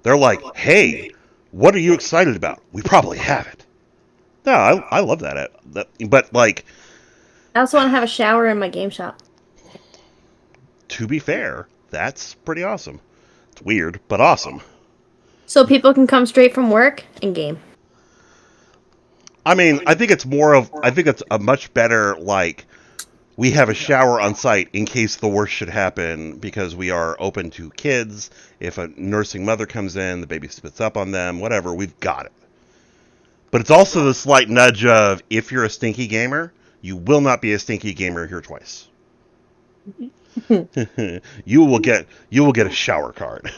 They're like, "Hey, what are you excited about? We probably have it." No, I love that. But like, I also want to have a shower in my game shop. To be fair, that's pretty awesome. It's weird, but awesome. So people can come straight from work and game. I mean, I think it's a much better, like, we have a shower on site in case the worst should happen, because we are open to kids. If a nursing mother comes in, the baby spits up on them, whatever, we've got it. But it's also the slight nudge of, if you're a stinky gamer, you will not be a stinky gamer here twice. you will get a shower card.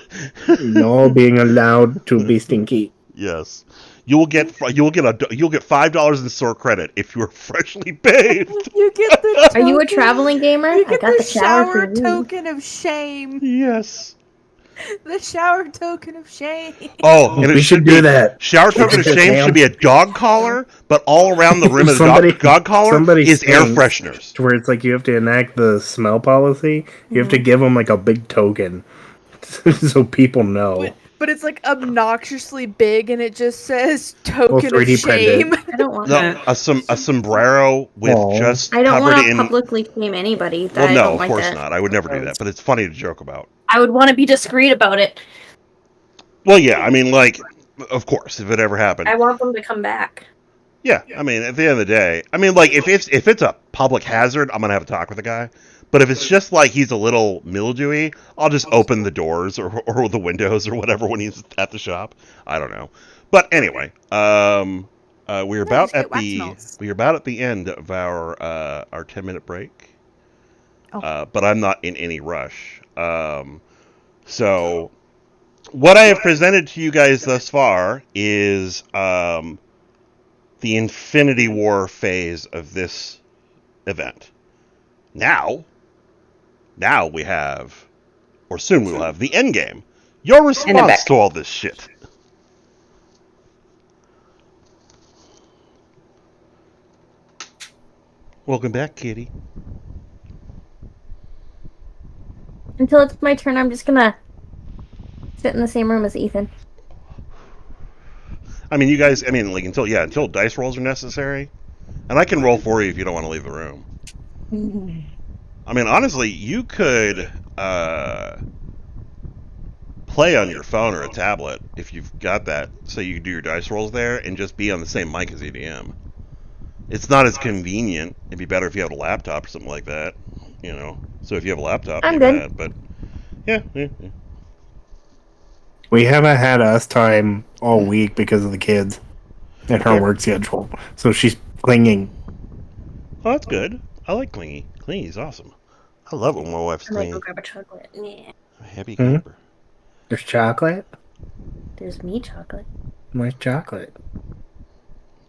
No being allowed to be stinky. Yes, you'll get $5 in store credit if you are freshly bathed. You get the. Are you a traveling gamer? You get I got the shower for token of shame. Yes. The shower token of shame. Oh, and we should do that. Shower token of shame should be a dog collar, but all around the rim of the dog collar is air fresheners. To where it's like you have to enact the smell policy. You have to give them like a big token, so people know. But it's like obnoxiously big, and it just says token of shame. I don't want that. A sombrero with just. I don't want to publicly shame anybody. Well, no, of course not. I would never do that. But it's funny to joke about. I would want to be discreet about it. Well, yeah, I mean, like, of course, if it ever happened. I want them to come back. Yeah, I mean, at the end of the day, I mean, like, if it's a public hazard, I'm gonna have a talk with the guy. But if it's just like he's a little mildewy, I'll just open the doors or the windows or whatever when he's at the shop. I don't know. But anyway, we're about at the end of our 10-minute break. But I'm not in any rush. So what I have presented to you guys thus far is the Infinity War phase of this event. Now we have, or soon we will have, the end game. Your response to all this shit. Welcome back, Kitty. Until it's my turn, I'm just gonna sit in the same room as Ethan. I mean, you guys, like, until dice rolls are necessary. And I can roll for you if you don't want to leave the room. I mean, honestly, you could play on your phone or a tablet if you've got that, so you can do your dice rolls there and just be on the same mic as EDM. It's not as convenient. It'd be better if you had a laptop or something like that, you know. So if you have a laptop, I'm do good. that. But yeah. We haven't had us time all week because of the kids and her work schedule. So she's clinging. Oh, that's good. I like Clingy. Clingy's awesome. I love it when my wife's I might go clingy. grab a chocolate. Yeah. Happy camper. There's chocolate? There's me chocolate Where's chocolate?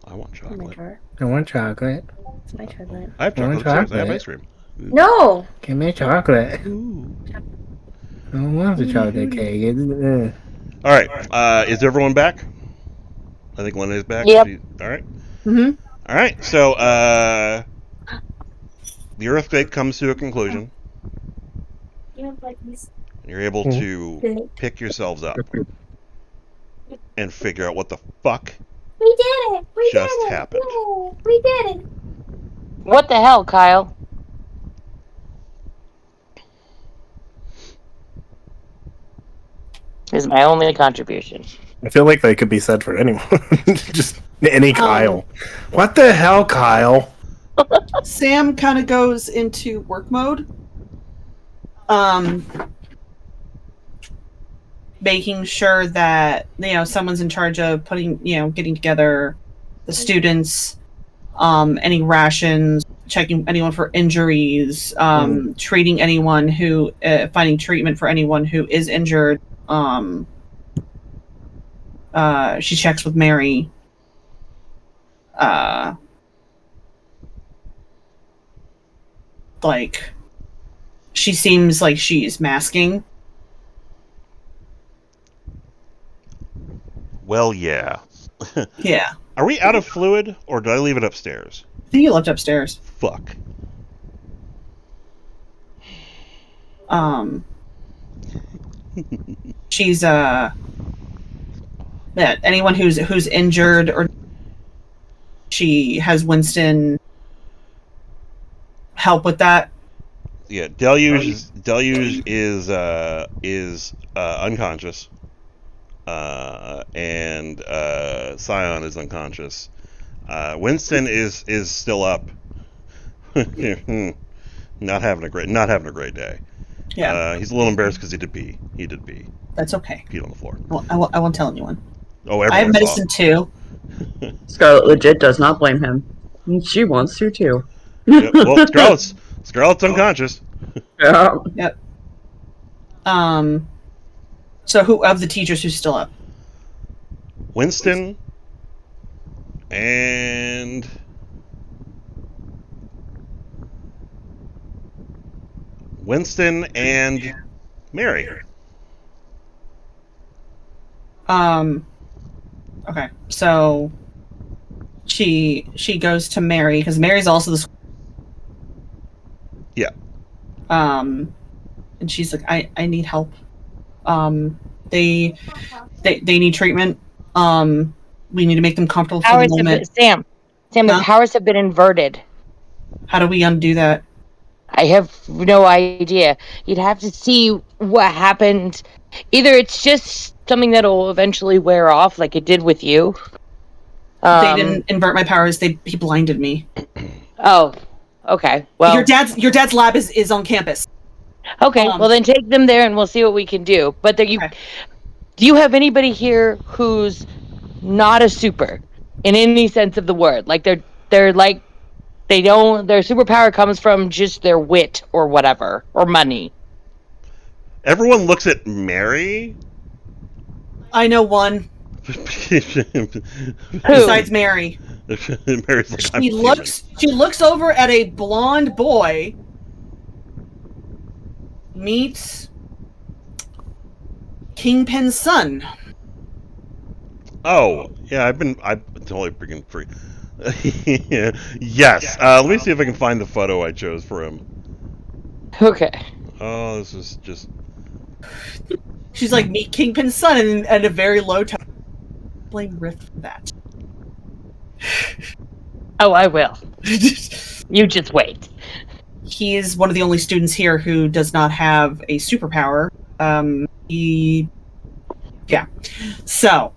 I want in my chocolate. drawer. I want chocolate. It's my chocolate. I have I want chocolate upstairs. I have chocolate. ice cream. No! Give me chocolate. Ooh. I don't want the chocolate cake. All right. Is everyone back? I think Lena's back. Yep. All right. Mm-hmm. All right. So the earthquake comes to a conclusion. You have like these. You're able to pick yourselves up and figure out what the fuck We did it! We just did it! happened. Yay! We did it! What the hell, Kyle? Is my only contribution. I feel like they could be said for anyone. Just any Kyle. What the hell, Kyle? Sam kind of goes into work mode. Making sure that, someone's in charge of putting, getting together the students, any rations, checking anyone for injuries, treating anyone who, finding treatment for anyone who is injured. She checks with Mary. Like, she seems like she's masking. Well, yeah. Yeah. Are we out of fluid, or did I leave it upstairs? I think you left upstairs. Fuck. She's that anyone who's injured, or she has Winston help with that. Yeah, Deluge is unconscious, and Scion is unconscious. Winston is still up, not having a great day. Yeah, he's a little embarrassed because he did pee. that's okay. Peed on the floor. I won't tell anyone. Oh, I have everyone saw. medicine too. Scarlet legit does not blame him. She wants to too. Yep. Well, Scarlet's unconscious. Yeah. Yep. So who of the teachers who's still up? Winston and Mary. Okay, so she goes to Mary because Mary's also the. Yeah. And she's like, I need help. They need treatment. We need to make them comfortable for the moment. Sam, the powers have been inverted. How do we undo that? I have no idea. You'd have to see what happened. Either it's just something that'll eventually wear off, like it did with you. They didn't invert my powers. He blinded me. Oh, okay. Well, your dad's lab is on campus. Okay, well then take them there and we'll see what we can do. But do you have anybody here who's not a super in any sense of the word? Like they're like their superpower comes from just their wit or whatever or money. Everyone looks at Mary. I know one. Besides Mary. Mary's like, She looks over at a blonde boy. Meets Kingpin's son. Oh, yeah, I'm totally freaking free. Yes. Let me see if I can find the photo I chose for him. Okay. Oh, this is just. She's like, meet Kingpin's son, and at a very low tone. Blame Rift for that. Oh, I will. You just wait. He is one of the only students here who does not have a superpower. So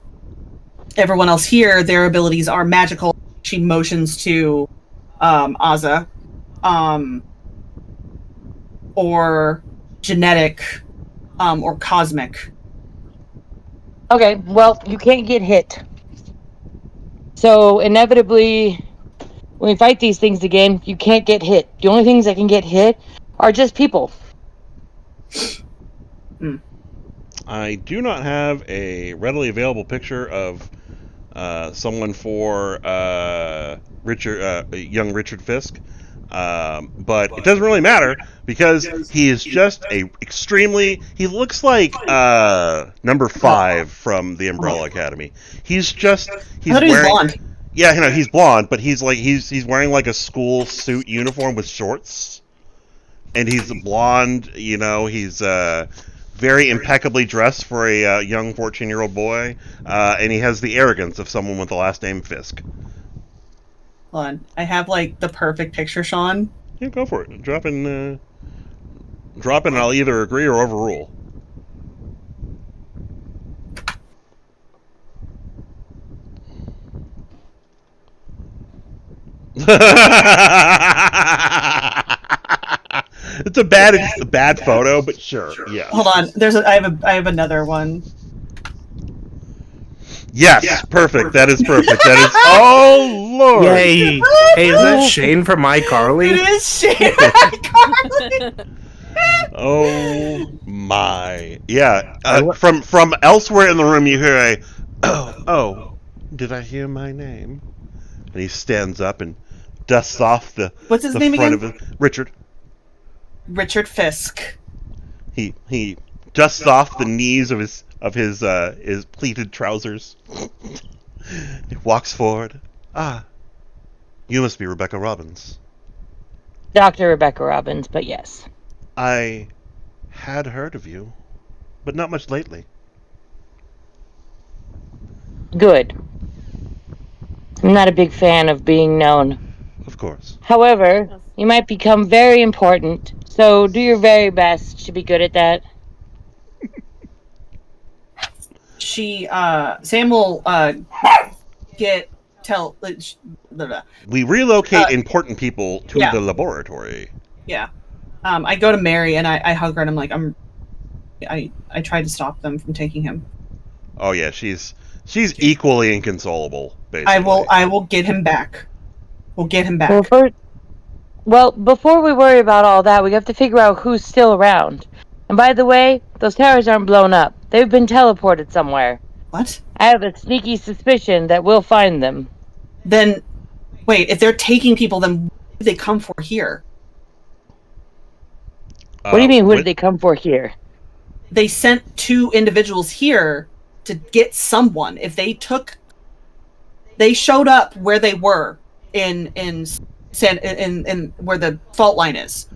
everyone else here, their abilities are magical. She motions to Aza, or genetic, or cosmic. Okay, well, you can't get hit. So inevitably, when we fight these things again, you can't get hit. The only things that can get hit are just people. I do not have a readily available picture of someone for young Richard Fisk, but it doesn't really matter because he is just he looks like number 5 from the Umbrella Academy. He's wearing blonde. Yeah, he's blonde, but he's wearing like a school suit uniform with shorts, and he's blonde. He's very impeccably dressed for a young 14-year-old boy, and he has the arrogance of someone with the last name Fisk. Hold on, I have like the perfect picture, Sean. Yeah, go for it. Drop in, and I'll either agree or overrule. It's a bad photo, but sure, yeah. Hold on, I have another one. Yes, perfect. That is perfect. That is. Oh Lord! Yay! Hey, is that Shane from iCarly? It is Shane from iCarly. Oh my! Yeah, from elsewhere in the room, you hear a oh. Did I hear my name? And he stands up and dusts off the What's his the name front again? of his Richard. Richard Fisk. He dusts off the knees of his pleated trousers. He walks forward. Ah, you must be Rebecca Robbins. Dr. Rebecca Robbins, but yes. I had heard of you, but not much lately. Good. I'm not a big fan of being known. Of course. However, you might become very important, so do your very best to be good at that. Sam will We relocate important people to the laboratory. Yeah. I go to Mary and I hug her and I'm like, I tried to stop them from taking him. Oh yeah, she's equally inconsolable, basically. I will get him back. We'll get him back. Well, before we worry about all that, we have to figure out who's still around. And by the way, those towers aren't blown up. They've been teleported somewhere. What? I have a sneaky suspicion that we'll find them. Then, wait, if they're taking people, then what did they come for here? What do you mean, what did they come for here? They sent 2 individuals here to get someone. If they showed up where they were in where the fault line is.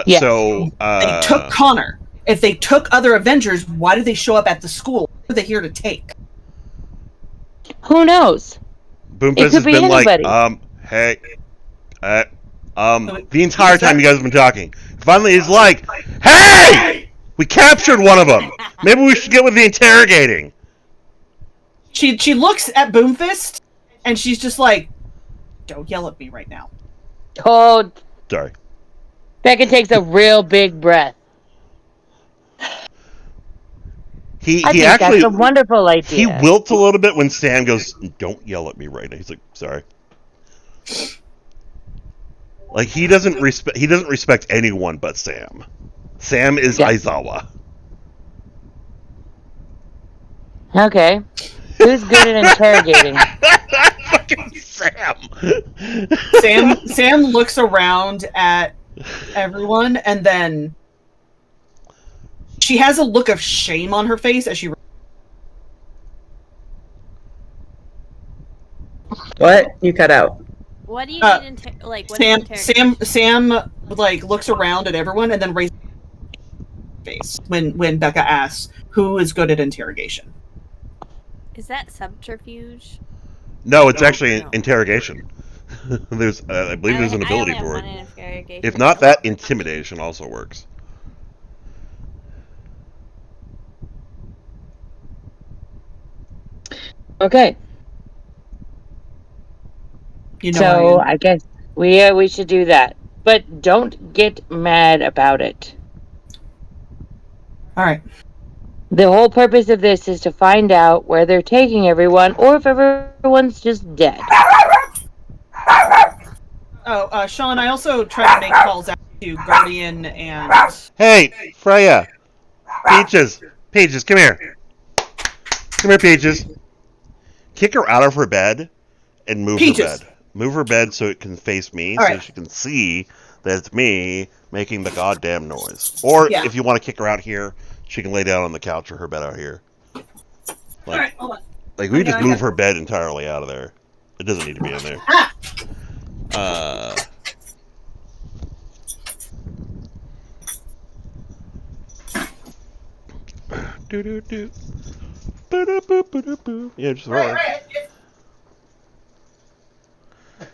Yes. So they took Connor. If they took other Avengers, why did they show up at the school? What are they here to take? Who knows? Boomfist has been anybody. like, hey, the entire time you guys have been talking. Finally, he's like, hey, we captured one of them. Maybe we should get with the interrogating. She looks at Boomfist, and she's just like, don't yell at me right now. Oh, sorry. Becca takes a real big breath. He I think actually, that's a wonderful idea. He wilts a little bit when Sam goes, don't yell at me right now. He's like, sorry. Like, he doesn't respect anyone but Sam. Sam is Aizawa. Okay. Who's good at interrogating? Fucking Sam. Sam looks around at everyone, and then she has a look of shame on her face as she. What? You cut out. What do you need Sam like looks around at everyone and then raises her face when Becca asks who is good at interrogation. Is that subterfuge? No, it's actually interrogation. There's, I believe there's an I ability only have for one it. interrogation. If not that, intimidation also works. Okay. You know So I guess we should do that, but don't get mad about it. All right. The whole purpose of this is to find out where they're taking everyone, or if everyone's just dead. Oh, Sean, I also tried to make calls out to Guardian and... Hey, Freya! Peaches! Peaches, come here. Come here, Peaches. Kick her out of her bed and move Peaches. her bed. Move her bed so it can face me, All so right. she can see that it's me making the goddamn noise. Or Yeah. if you want to kick her out here, she can lay down on the couch or her bed out here. All right, hold on. Like we Okay, just I move got- her bed entirely out of there. It doesn't need to be in there. Ah! Do do do. Ba-da-boo-ba-da-boo. Yeah, just throw it.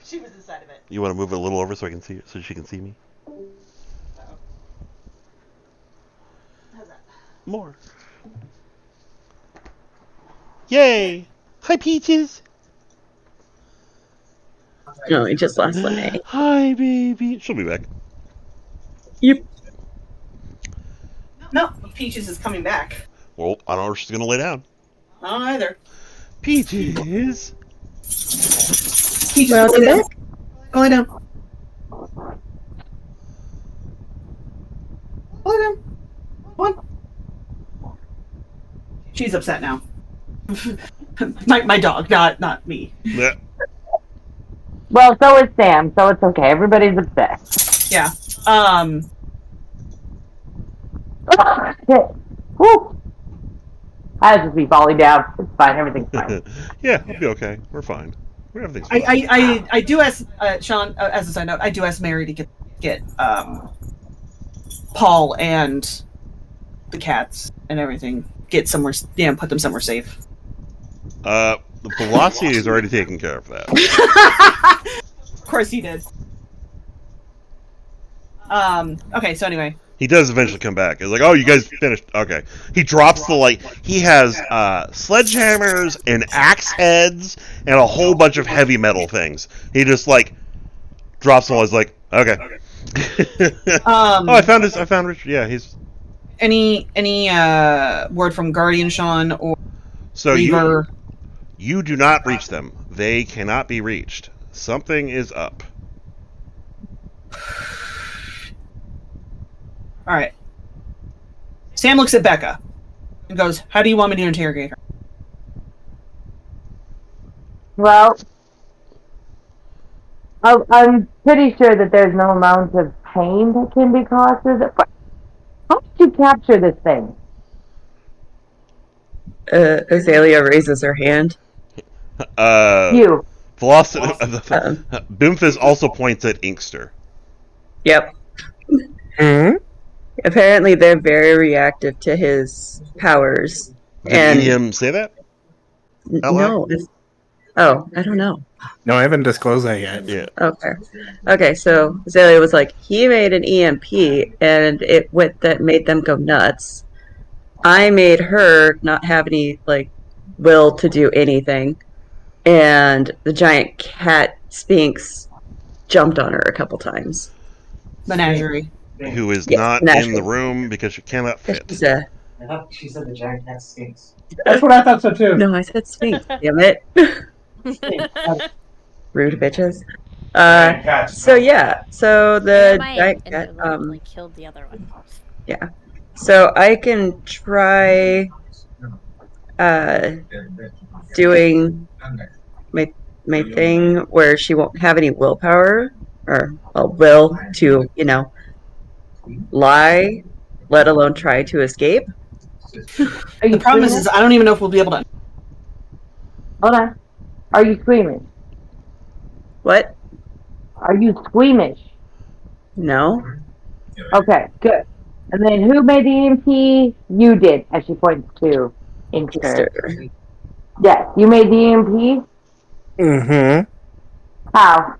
She was inside of it. You want to move it a little over so I can see, so she can see me? How's that? More. Yay! Hi, Peaches. No, he just lost an A. Hi, baby. She'll be back. Yep. No, Peaches is coming back. Well, I don't know if she's gonna lay down. I don't either. Peaches. Peaches, Well, go lay down. back. Go lay down. Go lay down. Come on. She's upset now. my dog, not me. Yeah. Well, so is Sam, so it's okay. Everybody's upset. Yeah. Shit. Whew. I just be falling down. It's fine. Everything's fine. Yeah, we'll be okay. We're fine. Everything's fine. I do ask Sean, as a side note, I do ask Mary to get Paul and the cats and everything, get somewhere, put them somewhere safe. The Velocity is already taking care of that. Of course he did. Okay, so anyway. He does eventually come back. It's like, oh, you guys finished. Okay. He drops the, like, he has sledgehammers and axe heads and a whole bunch of heavy metal things. He just, like, drops them all. He's like, okay. Oh, I found Richard. Yeah, he's... Any word from Guardian Sean or So Reaver? you do not reach them. They cannot be reached. Something is up. All right. Sam looks at Becca and goes, "How do you want me to interrogate her?" Well, I'm pretty sure that there's no amount of pain that can be caused. How did you capture this thing? Azalea raises her hand. You. Velocity. Boomfist also points at Inkster. Yep. Hmm? Apparently, they're very reactive to his powers. Did And Ian say that? out loud? no, oh, I don't know. No, I haven't disclosed that yet. Yeah. Okay. Okay, so Azalea was like, he made an EMP and that made them go nuts. I made her not have any will to do anything. And the giant cat Sphinx jumped on her a couple times. Menagerie. Who is Yes, not in naturally. the room because she cannot fit. She's a, I thought she said the giant cat stinks. That's what I thought so too. no, I said Sphinx. Damn it. Rude bitches. Giant cats. So yeah, so the My giant and cat, literally killed the other one. yeah. So I can try doing my thing where she won't have any willpower or a will to, lie, let alone try to escape. The problem is I don't even know if we'll be able to. Hold on. Are you squeamish? What? Are you squeamish? No. Okay, good. And then who made the EMP? You did, as she points to Inkster. Yes, you made the EMP? Mm-hmm. How?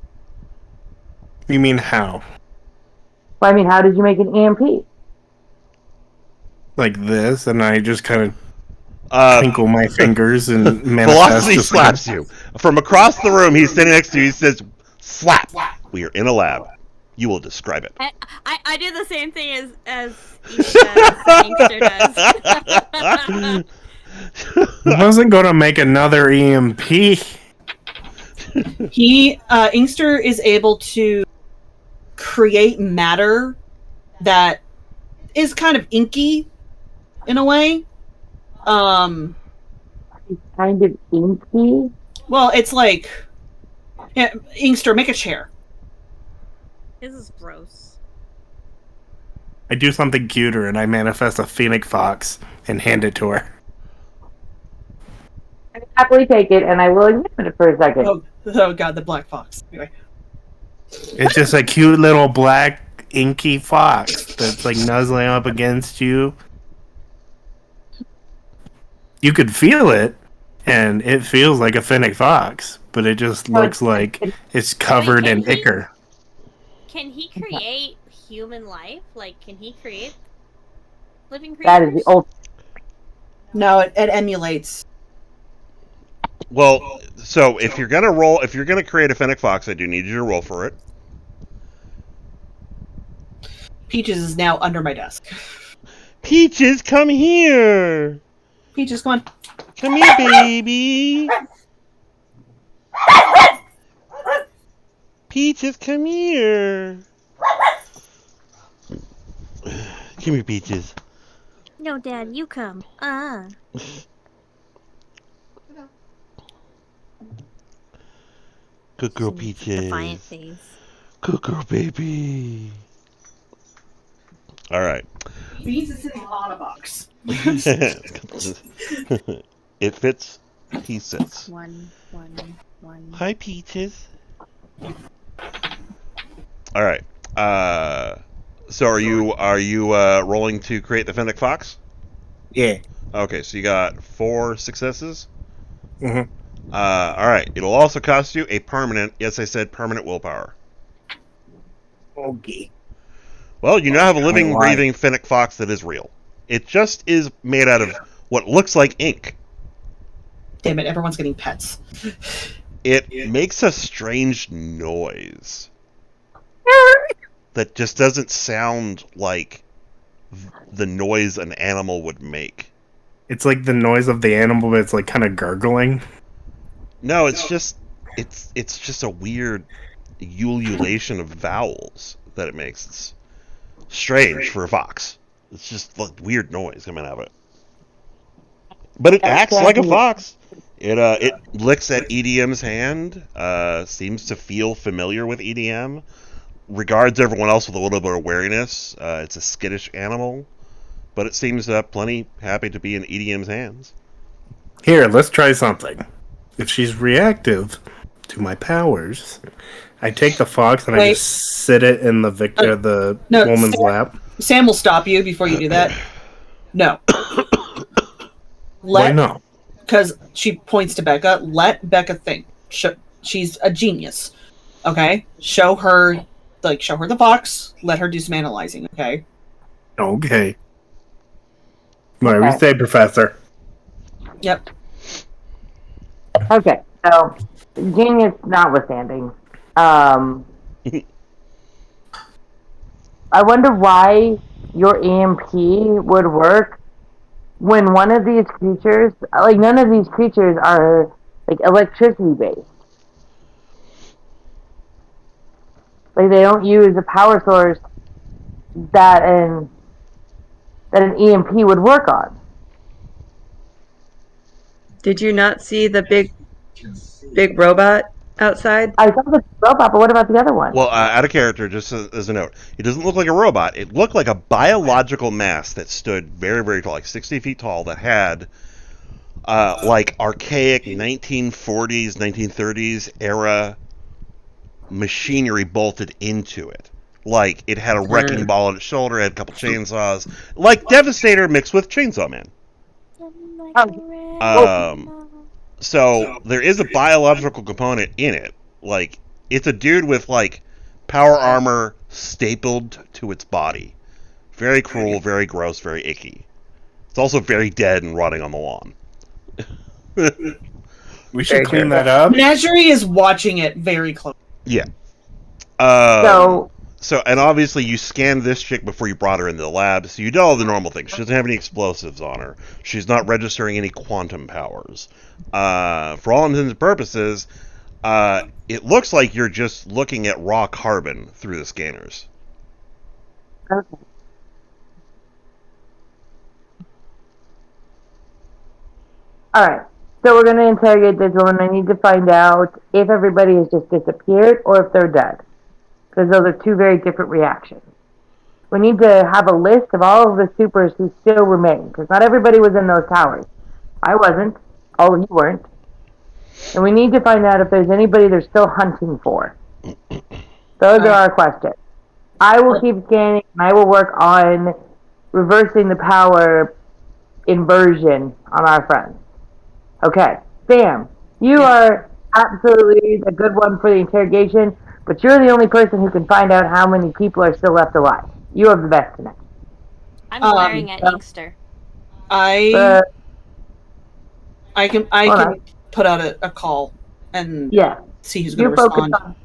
You mean how? Well, I mean, how did you make an EMP? Like this, and I just kind of Uh, twinkle my fingers and manifest Velocity just slaps you. From across the room, he's standing next to you. He says, slap. We are in a lab. You will describe it. I do the same thing as Inkster does. I wasn't going to make another EMP. Inkster is able to create matter that is kind of inky in a way. Kind of inky. Well, it's like, yeah, Inkster, make a chair. This is gross. I do something cuter, and I manifest a phoenix fox and hand it to her. I happily take it, and I will examine it for a second. Oh god, the black fox. Anyway. It's just a cute little black inky fox that's like nuzzling up against you. You could feel it, and it feels like a fennec fox, but it just looks like it's covered in ichor. Can he create human life? Like, can he create living creatures? That is the ultimate. No, it emulates. Well, so if you're gonna create a fennec fox, I do need you to roll for it. Peaches is now under my desk. Peaches, come here. Peaches, come on. Come here, baby. Peaches, come here. Come here, Peaches. No, Dad, you come. Good girl, Peaches. Defiant face. Good girl, baby. All right. Beans is sitting on a box. It fits. He sits. One. Hi, Peaches. All right. So are you rolling to create the fennec fox? Yeah. Okay, so you got 4 successes. Mm-hmm. All right. It'll also cost you a permanent. Yes, I said permanent willpower. Okay. Well, you now have a living, breathing fennec fox that is real. It just is made out of what looks like ink. Damn it, everyone's getting pets. It makes a strange noise that just doesn't sound like the noise an animal would make. It's like the noise of the animal, but it's like kind of gurgling. No, it's just a weird ululation of vowels that it makes. It's strange for a fox. It's just like weird noise coming out of it. But it acts like a fox. It licks at EDM's hand. Seems to feel familiar with EDM. Regards everyone else with a little bit of wariness. It's a skittish animal, but it seems plenty happy to be in EDM's hands. Here, let's try something. If she's reactive to my powers, I take the fox and I just sit it in the woman's lap. Sam will stop you before you do that. No. Why not? Because she points to Becca. Let Becca think. She's a genius. Okay? Show her the fox. Let her do some analyzing, okay? Okay. What we say, Professor? Yep. Okay, so genius notwithstanding, I wonder why your EMP would work when one of these creatures, like none of these creatures are like electricity based. Like they don't use a power source that an EMP would work on. Did you not see the big robot outside? I saw the robot, but what about the other one? Well, out of character, just as a note, it doesn't look like a robot. It looked like a biological mass that stood very, very tall, like 60 feet tall, that had like archaic 1940s, 1930s era machinery bolted into it. Like it had a wrecking ball on its shoulder, had a couple chainsaws, like Devastator mixed with Chainsaw Man. So there is a biological component in it. Like it's a dude with like power armor stapled to its body. Very cruel, very gross, very icky. It's also very dead and rotting on the lawn. We should clean that up. Menagerie is watching it very close. Yeah. So, and obviously you scanned this chick before you brought her into the lab, so you did all the normal things. She doesn't have any explosives on her. She's not registering any quantum powers. For all intents and purposes, it looks like you're just looking at raw carbon through the scanners. Okay. All right. So we're going to interrogate this woman. I need to find out if everybody has just disappeared or if they're dead. Because those are two very different reactions. We need to have a list of all of the supers who still remain. Because not everybody was in those towers. I wasn't. All of you weren't. And we need to find out if there's anybody they're still hunting for. Those are our questions. I will keep scanning, and I will work on reversing the power inversion on our friends. Okay, Sam, you are absolutely a good one for the interrogation, but you're the only person who can find out how many people are still left alive. You have the best connection. I'm glaring at Inkster. I can put out a call and see who's going to respond.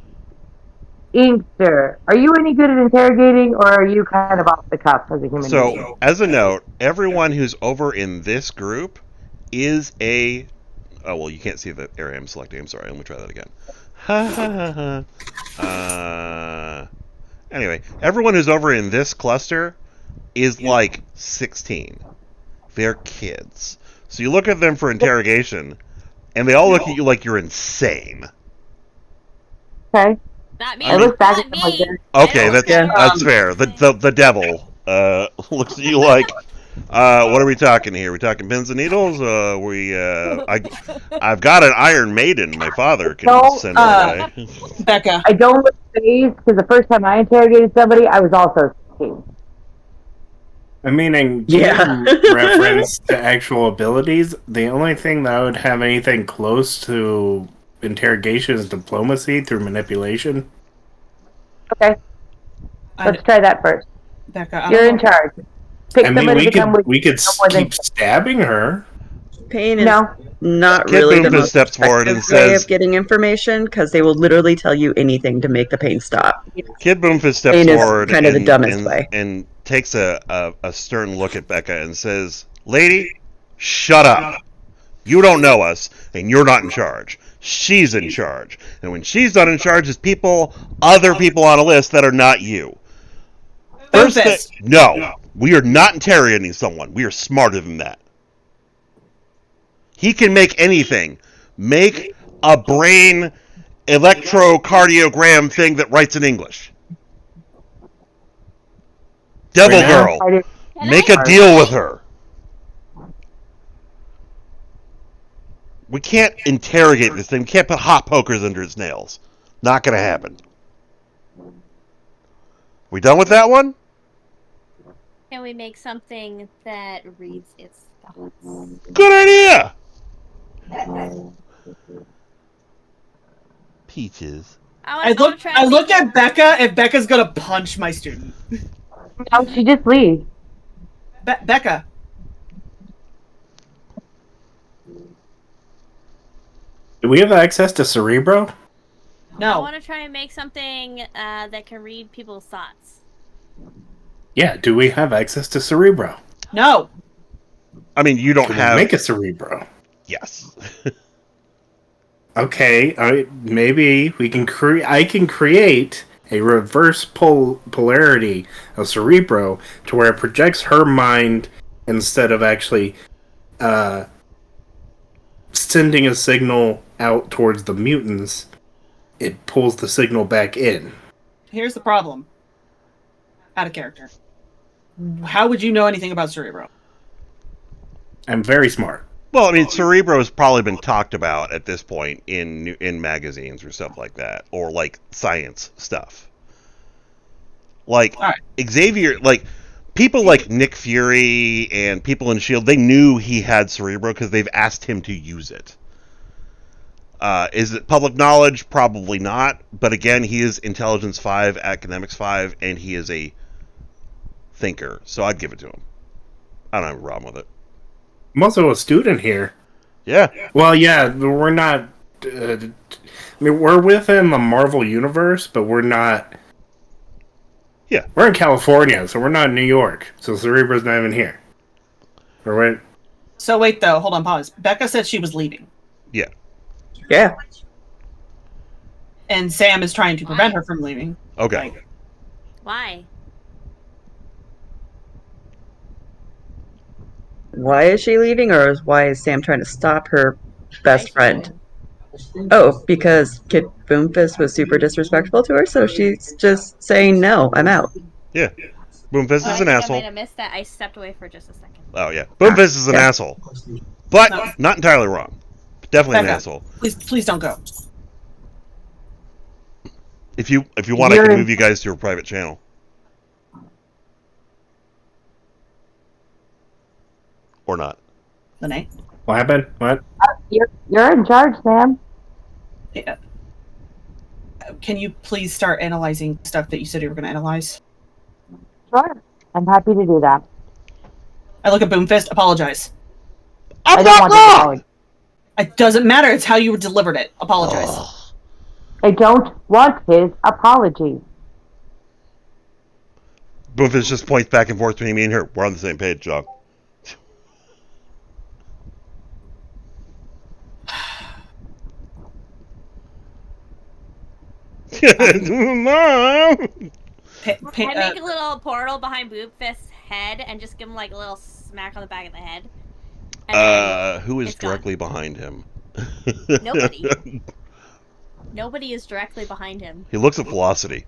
Inkster, are you any good at interrogating, or are you kind of off the cuff as a human being? So, as a note, everyone who's over in this group is a... Oh, well, you can't see the area I'm selecting. I'm sorry. Let me try that again. Ha ha ha. Anyway, everyone who's over in this cluster is like 16. They're kids. So you look at them for interrogation, and they all look at you like you're insane. Okay. Not me. I look back at them like this. Okay, that's fair. The devil looks at you like, what are we talking here? We talking pins and needles? I've got an Iron Maiden. My father can send our way. Becca. I don't look phased because the first time I interrogated somebody, I was also 16. I mean, in game reference to actual abilities, the only thing that I would have anything close to interrogation is diplomacy through manipulation. Okay. Let's try that first. Becca, you're in charge. I mean, we could keep stabbing her. Pain is not really the most effective way of getting information, because they will literally tell you anything to make the pain stop. Kid Boomfist steps Pain forward is kind of the dumbest way. and takes a stern look at Becca and says, "Lady, shut up. You don't know us, and you're not in charge. She's in charge. And when she's not in charge, there's other people on a list that are not you." No, we are not interrogating someone. We are smarter than that. He can make anything. Make a brain electrocardiogram thing that writes in English. Devil Girl, make a deal with her. We can't interrogate this thing. We can't put hot pokers under its nails. Not going to happen. We done with that one? Can we make something that reads its thoughts? Good idea! Peaches. I looked at Becca, and Becca's gonna punch my student. No, she just leaves. Becca. Do we have access to Cerebro? No. I want to try and make something that can read people's thoughts. Yeah, do we have access to Cerebro? No. I mean, you don't have... Make a Cerebro. Yes. Okay, maybe we can I can create a reverse polarity of Cerebro to where it projects her mind instead of actually sending a signal out towards the mutants. It pulls the signal back in. Here's the problem. Out of character. How would you know anything about Cerebro? I'm very smart. Well, I mean, Cerebro has probably been talked about at this point in magazines or stuff like that, or like science stuff. Like Xavier, like people like Nick Fury and people in Shield, they knew he had Cerebro because they've asked him to use it. Is it public knowledge? Probably not. But again, he is intelligence 5, academics 5, and he is a thinker. So I'd give it to him. I don't have a problem with it. I'm also a student here. Yeah. Well, yeah, we're not. I mean, we're within the Marvel universe, but we're not. Yeah. We're in California, so we're not in New York. So Cerebra's not even here. Or wait. So wait, though. Hold on, pause. Becca said she was leaving. Yeah. Yeah. And Sam is trying to prevent her from leaving. Okay. Like, Why? Why is she leaving, or why is Sam trying to stop her Why best is she friend? leaving? Oh, because Kid Boomfist was super disrespectful to her, so she's just saying, no, I'm out. Yeah. Boomfist Oh, is I an think I asshole. might have missed that. I stepped away for just a second. Oh, yeah. Boomfist is an yeah. asshole. But No. not entirely wrong. Definitely an Becca. asshole. please don't go. If you want, I can move you guys to your private channel. Or not. Lene? What happened? What? You're in charge, Sam. Yeah. Can you please start analyzing stuff that you said you were going to analyze? Sure. I'm happy to do that. I look at Boomfist. Apologize. I'm I don't want not to wrong! apologize. It doesn't matter. It's how you delivered it. Apologize. Ugh. I don't want his apology. Boomfist just points back and forth between me and her. We're on the same page, John. Mom! Pa- I pa- make a little portal behind Boobfist's head and just give him like a little smack on the back of the head. And then Who is it's gone. directly behind him? Nobody. Nobody is directly behind him. He looks at Velocity.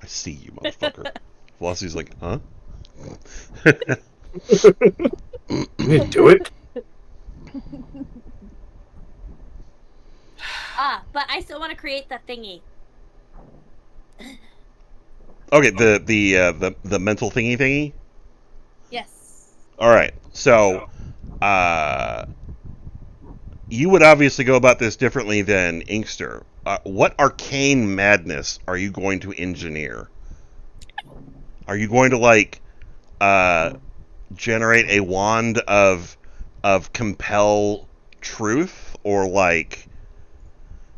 I see you, motherfucker. Velocity's like, huh? Do it. But I still want to create the thingy. Okay, the mental thingy. Yes. All right, so you would obviously go about this differently than Inkster. What arcane madness are you going to engineer? Are you going to like generate a wand of compel truth, or like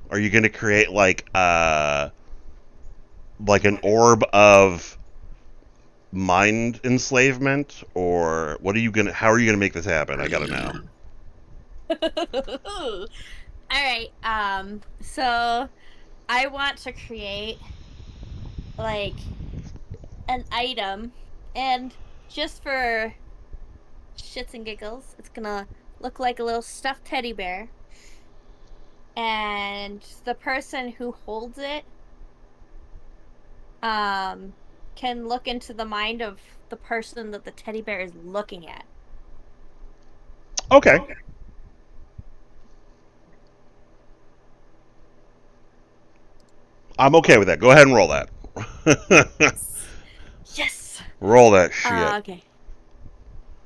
are you going to create like an orb of mind enslavement, or what are you gonna? How are you gonna make this happen? I gotta know. All right. So I want to create like an item, and just for shits and giggles, it's gonna look like a little stuffed teddy bear, and the person who holds it can look into the mind of the person that the teddy bear is looking at. Okay. I'm okay with that. Go ahead and roll that. Yes. Roll that shit. Okay.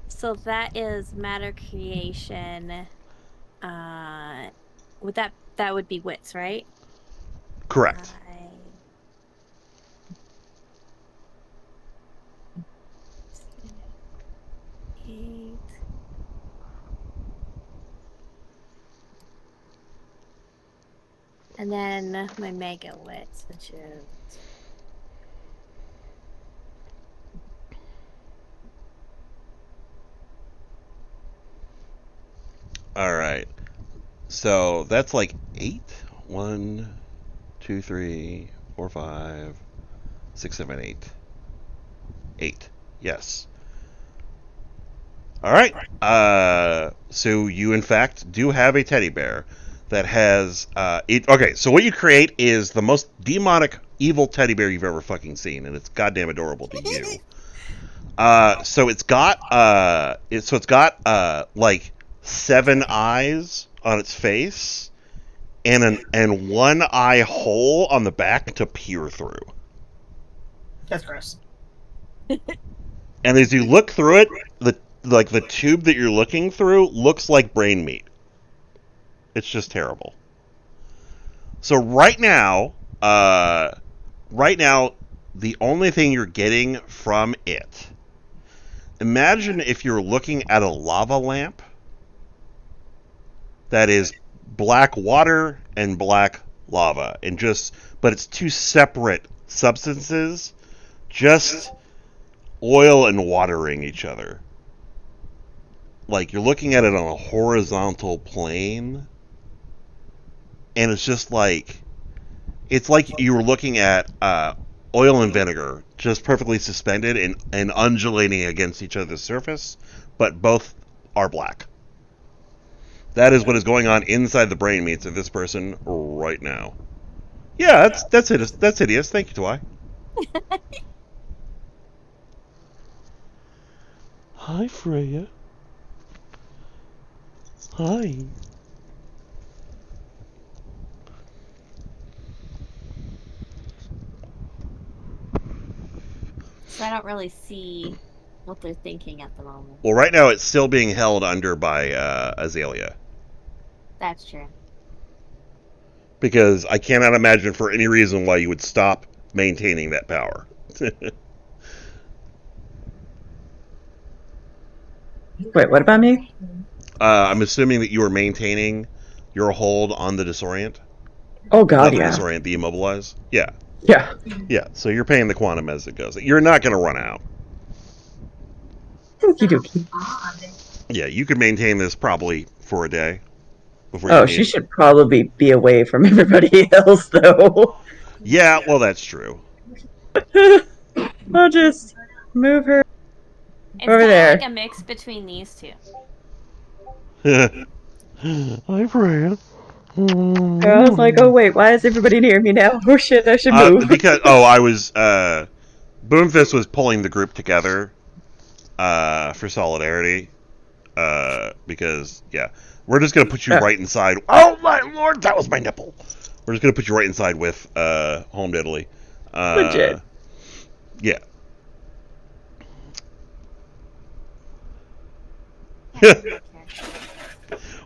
So that is matter creation. Would that would be wits, right? Correct. 8. And then my mega wits, which is All right. So that's like 8. 1, 2, 3, 4, 5, 6, 7, 8. 8. Yes. All right. So you in fact do have a teddy bear that has it. Okay. So what you create is the most demonic, evil teddy bear you've ever fucking seen, and it's goddamn adorable to you. So it's got like 7 eyes on its face, and 1 eye hole on the back to peer through. That's gross. And as you look through it, the tube that you're looking through looks like brain meat. It's just terrible. So right now, the only thing you're getting from it. Imagine if you're looking at a lava lamp that is black water and black lava, but it's two separate substances, just oil and watering each other. Like you're looking at it on a horizontal plane, and it's like you were looking at oil and vinegar just perfectly suspended and undulating against each other's surface, but both are black. That is what is going on inside the brain meats of this person right now. Yeah, that's hideous. That's hideous. Thank you, Twy. Hi, Freya. Hi. So I don't really see what they're thinking at the moment. Well, right now it's still being held under by Azalea. That's true. Because I cannot imagine for any reason why you would stop maintaining that power. Wait, what about me? I'm assuming that you are maintaining your hold on the disorient. Oh God, Not the yeah. disorient, the immobilize. Yeah. Yeah. Yeah, so you're paying the quantum as it goes. You're not going to run out. Okie dokie. Yeah, you could maintain this probably for a day before Oh, you she need. should probably be away from everybody else, though. Yeah, well, that's true. I'll just move her It's over kind of there. like a mix between these two. Hi, Freya. I was like, oh wait, why is everybody near me now? Oh shit, I should move. Because I was Boomfist was pulling the group together for solidarity. Because we're just gonna put you right inside. Oh my lord, that was my nipple. We're just gonna put you right inside with Home to Italy. Legit. Yeah.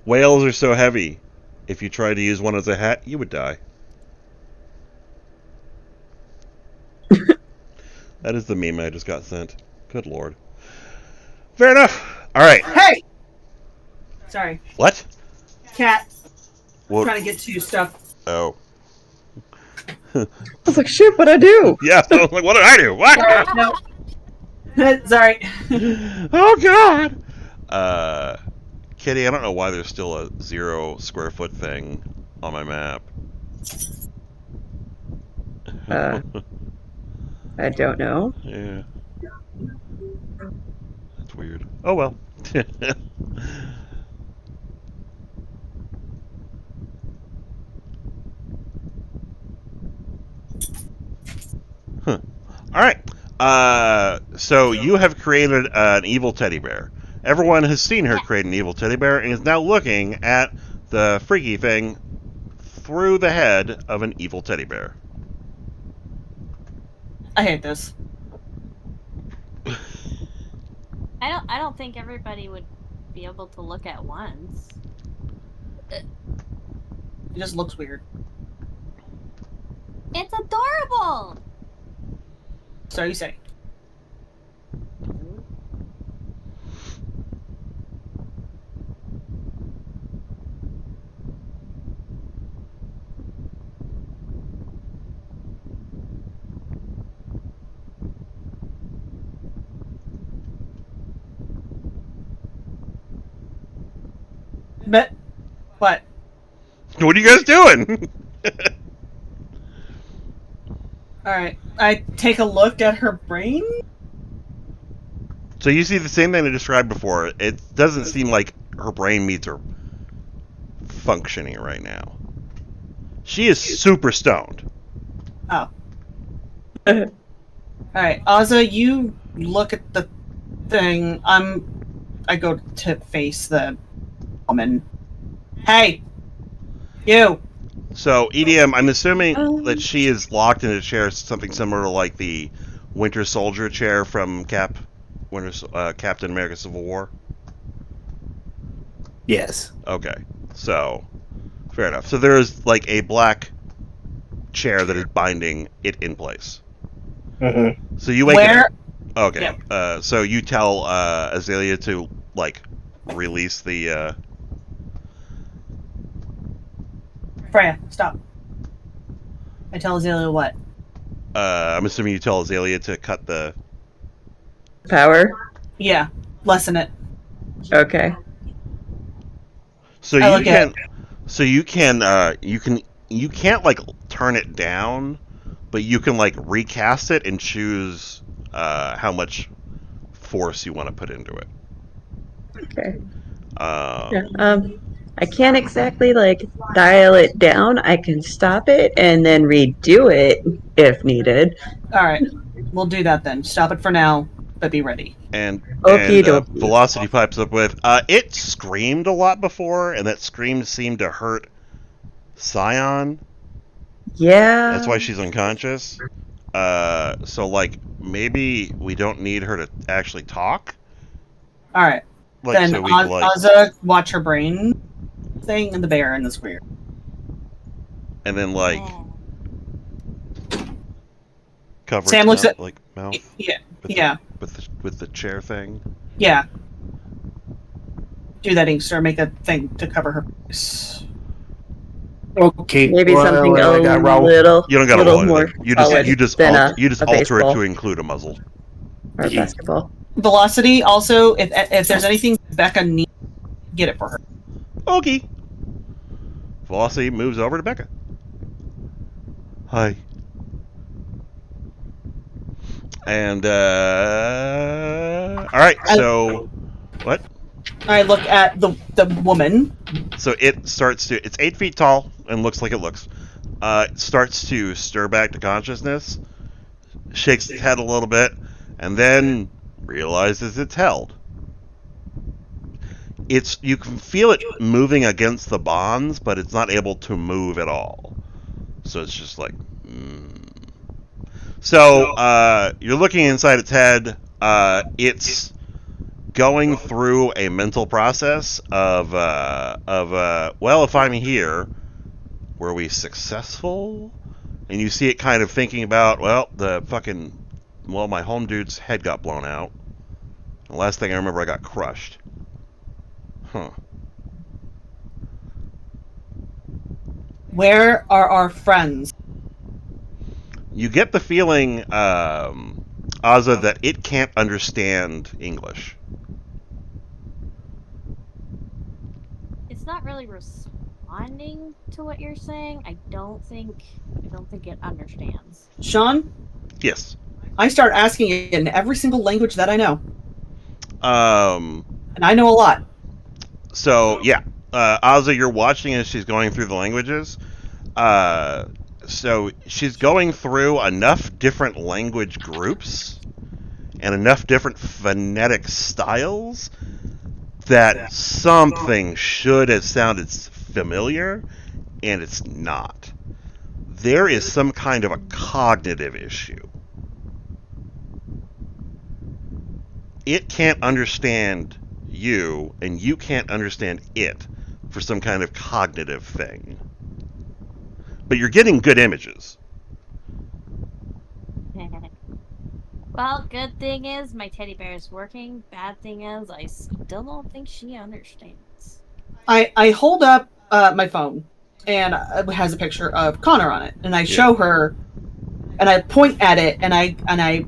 Whales are so heavy. If you tried to use one as a hat, you would die. That is the meme I just got sent. Good lord. Fair enough. All right. Hey! Sorry. What? Cat. What? Trying to get to stuff. Oh. I was like, shit, what'd I do? Yeah, so I was like, what did I do? What? No. Sorry. Oh, God. Kitty, I don't know why there's still a 0 square foot thing on my map. I don't know. Yeah. That's weird. Oh, well. Huh. All right. So you have created an evil teddy bear. Everyone has seen her create an evil teddy bear and is now looking at the freaky thing through the head of an evil teddy bear. I hate this. I don't think everybody would be able to look at once. It just looks weird. It's adorable. So you say. But what? What are you guys doing? Alright. I take a look at her brain. So you see the same thing I described before. It doesn't seem like her brain meats are functioning right now. She is super stoned. Oh. Alright, Ozza, you look at the thing. I go to face the woman. Hey! You! So, EDM, I'm assuming that she is locked in a chair, something similar to like the Winter Soldier chair from Captain America Civil War. Yes. Okay, so Fair enough. So there is like a black chair that is binding it in place. Mm-hmm. So you wake Where? it up. Okay. Yep. So you tell Azalea to like release the. Freya, stop. I tell Azalea what? I'm assuming you tell Azalea to cut the. Power. Yeah, lessen it. Okay. So I you look at can. So you can. You can. You can't like turn it down, but you can like recast it and choose how much force you want to put into it. Okay. Yeah. Um, I can't exactly like dial it down. I can stop it and then redo it if needed. All right, we'll do that then. Stop it for now, but be ready. and Okie dokie. Velocity pipes up with, it screamed a lot before, and that scream seemed to hurt Scion. Yeah. That's why she's unconscious. So like maybe we don't need her to actually talk. All right, Like then so we can, like, Azza, watch her brain thing, and the bear and the square. and then like cover Sam its looks mouth, at like mouth. yeah, With yeah, with the chair thing. yeah. Do that, Inkster. Make that thing to cover her face. Okay. Maybe something I a got roll. little, You don't gotta little roll more anything. You solid just than alter it baseball to include a muzzle. or a basketball. Velocity. Also, if there's anything Becca needs, get it for her. Okay. Velocity moves over to Becca. Hi. And all right. So what? I look at the woman. So it starts to. It's 8 feet tall and looks like it looks. It starts to stir back to consciousness, shakes its head a little bit, and then realizes it's held. You can feel it moving against the bonds, but it's not able to move at all. So it's just like. So you're looking inside its head. It's going through a mental process of well, if I'm here, were we successful? And you see it kind of thinking about, well, my home dude's head got blown out. The last thing I remember, I got crushed. Huh. Where are our friends? You get the feeling, Azza, that it can't understand English. It's not really responding to what you're saying. I don't think it understands. Sean? Yes. I start asking it in every single language that I know. And I know a lot. So, yeah. Azza, you're watching as she's going through the languages. So she's going through enough different language groups and enough different phonetic styles that something should have sounded familiar, and it's not. There is some kind of a cognitive issue. It can't understand you, and you can't understand it for some kind of cognitive thing. But you're getting good images. Well, good thing is my teddy bear is working. Bad thing is I still don't think she understands. I hold up my phone, and it has a picture of Connor on it, and I show her, and I point at it, and I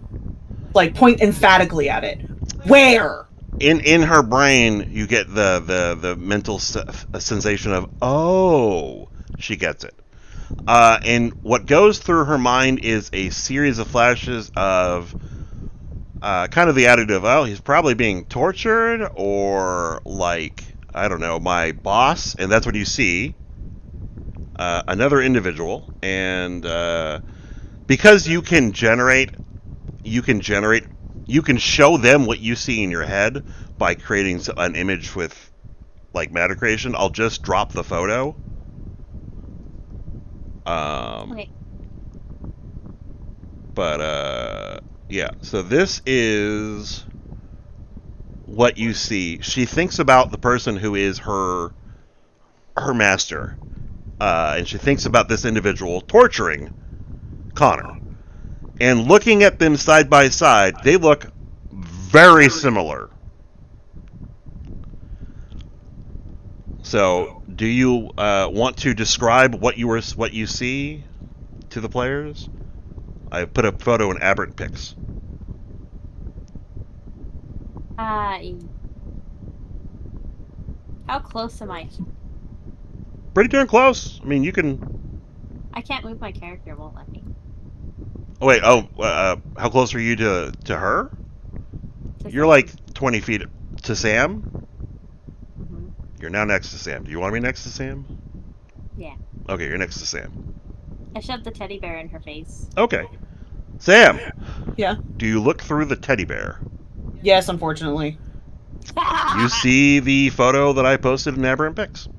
like point emphatically at it. Where? In her brain, you get the mental sensation of, oh, she gets it. And what goes through her mind is a series of flashes of kind of the attitude of, oh, he's probably being tortured, or like, I don't know, my boss, and that's what you see. Another individual, and because you can show them what you see in your head by creating an image with like matter creation. I'll just drop the photo. Okay. But yeah, so this is what you see. She thinks about the person who is her master, and she thinks about this individual torturing Connor. And looking at them side by side, they look very similar. So, do you want to describe what you see to the players? I put a photo in Aberrant Pics. How close am I? Pretty darn close. I mean, you can. I can't move my character. It won't let me. Oh wait. How close are you to her? You're Sam. like 20 feet to Sam. Mm-hmm. You're now next to Sam. Do you want to be next to Sam? Yeah. Okay, you're next to Sam. I shoved the teddy bear in her face. Okay. Sam. Yeah. Do you look through the teddy bear? Yes, unfortunately. You see the photo that I posted in Aberrant Pics.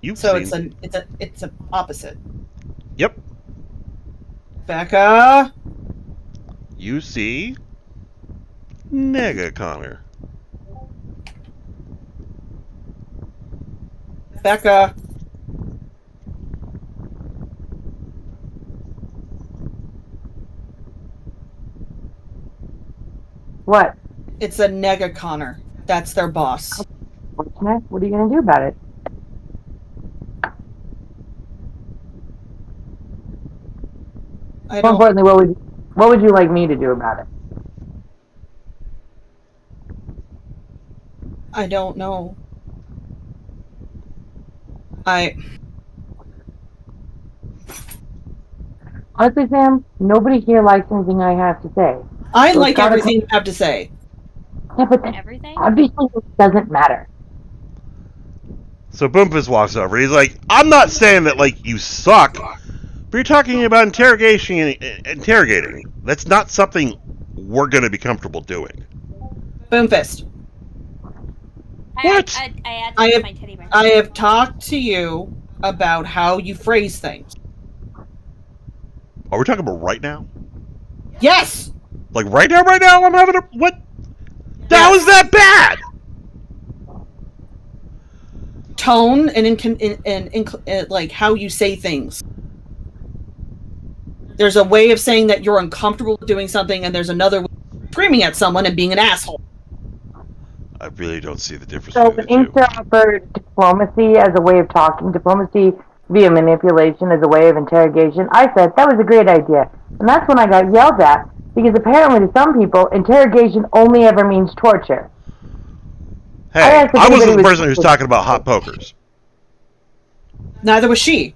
You've So seen. it's a opposite. Yep. Becca. You see Nega Connor. Becca. What? It's a Nega Connor. That's their boss. What's next? What are you going to do about it? I More don't. importantly, what would you like me to do about it? I don't know. Honestly, Sam, nobody here likes anything I have to say. I So like it's gotta everything you have to say. Yeah, but Everything? obviously it doesn't matter. So Boomfist walks over. He's like, I'm not saying that, like, you suck, but you're talking about interrogating. That's not something we're going to be comfortable doing. Boomfist. What? I had my teddy bear. I have talked to you about how you phrase things. Are we talking about right now? Yes! Like, right now, I'm having a... What? How is that bad? Tone and like how you say things. There's a way of saying that you're uncomfortable doing something, and there's another way of screaming at someone and being an asshole. I really don't see the difference So between the two. Inkster offered diplomacy as a way of talking, diplomacy via manipulation as a way of interrogation. I said that was a great idea. And that's when I got yelled at, because apparently to some people, interrogation only ever means torture. Hey, I wasn't the person who's talking about hot pokers. Neither was she.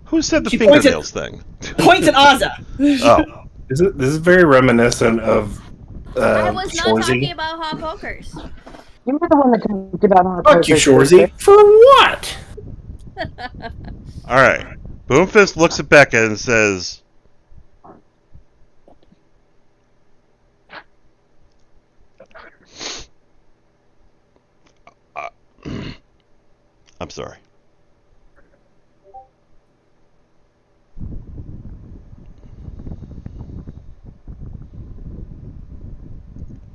Who said the She fingernails thing? Points at Ozza. Oh. This is very reminiscent of I was not Shorzy. talking about hot pokers. You were the one that talked about hot Fuck you, pokers, Shorzy. For what? Alright. Boomfist looks at Becca and says... I'm sorry.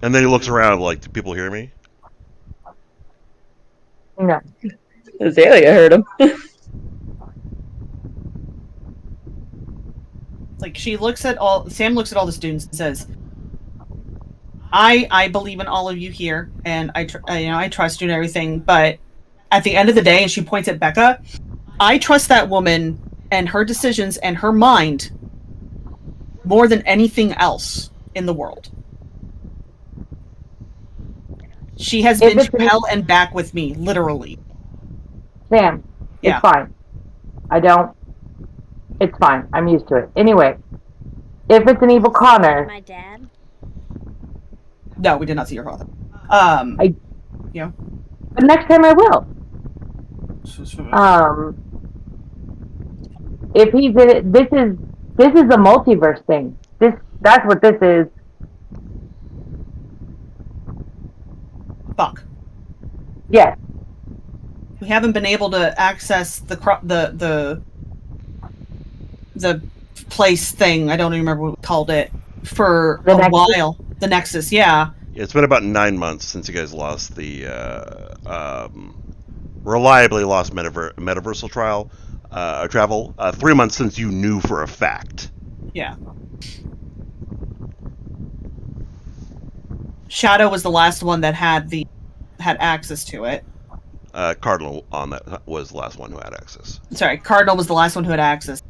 And then he looks around like, do people hear me? No. Azalea heard him. Like Sam looks at all the students and says, I believe in all of you here, and I trust you and everything, but at the end of the day, and she points at Becca, I trust that woman and her decisions and her mind more than anything else in the world. She has been to hell and back with me, literally. Sam, Yeah. it's fine. It's fine. I'm used to it. Anyway, if it's an evil Connor... My dad? No, we did not see your father. Yeah. But next time I will. If he's in it, this is a multiverse thing. That's what this is. Fuck. Yes. We haven't been able to access the place thing. I don't even remember what we called it for The a Nexus? while. The Nexus, yeah. It's been about 9 months since you guys lost the reliably lost metaversal trial. travel 3 months since you knew for a fact. Yeah. Shadow was the last one that had access to it. Cardinal on that was the last one who had access. Sorry, Cardinal was the last one who had access.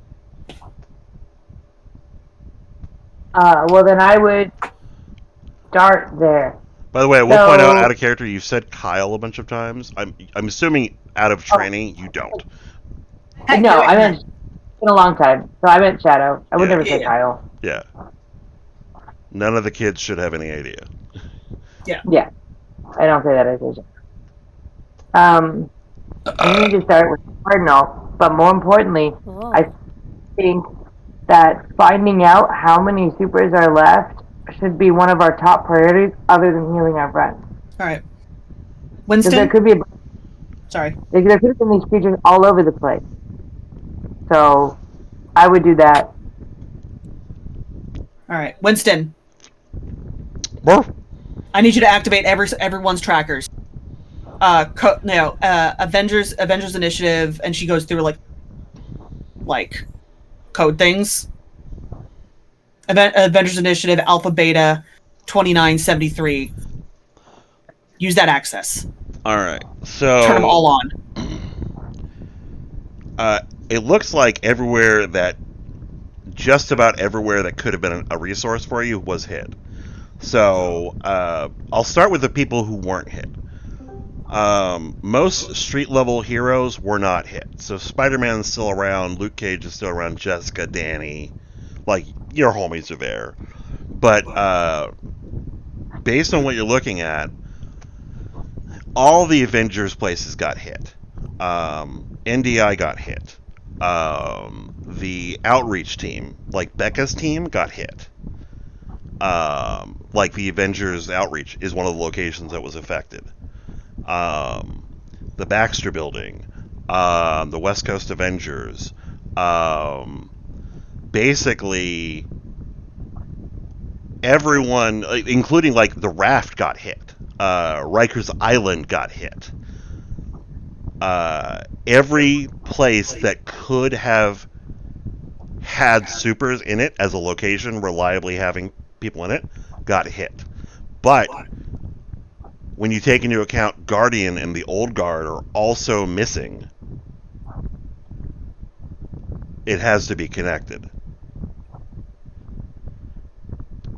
Well, then I would start there. By the way, I will point out of character. You've said Kyle a bunch of times. I'm assuming out of training you don't. Hey, no, I meant it's been a long time, so I meant Shadow. I would never say Kyle. Yeah. None of the kids should have any idea. Yeah, I don't say that I say Shadow. I need to start with Cardinal, but more importantly, I think that finding out how many supers are left should be one of our top priorities, other than healing our friends. All right, Winston. There could be Sorry. There could have been these creatures all over the place. So, I would do that. All right, Winston. Well, I need you to activate everyone's trackers. Avengers Initiative, and she goes through like code things. Avengers Initiative Alpha Beta 2973. Use that access. All right, so turn them all on. It looks like just about everywhere that could have been a resource for you was hit. So I'll start with the people who weren't hit. Most street level heroes were not hit. So Spider-Man's still around, Luke Cage is still around, Jessica, Danny, like your homies are there. But based on what you're looking at, all the Avengers places got hit. NDI got hit. The outreach team, like Becca's team, got hit. Like the Avengers outreach is one of the locations that was affected. The Baxter Building, the West Coast Avengers, basically everyone, including like the raft, got hit. Rikers Island got hit. Every place that could have had supers in it as a location, reliably having people in it, got hit. But when you take into account Guardian and the Old Guard are also missing, it has to be connected.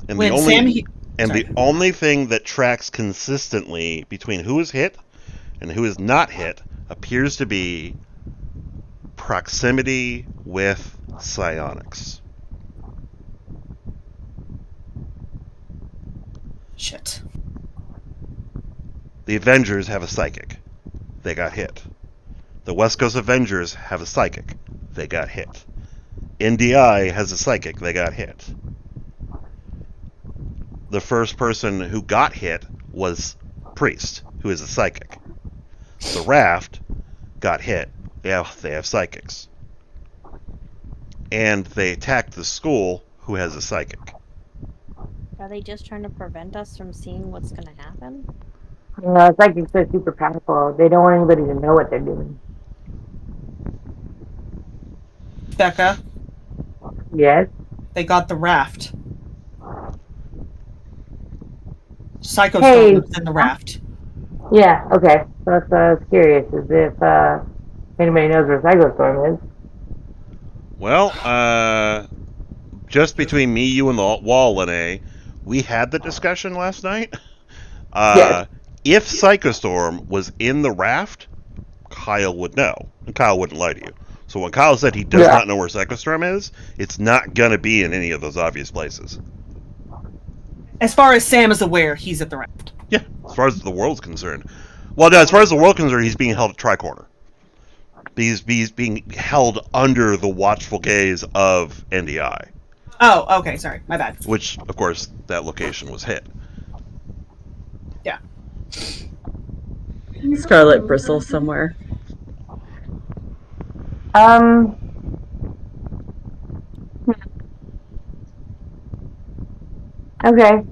And the only thing that tracks consistently between who is hit and who is not hit appears to be proximity with psionics. Shit. The Avengers have a psychic. They got hit. The West Coast Avengers have a psychic. They got hit. NDI has a psychic. They got hit. The first person who got hit was Priest, who is a psychic. The raft got hit. Yeah, they have psychics. And they attacked the school, who has a psychic. Are they just trying to prevent us from seeing what's going to happen? No, psychics are super powerful. They don't want anybody to know what they're doing. Becca? Yes? They got the raft. Psycho Storm was in the raft. Yeah, okay. That's what I was curious, is if anybody knows where Psycho Storm is. Well, just between me, you, and the wall, Lene, we had the discussion last night. Yes. If Psychostorm was in the raft, Kyle would know. And Kyle wouldn't lie to you. So when Kyle said he does not know where Psychostorm is, it's not going to be in any of those obvious places. As far as Sam is aware, he's at the raft. Yeah, as far as the world's concerned. Well, no, as far as the world's concerned, he's being held at Tricorner. He's being held under the watchful gaze of NDI. Oh, okay, sorry, my bad. Which, of course, that location was hit. Yeah. Scarlet bristles somewhere. Okay.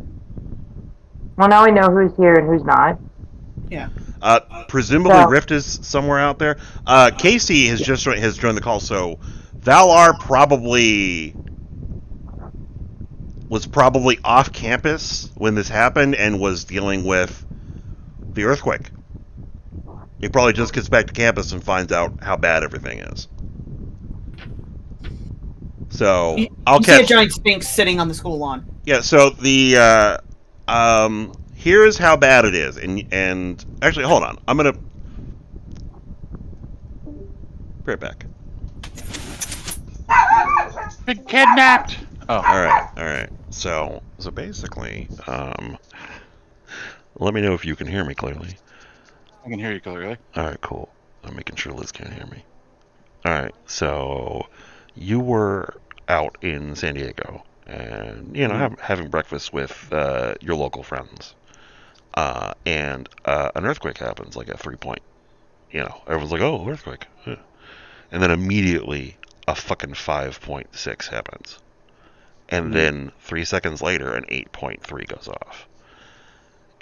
Well, now we know who's here and who's not. Yeah. Presumably Rift is somewhere out there. Casey has joined the call, so Valar was probably off campus when this happened and was dealing with the earthquake. He probably just gets back to campus and finds out how bad everything is. So I'll you catch. See a giant sphinx sitting on the school lawn. Yeah. So the here's how bad it is, and actually, hold on. I'm gonna be right back. Been kidnapped. Oh. All right. So basically, let me know if you can hear me clearly. I can hear you clearly. All right, cool. I'm making sure Liz can't hear me. All right, so you were out in San Diego, and having breakfast with your local friends, and an earthquake happens, like a 3-point. Everyone's like, "Oh, earthquake," and then immediately a fucking 5.6 happens, and then 3 seconds later, an 8.3 goes off.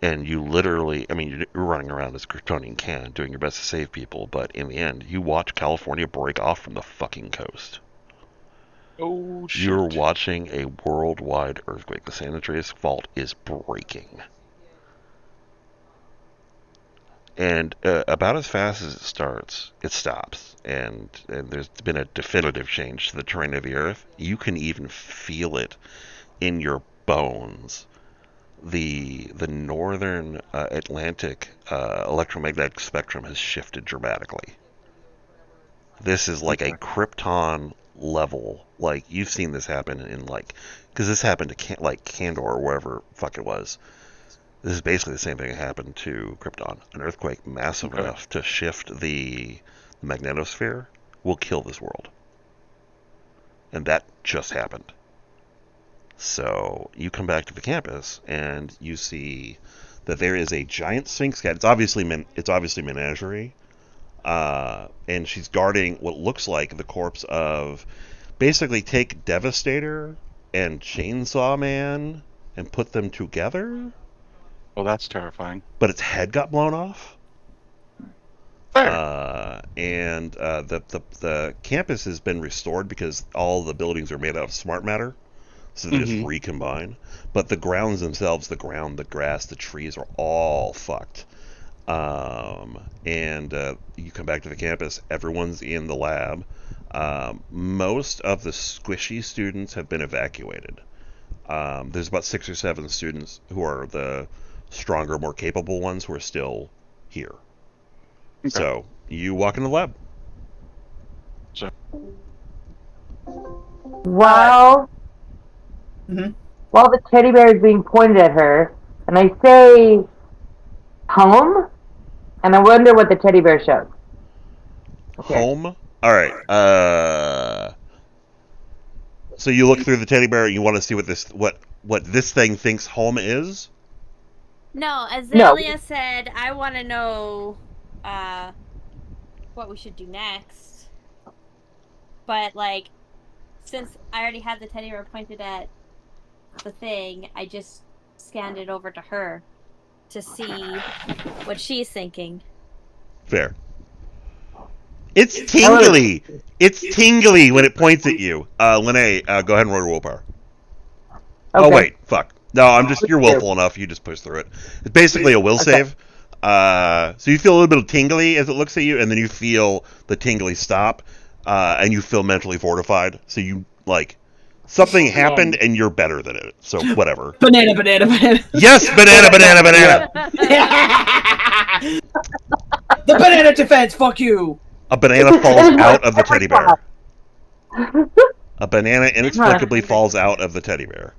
And you literally, you're running around as Kryptonian can, doing your best to save people, but in the end, you watch California break off from the fucking coast. Oh, shit. You're watching a worldwide earthquake. The San Andreas Fault is breaking. And about as fast as it starts, it stops. And there's been a definitive change to the terrain of the Earth. You can even feel it in your bones. The northern Atlantic electromagnetic spectrum has shifted dramatically. This is like a Krypton level. Like, you've seen this happen in, because this happened to Kandor or wherever fuck it was. This is basically the same thing that happened to Krypton. An earthquake massive enough to shift the magnetosphere will kill this world. And that just happened. So you come back to the campus and you see that there is a giant sphinx cat. It's obviously menagerie, and she's guarding what looks like the corpse of. Basically, take Devastator and Chainsaw Man and put them together. Oh, that's terrifying. But its head got blown off. And the campus has been restored because all the buildings are made out of smart matter. So they just recombine. But the grounds themselves, the grass, the trees are all fucked. And you come back to the campus, everyone's in the lab. Most of the squishy students have been evacuated. There's about 6 or 7 students who are the stronger, more capable ones who are still here. Okay. So you walk in the lab. While the teddy bear is being pointed at her, and I say home, and I wonder what the teddy bear shows. Okay. Home? Alright. So you look through the teddy bear, you want to see what this thing thinks home is? No, Azalea said, I want to know what we should do next. But, since I already had the teddy bear pointed at the thing, I just scanned it over to her to see what she's thinking. Fair. It's tingly! It's tingly when it points at you. Lene, go ahead and roll willpower. Okay. Oh, wait. Fuck. No, you're willful enough. You just push through it. It's basically a will save. So you feel a little bit of tingly as it looks at you, and then you feel the tingly stop, and you feel mentally fortified. So you, something happened, and you're better than it. So whatever. Banana. Yes, banana. The banana defense, fuck you! A banana falls out of the teddy bear. A banana inexplicably falls out of the teddy bear.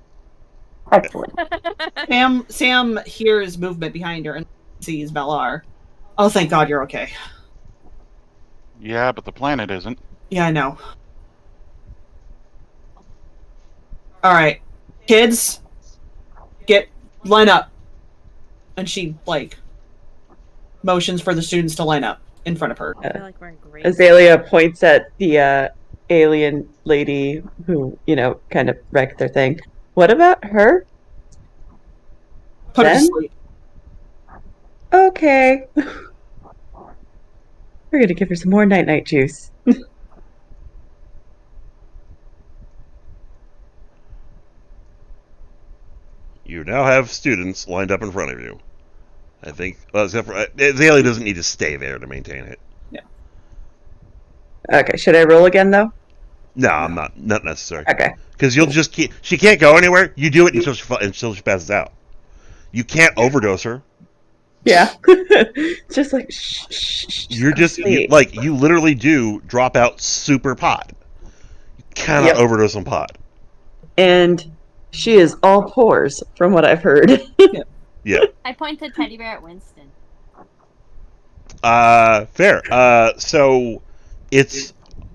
Excellent. Sam hears movement behind her and sees Valar. Oh, thank God you're okay. Yeah, but the planet isn't. Yeah, I know. Alright. Kids, line up. And she, motions for the students to line up in front of her. I feel like we're in great. Azalea points at the alien lady who, kind of wrecked their thing. What about her? Put her to sleep. Okay. We're gonna give her some more night-night juice. You now have students lined up in front of you. I think, well, except for Azalea doesn't need to stay there to maintain it. Okay, should I roll again though? No, I'm not necessary. Okay. Because you'll just keep. She can't go anywhere. You do it until she passes out. You can't overdose her. Yeah. Just like shh. You're just you literally do drop out super pot. You cannot overdose on pot. And she is all pores, from what I've heard. Yeah. I point to Teddy Bear at Winston. Fair. So it's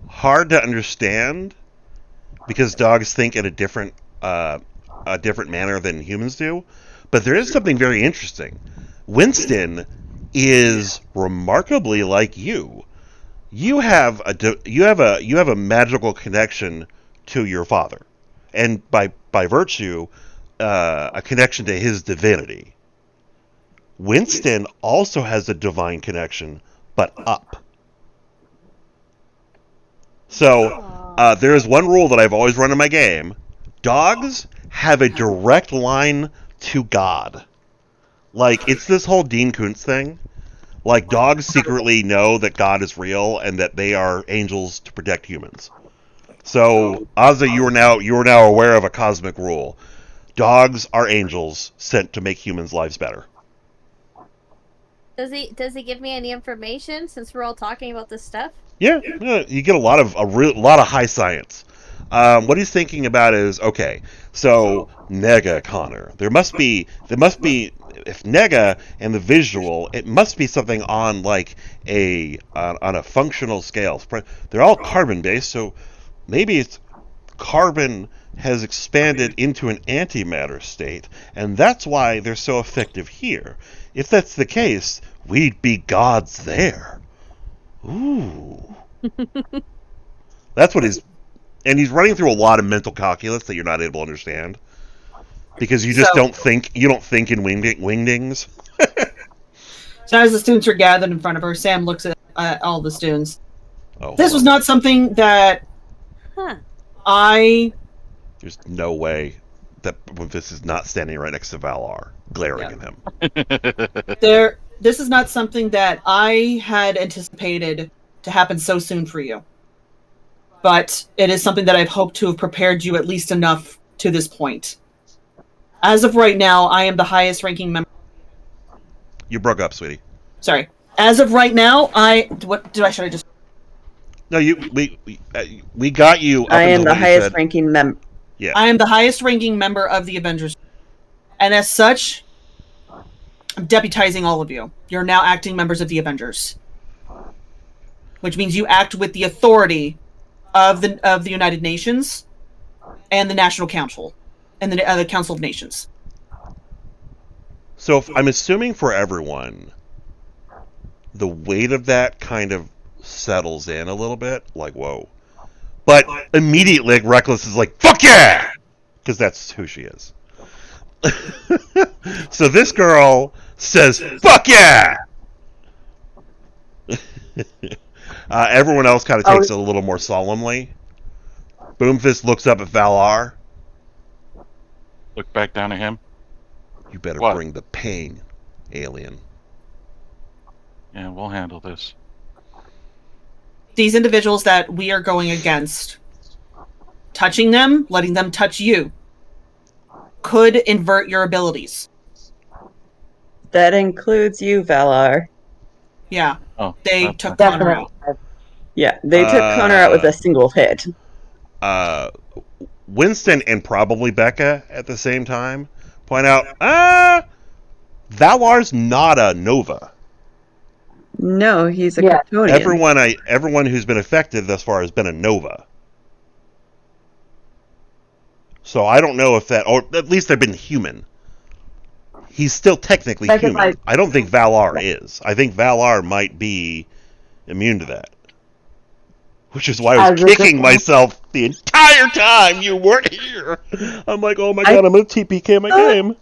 hard to understand because dogs think in a different manner than humans do. But there is something very interesting. Winston is remarkably like you. You have a magical connection to your father, and by virtue, a connection to his divinity. Winston also has a divine connection, but up. So there is one rule that I've always run in my game: dogs have a direct line to God. Like, it's this whole Dean Koontz thing. Like, dogs secretly know that God is real and that they are angels to protect humans. So, Ozzy, you are now aware of a cosmic rule. Dogs are angels sent to make humans' lives better. Does he give me any information since we're all talking about this stuff? Yeah, you get a lot of high science. What he's thinking about is, okay, so nega, Connor. There must be if nega and the visual, it must be something on like on a functional scale. They're all carbon based, so maybe it's carbon has expanded into an antimatter state, and that's why they're so effective here. If that's the case, we'd be gods there. Ooh. That's what and he's running through a lot of mental calculus that you're not able to understand. Because you just don't think in wingdings. So as the students are gathered in front of her, Sam looks at all the students. Oh, this was not something that There's no way that this is not standing right next to Valar, glaring at him. This is not something that I had anticipated to happen so soon for you. But it is something that I've hoped to have prepared you at least enough to this point. As of right now, I am the highest ranking member. You broke up, sweetie. Sorry. As of right now, should I just... No, we got you up I am until the highest ranking member. Yeah. I am the highest ranking member of the Avengers. And as such, I'm deputizing all of you. You're now acting members of the Avengers. Which means you act with the authority of the United Nations and the National Council and the Council of Nations. So I'm assuming for everyone, the weight of that kind of settles in a little bit. Like, whoa. But immediately, Reckless is like, fuck yeah! Because that's who she is. So this girl says, fuck yeah! Everyone else kind of takes it a little more solemnly. Boomfist looks up at Valar. Look back down at him. You better bring the pain, alien. Yeah, we'll handle this. These individuals that we are going against, touching them, letting them touch you, could invert your abilities. That includes you, Valar. Yeah. Oh, they took Connor out. Yeah, they took Connor out with a single hit. Winston and probably Becca at the same time point out, Valar's not a Nova. No, he's a Kryptonian. Everyone who's been affected thus far has been a Nova. So I don't know if that, or at least they've been human. He's still technically human. I don't think Valar is. I think Valar might be immune to that. Which is why I was kicking myself the entire time you weren't here. I'm like, oh my god, I'm going to TPK my game.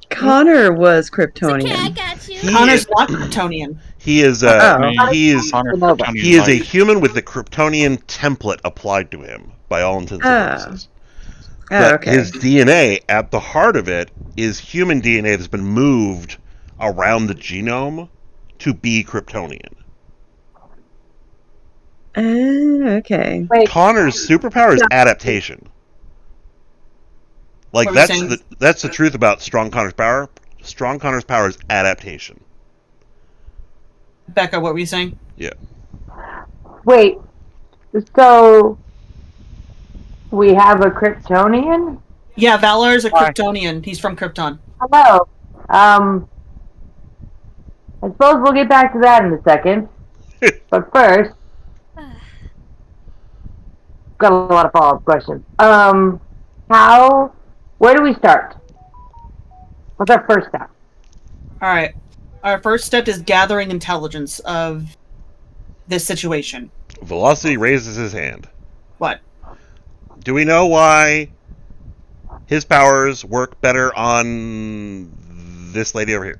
Connor was Kryptonian. Okay, I got you. Connor's not Kryptonian. He is he is Connor Nova. Kryptonian he is a life. human with the Kryptonian template applied to him by all intents and purposes. Oh, But okay. his DNA, at the heart of it, is human DNA that's been moved around the genome to be Kryptonian. Okay. Wait, Connor's superpower is adaptation. Like What were you saying? that's the truth about Strong Connor's power. Strong Connor's power is adaptation. Becca, what were you saying? Yeah. Wait. So we have a Kryptonian? Yeah, Valar is a Why? Kryptonian. He's from Krypton. Hello. I suppose we'll get back to that in a second. But first, got a lot of follow-up questions. Where do we start? What's our first step? All right. Our first step is gathering intelligence of this situation. Velocity raises his hand. What? Do we know why his powers work better on this lady over here?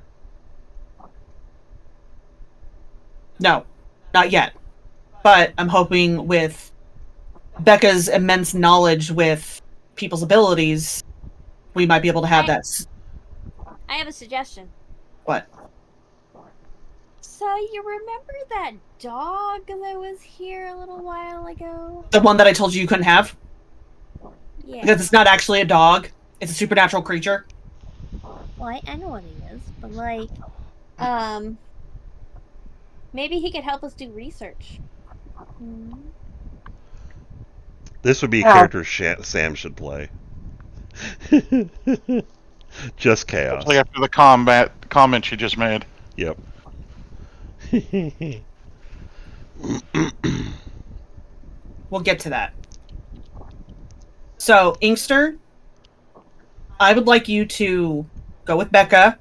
No, not yet. But I'm hoping with Becca's immense knowledge with people's abilities, we might be able to have that. I have a suggestion. What? So you remember that dog that was here a little while ago? The one that I told you couldn't have? Yeah. Because it's not actually a dog. It's a supernatural creature. Well, I know what he is, but like, maybe he could help us do research. This would be a character Sam should play. Just chaos. Especially after the comment you just made. Yep. We'll get to that. So, Inkster, I would like you to go with Becca.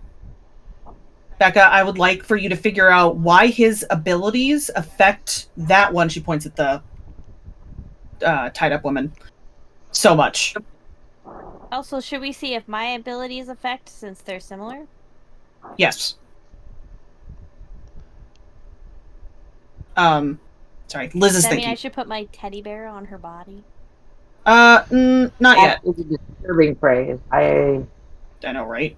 Becca, I would like for you to figure out why his abilities affect that one. She points at the tied up woman so much. Also, should we see if my abilities affect since they're similar? Yes. Sorry, Liz is Does that mean thinking. I should put my teddy bear on her body? Not yet. That is a disturbing phrase. I know, right?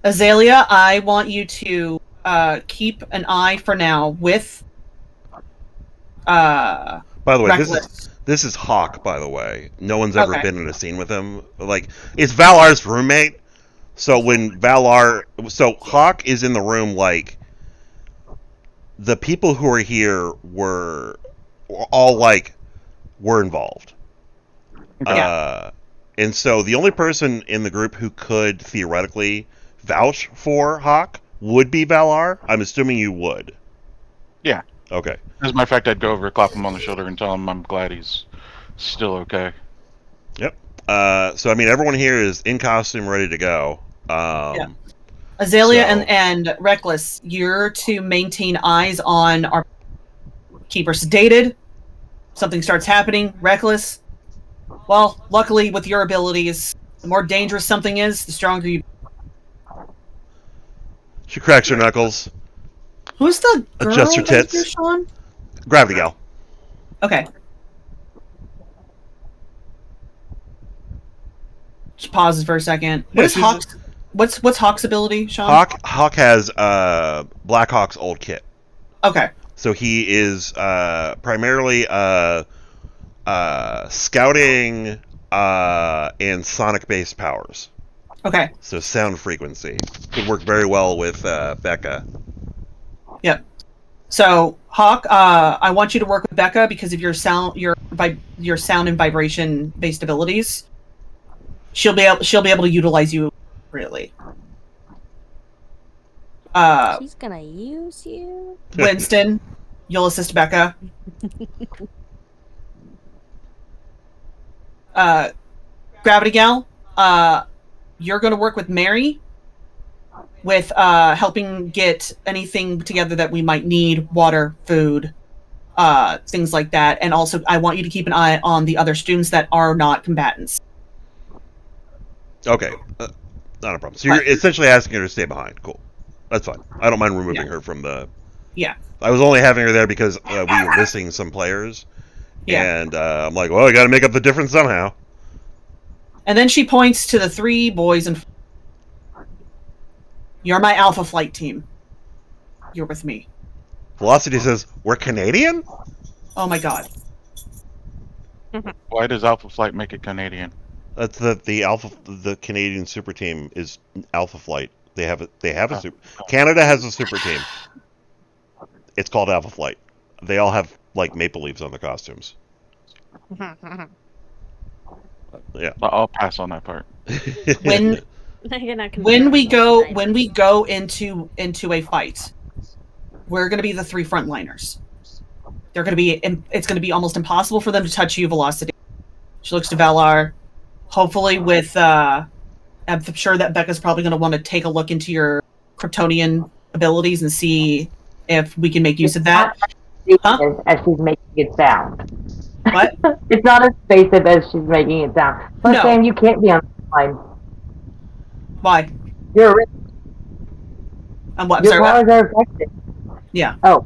Azalea, I want you to keep an eye for now with By the way, Reckless. this is Hawk, by the way. No one's ever Okay. been in a scene with him. Like, it's Valar's roommate. So when Hawk is in the room, like, the people who are here were all, like, were involved. Yeah. And so the only person in the group who could theoretically vouch for Hawk would be Valar. I'm assuming you would. Yeah. Okay. As a matter of fact, I'd go over, clap him on the shoulder, and tell him I'm glad he's still okay. Yep. So I mean, everyone here is in costume, ready to go. Yeah. Azalea so- and Reckless, you're to maintain eyes on our keep her sedated. Something starts happening. Reckless. Well, luckily with your abilities, the more dangerous something is, the stronger you. She cracks her knuckles. Who's the girl? Adjust her that's tits. here, Sean? Gravity Gal. Okay. She pauses for a second. Yeah, What is she's- Hawk's? What's Hawk's ability, Sean? Hawk has Blackhawk's old kit. Okay. So he is primarily scouting and sonic-based powers. Okay. So sound frequency could work very well with Becca. Yep. So Hawk, I want you to work with Becca because of your sound, your sound and vibration based abilities. She'll be able to utilize you really. She's gonna use you. Winston, you'll assist Becca. Gravity Gal, you're going to work with Mary with helping get anything together that we might need, water, food, things like that. And also, I want you to keep an eye on the other students that are not combatants. Okay. Not a problem. So you're essentially asking her to stay behind. Cool. That's fine. I don't mind removing her from the... Yeah. I was only having her there because we were missing some players. Yeah. And I'm like, well, I got to make up the difference somehow. And then she points to the 3 boys and... You're my Alpha Flight team. You're with me. Velocity says, we're Canadian? Oh my god. Why does Alpha Flight make it Canadian? That's the Canadian super team is Alpha Flight. They have a super... Canada has a super team. It's called Alpha Flight. They all have, like, maple leaves on their costumes. Yeah. I'll pass on that part. When we go into a fight, we're going to be the 3 frontliners. They're going to be... It's going to be almost impossible for them to touch you, Velocity. She looks to Valar. Hopefully with... I'm sure that Becca's probably going to want to take a look into your Kryptonian abilities and see if we can make use of that. As she's making it sound. What? It's not as invasive as she's making it sound. Plus, No. Sam, you can't be on the line. Why? You're a risk. And what? Your Sorry, powers are affected. Yeah. Oh.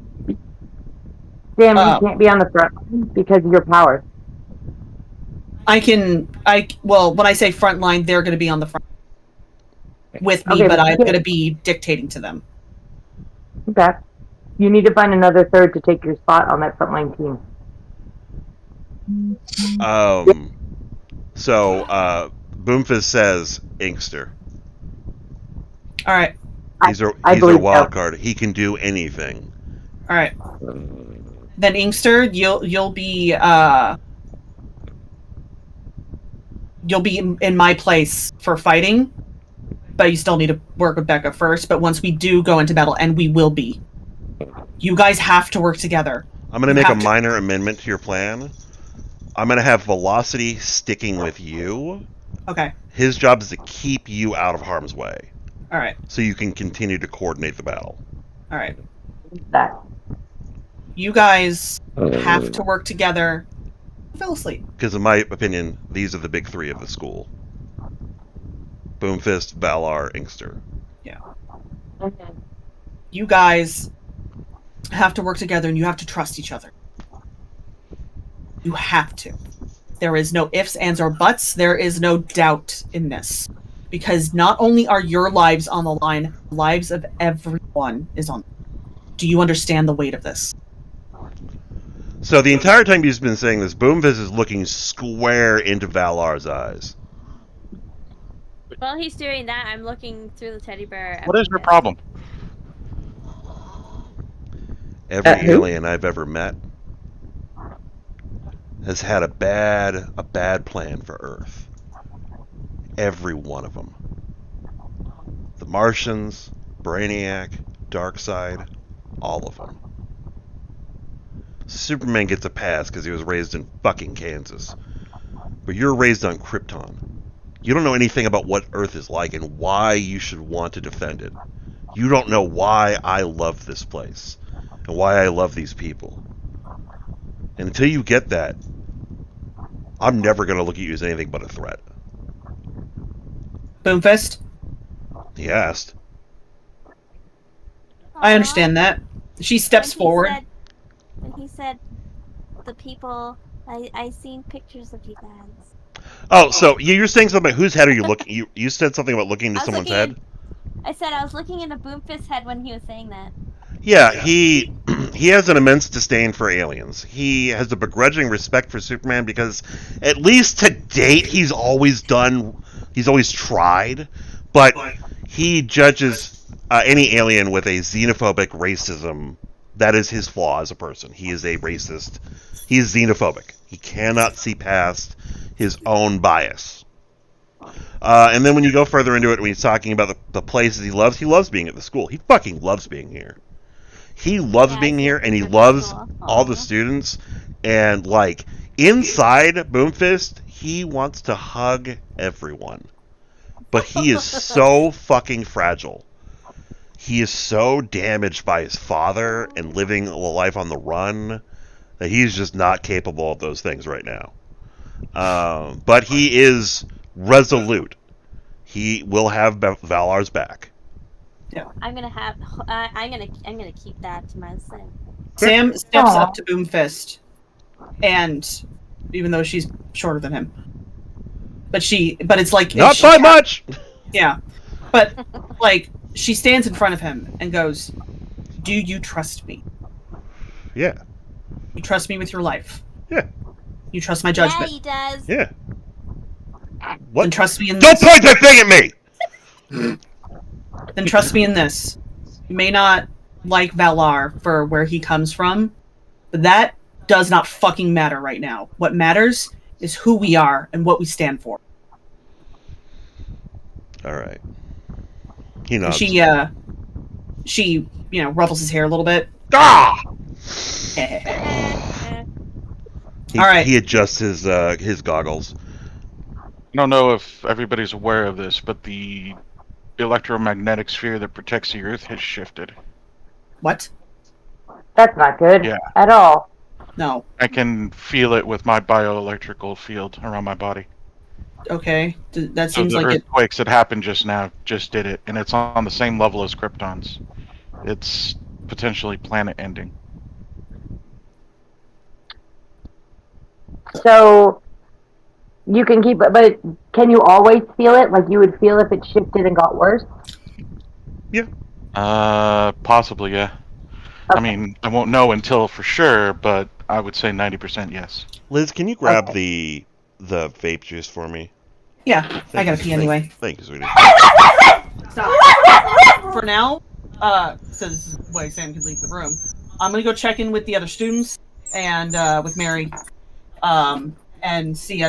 Sam, you can't be on the front line because of your powers. Well, when I say front line, they're going to be on the front with me, Okay, but but I'm you going to can't- be dictating to them. Okay. You need to find another third to take your spot on that frontline team. So, Boomfist says Inkster. All right. He's our believe wild so. card. He can do anything. All right. Then Inkster, you'll be in my place for fighting, but you still need to work with Becca first. But once we do go into battle, and we will be, you guys have to work together. I'm going to make a minor amendment to your plan. I'm going to have Velocity sticking with you. Okay. His job is to keep you out of harm's way. All right. So you can continue to coordinate the battle. All right. That. You guys have to work together. Fell asleep. Because in my opinion, these are the big 3 of the school. Boomfist, Valar, Inkster. Yeah. You guys have to work together, and you have to trust each other. You have to. There is no ifs, ands, or buts. There is no doubt in this. Because not only are your lives on the line, the lives of everyone is on. Do you understand the weight of this? So the entire time you've been saying this, Boomfist is looking square into Valar's eyes. While he's doing that, I'm looking through the teddy bear. What is your problem? Every alien I've ever met has had a bad plan for Earth. Every one of them. The Martians, Brainiac, Darkseid, all of them. Superman gets a pass because he was raised in fucking Kansas. But you're raised on Krypton. You don't know anything about what Earth is like and why you should want to defend it. You don't know why I love this place and why I love these people. And until you get that, I'm never going to look at you as anything but a threat. Boomfist? He asked. I understand that. She steps forward. When he said, the people, I seen pictures of you guys. Oh, so you're saying something about whose head are you looking? You said something about looking into someone's head? I said I was looking into Boomfist's head when he was saying that. Yeah, he has an immense disdain for aliens. He has a begrudging respect for Superman because, at least to date, he's always tried, but he judges any alien with a xenophobic racism. That is his flaw as a person. He is a racist. He is xenophobic. He cannot see past his own bias. And then when you go further into it, when he's talking about the places he loves being at the school. He fucking loves being here. He loves being here, and he loves all the students. And, like, inside Boomfist, he wants to hug everyone. But he is so fucking fragile. He is so damaged by his father and living a life on the run that he's just not capable of those things right now. But he is resolute. he will have Valar's back. I'm gonna keep that to myself. Sam steps up to Boomfist, and even though she's shorter than him, but it's like not by much. Yeah, but like she stands in front of him and goes, "Do you trust me? Yeah. You trust me with your life? Yeah. You trust my judgment? Yeah, he does. Yeah. What? Then trust me in Don't this. point that thing at me. Then trust me in this. You may not like Valar for where he comes from, but that does not fucking matter right now. What matters is who we are and what we stand for." All right. He nods. She ruffles his hair a little bit. Ah! All right. He adjusts his goggles. I don't know if everybody's aware of this, but the electromagnetic sphere that protects the Earth has shifted. What? That's not good at all. No. I can feel it with my bioelectrical field around my body. Okay. That So seems the like it. earthquakes that happened just now just did it, and it's on the same level as Krypton's. It's potentially planet ending. So you can keep it, but can you always feel it? Like you would feel if it shifted and got worse? Yeah. Possibly, yeah. Okay. I mean, I won't know until for sure, but I would say 90% yes. Liz, can you grab the vape juice for me? Yeah, I gotta pee anyway. Thank you, sweetie. Stop. For now, so this is the way Sam can leave the room. I'm gonna go check in with the other students and with Mary, and see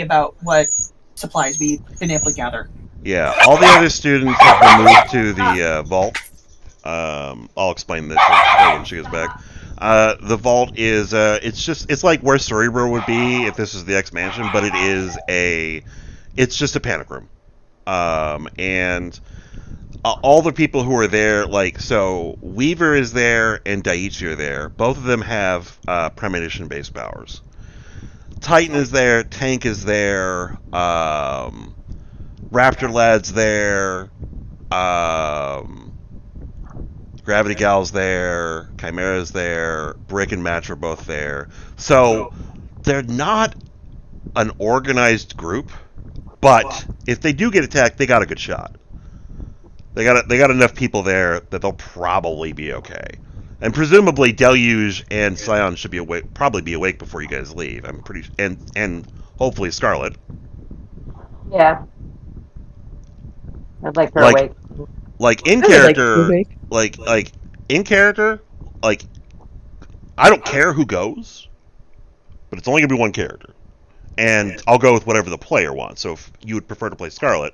about what supplies we've been able to gather. Yeah, all the other students have been moved to the vault. I'll explain this when she gets back. The vault is it's like where Cerebro would be if this was the X Mansion, but it's just a panic room. And all the people who are there, so Weaver is there and Daiichi are there. Both of them have premonition-based powers. Titan is there, Tank is there, Raptor Lad's there, Gravity Gal's there, Chimera's there, Brick and Match are both there. So they're not an organized group, but if they do get attacked, they got a good shot. They got enough people there that they'll probably be okay. And presumably Deluge and Scion should probably be awake before you guys leave. I'm pretty and hopefully Scarlet. Yeah. I'd like her awake. Like in character, like in character, like I don't care who goes, but it's only gonna be one character, and I'll go with whatever the player wants. So if you would prefer to play Scarlet,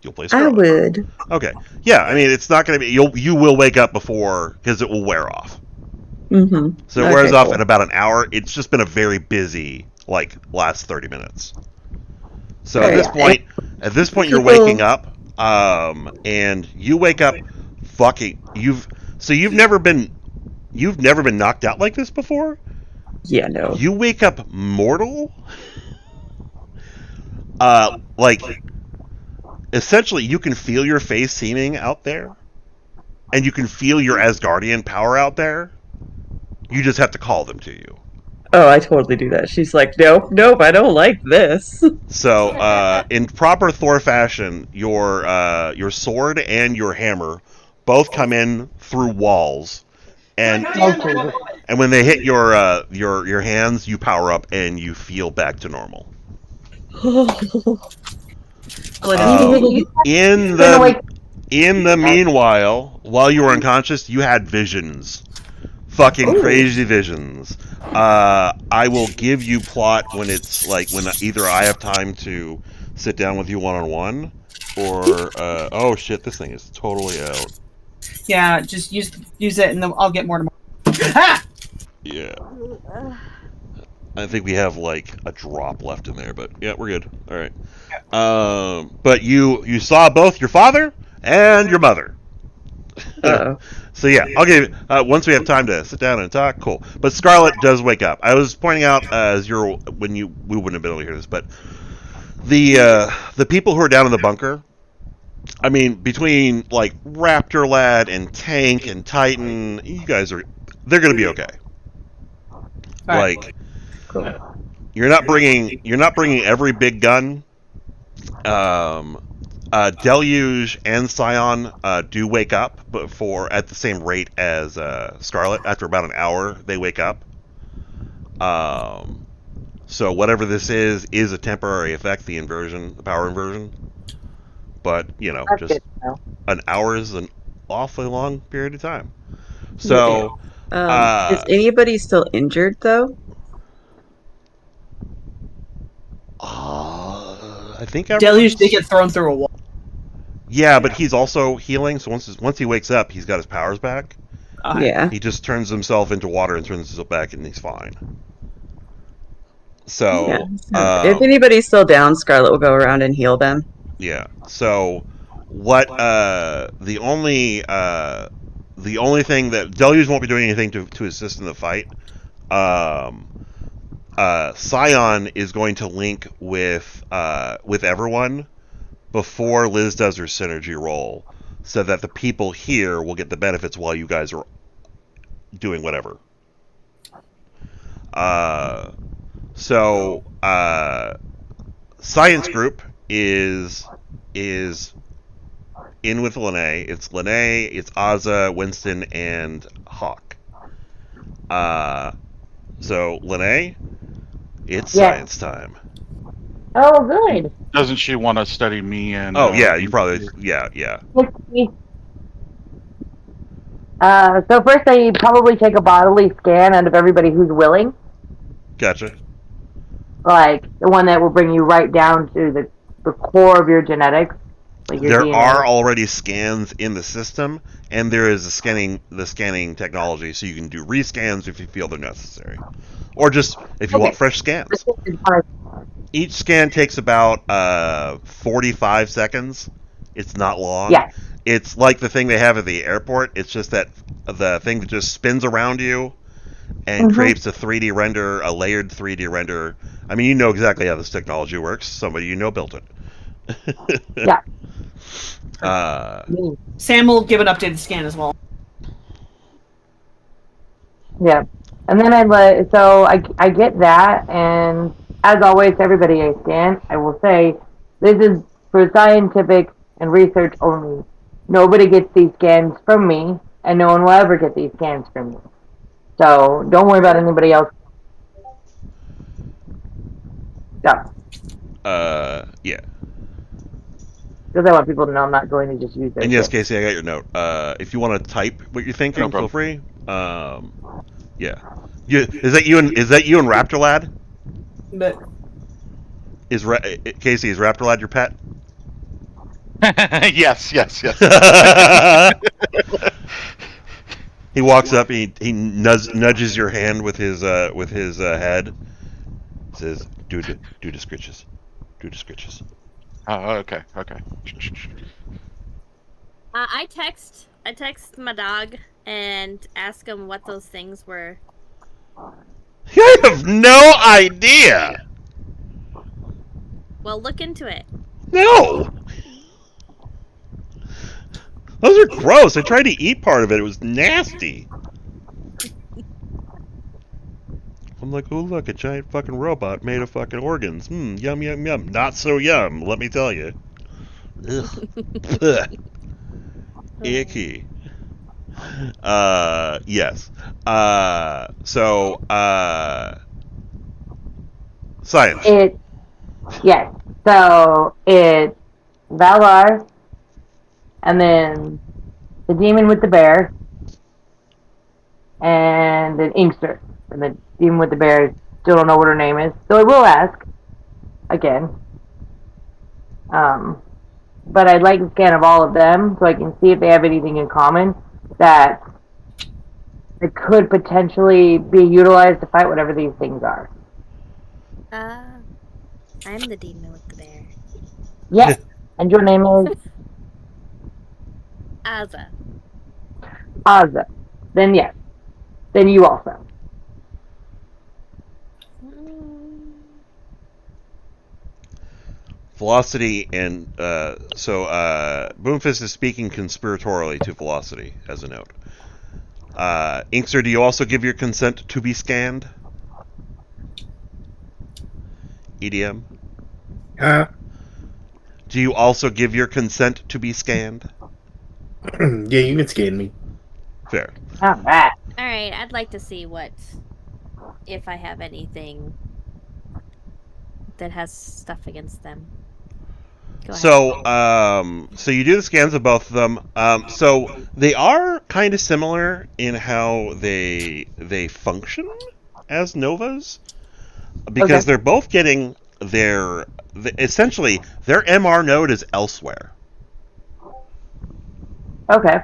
you'll play Scarlet. I would. Okay. Yeah, I mean it's not gonna be you will wake up before because it will wear off. Mm-hmm. So it wears off in about an hour. It's just been a very busy last 30 minutes. So at this point you're waking up. And you wake up you've never been knocked out like this before? Yeah, no. You wake up mortal? Essentially you can feel your face seeming out there, and you can feel your Asgardian power out there. You just have to call them to you. Oh, I totally do that. She's like, nope, I don't like this. So, in proper Thor fashion, your sword and your hammer both come in through walls, and when they hit your hands, you power up and you feel back to normal. In the meanwhile, while you were unconscious, you had visions. Fucking crazy visions. I will give you plot when it's when either I have time to sit down with you one-on-one, or oh shit, this thing is totally out. Yeah, just use it, and then I'll get more tomorrow. Yeah. I think we have a drop left in there, but yeah, we're good. All right. But you saw both your father and your mother. So yeah, I'll give you once we have time to sit down and talk. Cool. But Scarlet does wake up. I was pointing out we wouldn't have been able to hear this, but the people who are down in the bunker, I mean, between like Raptor Lad and Tank and Titan, you guys they're going to be okay. Like, you're not bringing every big gun. Deluge and Scion do wake up, but at the same rate as Scarlet. After about an hour, they wake up. So whatever this is a temporary effect, the power inversion. But That's just good to know. an hour is an awfully long period of time. So, Is anybody still injured though? I think Deluge did everyone's. get thrown through a wall. Yeah, but he's also healing. So once he wakes up, he's got his powers back. Yeah. He just turns himself into water and turns himself back, and he's fine. So, If anybody's still down, Scarlet will go around and heal them. yeah. So, what? The only thing that Deluge won't be doing anything to assist in the fight. Scion is going to link with everyone before Liz does her synergy roll, so that the people here will get the benefits while you guys are doing whatever. So Science Group is in with Lene. It's Lene, it's Azza, Winston, and Hawk. So Lene, it's science time. Oh, good. Doesn't she want to study me and? Oh yeah, you probably yeah. So first, I probably take a bodily scan out of everybody who's willing, Gotcha. like the one that will bring you right down to the core of your genetics, like your There DNA. are already scans in the system, and there is the scanning technology, so you can do rescans if you feel they're necessary, or just if you want fresh scans. Each scan takes about 45 seconds. It's not long. Yeah. It's like the thing they have at the airport. It's just that the thing that just spins around you and creates a 3D render, a layered 3D render. I mean, you know exactly how this technology works. Somebody you know built it. Yeah. Sam will give an updated scan as well. Yeah. And then I get that, and as always, everybody I scan, I will say, this is for scientific and research only. Nobody gets these scans from me, and no one will ever get these scans from me. So don't worry about anybody else. Yeah. Because I want people to know I'm not going to just use their And yes, shit. Casey, I got your note. If you want to type what you're thinking, No feel problem. free. Yeah. Is that you and Raptor Lad? But Casey, is Raptor Lad your pet? yes. He walks up. He nudges your hand with his head. Says, "Do the scritches. Do the scritches." Oh, okay. I text my dog and ask him what those things were. I have no idea. Well, look into it. No. Those are gross. I tried to eat part of it. It was nasty. I'm like, oh look, a giant fucking robot made of fucking organs. Yum yum yum. Not so yum, let me tell you. Ugh. Icky. Yes. So, science. Yes. So it's Valar, and then the demon with the bear, and an Inkster. And the demon with the bear, still don't know what her name is. So I will ask again. But I'd like a scan of all of them so I can see if they have anything in common that it could potentially be utilized to fight whatever these things are. I'm the demon with the bear. Yes. And your name is? Azza. Azza. Then yes. Then you also. Velocity and Boomfist is speaking conspiratorially to Velocity as a note. Inkster, do you also give your consent to be scanned? EDM? Do you also give your consent to be scanned? Yeah, you can scan me. Fair. All right. All right, I'd like to see if I have anything that has stuff against them. Go ahead. So you do the scans of both of them. So they are kind of similar in how they function as novas, because they're both getting essentially their MR node is elsewhere. Okay.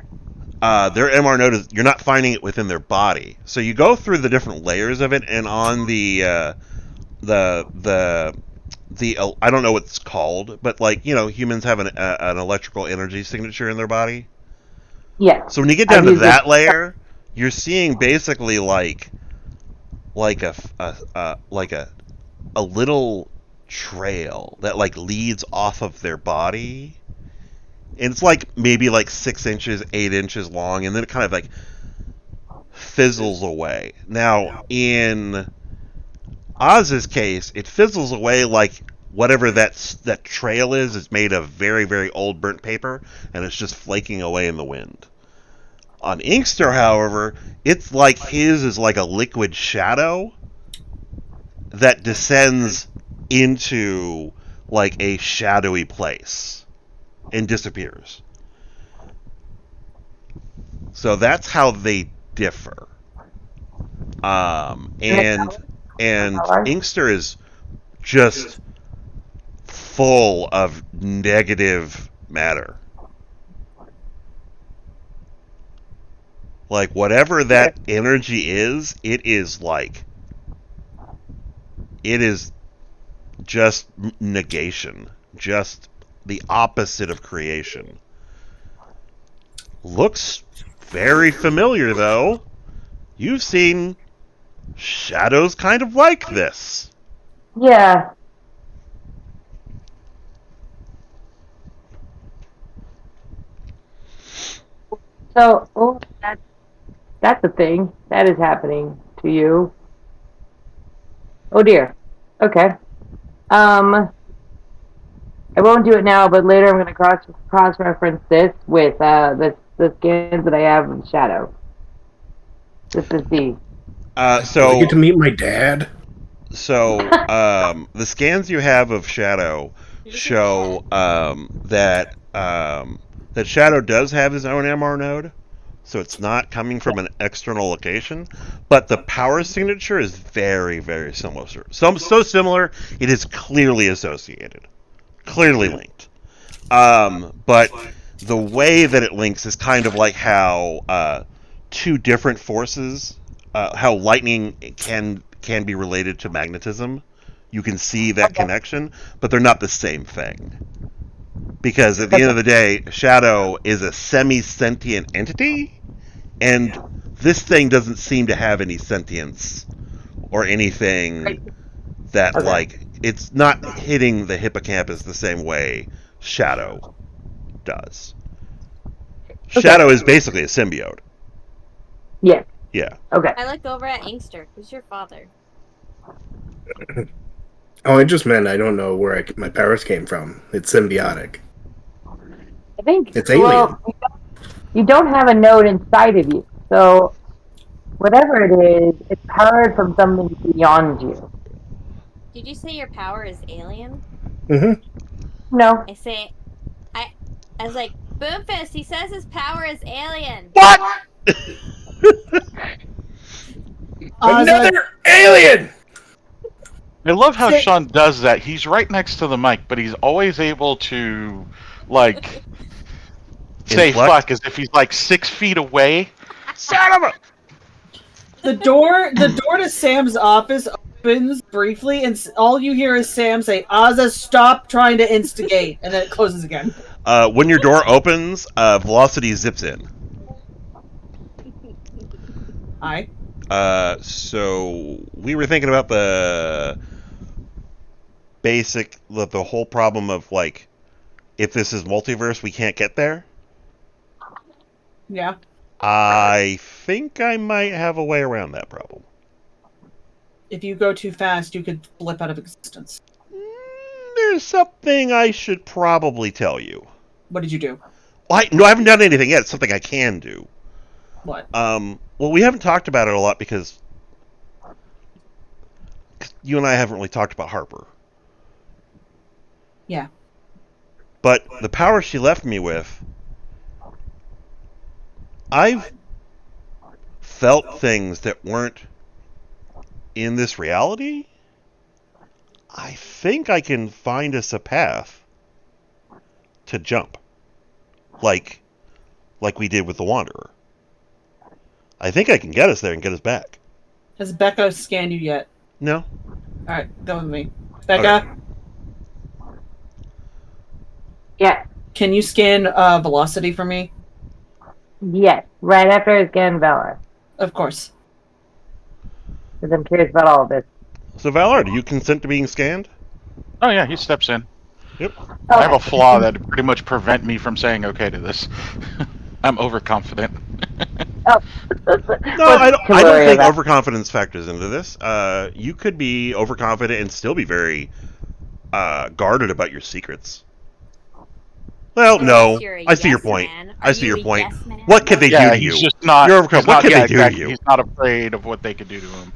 Their MR node is, you're not finding it within their body. So you go through the different layers of it, and on the I don't know what it's called, but like, you know, humans have an electrical energy signature in their body. Yeah. So when you get down to that layer, you're seeing basically like a little trail that like leads off of their body. And it's like maybe like 6 inches, 8 inches long, and then it kind of like fizzles away. Now, in Oz's case, it fizzles away like whatever that trail is made of very, very old burnt paper, and it's just flaking away in the wind. On Inkster, however, it's like his is like a liquid shadow that descends into like a shadowy place and disappears. So that's how they differ. And Inkster is just full of negative matter. Like whatever that energy is, it is just negation, just the opposite of creation. Looks very familiar, though. You've seen shadows kind of like this. Yeah. So, that's a thing. That is happening to you. Oh dear. Okay. I won't do it now, but later I'm going to cross reference this with the scans that I have of Shadow. Just to see. Do I get to meet my dad? So, the scans you have of Shadow show that Shadow does have his own MR node, so it's not coming from an external location, but the power signature is very, very similar. So similar, it is clearly associated, clearly linked. But the way that it links is kind of like how two different forces, how lightning can be related to magnetism. You can see that connection, but they're not the same thing. Because at the end of the day, Shadow is a semi-sentient entity, and this thing doesn't seem to have any sentience or anything that, like, it's not hitting the hippocampus the same way Shadow does. Shadow is basically a symbiote. Yeah. Yeah. Okay. I look over at Inkster. Who's your father? Oh, I just meant I don't know where my powers came from. It's symbiotic. I think it's alien. Well, you don't have a node inside of you, so whatever it is, it's powered from something beyond you. Did you say your power is alien? Mm-hmm. No. I was like, Boomfist, he says his power is alien. What? Another alien! I love how Sean does that. He's right next to the mic, but he's always able to, like, say fuck as if he's like 6 feet away. Son of a... The door to Sam's office opens briefly, and all you hear is Sam say, "Ozza, stop trying to instigate," and then it closes again. When your door opens, Velocity zips in. Hi. So we were thinking about the the whole problem of like, if this is multiverse, we can't get there. Yeah. I think I might have a way around that problem. If you go too fast, you could blip out of existence. There's something I should probably tell you. What did you do? Well, I haven't done anything yet. It's something I can do. What? Well, we haven't talked about it a lot because you and I haven't really talked about Harper. Yeah. But the power she left me with, I've felt things that weren't in this reality. I think I can find us a path to jump, like we did with the Wanderer. I think I can get us there and get us back. Has Becca scanned you yet? No. All right, go with me. Becca? Okay. Yeah. Can you scan velocity for me? Yes. Right after I scan Valor. Of course. Because I'm curious about all of this. So, Valor, do you consent to being scanned? Oh yeah, he steps in. Yep. I have a flaw that pretty much prevent me from saying okay to this. I'm overconfident. Oh. No, I don't think overconfidence factors into this. You could be overconfident and still be very guarded about your secrets. Well, no. I see your point. I see your point. What could they do to you? He's just not. You're overconfident. What could they do to you? He's not afraid of what they could do to him.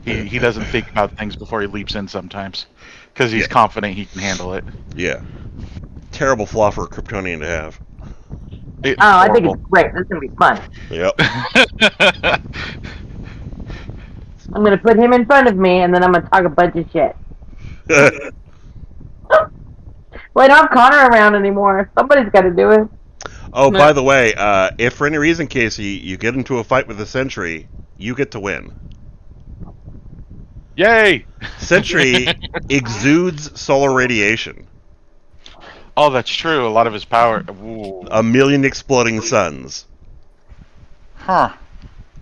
He doesn't think about things before he leaps in sometimes, because he's confident he can handle it. Yeah. Terrible flaw for a Kryptonian to have. I think it's great. This is gonna be fun. Yep. I'm gonna put him in front of me, and then I'm gonna talk a bunch of shit. Well, I don't have Connor around anymore. Somebody's got to do it. Oh, by the way, if for any reason, Casey, you get into a fight with a Sentry, you get to win. Yay! Sentry exudes solar radiation. Oh, that's true. A lot of his power. Ooh. 1 million exploding suns. Huh.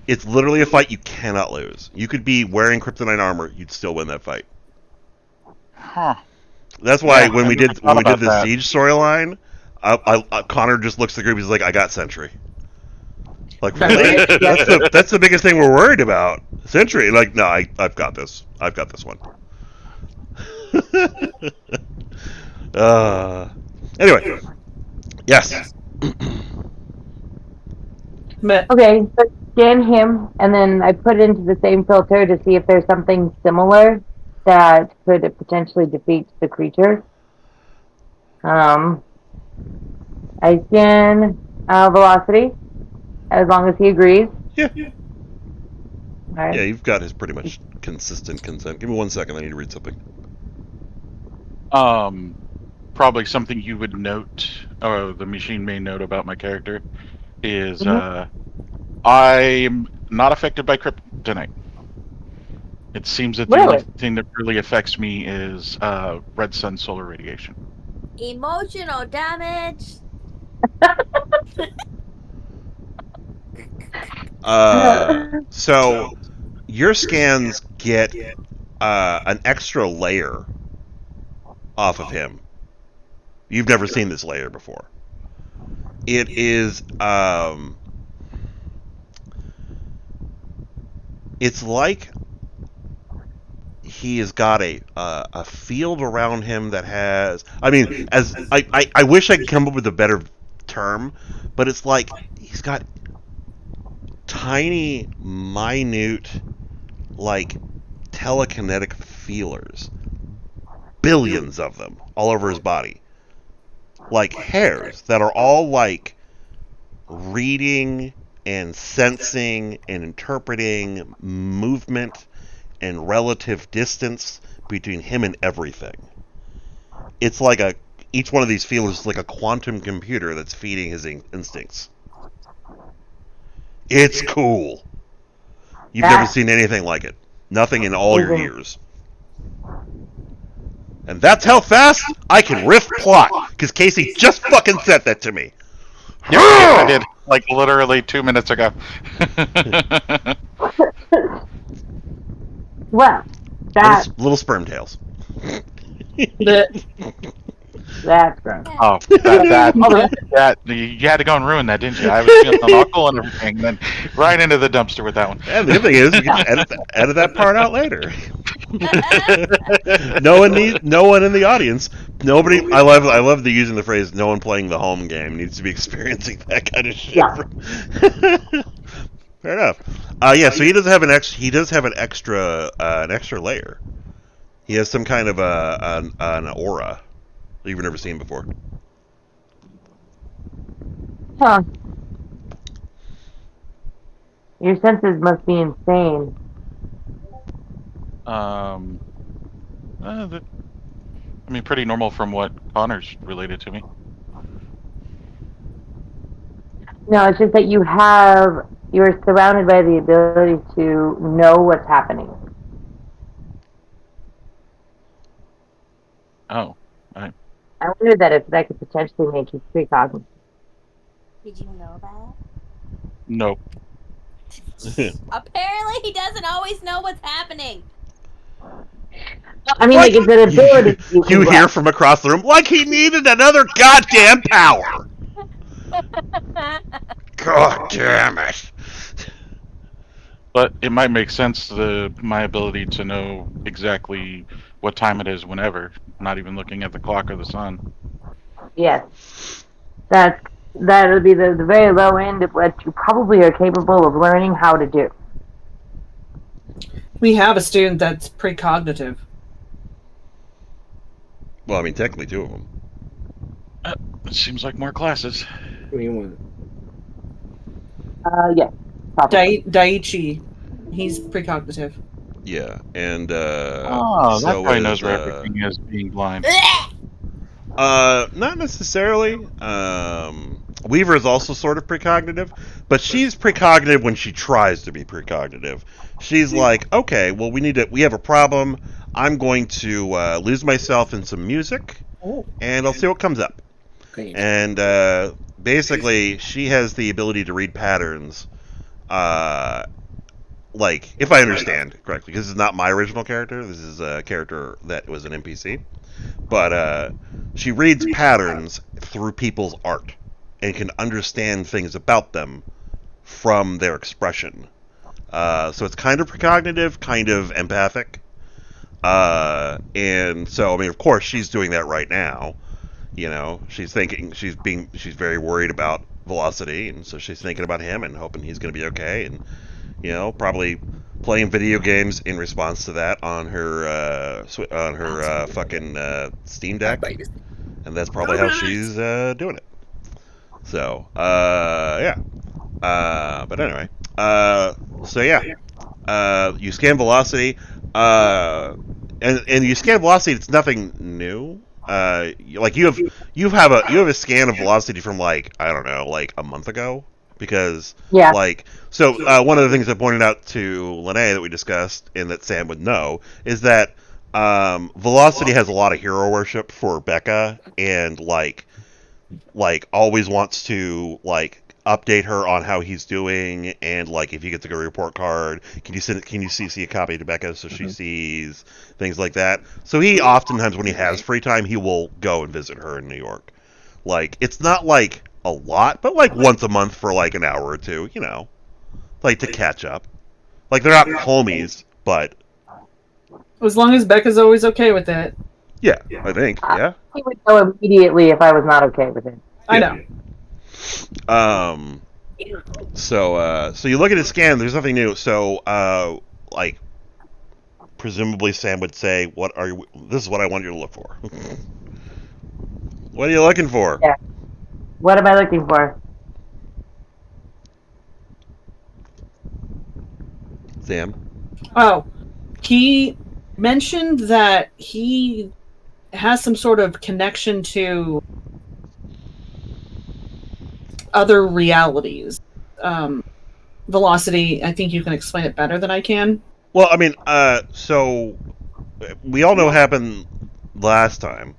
It's literally a fight you cannot lose. You could be wearing kryptonite armor, you'd still win that fight. Huh. That's why Yeah, when we did the that. Siege storyline, Connor just looks at the group. He's like, "I got Sentry." Like, really? that's the biggest thing we're worried about. Sentry. Like, no, I've got this. I've got this one. Anyway, yes. Okay, so scan him, and then I put it into the same filter to see if there's something similar that could potentially defeat the creature. I scan velocity, as long as he agrees. Yeah. Right. Yeah, you've got his pretty much consistent consent. Give me 1 second. I need to read something. Probably something you would note, or the machine may note about my character, is I'm not affected by kryptonite. It seems that the only thing that really affects me is red sun solar radiation. Emotional damage. So your scans get an extra layer off of him. You've never seen this layer before. It is it's like he has got a field around him that has. I mean, as I wish I could come up with a better term, but it's like he's got tiny, minute, like telekinetic feelers, billions of them all over his body, like hairs that are all like reading and sensing and interpreting movement and relative distance between him and everything. It's like each one of these feelers is like a quantum computer that's feeding his instincts. It's cool. You've never seen anything like it. Nothing in all your years. And that's how fast I can riff plot, because Casey just fucking said that to me. Yep, I did. Like literally 2 minutes ago. Well, that little sperm tails. That's gross. Oh, that you had to go and ruin that, didn't you? I was feeling all cool and everything, and then right into the dumpster with that one. And the good thing is, we can just edit that part out later. No one in the audience. Nobody. I love the using the phrase. No one playing the home game needs to be experiencing that kind of shit. Yeah. Fair enough. Yeah. So he does have an extra layer. He has some kind of an aura that you've never seen before. Huh. Your senses must be insane. I mean, pretty normal from what Connor's related to me. No, it's just that you're surrounded by the ability to know what's happening. Oh, I wonder that if that could potentially make you precognitive. Did you know that? nope. Apparently, he doesn't always know what's happening. I mean, like, it's an ability. You hear from across the room, like he needed another goddamn power. God damn it. But it might make sense, my ability to know exactly what time it is whenever, not even looking at the clock or the sun. Yes. That'll be the very low end of what you probably are capable of learning how to do. We have a student that's precognitive. Well, I mean, technically two of them. It seems like more classes. Yeah. Daiichi, he's precognitive. Yeah, and that so guy is, knows where everything is, being blind. Not necessarily. Weaver is also sort of precognitive, but she's precognitive when she tries to be precognitive. She's like, okay, well, we have a problem. I'm going to lose myself in some music, and I'll see what comes up. And basically, she has the ability to read patterns. Like, if I understand correctly, because this is not my original character. This is a character that was an NPC. But she reads patterns through people's art and can understand things about them from their expression. So it's kind of precognitive, kind of empathic. And so, I mean, of course, she's doing that right now. You know, she's very worried about Velocity, and so she's thinking about him and hoping he's going to be okay. And, you know, probably playing video games in response to that on her fucking Steam Deck, and that's probably how she's doing it. So yeah, but anyway, so yeah, you scan Velocity, and you scan Velocity. It's nothing new. Like you have a scan of Velocity from, like, I don't know, like a month ago. Because, like, so one of the things I pointed out to Lene that we discussed and that Sam would know is that Velocity has a lot of hero worship for Becca, and like always wants to, like, update her on how he's doing, and, like, if he gets a good report card, can you CC a copy to Becca so she sees things like that. So he oftentimes, when he has free time, he will go and visit her in New York. Like, it's not like a lot, but like once a month for like an hour or two, you know, like to catch up. Like, they're not homies, but as long as Becca's always okay with it. Yeah, I think. Yeah. He would know immediately if I was not okay with it. I know. So you look at his scan. There's nothing new. So like, presumably Sam would say, "What are you? This is what I want you to look for." What are you looking for? Yeah. What am I looking for? Sam? Oh, he mentioned that he has some sort of connection to other realities. Velocity, I think you can explain it better than I can. Well, I mean, so we all know what happened last time.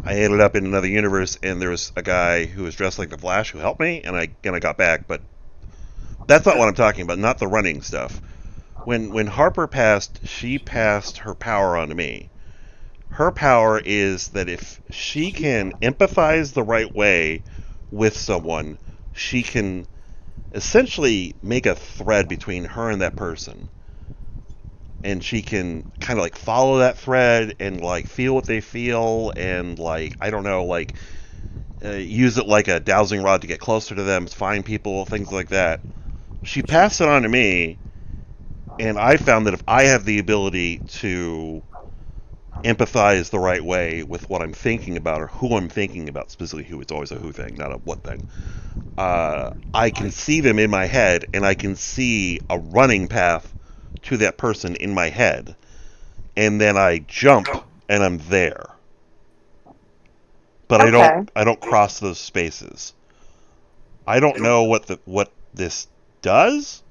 I ended up in another universe, and there was a guy who was dressed like the Flash who helped me, and I got back. But that's not what I'm talking about. Not the running stuff. When Harper passed, she passed her power on to me. her power is that if she can empathize the right way with someone, she can essentially make a thread between her and that person. And she can kind of like follow that thread and like feel what they feel and like, I don't know, like use it like a dowsing rod to get closer to them, find people, things like that. She passed it on to me, and I found that if I have the ability to empathize the right way with what I'm thinking about or who I'm thinking about, specifically who, it's always a who thing, not a what thing, I can see them in my head, and I can see a running path to that person in my head, and then I jump and I'm there. But I don't cross those spaces. I don't know what this does.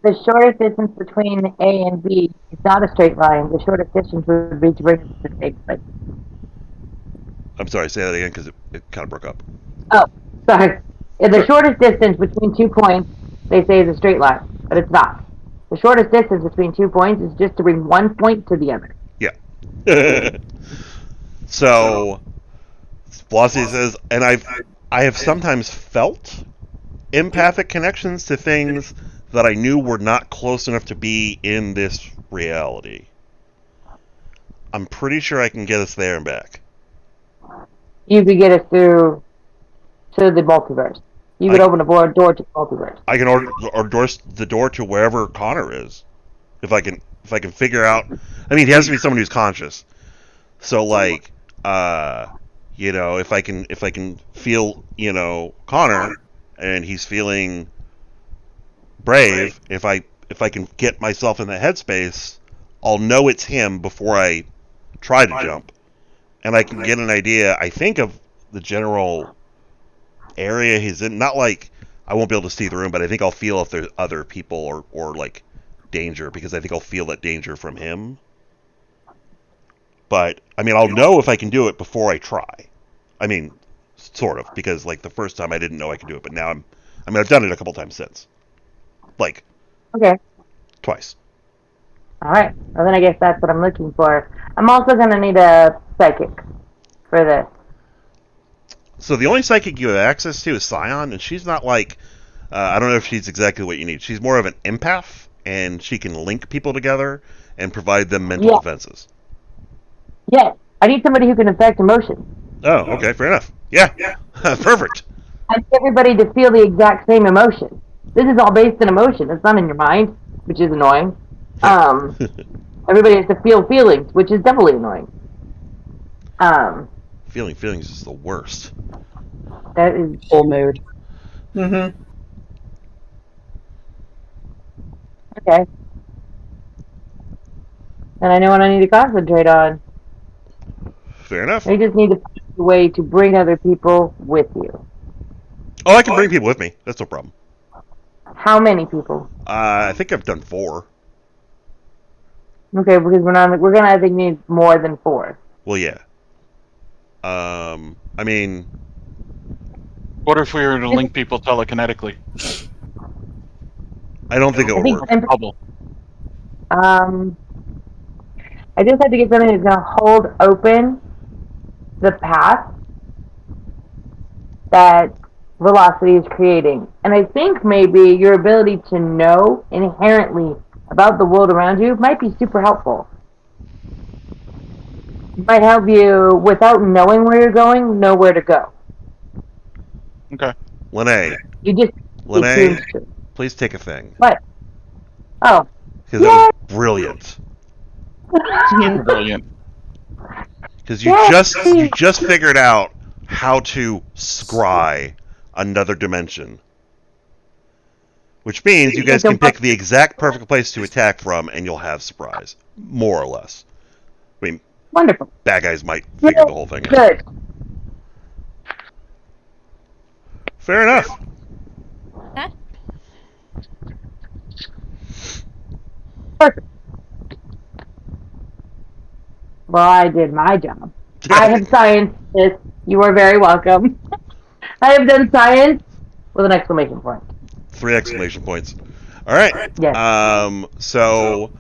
The shortest distance between A and B is not a straight line. The shortest distance would be to bring them to the same place. I'm sorry, say that again because it kind of broke up. Oh, sorry. The shortest distance between 2 points, they say, is a straight line, but it's not. The shortest distance between 2 points is just to bring 1 point to the other. Yeah. So, Flossie says, and I have sometimes felt empathic connections to things that I knew were not close enough to be in this reality. I'm pretty sure I can get us there and back. You could get us through to the multiverse. You could open a door to the multiverse. I can order the door to wherever Connor is. If I can figure out. I mean, he has to be someone who's conscious. So like, if I can feel, Connor, and he's feeling brave. If I can get myself in that headspace, I'll know it's him before I try to jump, and I can get an idea, I think, of the general area he's in. Not like I won't be able to see the room, but I think I'll feel if there's other people or like danger, because I think I'll feel that danger from him. But I mean, I'll know if I can do it before I try. I mean, sort of, because like the first time I didn't know I could do it, but now I've done it a couple times since. Like, okay, twice. All right. Well, then I guess that's what I'm looking for. I'm also going to need a psychic for this. So the only psychic you have access to is Scion, and she's not like, I don't know if she's exactly what you need. She's more of an empath, and she can link people together and provide them mental defenses. Yes. I need somebody who can affect emotions. Oh, okay, fair enough. Yeah, perfect. I need everybody to feel the exact same emotion. This is all based in emotion. It's not in your mind, which is annoying. Everybody has to feel feelings, which is doubly annoying. Feelings is the worst. That is full mood. Mm-hmm. Okay. And I know what I need to concentrate on. Fair enough. I just need to find a way to bring other people with you. Oh, I can bring people with me. That's no problem. How many people? I think I've done 4. Okay, because we're gonna I think need more than 4. Well, yeah. I mean, what if we were to link people telekinetically? I don't think it would work. Bubble. I just have to get something that's gonna hold open the path that velocity is creating. And I think maybe your ability to know inherently about the world around you might be super helpful. It might help you, without knowing where you're going, know where to go. Okay. Lene, please take a thing. What? Oh. Because that was brilliant. Brilliant. Because you just figured out how to scry another dimension. Which means you guys can pick the exact perfect place to attack from, and you'll have surprise. More or less. I mean, wonderful. Bad guys might figure the whole thing out. Good. Fair enough. Huh? Perfect. Well, I did my job. I have science. You are very welcome. I have done science with an exclamation point. 3 exclamation points. All right. Yes. So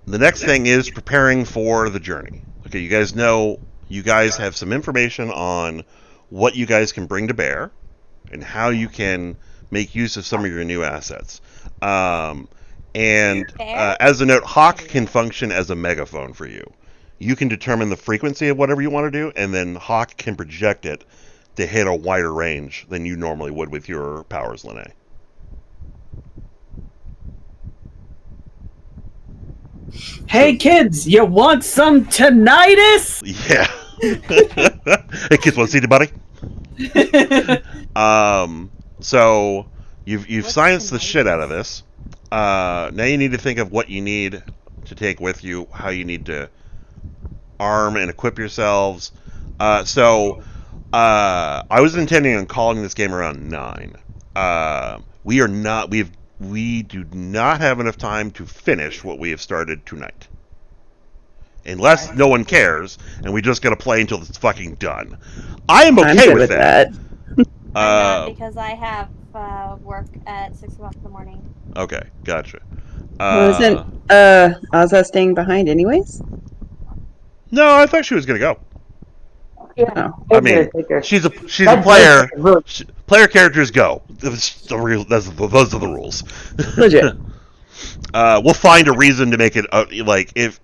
the next thing is preparing for the journey. Okay, you guys know, you guys have some information on what you guys can bring to bear and how you can make use of some of your new assets. And as a note, Hawk can function as a megaphone for you. You can determine the frequency of whatever you want to do, and then Hawk can project it to hit a wider range than you normally would with your powers, Lene. Hey kids, you want some tinnitus? Yeah. Hey kids, want to see the buddy? So you've scienced the shit out of this. Now you need to think of what you need to take with you, how you need to arm and equip yourselves. I was intending on calling this game around 9. We are not. We do not have enough time to finish what we have started tonight. Unless no one cares, and we just gotta play until it's fucking done. I am okay good with that. I'm not because I have work at 6 o'clock in the morning. Okay, gotcha. Wasn't Ozza staying behind anyways? No, I thought she was gonna go. Yeah, I mean, she's a player. Player characters go. Those are the rules. Legit. We'll find a reason to make it like if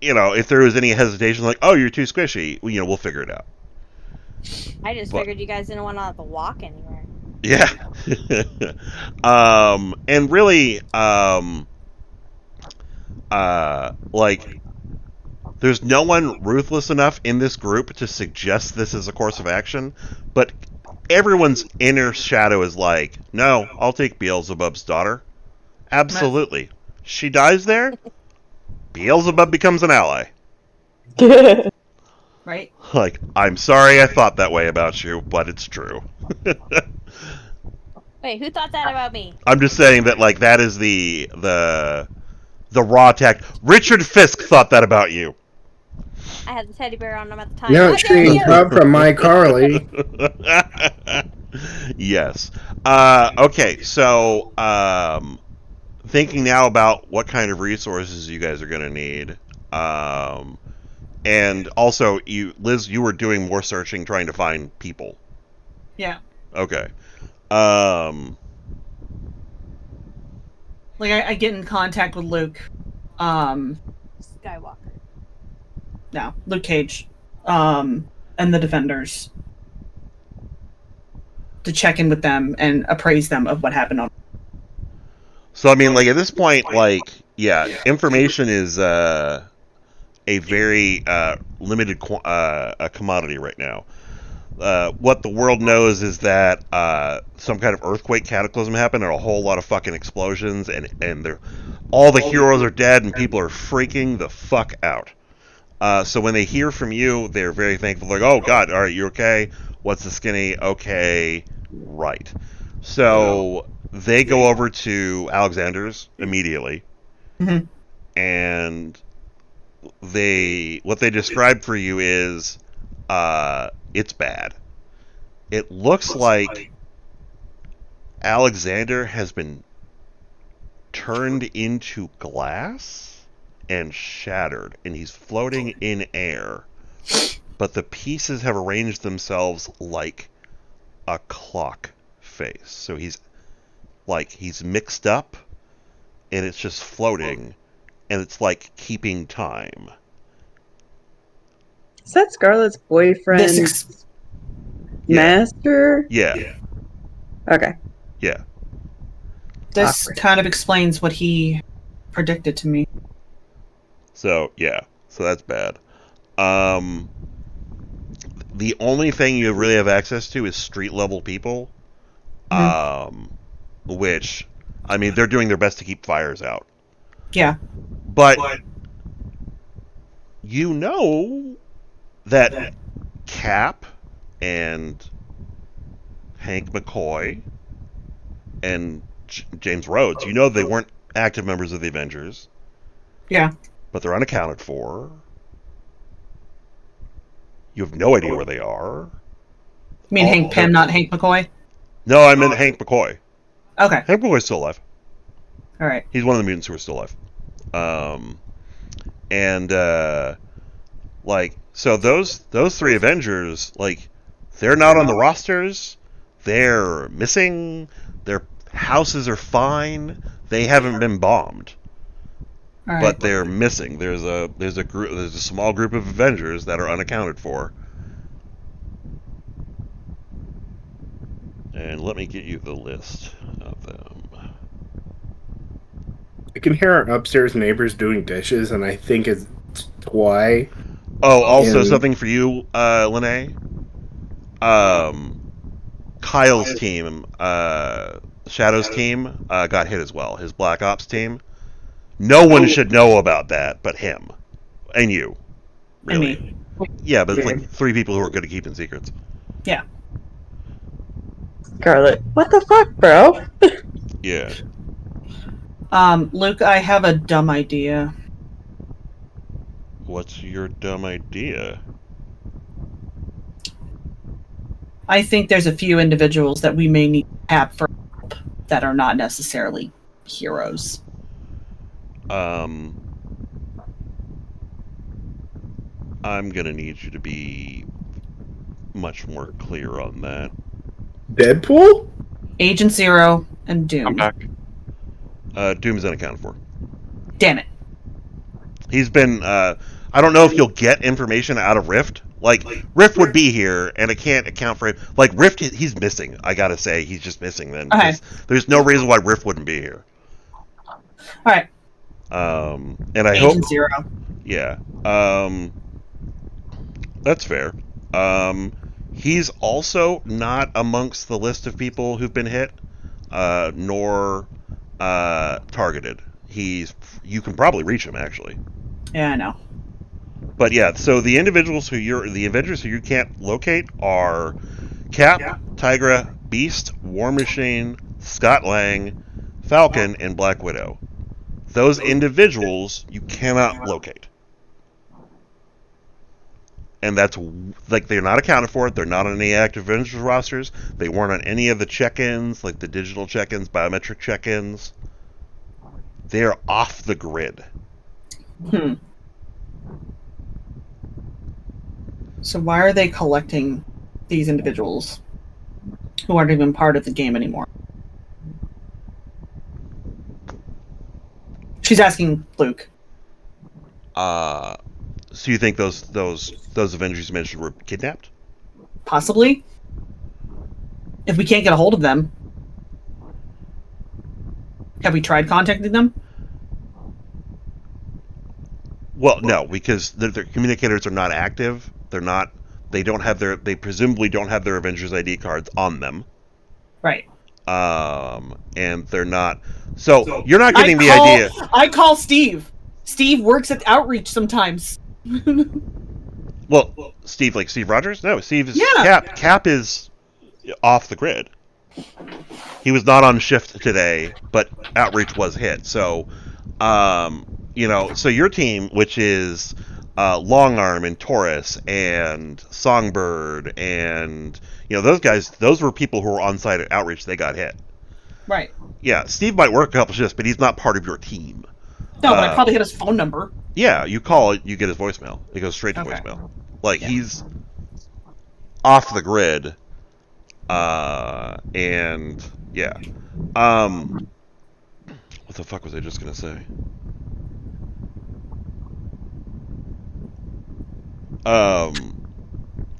there was any hesitation, like you're too squishy. We'll figure it out. I just figured you guys didn't want to have to walk anywhere. Yeah. And really, like, there's no one ruthless enough in this group to suggest this as a course of action, but everyone's inner shadow is like, no, I'll take Beelzebub's daughter. Absolutely. She dies there, Beelzebub becomes an ally. Right? Like, I'm sorry I thought that way about you, but it's true. Wait, who thought that about me? I'm just saying that, like, that is the raw tech. Richard Fisk thought that about you. I had the teddy bear on him at the time. Not cheating up from my Carly. Yes. Okay, so thinking now about what kind of resources you guys are going to need. And also, Liz, you were doing more searching, trying to find people. Yeah. Okay. Like I get in contact with Luke. Skywalker. No, Luke Cage. And the Defenders. To check in with them and appraise them of what happened on. So I mean, like, at this point, like, yeah, information is a very limited commodity right now. What the world knows is that some kind of earthquake cataclysm happened and a whole lot of fucking explosions, and all the heroes are dead and people are freaking the fuck out. So when they hear from you, they're very thankful. Like, oh god, all right, you okay? What's the skinny? Okay, right. So they go over to Alexander's immediately, and what they describe for you is it's bad. It looks like Alexander has been turned into glass and shattered, and he's floating in air, but the pieces have arranged themselves like a clock face. So he's mixed up, and it's just floating, and it's like keeping time. Is that Scarlett's boyfriend? Master? Yeah. Okay. Yeah. This kind of explains what he predicted to me. So, yeah. So that's bad. The only thing you really have access to is street level people. Which, I mean, they're doing their best to keep fires out. Yeah. But you know that Cap and Hank McCoy and James Rhodes, you know they weren't active members of the Avengers. Yeah. But they're unaccounted for. You have no idea where they are. You mean Hank Pym, not Hank McCoy? No, I meant Hank McCoy. Okay. Hank McCoy's still alive. All right. He's one of the mutants who are still alive. And Like, so those three Avengers, like, they're not on the rosters. They're missing. Their houses are fine. They haven't been bombed, but they're missing. There's a small group of Avengers that are unaccounted for. And let me get you the list of them. I can hear our upstairs neighbors doing dishes, and I think it's why. Oh, also something for you, Lene. Kyle's team, Shadow's team, got hit as well. His Black Ops team. No one should know about that but him. And you. Really. And me. Yeah, but it's like 3 people who are good at keeping secrets. Yeah. Scarlet, what the fuck, bro? Yeah. Luke, I have a dumb idea. What's your dumb idea? I think there's a few individuals that we may need to tap for help that are not necessarily heroes. I'm gonna need you to be much more clear on that. Deadpool? Agent Zero and Doom. I'm back. Doom's unaccounted for. Damn it. He's been, I don't know if you'll get information out of Rift. Like, Rift would be here, and I can't account for him. Like, Rift, he's missing. I gotta say, he's just missing then. Okay. There's no reason why Rift wouldn't be here. Alright. And I Agent hope... Zero. Yeah. That's fair. He's also not amongst the list of people who've been hit, nor targeted. You can probably reach him, actually. Yeah, I know. But yeah, so the Avengers who you can't locate are Cap, Tigra, Beast, War Machine, Scott Lang, Falcon, and Black Widow. Those individuals you cannot locate. And that's, like, they're not accounted for. They're not on any active Avengers rosters. They weren't on any of the check-ins, like the digital check-ins, biometric check-ins. They're off the grid. So why are they collecting these individuals who aren't even part of the game anymore? She's asking Luke. So you think those Avengers you mentioned were kidnapped? Possibly. If we can't get a hold of them. Have we tried contacting them? Well, no, because their communicators are not active. They presumably don't have their Avengers ID cards on them. Right. And they're not. So you're not getting the idea. I call Steve. Steve works at Outreach sometimes. Well, Steve, like Steve Rogers? No, Steve is Cap. Cap is off the grid. He was not on shift today, but Outreach was hit. So, so your team, which is Long Arm and Taurus and Songbird and those guys, those were people who were on site at Outreach. They got hit. Right. Yeah, Steve might work a couple shifts, but he's not part of your team. No, but I probably hit his phone number. Yeah, you call it, you get his voicemail. It goes straight to voicemail. Like, he's off the grid. And yeah. What the fuck was I just gonna say?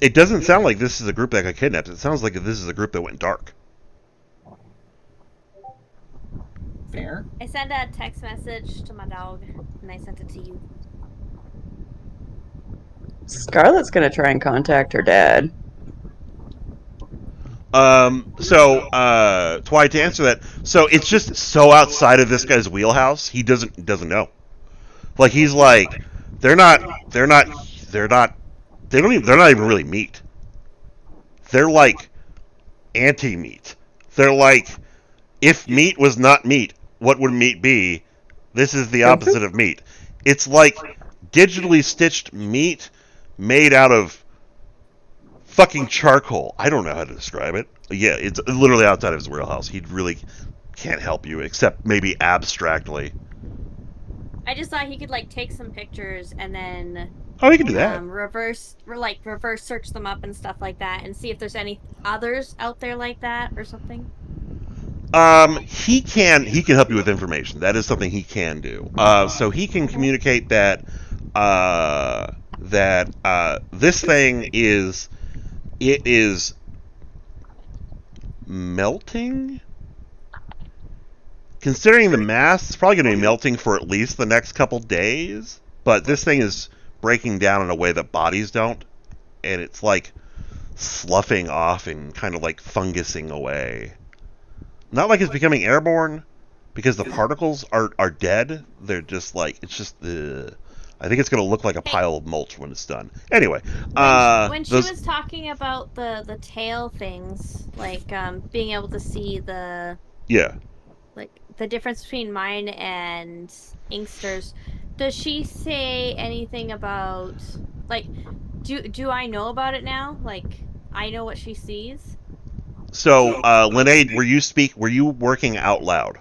It doesn't sound like this is a group that got kidnapped. It sounds like this is a group that went dark. Fair. I sent a text message to my dog, and I sent it to you. Scarlett's gonna try and contact her dad. Twy, to answer that, so it's just so outside of this guy's wheelhouse, he doesn't know. Like, he's like, they're not even really meat. They're like anti-meat. They're like, if meat was not meat, what would meat be? This is the opposite of meat. It's like digitally stitched meat made out of fucking charcoal. I don't know how to describe it. Yeah, it's literally outside of his wheelhouse. He really can't help you, except maybe abstractly. I just thought he could, like, take some pictures and then Oh, we can do that. reverse search them up and stuff like that, and see if there's any others out there like that or something. He can help you with information. That is something he can do. So he can communicate that this thing is melting. Considering the mass, it's probably going to be melting for at least the next couple days. But this thing is breaking down in a way that bodies don't, and it's like sloughing off and kind of like fungusing away. Not like it's becoming airborne, because the particles are dead. They're just like, it's just the. I think it's going to look like a pile of mulch when it's done. Anyway, when she was talking about the tail things, like being able to see the the difference between mine and Inkster's, does she say anything about like do I know about it now? Like I know what she sees. So, Linnae, were you working out loud?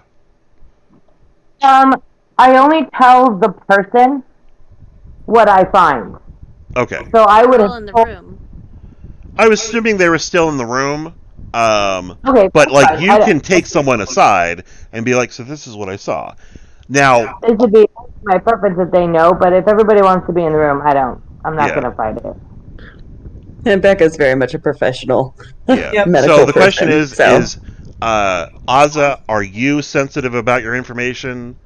I only tell the person what I find. Okay. So I would have in the room. I was assuming they were still in the room. Okay, but like you can take someone aside and be like, "So this is what I saw." Now, it would be my preference if they know, but if everybody wants to be in the room, I don't. I'm not going to fight it. And Becca's very much a professional. Yeah. medical So the question person, is, Azza, are you sensitive about your information?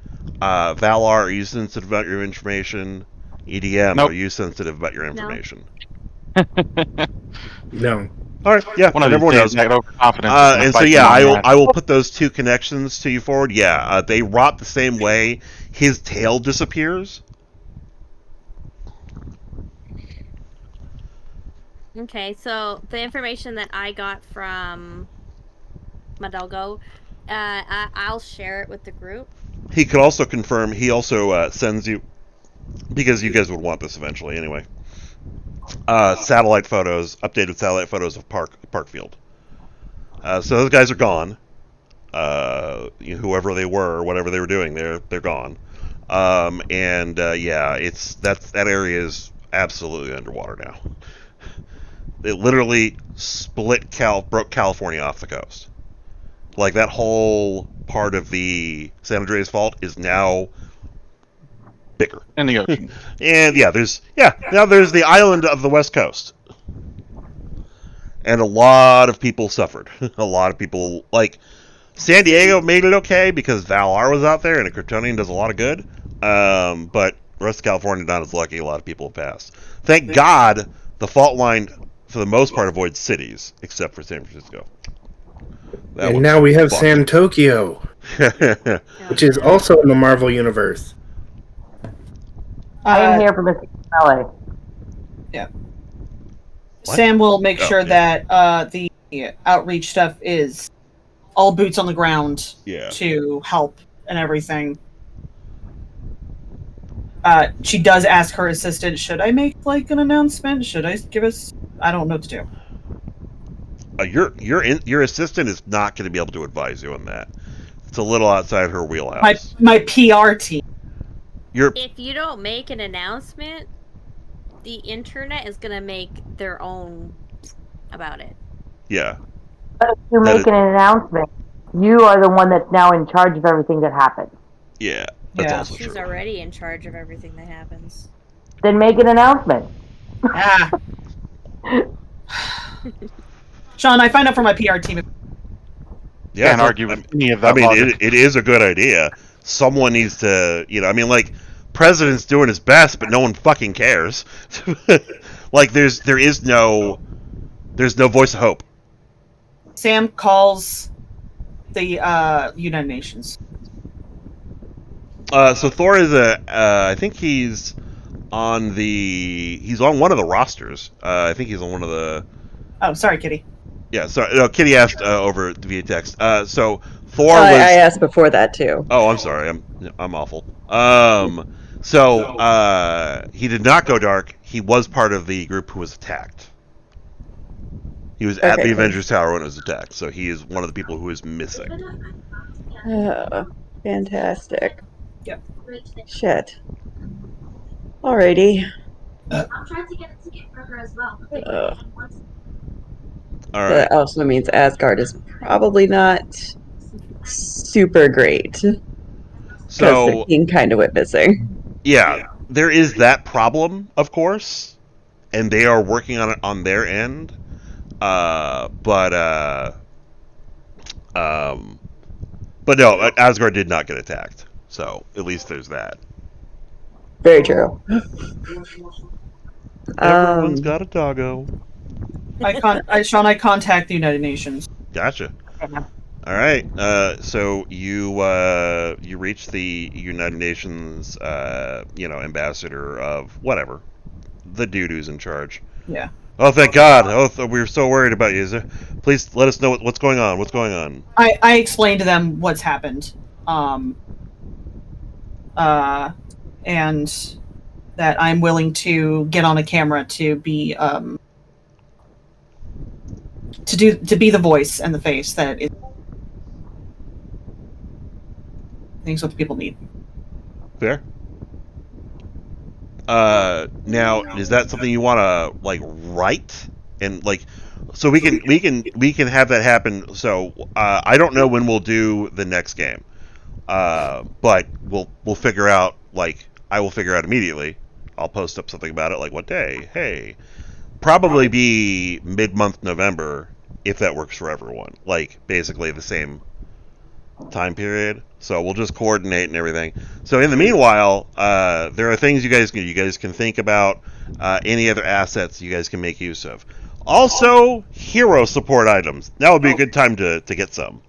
Valar, are you sensitive about your information? EDM, Nope. are you sensitive about your information? No. All right, yeah, One of everyone these days, knows. that overconfidence is gonna And so bite yeah, me on the I will ass. put those two connections to you forward. Yeah, they rot the same way. His tail disappears. Okay, so the information that I got from Madalgo, I'll share it with the group. He could also confirm. He also sends you, because you guys would want this eventually anyway. Satellite photos, updated satellite photos of Parkfield. So those guys are gone. Whoever they were, whatever they were doing, they're gone. Yeah, that area is absolutely underwater now. It literally broke California off the coast. Like that whole part of the San Andreas Fault is now bigger in the ocean. And now there's the island of the West Coast, and a lot of people suffered. A lot of people, like San Diego, made it okay because Valar was out there, and a Kryptonian does a lot of good. But the rest of California not as lucky. A lot of people have passed. Thank God, the fault line for the most part avoids cities, except for San Francisco. And now we have San Tokyo, which is also in the Marvel Universe. I am here for Mr. LA. Yeah. What? Sam will make sure that the outreach stuff is all boots on the ground to help and everything. She does ask her assistant, should I make like an announcement? Should I give us... I don't know what to do. Your assistant is not going to be able to advise you on that. It's a little outside her wheelhouse. My PR team. If you don't make an announcement, the internet is going to make their own about it. Yeah. But if you make an announcement, you are the one that's now in charge of everything that happens. Yeah, that's also She's true. already in charge of everything that happens. Then make an announcement. Sean, I find out from my PR team. Yeah, can't argue with any of that. I mean, it is a good idea. Someone needs to, president's doing his best, but no one fucking cares. Like, there's no voice of hope. Sam calls the United Nations. So Thor is I think he's on one of the rosters. I think he's on one of the. Oh, sorry, Kitty. Yeah, sorry. No, Kitty asked over via text. So Thor was. I asked before that too. Oh, I'm sorry. I'm awful. So he did not go dark. He was part of the group who was attacked. He was at the Avengers Tower when it was attacked. So he is one of the people who is missing. Oh, fantastic. Yep. Shit. Alrighty. trying to get a ticket for her as well. All right. That also means Asgard is probably not super great because the So king kind of went missing. yeah, there is that problem, of course, and they are working on it on their end. But um, but no, Asgard did not get attacked. So at least there's that. Very true. Everyone's got a doggo. I contact the United Nations. Gotcha. Yeah. All right. So you reach the United Nations, ambassador of whatever, the dude who's in charge. Yeah. Oh, thank God! Oh, we were so worried about you. Please let us know what's going on. What's going on? I explained to them what's happened. And that I'm willing to get on a camera to be to be the voice and the face that is things what the people need. Fair. Now is that something you want to like write and like, so we can have that happen. So I don't know when we'll do the next game, but we'll figure out. Like I will figure out immediately. I'll post up something about it, like what day. Hey, probably be mid-month November if that works for everyone. Like basically the same time period. So we'll just coordinate and everything. So in the meanwhile, there are things you guys can think about. Any other assets you guys can make use of. Also, hero support items. That would be a good time to get some.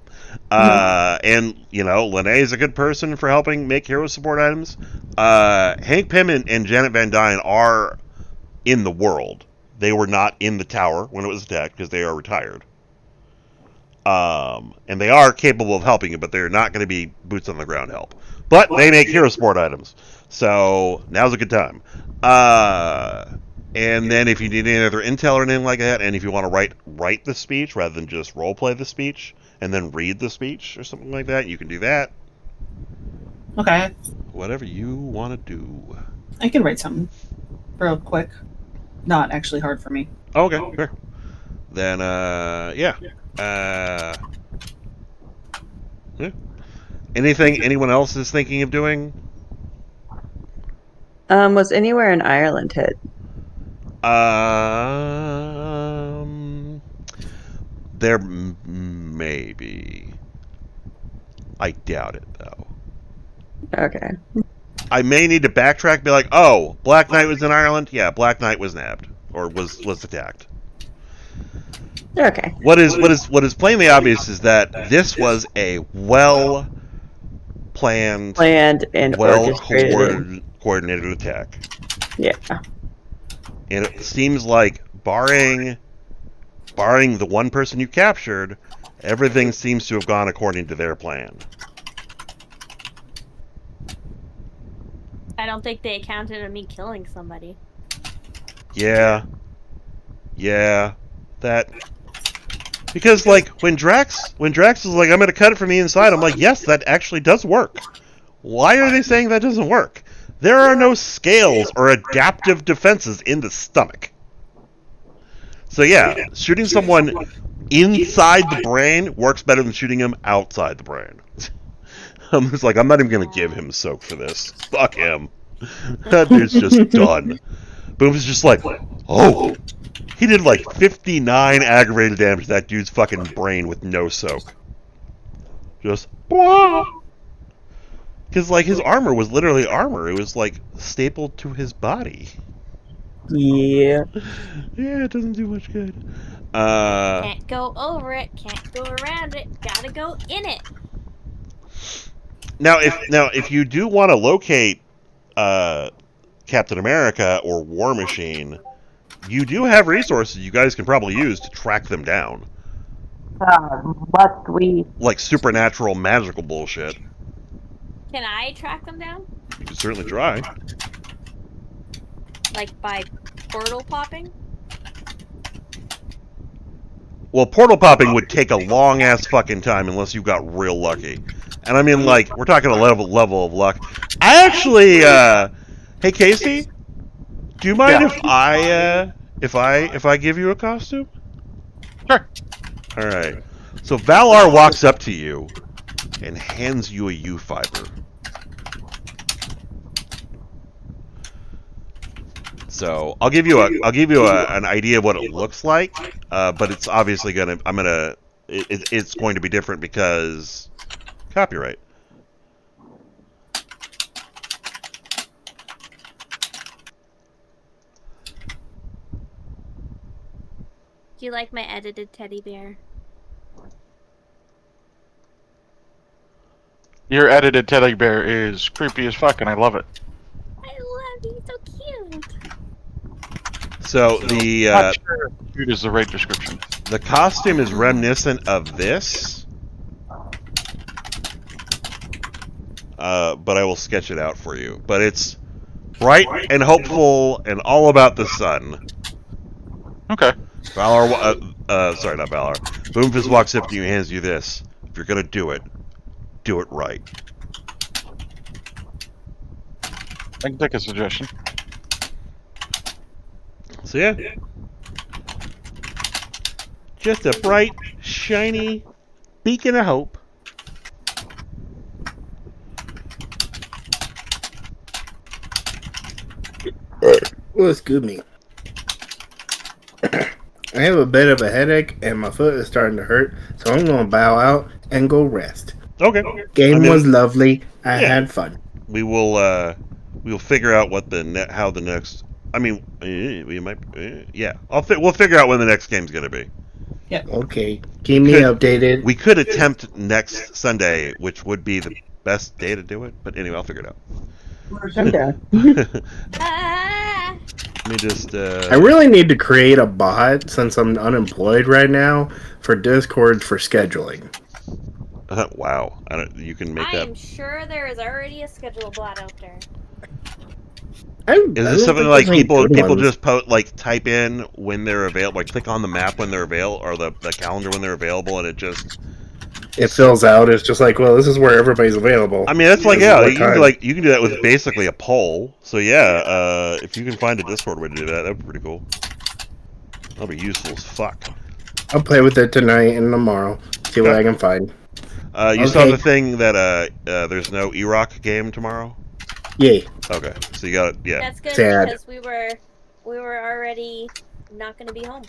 And Lene is a good person for helping make hero support items. Hank Pym and Janet Van Dyne are in the world. They were not in the tower when it was attacked because they are retired. And they are capable of helping you, but they're not going to be boots on the ground help. But they make hero support items, so now's a good time. And then if you need any other intel or anything like that, and if you want to write the speech rather than just role play the speech and then read the speech or something like that, you can do that. Okay. Whatever you want to do. I can write something real quick. Not actually hard for me. Okay, fair. Then yeah. Anything anyone else is thinking of doing? Was anywhere in Ireland hit? There may be. I doubt it though. Okay. I may need to backtrack and be like, oh, Black Knight was in Ireland? Yeah, Black Knight was nabbed. Or was attacked. Okay. What is plainly obvious is that this was a well planned and orchestrated coordinated attack. Yeah. And it seems like barring the one person you captured, everything seems to have gone according to their plan. I don't think they accounted on me killing somebody. Yeah. That because like when Drax is like, I'm gonna cut it from the inside, I'm like, yes, that actually does work. Why are they saying that doesn't work? There are no scales or adaptive defenses in the stomach. So yeah, shooting someone inside the brain works better than shooting him outside the brain. I'm just like, I'm not even gonna give him soak for this. Fuck him. That dude's just done. Boom's just like, oh, he did like 59 aggravated damage to that dude's fucking brain with no soak. Just, because like his armor was literally armor. It was like stapled to his body. Yeah. Yeah, it doesn't do much good. Can't go over it, can't go around it, gotta go in it. Now, if you do want to locate Captain America or War Machine, you do have resources you guys can probably use to track them down. Must we? Like supernatural, magical bullshit. Can I track them down? You can certainly try. Like by portal popping? Well, portal popping would take a long ass fucking time unless you got real lucky. And I mean, like, we're talking a level of luck. I actually, hey Casey, Do you mind Yeah. if I give you a costume? Sure. All right. So Valar walks up to you and hands you a U fiber. So I'll give you an idea of what it looks like, but it's obviously it's going to be different because copyright. Do you like my edited teddy bear? Your edited teddy bear is creepy as fuck, and I love it. I love you, so cute. So the Not sure if cute is the right description. the costume is reminiscent of this, but I will sketch it out for you. But it's bright and hopeful and all about the sun. Okay. Sorry, not Valar. Boomfist walks up to you and hands you this. If you're gonna do it right. I can take a suggestion. So yeah, just a bright, shiny beacon of hope. Well, excuse me. I have a bit of a headache and my foot is starting to hurt, so I'm going to bow out and go rest. Okay. Game was lovely. I had fun. We will figure out what how the next. I mean, we might. Yeah, we'll figure out when the next game's gonna be. Yeah. Okay. Keep me updated. We could attempt next Sunday, which would be the best day to do it. But anyway, I'll figure it out. Okay. Let me just. I really need to create a bot since I'm unemployed right now for Discord for scheduling. Wow, you can make that. I'm sure there is already a schedule bot out there. Is this something like people just type in when they're available, like click on the map when they're available, or the calendar when they're available, and it fills out. It's just like, well, this is where everybody's available. I mean, that's like you can do that with basically a poll. So yeah, if you can find a Discord way to do that, that'd be pretty cool. That'll be useful as fuck. I'll play with it tonight and tomorrow. See what I can find. You saw the thing that there's no E-Rock game tomorrow? Yay. Okay, so you got it. Yeah. That's good because we were already not going to be home.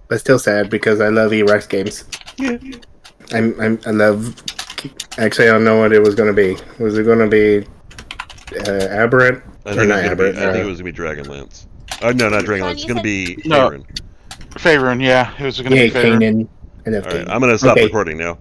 But still sad because I love E-Rex games. Yeah. I love. Actually, I don't know what it was going to be. Was it going to be Aberrant? I think it was going to be Dragonlance. Oh no, not Dragonlance. It's going to be Faerun. Faerun, yeah, it was going to be Faerun. All right, I'm going to stop recording now.